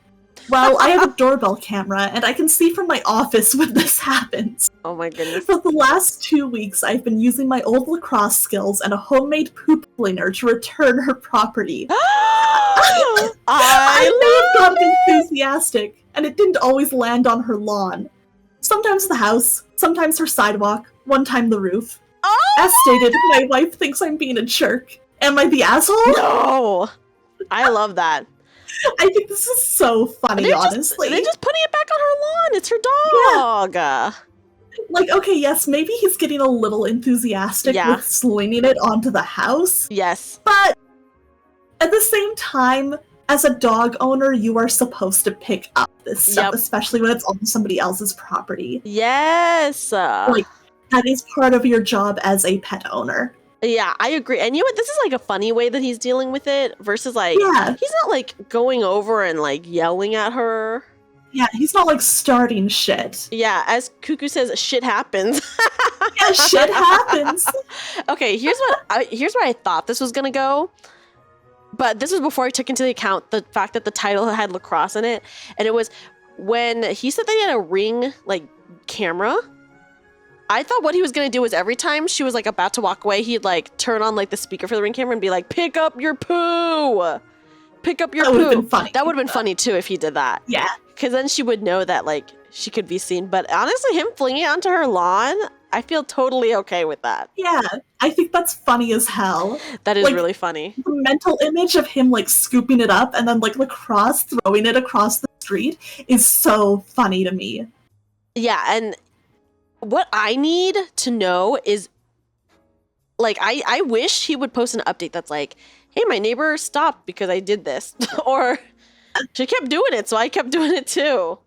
Well, I have a doorbell camera, and I can see from my office when this happens. Oh my goodness. For the last 2 weeks, I've been using my old lacrosse skills and a homemade poop cleaner to return her property. I may have gotten enthusiastic, and it didn't always land on her lawn. Sometimes the house, sometimes her sidewalk, one time the roof. Oh! As stated, my wife thinks I'm being a jerk. Am I the asshole? No! I love that. I think this is so funny, honestly. They're just putting it back on her lawn. It's her dog. Yeah. Like, okay, yes, maybe he's getting a little enthusiastic with slinging it onto the house. Yes. But at the same time, as a dog owner, you are supposed to pick up this stuff, especially when it's on somebody else's property. Yes. Like, that is part of your job as a pet owner. Yeah, I agree. And you know what? This is like a funny way that he's dealing with it versus like, he's not like going over and like yelling at her. Yeah, he's not like starting shit. Yeah, as Cuckoo says, shit happens. Yeah, shit happens. Okay, here's where I thought this was gonna go. But this was before I took into account the fact that the title had lacrosse in it. And it was when he said that he had a Ring like camera. I thought what he was gonna do was every time she was like about to walk away, he'd like turn on like the speaker for the Ring camera and be like, "Pick up your poo, pick up your poo." That would have been funny. That would have been funny too if he did that. Yeah, because then she would know that like she could be seen. But honestly, him flinging it onto her lawn, I feel totally okay with that. Yeah, I think that's funny as hell. That is like, really funny. The mental image of him like scooping it up and then like lacrosse throwing it across the street is so funny to me. Yeah, and what I need to know is, like, I wish he would post an update that's like, hey, my neighbor stopped because I did this. Or she kept doing it, so I kept doing it too.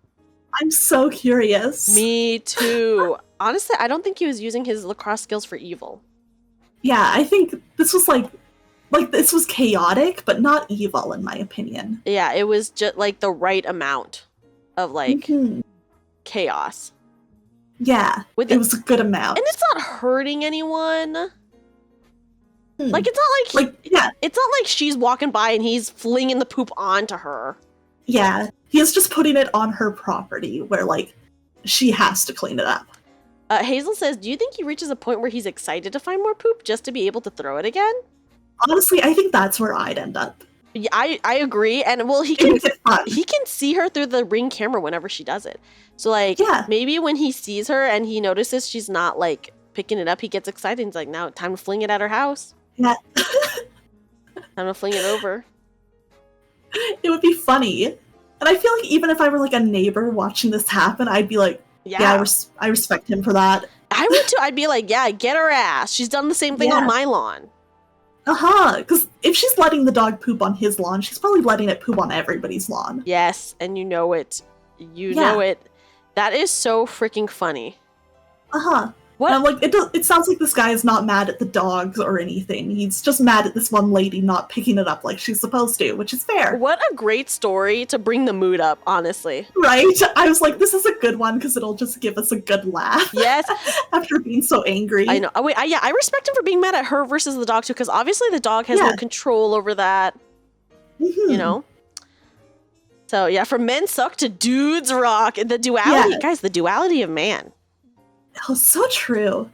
I'm so curious. Me too. Honestly, I don't think he was using his lacrosse skills for evil. Yeah, I think this was like this was chaotic, but not evil in my opinion. Yeah, it was just like the right amount of like chaos. Yeah, it was a good amount. And it's not hurting anyone. Like, it's not like... It's not like she's walking by and he's flinging the poop onto her. Yeah, he is just putting it on her property where, like, she has to clean it up. Hazel says, do you think he reaches a point where he's excited to find more poop just to be able to throw it again? Honestly, I think that's where I'd end up. Yeah, I agree. And, well, he can see her through the Ring camera whenever she does it. So, like, maybe when he sees her and he notices she's not, like, picking it up, he gets excited. And he's like, now, time to fling it at her house. Yeah. Time to fling it over. It would be funny. And I feel like even if I were, like, a neighbor watching this happen, I'd be like, I respect him for that. I would, too. I'd be like, yeah, get her ass. She's done the same thing on my lawn. Because if she's letting the dog poop on his lawn, she's probably letting it poop on everybody's lawn. Yes, and you know it. You know it. That is so freaking funny. What? And I'm like, it sounds like this guy is not mad at the dogs or anything. He's just mad at this one lady not picking it up like she's supposed to, which is fair. What a great story to bring the mood up, honestly. Right? I was like, this is a good one because it'll just give us a good laugh. Yes. After being so angry. I know. Oh, wait, I respect him for being mad at her versus the dog, too, because obviously the dog has no control over that. You know? So, yeah, from men suck to dudes rock. The duality. Guys, the duality of man. Oh, so true.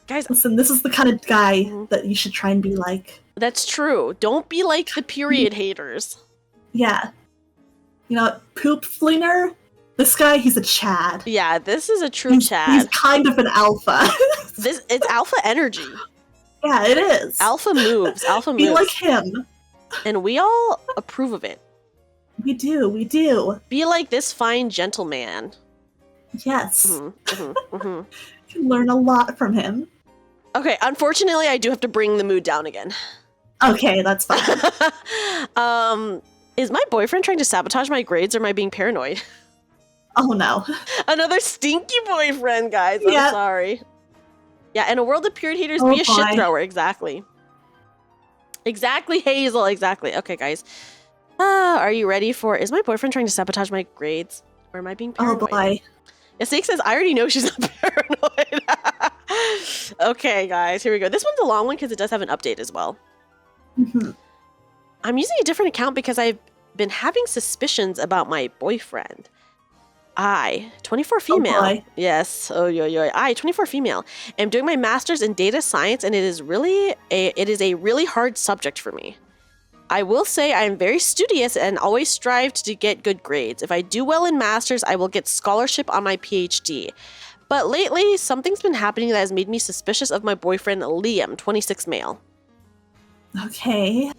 Guys, listen, this is the kind of guy that you should try and be like. That's true. Don't be like the period haters. Yeah. You know, poop flinger, this guy, he's a Chad. Yeah, this is a true Chad. He's kind of an alpha. It's alpha energy. Yeah, it is. Alpha moves. Alpha moves. Be like him. And we all approve of it. We do. Be like this fine gentleman. Yes. Can learn a lot from him. Okay, unfortunately, I do have to bring the mood down again. Okay, that's fine. Is my boyfriend trying to sabotage my grades or am I being paranoid? Oh no. Another stinky boyfriend, guys. I'm sorry. Yeah, in a world of period haters, be a shit thrower. Exactly. Exactly, Hazel. Exactly. Okay, guys. Are you ready for... Is my boyfriend trying to sabotage my grades? Or am I being Oh paranoid? boy. Yeah, Snake says, I already know she's not paranoid. Okay, guys. Here we go. This one's a long one because it does have an update as well. Mhm. I'm using a different account because I've been having suspicions about my boyfriend. 24 female. Oh boy. Yes. Oh, yo. 24 female. I'm doing my master's in data science, and it is a really hard subject for me. I will say I am very studious and always strive to get good grades. If I do well in master's, I will get scholarship on my PhD. But lately, something's been happening that has made me suspicious of my boyfriend, Liam, 26 male. Okay.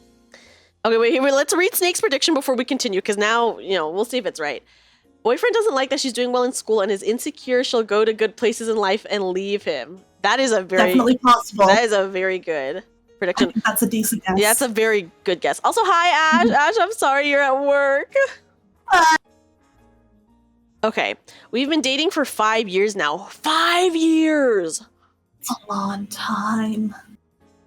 Okay, wait, let's read Snake's prediction before we continue, because now, we'll see if it's right. Boyfriend doesn't like that she's doing well in school and is insecure she'll go to good places in life and leave him. That is Definitely possible. That is a very good prediction. I think that's a decent guess. Yeah, that's a very good guess. Also, hi, Ash. Ash, I'm sorry you're at work. Okay, we've been dating for 5 years now. 5 years! It's a long time.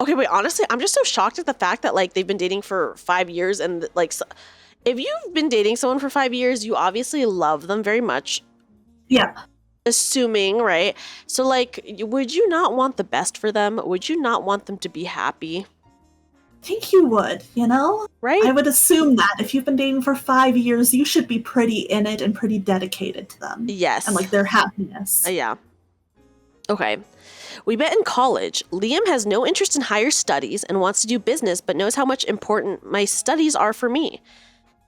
Okay, wait, honestly, I'm just so shocked at the fact that, they've been dating for 5 years and, if you've been dating someone for 5 years, you obviously love them very much. Yeah. Assuming, right? So, would you not want the best for them? Would you not want them to be happy? I think you would, Right? I would assume that if you've been dating for 5 years, you should be pretty in it and pretty dedicated to them. Yes. And, their happiness. Yeah. Okay. We met in college. Liam has no interest in higher studies and wants to do business, but knows how much important my studies are for me.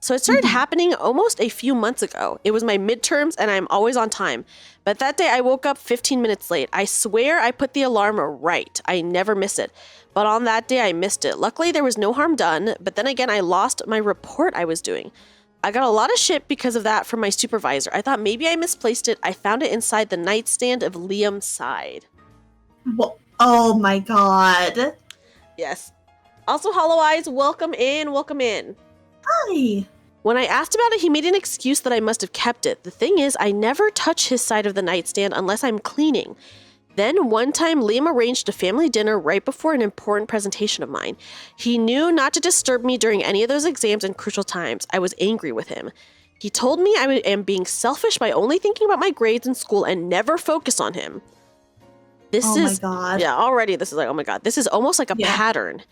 So it started happening almost a few months ago. It was my midterms and I'm always on time. But that day I woke up 15 minutes late. I swear I put the alarm right. I never miss it. But on that day I missed it. Luckily there was no harm done, but then again I lost my report I was doing. I got a lot of shit because of that from my supervisor. I thought maybe I misplaced it. I found it inside the nightstand of Liam's side. Well, oh my god. Yes. Also, Hollow Eyes, welcome in, welcome in. Hi. When I asked about it, he made an excuse that I must have kept it. The thing is, I never touch his side of the nightstand unless I'm cleaning. Then one time, Liam arranged a family dinner right before an important presentation of mine. He knew not to disturb me during any of those exams and crucial times. I was angry with him. He told me I am being selfish by only thinking about my grades in school and never focus on him. Oh my god. Yeah, already this is oh my god. This is almost like a pattern.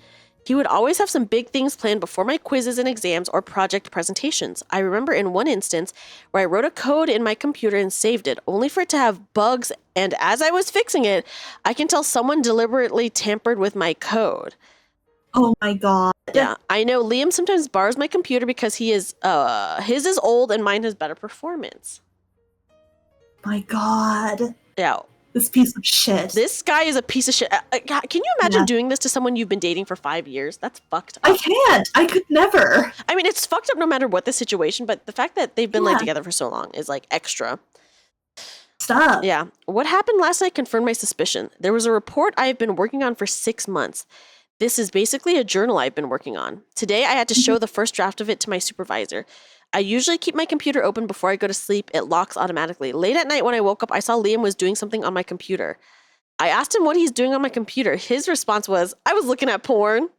He would always have some big things planned before my quizzes and exams or project presentations. I remember in one instance where I wrote a code in my computer and saved it, only for it to have bugs, and as I was fixing it, I can tell someone deliberately tampered with my code. Oh my god. Yeah, I know Liam sometimes borrows my computer because his is old and mine has better performance. My god. Yeah. This piece of shit. This guy is a piece of shit. Can you imagine doing this to someone you've been dating for 5 years? That's fucked up. I can't. I could never. I mean, it's fucked up no matter what the situation, but the fact that they've been together for so long is extra. Stop. Yeah. What happened last night confirmed my suspicion. There was a report I have been working on for 6 months. This is basically a journal I've been working on. Today, I had to show the first draft of it to my supervisor. I usually keep my computer open before I go to sleep. It locks automatically. Late at night when I woke up, I saw Liam was doing something on my computer. I asked him what he's doing on my computer. His response was, I was looking at porn.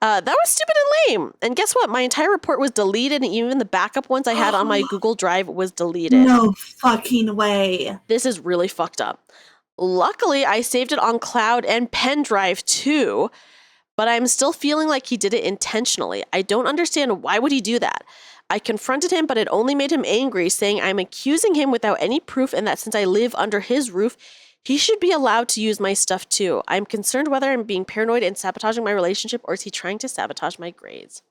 That was stupid and lame. And guess what? My entire report was deleted, and even the backup ones I had on my Google Drive was deleted. No fucking way. This is really fucked up. Luckily, I saved it on cloud and pen drive too, but I'm still feeling like he did it intentionally. I don't understand why would he do that. I confronted him, but it only made him angry, saying I'm accusing him without any proof and that since I live under his roof, he should be allowed to use my stuff too. I'm concerned whether I'm being paranoid and sabotaging my relationship or is he trying to sabotage my grades?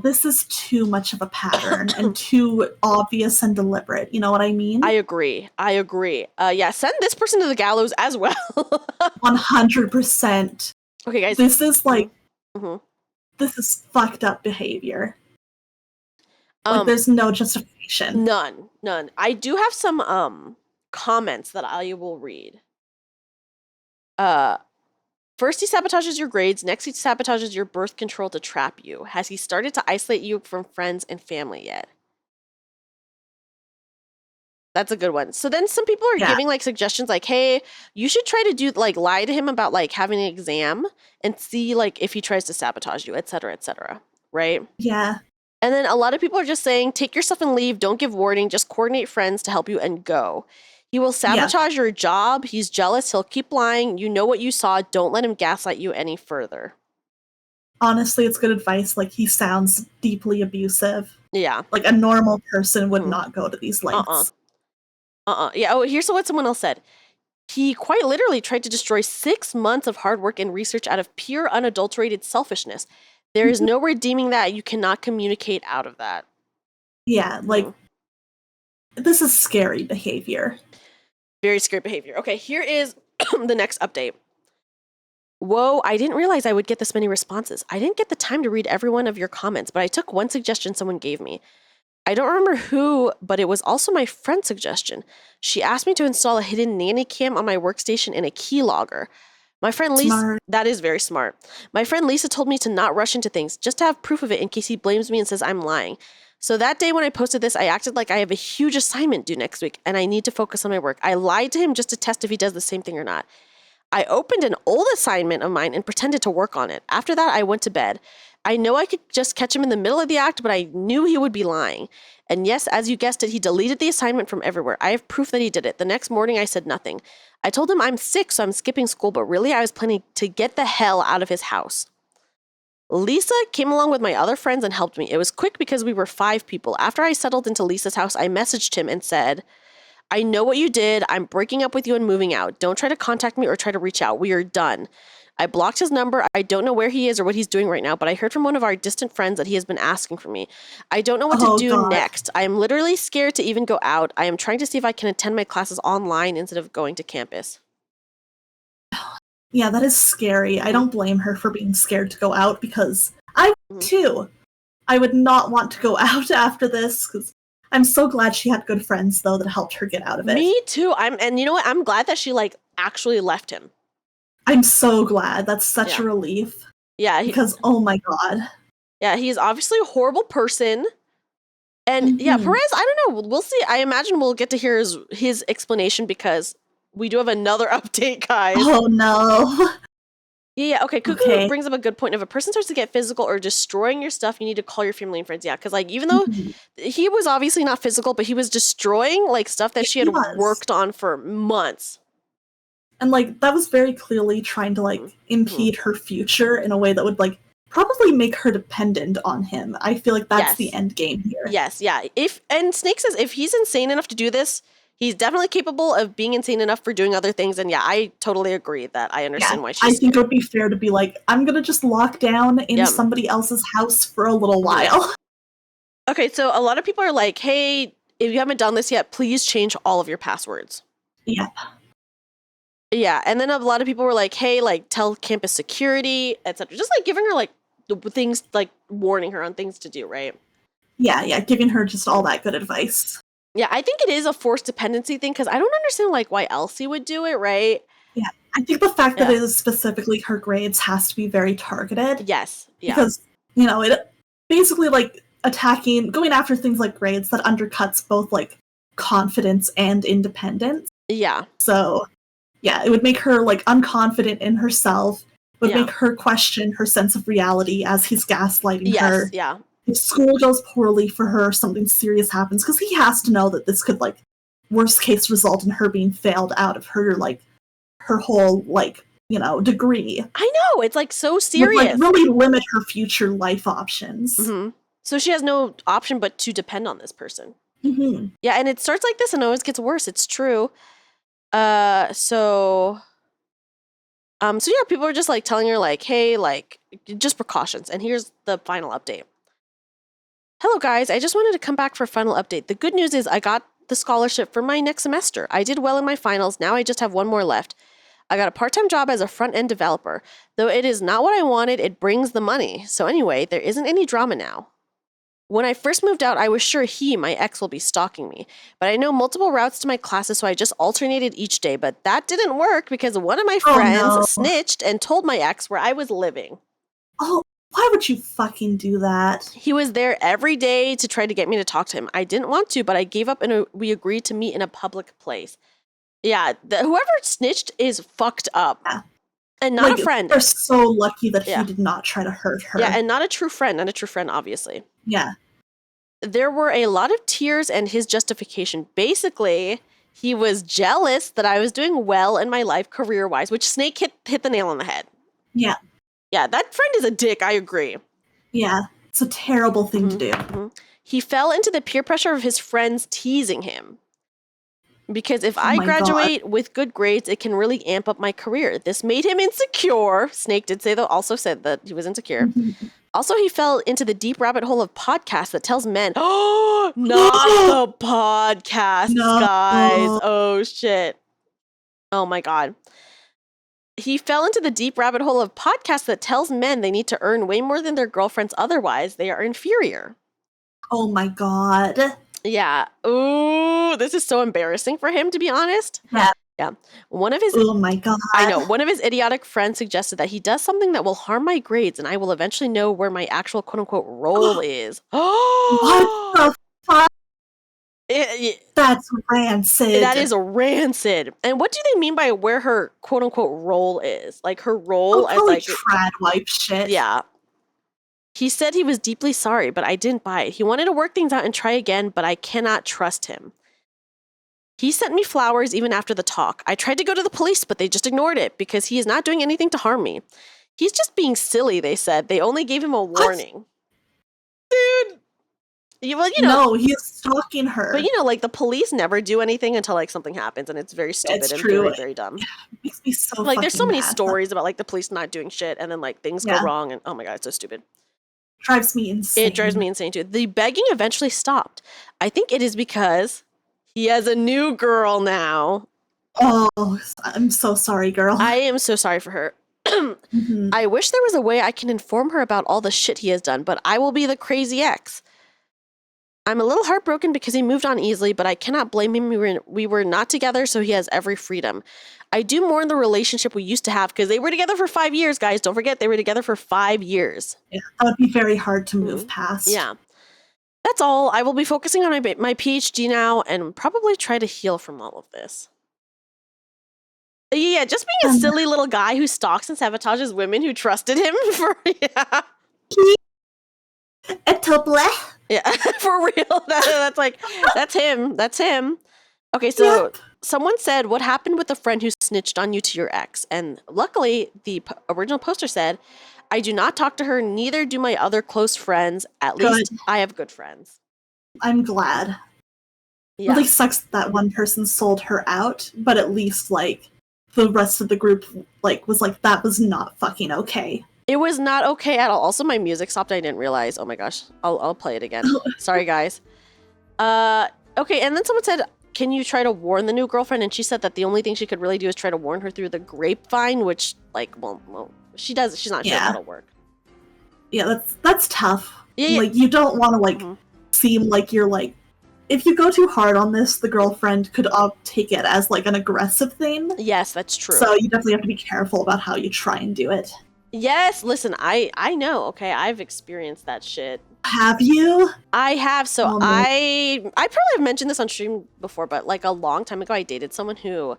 This is too much of a pattern and too obvious and deliberate. You know what I mean? I agree. Yeah, send this person to the gallows as well. 100%. Okay, guys. This is this is fucked up behavior. There's no justification. None. I do have some comments that I will read. First, he sabotages your grades. Next, he sabotages your birth control to trap you. Has he started to isolate you from friends and family yet? That's a good one. So then some people are Yeah. giving like suggestions like, hey, you should try to do like lie to him about like having an exam and see like if he tries to sabotage you, et cetera, right? Yeah. And then a lot of people are just saying, take your stuff and leave. Don't give warning. Just coordinate friends to help you and go. He will sabotage your job. He's jealous. He'll keep lying. You know what you saw. Don't let him gaslight you any further. Honestly, it's good advice. Like, he sounds deeply abusive. Yeah. Like, a normal person would not go to these lengths. Yeah. Oh, here's what someone else said. He quite literally tried to destroy 6 months of hard work and research out of pure, unadulterated selfishness. There is no redeeming that. You cannot communicate out of that. Yeah, like, this is scary behavior. Very scary behavior. Okay, here is the next update. Whoa, I didn't realize I would get this many responses. I didn't get the time to read every one of your comments, but I took one suggestion someone gave me. I don't remember who, but it was also my friend's suggestion. She asked me to install a hidden nanny cam on my workstation and a keylogger. My friend Lisa, that is very smart. My friend Lisa told me to not rush into things, just to have proof of it in case he blames me and says I'm lying. So that day when I posted this, I acted like I have a huge assignment due next week and I need to focus on my work. I lied to him just to test if he does the same thing or not. I opened an old assignment of mine and pretended to work on it. After that, I went to bed. I know I could just catch him in the middle of the act, but I knew he would be lying. And yes, as you guessed it, he deleted the assignment from everywhere. I have proof that he did it. The next morning, I said nothing. I told him I'm sick, so I'm skipping school, but really I was planning to get the hell out of his house. Lisa came along with my other friends and helped me. It was quick because we were 5 people. After I settled into Lisa's house, I messaged him and said, I know what you did. I'm breaking up with you and moving out. Don't try to contact me or try to reach out. We are done. I blocked his number. I don't know where he is or what he's doing right now, but I heard from one of our distant friends that he has been asking for me. I don't know what to do next. I am literally scared to even go out. I am trying to see if I can attend my classes online instead of going to campus. Yeah, that is scary. I don't blame her for being scared to go out because I too. I would not want to go out after this because I'm so glad she had good friends though that helped her get out of it. Me too. And you know what? I'm glad that she like actually left him. I'm so glad. That's such a relief. Yeah. Because oh my god. Yeah, he's obviously a horrible person. And yeah, Perez, I don't know. We'll see. I imagine we'll get to hear his explanation because we do have another update, guys. Oh no. Yeah, okay. Cuckoo brings up a good point. If a person starts to get physical or destroying your stuff, you need to call your family and friends. Yeah, because like even though he was obviously not physical, but he was destroying like stuff that she had worked on for months. And like that was very clearly trying to like impede her future in a way that would like probably make her dependent on him. I feel like that's the end game here. Yes, yeah. And Snake says if he's insane enough to do this, he's definitely capable of being insane enough for doing other things. And yeah, I totally agree that I understand why she's I think it would be fair to be like, I'm going to just lock down in somebody else's house for a little while. Okay, so a lot of people are like, hey, if you haven't done this yet, please change all of your passwords. Yeah. Yeah, and then a lot of people were like, hey, like, tell campus security, etc. Just like giving her like the things, like warning her on things to do, right? Yeah, giving her just all that good advice. Yeah, I think it is a forced dependency thing because I don't understand like why Elsie would do it, right? Yeah, I think the fact that it is specifically her grades has to be very targeted. Yes, yeah. Because, you know, it basically like going after things like grades that undercuts both like confidence and independence. Yeah. So, yeah, it would make her like unconfident in herself, would make her question her sense of reality as he's gaslighting her. Yeah. If school goes poorly for her, something serious happens, because he has to know that this could, like, worst case result in her being failed out of her, like, her whole, like, you know, degree. I know, it's, like, so serious. Would, like, really limit her future life options. Mm-hmm. So she has no option but to depend on this person. Mm-hmm. Yeah, and it starts like this and always gets worse. It's true. So yeah, people are just, like, telling her, like, hey, like, just precautions. And here's the final update. Hello guys, I just wanted to come back for a final update. The good news is I got the scholarship for my next semester. I did well in my finals, now I just have one more left. I got a part-time job as a front-end developer. Though it is not what I wanted, it brings the money. So anyway, there isn't any drama now. When I first moved out, I was sure my ex, will be stalking me. But I know multiple routes to my classes, so I just alternated each day. But that didn't work because one of my friends snitched and told my ex where I was living. Oh, what? Why would you fucking do that? He was there every day to try to get me to talk to him. I didn't want to, but I gave up and we agreed to meet in a public place. Yeah, whoever snitched is fucked up. Yeah. And not a friend. They're so lucky that he did not try to hurt her. Yeah, and not a true friend, obviously. Yeah. There were a lot of tears and his justification. Basically, he was jealous that I was doing well in my life career-wise, which Snake hit the nail on the head. Yeah. Yeah, that friend is a dick, I agree. Yeah, it's a terrible thing to do. Mm-hmm. He fell into the peer pressure of his friends teasing him. Because if I graduate with good grades, it can really amp up my career. This made him insecure. Snake did say, though, also said that he was insecure. Also, he fell into the deep rabbit hole of podcasts that tells men, oh, not the podcasts, guys. Oh, shit. Oh, my God. He fell into the deep rabbit hole of podcasts that tells men they need to earn way more than their girlfriends. Otherwise, they are inferior. Oh, my God. Yeah. Ooh, this is so embarrassing for him, to be honest. Yeah. Yeah. One of his Oh my God. I know. One of his idiotic friends suggested that he does something that will harm my grades and I will eventually know where my actual quote unquote role is. What the fuck? That's rancid. That is rancid. And what do they mean by where her quote unquote role is? Like her role as like trad wipe shit. Yeah. He said he was deeply sorry, but I didn't buy it. He wanted to work things out and try again, but I cannot trust him. He sent me flowers even after the talk. I tried to go to the police, but they just ignored it because he is not doing anything to harm me. He's just being silly, they said. They only gave him a warning. What? Dude. Well, you know. No, he's stalking her. But, you know, like, the police never do anything until, like, something happens, and it's very stupid and true. very, very dumb. It makes me so like, there's so many mad. stories about, like, the police not doing shit, and then, like, things go wrong, and, oh my God, it's so stupid. Drives me insane. It drives me insane, too. The begging eventually stopped. I think it is because he has a new girl now. Oh, I'm so sorry, girl. I am so sorry for her. I wish there was a way I can inform her about all the shit he has done, but I will be the crazy ex. I'm a little heartbroken because he moved on easily, but I cannot blame him. We were not together, so he has every freedom. I do mourn the relationship we used to have because they were together for 5 years, guys. Don't forget, they were together for 5 years. Yeah, that would be very hard to move past. Yeah. That's all. I will be focusing on my PhD now and probably try to heal from all of this. Yeah, just being a silly little guy who stalks and sabotages women who trusted him for, Yeah, for real. That's like, that's him. That's him. Okay, so someone said, what happened with the friend who snitched on you to your ex? And luckily, the original poster said, I do not talk to her, neither do my other close friends. At least I have good friends. I'm glad. Yeah. It really sucks that one person sold her out, but at least, like, the rest of the group, like, was like, that was not fucking okay. It was not okay at all. Also, my music stopped. I didn't realize. Oh my gosh. I'll play it again. Sorry, guys. Okay, and then someone said, can you try to warn the new girlfriend? And she said that the only thing she could really do is try to warn her through the grapevine, which, like, well she does. She's not sure that'll work. Yeah, that's tough. Yeah. Like, you don't want to, like, seem like you're, like, if you go too hard on this, the girlfriend could take it as, like, an aggressive thing. Yes, that's true. So you definitely have to be careful about how you try and do it. Yes, listen, I know, okay? I've experienced that shit. Have you? I have. So I probably have mentioned this on stream before, but, like, a long time ago, I dated someone who,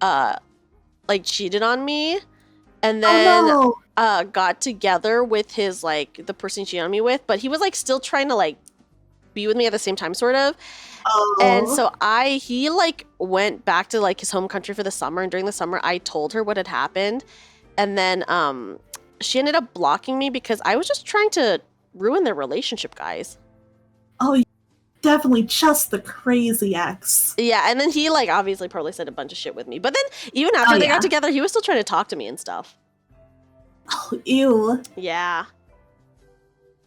like, cheated on me. And then got together with his, like, the person he cheated on me with. But he was, like, still trying to, like, be with me at the same time, sort of. And so he, like, went back to, like, his home country for the summer. And during the summer, I told her what had happened. And then she ended up blocking me because I was just trying to ruin their relationship, guys. Oh, definitely just the crazy ex. Yeah, and then he, like, obviously probably said a bunch of shit with me. But then even after they got together, he was still trying to talk to me and stuff. Oh, ew. Yeah.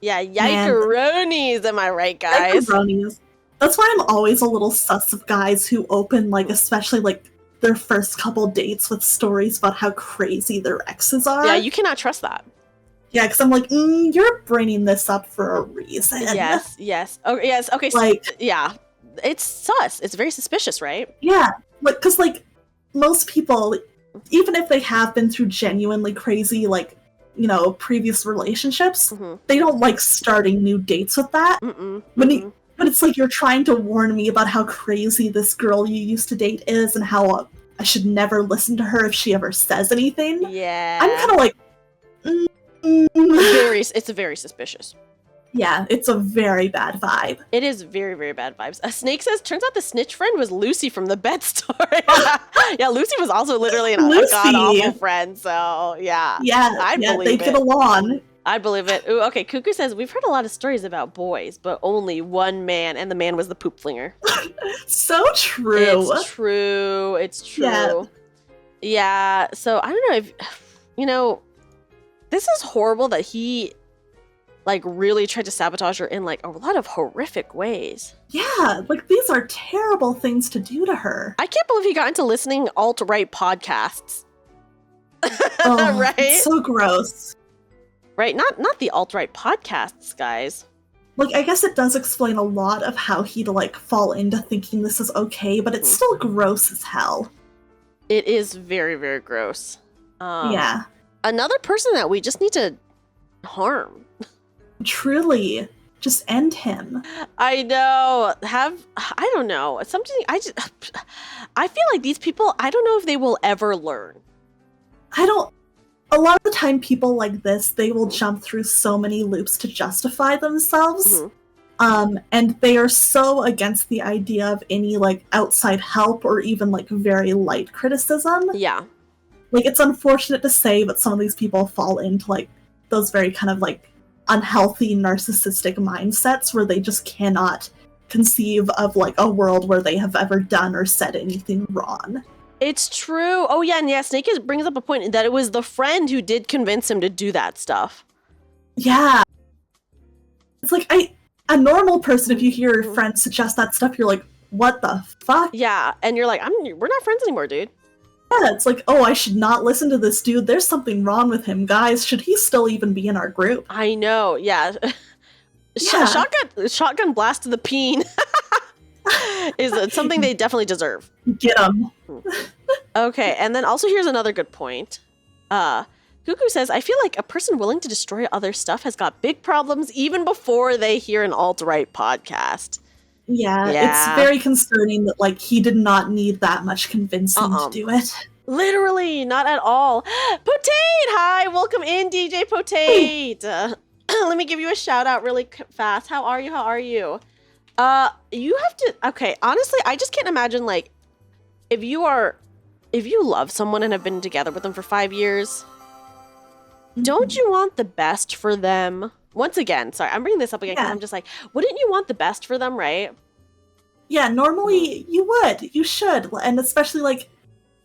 Yeah, yike-a-ronies, am I right, guys? Yike-a-ronies. That's why I'm always a little sus of guys who open, like, especially, like, their first couple dates with stories about how crazy their exes are. Yeah, you cannot trust that. Yeah, because I'm like, you're bringing this up for a reason. Yes. Oh, yes, okay, like, yeah. It's sus. It's very suspicious, right? Yeah, like, because, like, most people, even if they have been through genuinely crazy, like, previous relationships, Mm-hmm. they don't like starting new dates with that. Mm-mm. But it's like you're trying to warn me about how crazy this girl you used to date is and how I should never listen to her if she ever says anything. Yeah. I'm kind of like, It's very suspicious. Yeah, it's a very bad vibe. It is very, very bad vibes. A Snake says, turns out the snitch friend was Lucy from the bed story. Yeah, Lucy was also literally a god-awful friend, so yeah. I'd believe they it. get along. I'd believe it. Ooh, okay, Cuckoo says, we've heard a lot of stories about boys, but only one man, and the man was the poop flinger. So true. It's true. It's true. Yeah, so I don't know if, this is horrible that he, really tried to sabotage her in, a lot of horrific ways. Yeah, these are terrible things to do to her. I can't believe he got into listening alt-right podcasts. Oh, right? It's so gross. Right, not the alt-right podcasts, guys. I guess it does explain a lot of how he'd, fall into thinking this is okay, but it's still gross as hell. It is very, very gross. Yeah. Another person that we just need to harm. Truly. Just end him. I know. I don't know. I feel like these people, I don't know if they will ever learn. A lot of the time, people like this, they will jump through so many loops to justify themselves. Mm-hmm. And they are so against the idea of any, outside help or even, very light criticism. Yeah. It's unfortunate to say, but some of these people fall into, those very kind of, unhealthy, narcissistic mindsets where they just cannot conceive of, a world where they have ever done or said anything wrong. It's true. Oh, yeah, and Snake brings up a point that it was the friend who did convince him to do that stuff. Yeah. It's a normal person, if you hear your friend suggest that stuff, you're like, what the fuck? Yeah, and you're like, we're not friends anymore, dude. Yeah, it's I should not listen to this dude. There's something wrong with him. Guys, should he still even be in our group? I know, yeah. Shotgun blast to the peen is something they definitely deserve. Get him. Okay, and then also here's another good point. Cuckoo says, I feel like a person willing to destroy other stuff has got big problems even before they hear an alt-right podcast. Yeah, it's very concerning that, he did not need that much convincing to do it. Literally, not at all. Potate! Hi, welcome in, DJ Potate. Let me give you a shout out really fast. How are you? You have to, okay, honestly, I just can't imagine, if you love someone and have been together with them for 5 years, don't you want the best for them? Once again, sorry, I'm bringing this up again because I'm just wouldn't you want the best for them, right? Yeah, normally you would. You should. And especially,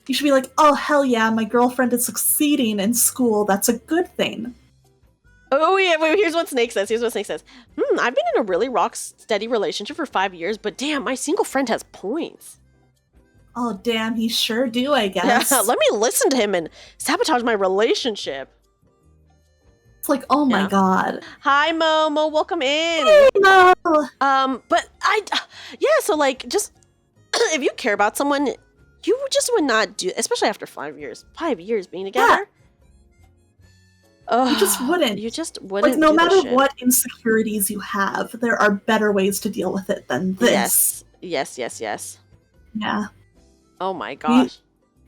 you should be oh, hell yeah, my girlfriend is succeeding in school. That's a good thing. Oh, yeah, wait, here's what Snake says. I've been in a really rock-steady relationship for 5 years, but damn, my single friend has points. Oh, damn, he sure do, I guess. Yeah, let me listen to him and sabotage my relationship. It's oh my god. Hi, Momo, welcome in. Hey, Mo. But so just if you care about someone, you just would not do, especially after 5 years. 5 years being together. You just wouldn't. You just wouldn't. No matter what insecurities you have, there are better ways to deal with it than this. Yes. Yeah. Oh my gosh.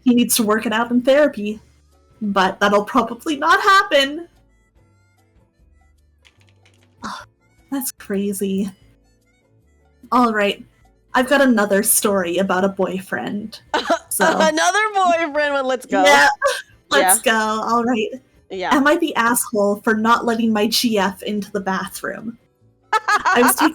He needs to work it out in therapy, but that'll probably not happen. Oh, that's crazy. Alright, I've got another story about a boyfriend. So. Another boyfriend, let's go. Yeah, let's go, alright. Yeah. Am I the asshole for not letting my GF into the bathroom? I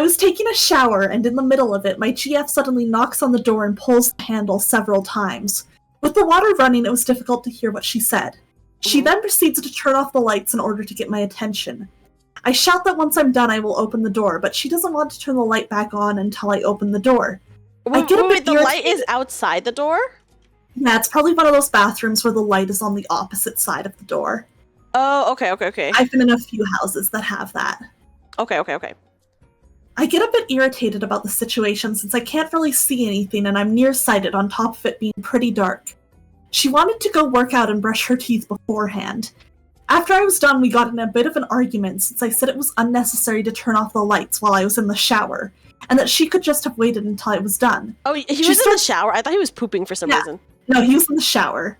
was taking a shower, and in the middle of it, my GF suddenly knocks on the door and pulls the handle several times. With the water running, it was difficult to hear what she said. She then proceeds to turn off the lights in order to get my attention. I shout that once I'm done I will open the door, but she doesn't want to turn the light back on until I open the door. Wait, the light is outside the door? Yeah, it's probably one of those bathrooms where the light is on the opposite side of the door. Oh, okay. I've been in a few houses that have that. Okay. I get a bit irritated about the situation since I can't really see anything and I'm nearsighted on top of it being pretty dark. She wanted to go work out and brush her teeth beforehand. After I was done, we got in a bit of an argument since I said it was unnecessary to turn off the lights while I was in the shower, and that she could just have waited until I was done. Oh, he was in the shower? I thought he was pooping for some reason. No, he was in the shower,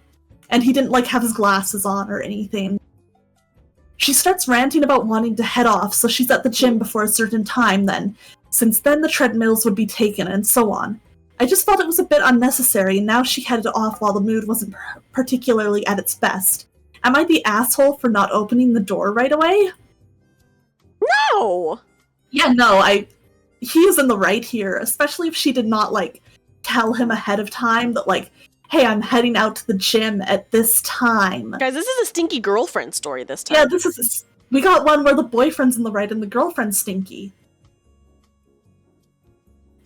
and he didn't, like, have his glasses on or anything. She starts ranting about wanting to head off, so she's at the gym before a certain time then, since then the treadmills would be taken, and so on. I just thought it was a bit unnecessary, and now she headed off while the mood wasn't particularly at its best. Am I the asshole for not opening the door right away? No! Yeah, no, he is in the right here, especially if she did not, like, tell him ahead of time that, like, hey, I'm heading out to the gym at this time. Guys, this is a stinky girlfriend story this time. Yeah, we got one where the boyfriend's in the right and the girlfriend's stinky.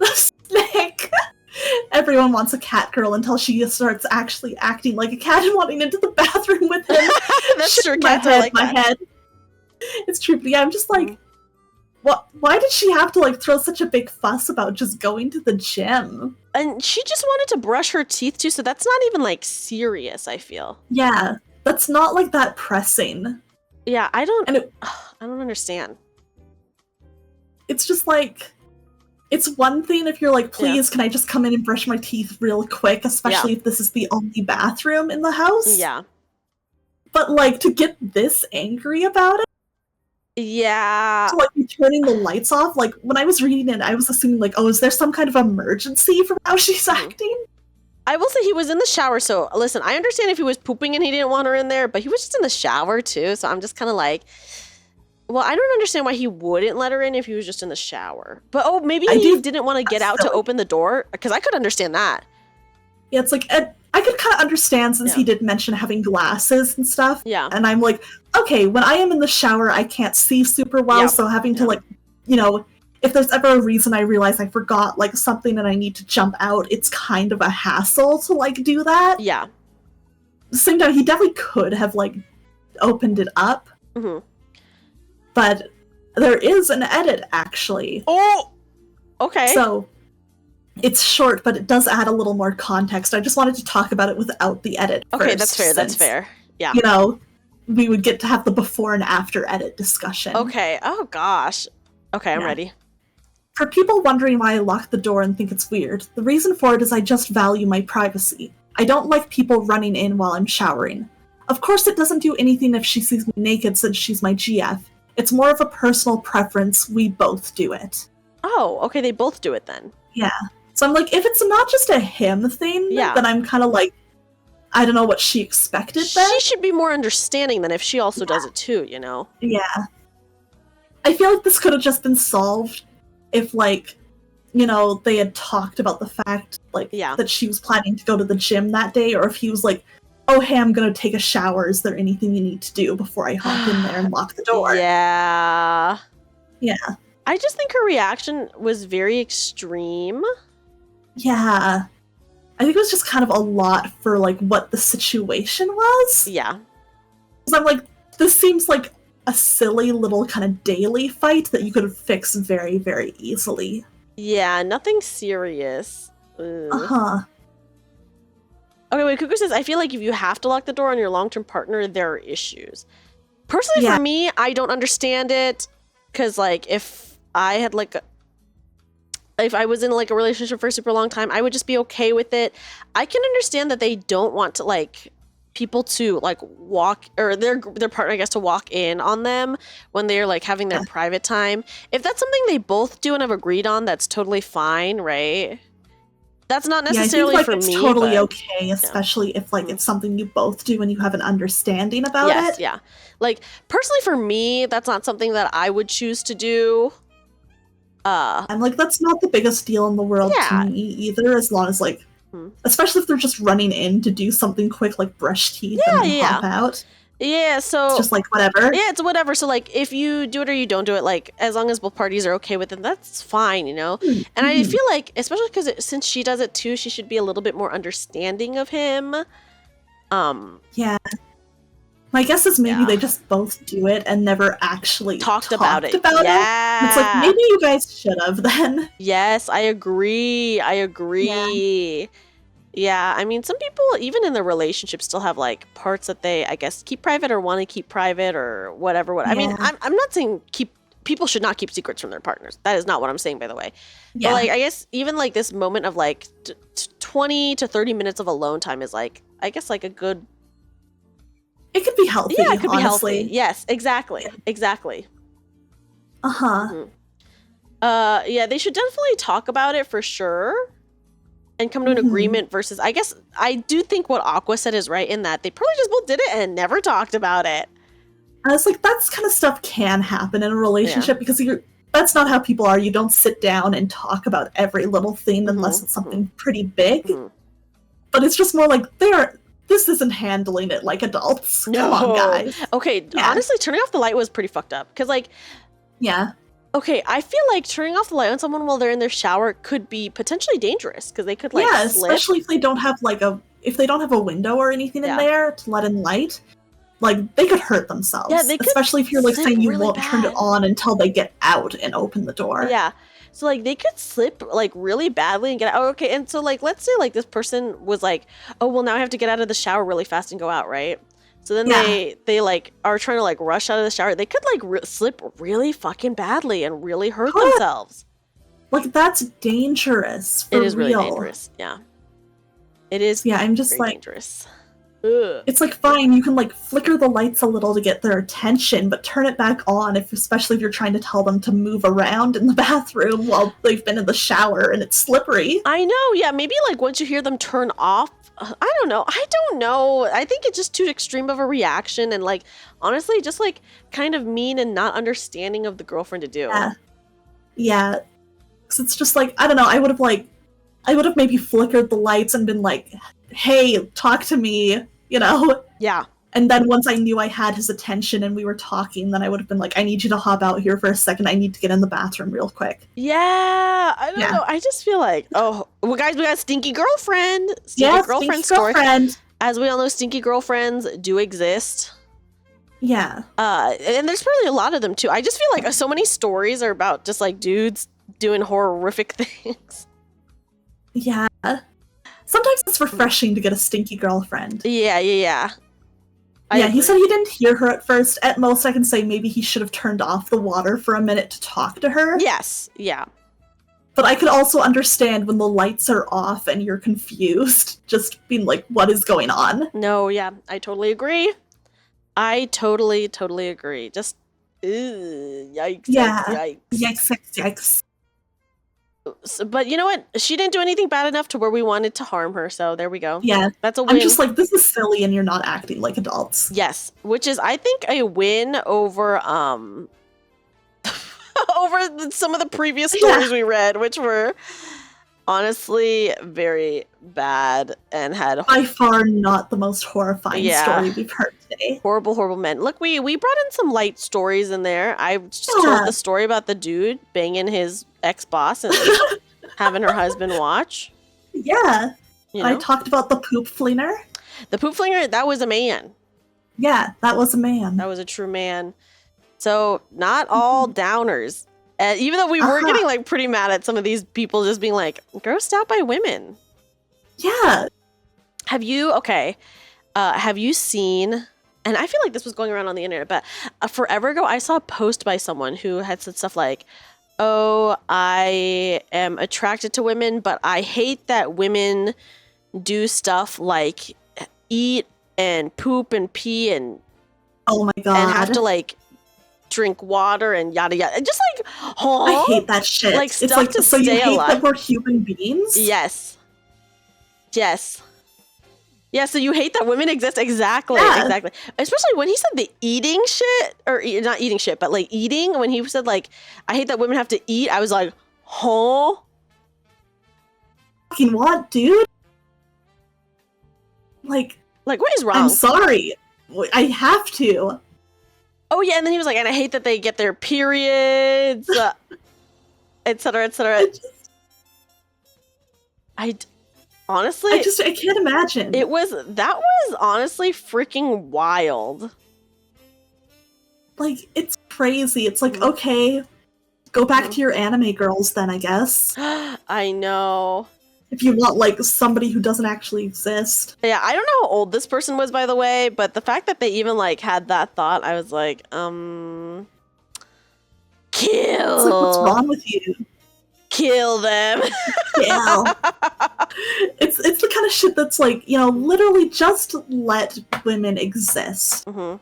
Snake! Everyone wants a cat girl until she starts actually acting like a cat and wanting into the bathroom with him. That's true, cats are like my that. head. It's true, but yeah, I'm just like, why did she have to, like, throw such a big fuss about just going to the gym? And she just wanted to brush her teeth too, so that's not even, like, serious, I feel. Yeah, that's not, like, that pressing. Yeah, I don't It's understand. just like, it's one thing if you're like, please, can I just come in and brush my teeth real quick, especially if this is the only bathroom in the house? Yeah. But, like, to get this angry about it? Yeah. To, like, be turning the lights off? Like, when I was reading it, I was assuming, like, oh, is there some kind of emergency from how she's acting? I will say he was in the shower, so listen, I understand if he was pooping and he didn't want her in there, but he was just in the shower too, so I'm just kind of like, well, I don't understand why he wouldn't let her in if he was just in the shower. But, oh, maybe he didn't want to get out to open the door, because I could understand that. Yeah, it's like, I could kind of understand since he did mention having glasses and stuff. Yeah. And I'm like, okay, when I am in the shower, I can't see super well, so having to, like, you know, if there's ever a reason I realize I forgot, like, something and I need to jump out, it's kind of a hassle to, like, do that. Yeah. At the same time, he definitely could have, like, opened it up. Mm-hmm. But there is an edit, actually. Oh! Okay. So, it's short, but it does add a little more context. I just wanted to talk about it without the edit first. Okay, that's fair, that's fair. Yeah. You know, we would get to have the before and after edit discussion. Okay, oh gosh. Okay, I'm ready. For people wondering why I lock the door and think it's weird, the reason for it is I just value my privacy. I don't like people running in while I'm showering. Of course, it doesn't do anything if she sees me naked since she's my GF. It's more of a personal preference. We both do it. Oh, okay, they both do it then. Yeah. So I'm like, if it's not just a him thing, then I'm kind of like, I don't know what she expected then. She should be more understanding than if she also does it too, you know? Yeah. I feel like this could have just been solved if, like, you know, they had talked about the fact, like, that she was planning to go to the gym that day, or if he was like, oh, hey, I'm gonna take a shower, is there anything you need to do before I hop in there and lock the door? Yeah. Yeah. I just think her reaction was very extreme. Yeah. I think it was just kind of a lot for, like, what the situation was. Yeah. Because I'm like, this seems like a silly little kind of daily fight that you could fix very, very easily. Yeah, nothing serious. Ugh. Uh-huh. Okay, wait, Cuckoo says, I feel like if you have to lock the door on your long-term partner, there are issues. Personally, for me, I don't understand it. Because, like, if I had, like, if I was in, like, a relationship for a super long time, I would just be okay with it. I can understand that they don't want to, like, people to, like, walk, or their partner, I guess, to walk in on them when they're, like, having their private time. If that's something they both do and have agreed on, that's totally fine, right? That's not necessarily I think, for it's me. Totally okay, especially if, like, it's something you both do and you have an understanding about it. Yeah. Like, personally for me, that's not something that I would choose to do. I'm like, that's not the biggest deal in the world to me either, as long as, like, especially if they're just running in to do something quick, like brush teeth and then hop out. Yeah, so... It's just like, whatever. Yeah, it's whatever. So, like, if you do it or you don't do it, like, as long as both parties are okay with it, that's fine, you know? And I feel like, especially because since she does it too, she should be a little bit more understanding of him. Yeah. My guess is maybe they just both do it and never actually talked about it. Yeah. It's like, maybe you guys should have then. Yes, I agree. Yeah, I mean, some people, even in the relationship, still have like parts that they, I guess, keep private or want to keep private or whatever. What I mean, Yeah. I'm not saying people should not keep secrets from their partners. That is not what I'm saying, by the way. Yeah. But like, I guess even like this moment of like 20 to 30 minutes of alone time is like, I guess like a good. It could be healthy. Yeah, it could honestly. be healthy. Yes, exactly, exactly. Uh-huh. Mm-hmm. Yeah, they should definitely talk about it for sure. And come to an agreement versus, I guess, I do think what Aqua said is right in that they probably just both did it and never talked about it. I was like, that's kind of stuff can happen in a relationship because that's not how people are. You don't sit down and talk about every little thing unless it's something pretty big. But it's just more like this isn't handling it like adults. No. Come on, guys. Okay, honestly, turning off the light was pretty fucked up. Because, like, yeah. Okay, I feel like turning off the light on someone while they're in their shower could be potentially dangerous because they could like slip. Especially if they don't have a window or anything in there to let in light. Like they could hurt themselves. Yeah, they could. Especially if you're like saying you really won't turn it on until they get out and open the door. Yeah. So like they could slip like really badly and get out. Oh, okay, and so like let's say like this person was like, oh well, now I have to get out of the shower really fast and go out, right? So then they like are trying to like rush out of the shower. They could like slip really fucking badly and really hurt themselves. Like that's dangerous. For it is real. really dangerous. Yeah, it is. Yeah, I'm just like dangerous. Ugh. It's like fine, you can like flicker the lights a little to get their attention, but turn it back on especially if you're trying to tell them to move around in the bathroom while they've been in the shower and it's slippery. I know. Yeah, maybe like once you hear them turn off. I don't know. I think it's just too extreme of a reaction and like honestly just like kind of mean and not understanding of the girlfriend to do. Yeah. Cuz it's just like I don't know, I would have maybe flickered the lights and been like, "Hey, talk to me," you know? Yeah. And then once I knew I had his attention and we were talking, then I would have been like, "I need you to hop out here for a second. I need to get in the bathroom real quick." Yeah, I don't know. I just feel like, oh, well, guys, we got stinky girlfriend. Stinky girlfriend story. As we all know, stinky girlfriends do exist. Yeah. And there's probably a lot of them too. I just feel like so many stories are about just like dudes doing horrific things. Yeah. Sometimes it's refreshing to get a stinky girlfriend. Yeah. Yeah, he said he didn't hear her at first. At most, I can say maybe he should have turned off the water for a minute to talk to her. Yes, yeah. But I could also understand when the lights are off and you're confused, just being like, what is going on? No, yeah, I totally agree. I totally agree. Just, yikes, yikes. So, but you know what? She didn't do anything bad enough to where we wanted to harm her, so there we go. Yeah. That's a win. I'm just like, this is silly and you're not acting like adults. Yes, which is, I think, a win over, over some of the previous stories we read, which were honestly very bad and had by far not the most horrifying story we've heard today. Horrible men. Look, we brought in some light stories in there. I just told the story about the dude banging his ex-boss and having her husband watch. Yeah. You know? I talked about the poop flinger. The poop flinger, that was a man. Yeah, that was a man. That was a true man. So not all downers. Even though we were getting like pretty mad at some of these people just being like grossed out by women. Yeah. Have you seen, and I feel like this was going around on the internet, but forever ago I saw a post by someone who had said stuff like, oh, I am attracted to women, but I hate that women do stuff like eat and poop and pee and oh my god, and have to like drink water and yada yada. Just like, I hate that shit. Like it's stuff like to so stay you hate alive. that we're human beings? Yes. Yeah, so you hate that women exist? Exactly. Especially when he said the eating shit, or not eating shit, but like eating, when he said like, I hate that women have to eat, I was like, huh? Fucking what, dude? Like what is wrong? I'm sorry. I have to. Oh yeah, and then he was like, and I hate that they get their periods, etc., etc. Honestly, I can't imagine. That was honestly freaking wild. Like, it's crazy. It's like, okay, go back to your anime girls then, I guess. I know. If you want, like, somebody who doesn't actually exist. Yeah, I don't know how old this person was, by the way, but the fact that they even, like, had that thought, I was like, kill. It's like, what's wrong with you? Kill them. Kill. It's the kind of shit that's like, you know, literally just let women exist. Mm-hmm.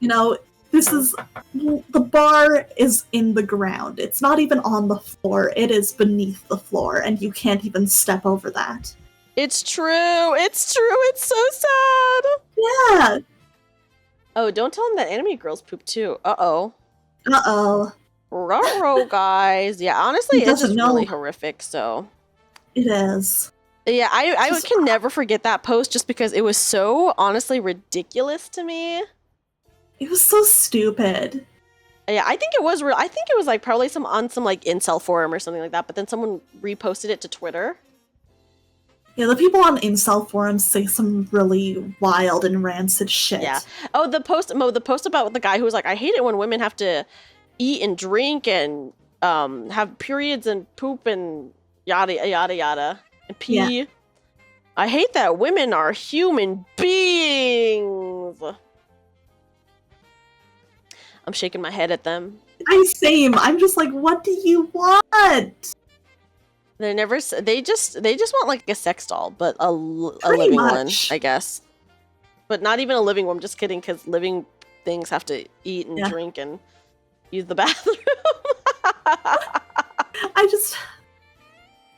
You know, the bar is in the ground. It's not even on the floor. It is beneath the floor, and you can't even step over that. It's true. It's true. It's so sad. Yeah. Oh, don't tell him that anime girls poop too. Uh-oh. Uh-oh. Ruh-roh, guys. Yeah, honestly, He it's just doesn't know. really horrific, so. It is. Yeah, I can never forget that post just because it was so, honestly, ridiculous to me. It was so stupid. Yeah, I think it was real. I think it was like probably on some like incel forum or something like that, but then someone reposted it to Twitter. Yeah, the people on incel forums say some really wild and rancid shit. Yeah. Oh, the post about the guy who was like, I hate it when women have to eat and drink and have periods and poop and yada yada yada and pee. Yeah. I hate that women are human beings. I'm shaking my head at them. Same. I'm just like, what do you want? They just want like a sex doll, but a Pretty living much. one, I guess. But not even a living one. I'm just kidding, because living things have to eat and drink and use the bathroom.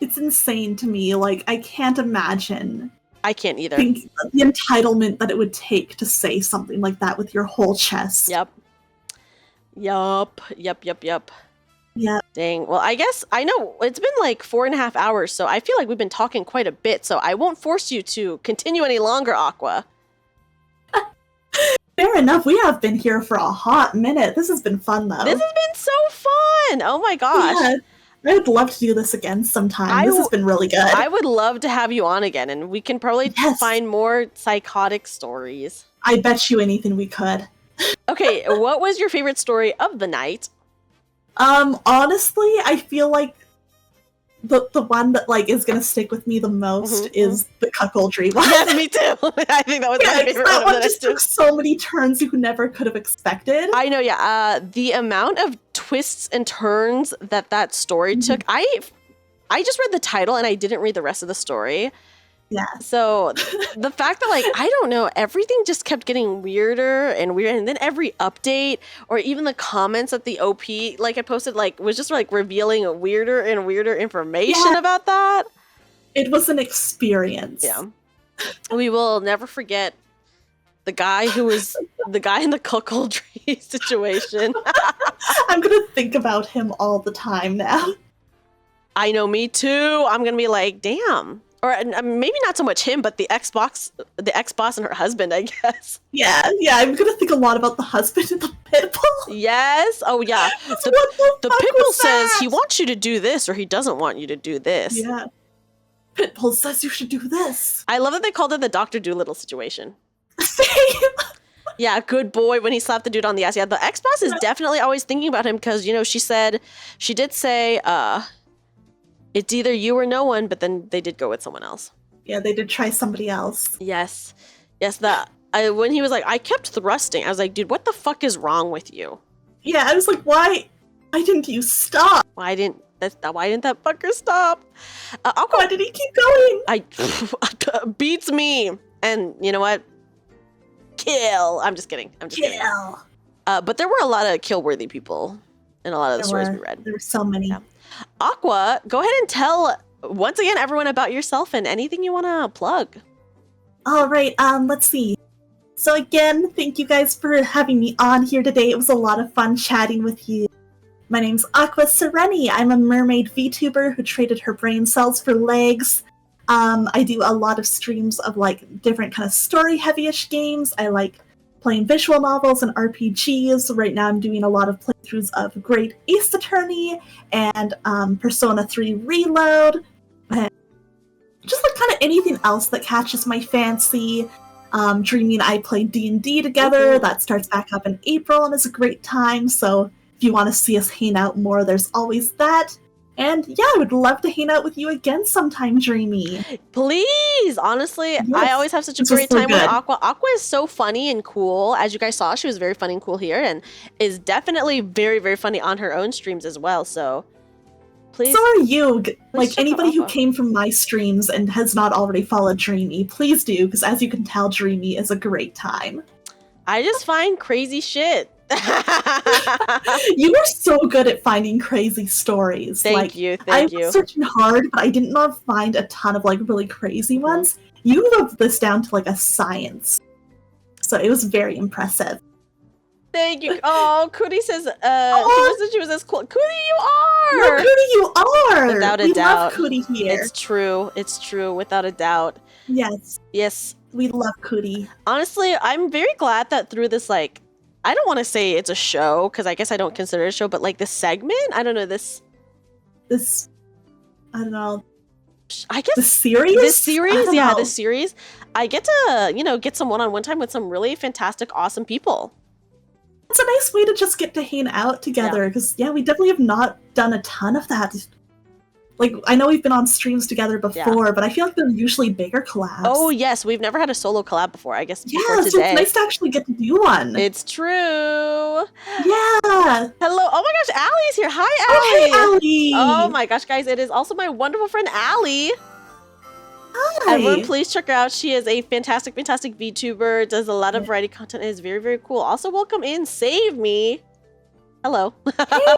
It's insane to me. Like, I can't imagine. I can't either. The entitlement that it would take to say something like that with your whole chest. Yep. Yeah. Dang. Well, I guess I know it's been like 4.5 hours, so I feel like we've been talking quite a bit, so I won't force you to continue any longer, Aqua. Fair enough. We have been here for a hot minute. This has been fun, though. This has been so fun. Oh my gosh. Yeah, I would love to do this again sometime. This has been really good. I would love to have you on again, and we can probably find more psychotic stories. I bet you anything we could. Okay, what was your favorite story of the night? Honestly, I feel like the one that like is gonna stick with me the most is the cuckoldry one. Yes, me too. I think that was my favorite that one. One just took so many turns you never could have expected. I know, yeah. The amount of twists and turns that story took. I just read the title and I didn't read the rest of the story. Yeah. So the fact that, like, I don't know, everything just kept getting weirder and weirder, and then every update or even the comments that the OP like I posted like was just like revealing weirder and weirder information about that. It was an experience. Yeah. We will never forget the guy who was the guy in the cuckoldry situation. I'm gonna think about him all the time now. I know, me too. I'm gonna be like, damn. Or maybe not so much him, but the ex-boss and her husband, I guess. Yeah, I'm gonna think a lot about the husband and the pitbull. Yes. Oh, yeah. The pitbull says he wants you to do this, or he doesn't want you to do this. Yeah. Pitbull says you should do this. I love that they called it the Dr. Dolittle situation. Same. Yeah, good boy when he slapped the dude on the ass. Yeah, the ex-boss is definitely always thinking about him because, you know, she did say, it's either you or no one, but then they did go with someone else. Yeah, they did try somebody else. Yes. When he was like, I kept thrusting, I was like, dude, what the fuck is wrong with you? Yeah, I was like, why didn't you stop? Why didn't that fucker stop? Why did he keep going? Beats me. And you know what? Kill. I'm just kidding. Kidding. But there were a lot of kill-worthy people in a lot of the stories we read. There were so many. Yeah. Aqua, go ahead and tell once again everyone about yourself and anything you want to plug. All right, let's see. So again, thank you guys for having me on here today. It was a lot of fun chatting with you. My name's Aqua Syreni. I'm a mermaid VTuber who traded her brain cells for legs. I do a lot of streams of like different kind of story-heavy-ish games. I like playing visual novels and RPGs. Right now I'm doing a lot of playthroughs of Great Ace Attorney and Persona 3 Reload. And just like kind of anything else that catches my fancy. Dreamy and I play D&D together. That starts back up in April and is a great time. So if you want to see us hang out more, there's always that. And yeah, I would love to hang out with you again sometime, Dreamy. Please, honestly, Yes, I always have such a this was great so time with good. Aqua. Aqua is so funny and cool. As you guys saw, she was very funny and cool here and is definitely very, very funny on her own streams as well. So please. So are you. Like, check out anybody who Aqua. came from my streams and has not already followed Dreamy, please do, because as you can tell, Dreamy is a great time. I just find crazy shit. You are so good at finding crazy stories. Thank you. I was searching hard, but I did not find a ton of like really crazy ones. You wrote this down to like a science, so it was very impressive. Thank you. Oh, Cootie says, she was as cool. Cootie, you No, are! Cootie, you are! Without a we doubt. love Cootie here. It's true. It's true. Without a doubt. Yes. Yes. We love Cootie. Honestly, I'm very glad that through this, like, I don't want to say it's a show, because I guess I don't consider it a show, but like this segment, I don't know, this, I don't know. I guess The series? this series, yeah, know. this series, I get to, you know, get some one-on-one time with some really fantastic, awesome people. It's a nice way to just get to hang out together, because, yeah, we definitely have not done a ton of that. Like, I know we've been on streams together before, but I feel like they're usually bigger collabs. Oh, yes, we've never had a solo collab before, I guess, before Yeah, so today. it's nice to actually get to do one. It's true. Yeah. Hello. Oh my gosh, Allie's here. Hi, Oh, Allie. hey, Allie. Oh my gosh, guys, it is also my wonderful friend, Allie. Hi. Everyone, please check her out. She is a fantastic, fantastic VTuber, does a lot of variety content, and is very, very cool. Also, welcome in, Save Me. Hello.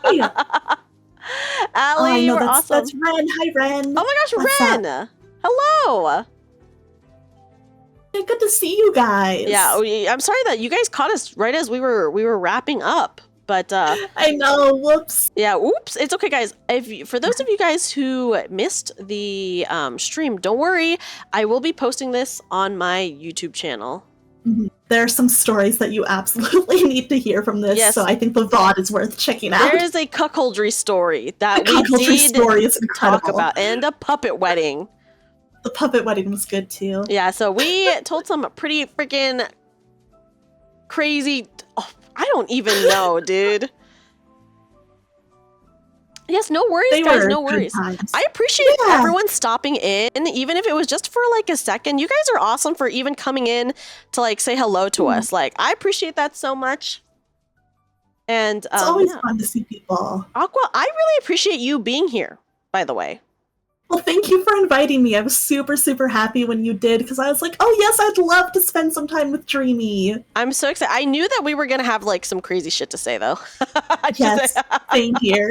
Hey. Allie, you are awesome. That's Ren. Hi, Ren. Oh my gosh, What's Ren. up? Hello. Yeah, good to see you guys. Yeah, I'm sorry that you guys caught us right as we were wrapping up. But I know. Whoops. yeah, oops. It's okay, guys. For those of you guys who missed the stream, don't worry. I will be posting this on my YouTube channel. There are some stories that you absolutely need to hear from this, Yes. so I think the VOD is worth checking out. There is a cuckoldry story that The we cuckoldry did story is talk incredible. about, and a puppet wedding. The puppet wedding was good too. Yeah, so we told some pretty freaking crazy. Oh, I don't even know, dude. Yes, no worries, They guys. were No good worries. times. I appreciate Yeah. everyone stopping in, even if it was just for like a second. You guys are awesome for even coming in to like say hello to us. Like, I appreciate that so much. And It's always yeah. fun to see people. Aqua, I really appreciate you being here, by the way. Well, thank you for inviting me. I was super, super happy when you did, because I was like, oh yes, I'd love to spend some time with Dreamy. I'm so excited. I knew that we were gonna have like some crazy shit to say though. Yes, same here.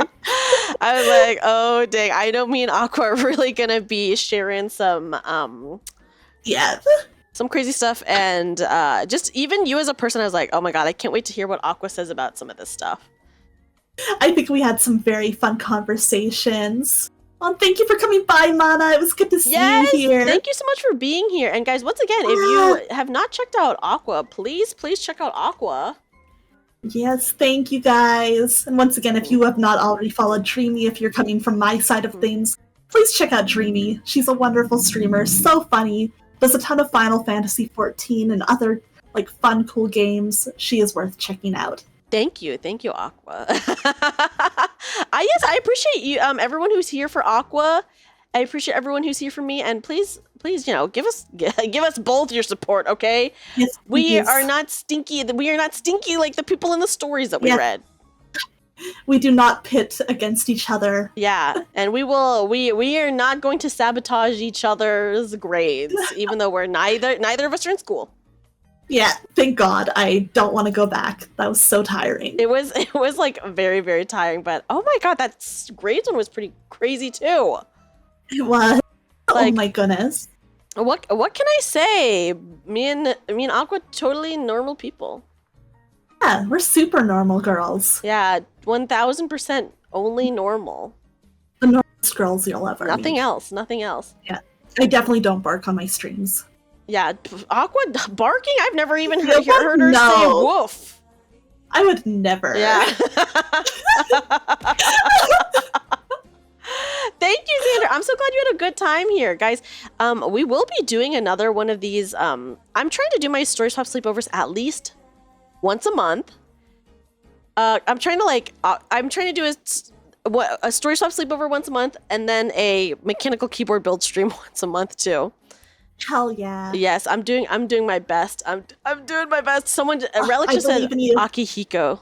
I was like, oh dang, I know me and Aqua are really gonna be sharing some Yeah. some crazy stuff, and just even you as a person, I was like, oh my god, I can't wait to hear what Aqua says about some of this stuff. I think we had some very fun conversations. Well, thank you for coming by, Mana. It was good to see you here. Thank you so much for being here. And guys, once again, if you have not checked out Aqua, please check out Aqua. Yes, thank you guys. And once again, if you have not already followed Dreamy, if you're coming from my side of things, please check out Dreamy. She's a wonderful streamer, so funny, does a ton of Final Fantasy XIV and other like fun, cool games. She is worth checking out. Thank you, Aqua. I appreciate you, everyone who's here for Aqua. I appreciate everyone who's here for me, and please, you know, give us both your support, okay? Yes, We please. are not stinky. We are not stinky like the people in the stories that we read. We do not pit against each other. Yeah, and we are not going to sabotage each other's grades, even though we're neither of us are in school. Yeah, thank God. I don't want to go back. That was so tiring. It was like very, very tiring, but oh my god, that grades one was pretty crazy too. It was. Like, oh my goodness. What can I say? Me and Aqua, totally normal people. Yeah, we're super normal girls. Yeah, 1000% only normal. The normalest girls you'll ever Nothing meet. Nothing else. Yeah, I definitely don't bark on my streams. Yeah, Aqua barking? I've never even Yeah, heard her no. say woof. I would never. Yeah. Thank you, Xander. I'm so glad you had a good time here, guys. We will be doing another one of these. I'm trying to do my Story Swap Sleepovers at least once a month. I'm trying to do it a Story Swap Sleepover once a month, and then a mechanical keyboard build stream once a month too. Hell yeah. Yes, I'm doing my best. I'm doing my best. Someone Relic I just said believe in you. Akihiko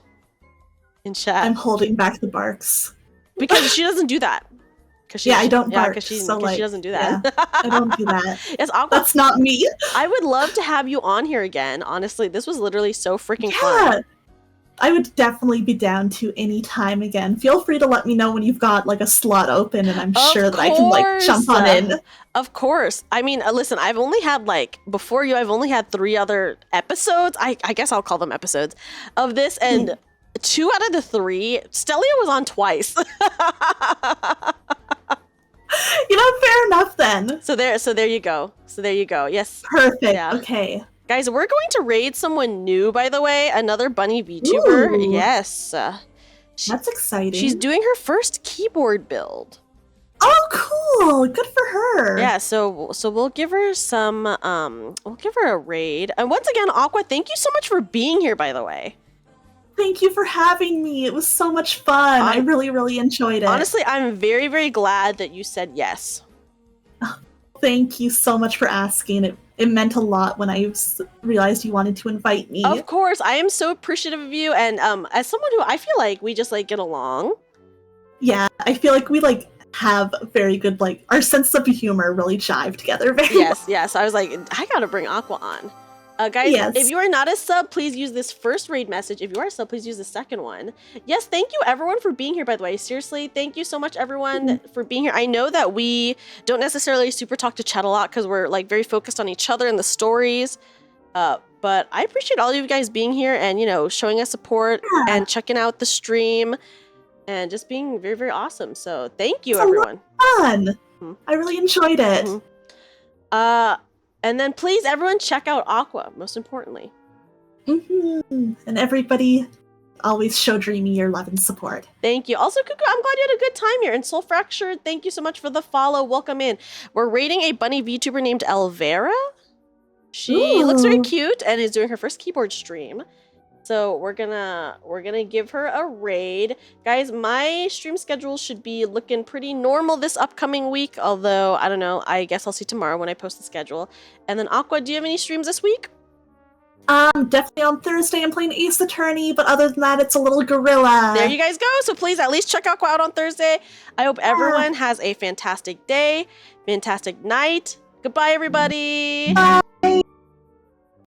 in chat. I'm holding back the barks. Because she doesn't do that. I don't bark. Because she like, doesn't do that. Yeah, I don't do that. Yes, Aqua, that's not me. I would love to have you on here again. Honestly, this was literally so freaking fun. I would definitely be down to any time again. Feel free to let me know when you've got like a slot open, and I'm sure that I can like jump on in. Of course. I mean, listen, I've only had before you, I've only had 3 other episodes. I guess I'll call them episodes of this, and 2 out of the 3, Stellia was on twice. Fair enough then. So there you go. Yes. Perfect. Yeah. Okay. Guys, we're going to raid someone new, by the way. Another bunny VTuber. Ooh. Yes. That's exciting. She's doing her first keyboard build. Oh, cool. Good for her. Yeah, so we'll give her we'll give her a raid. And once again, Aqua, thank you so much for being here, by the way. Thank you for having me. It was so much fun. I really, really enjoyed it. Honestly, I'm very, very glad that you said yes. Thank you so much for asking. It meant a lot when I realized you wanted to invite me. Of course, I am so appreciative of you, and as someone who I feel like we just get along. Yeah, I feel like we have very good our sense of humor really jive together very well. Yes. I was like, I gotta bring Aqua on. Guys, if you are not a sub, please use this first raid message. If you are a sub, please use the second one. Yes, thank you everyone for being here, by the way. Seriously, thank you so much everyone for being here. I know that we don't necessarily super talk to chat a lot because we're very focused on each other and the stories. But I appreciate all of you guys being here and, showing us support and checking out the stream and just being very, very awesome. So thank you, everyone. Fun. I really enjoyed it. And then please, everyone, check out Aqua, most importantly. And everybody, always show Dreamy your love and support. Thank you. Also, Cuckoo, I'm glad you had a good time here. And Soul Fractured, thank you so much for the follow. Welcome in. We're rating a bunny VTuber named Elvera. She looks very cute and is doing her first keyboard stream. So we're gonna give her a raid. Guys, my stream schedule should be looking pretty normal this upcoming week, although I don't know, I guess I'll see tomorrow when I post the schedule. And then Aqua, do you have any streams this week? Definitely on Thursday I'm playing Ace Attorney, but other than that it's a little gorilla. There you guys go. So please at least check Aqua out on Thursday. I hope everyone has a fantastic day, fantastic night. Goodbye, everybody. Bye.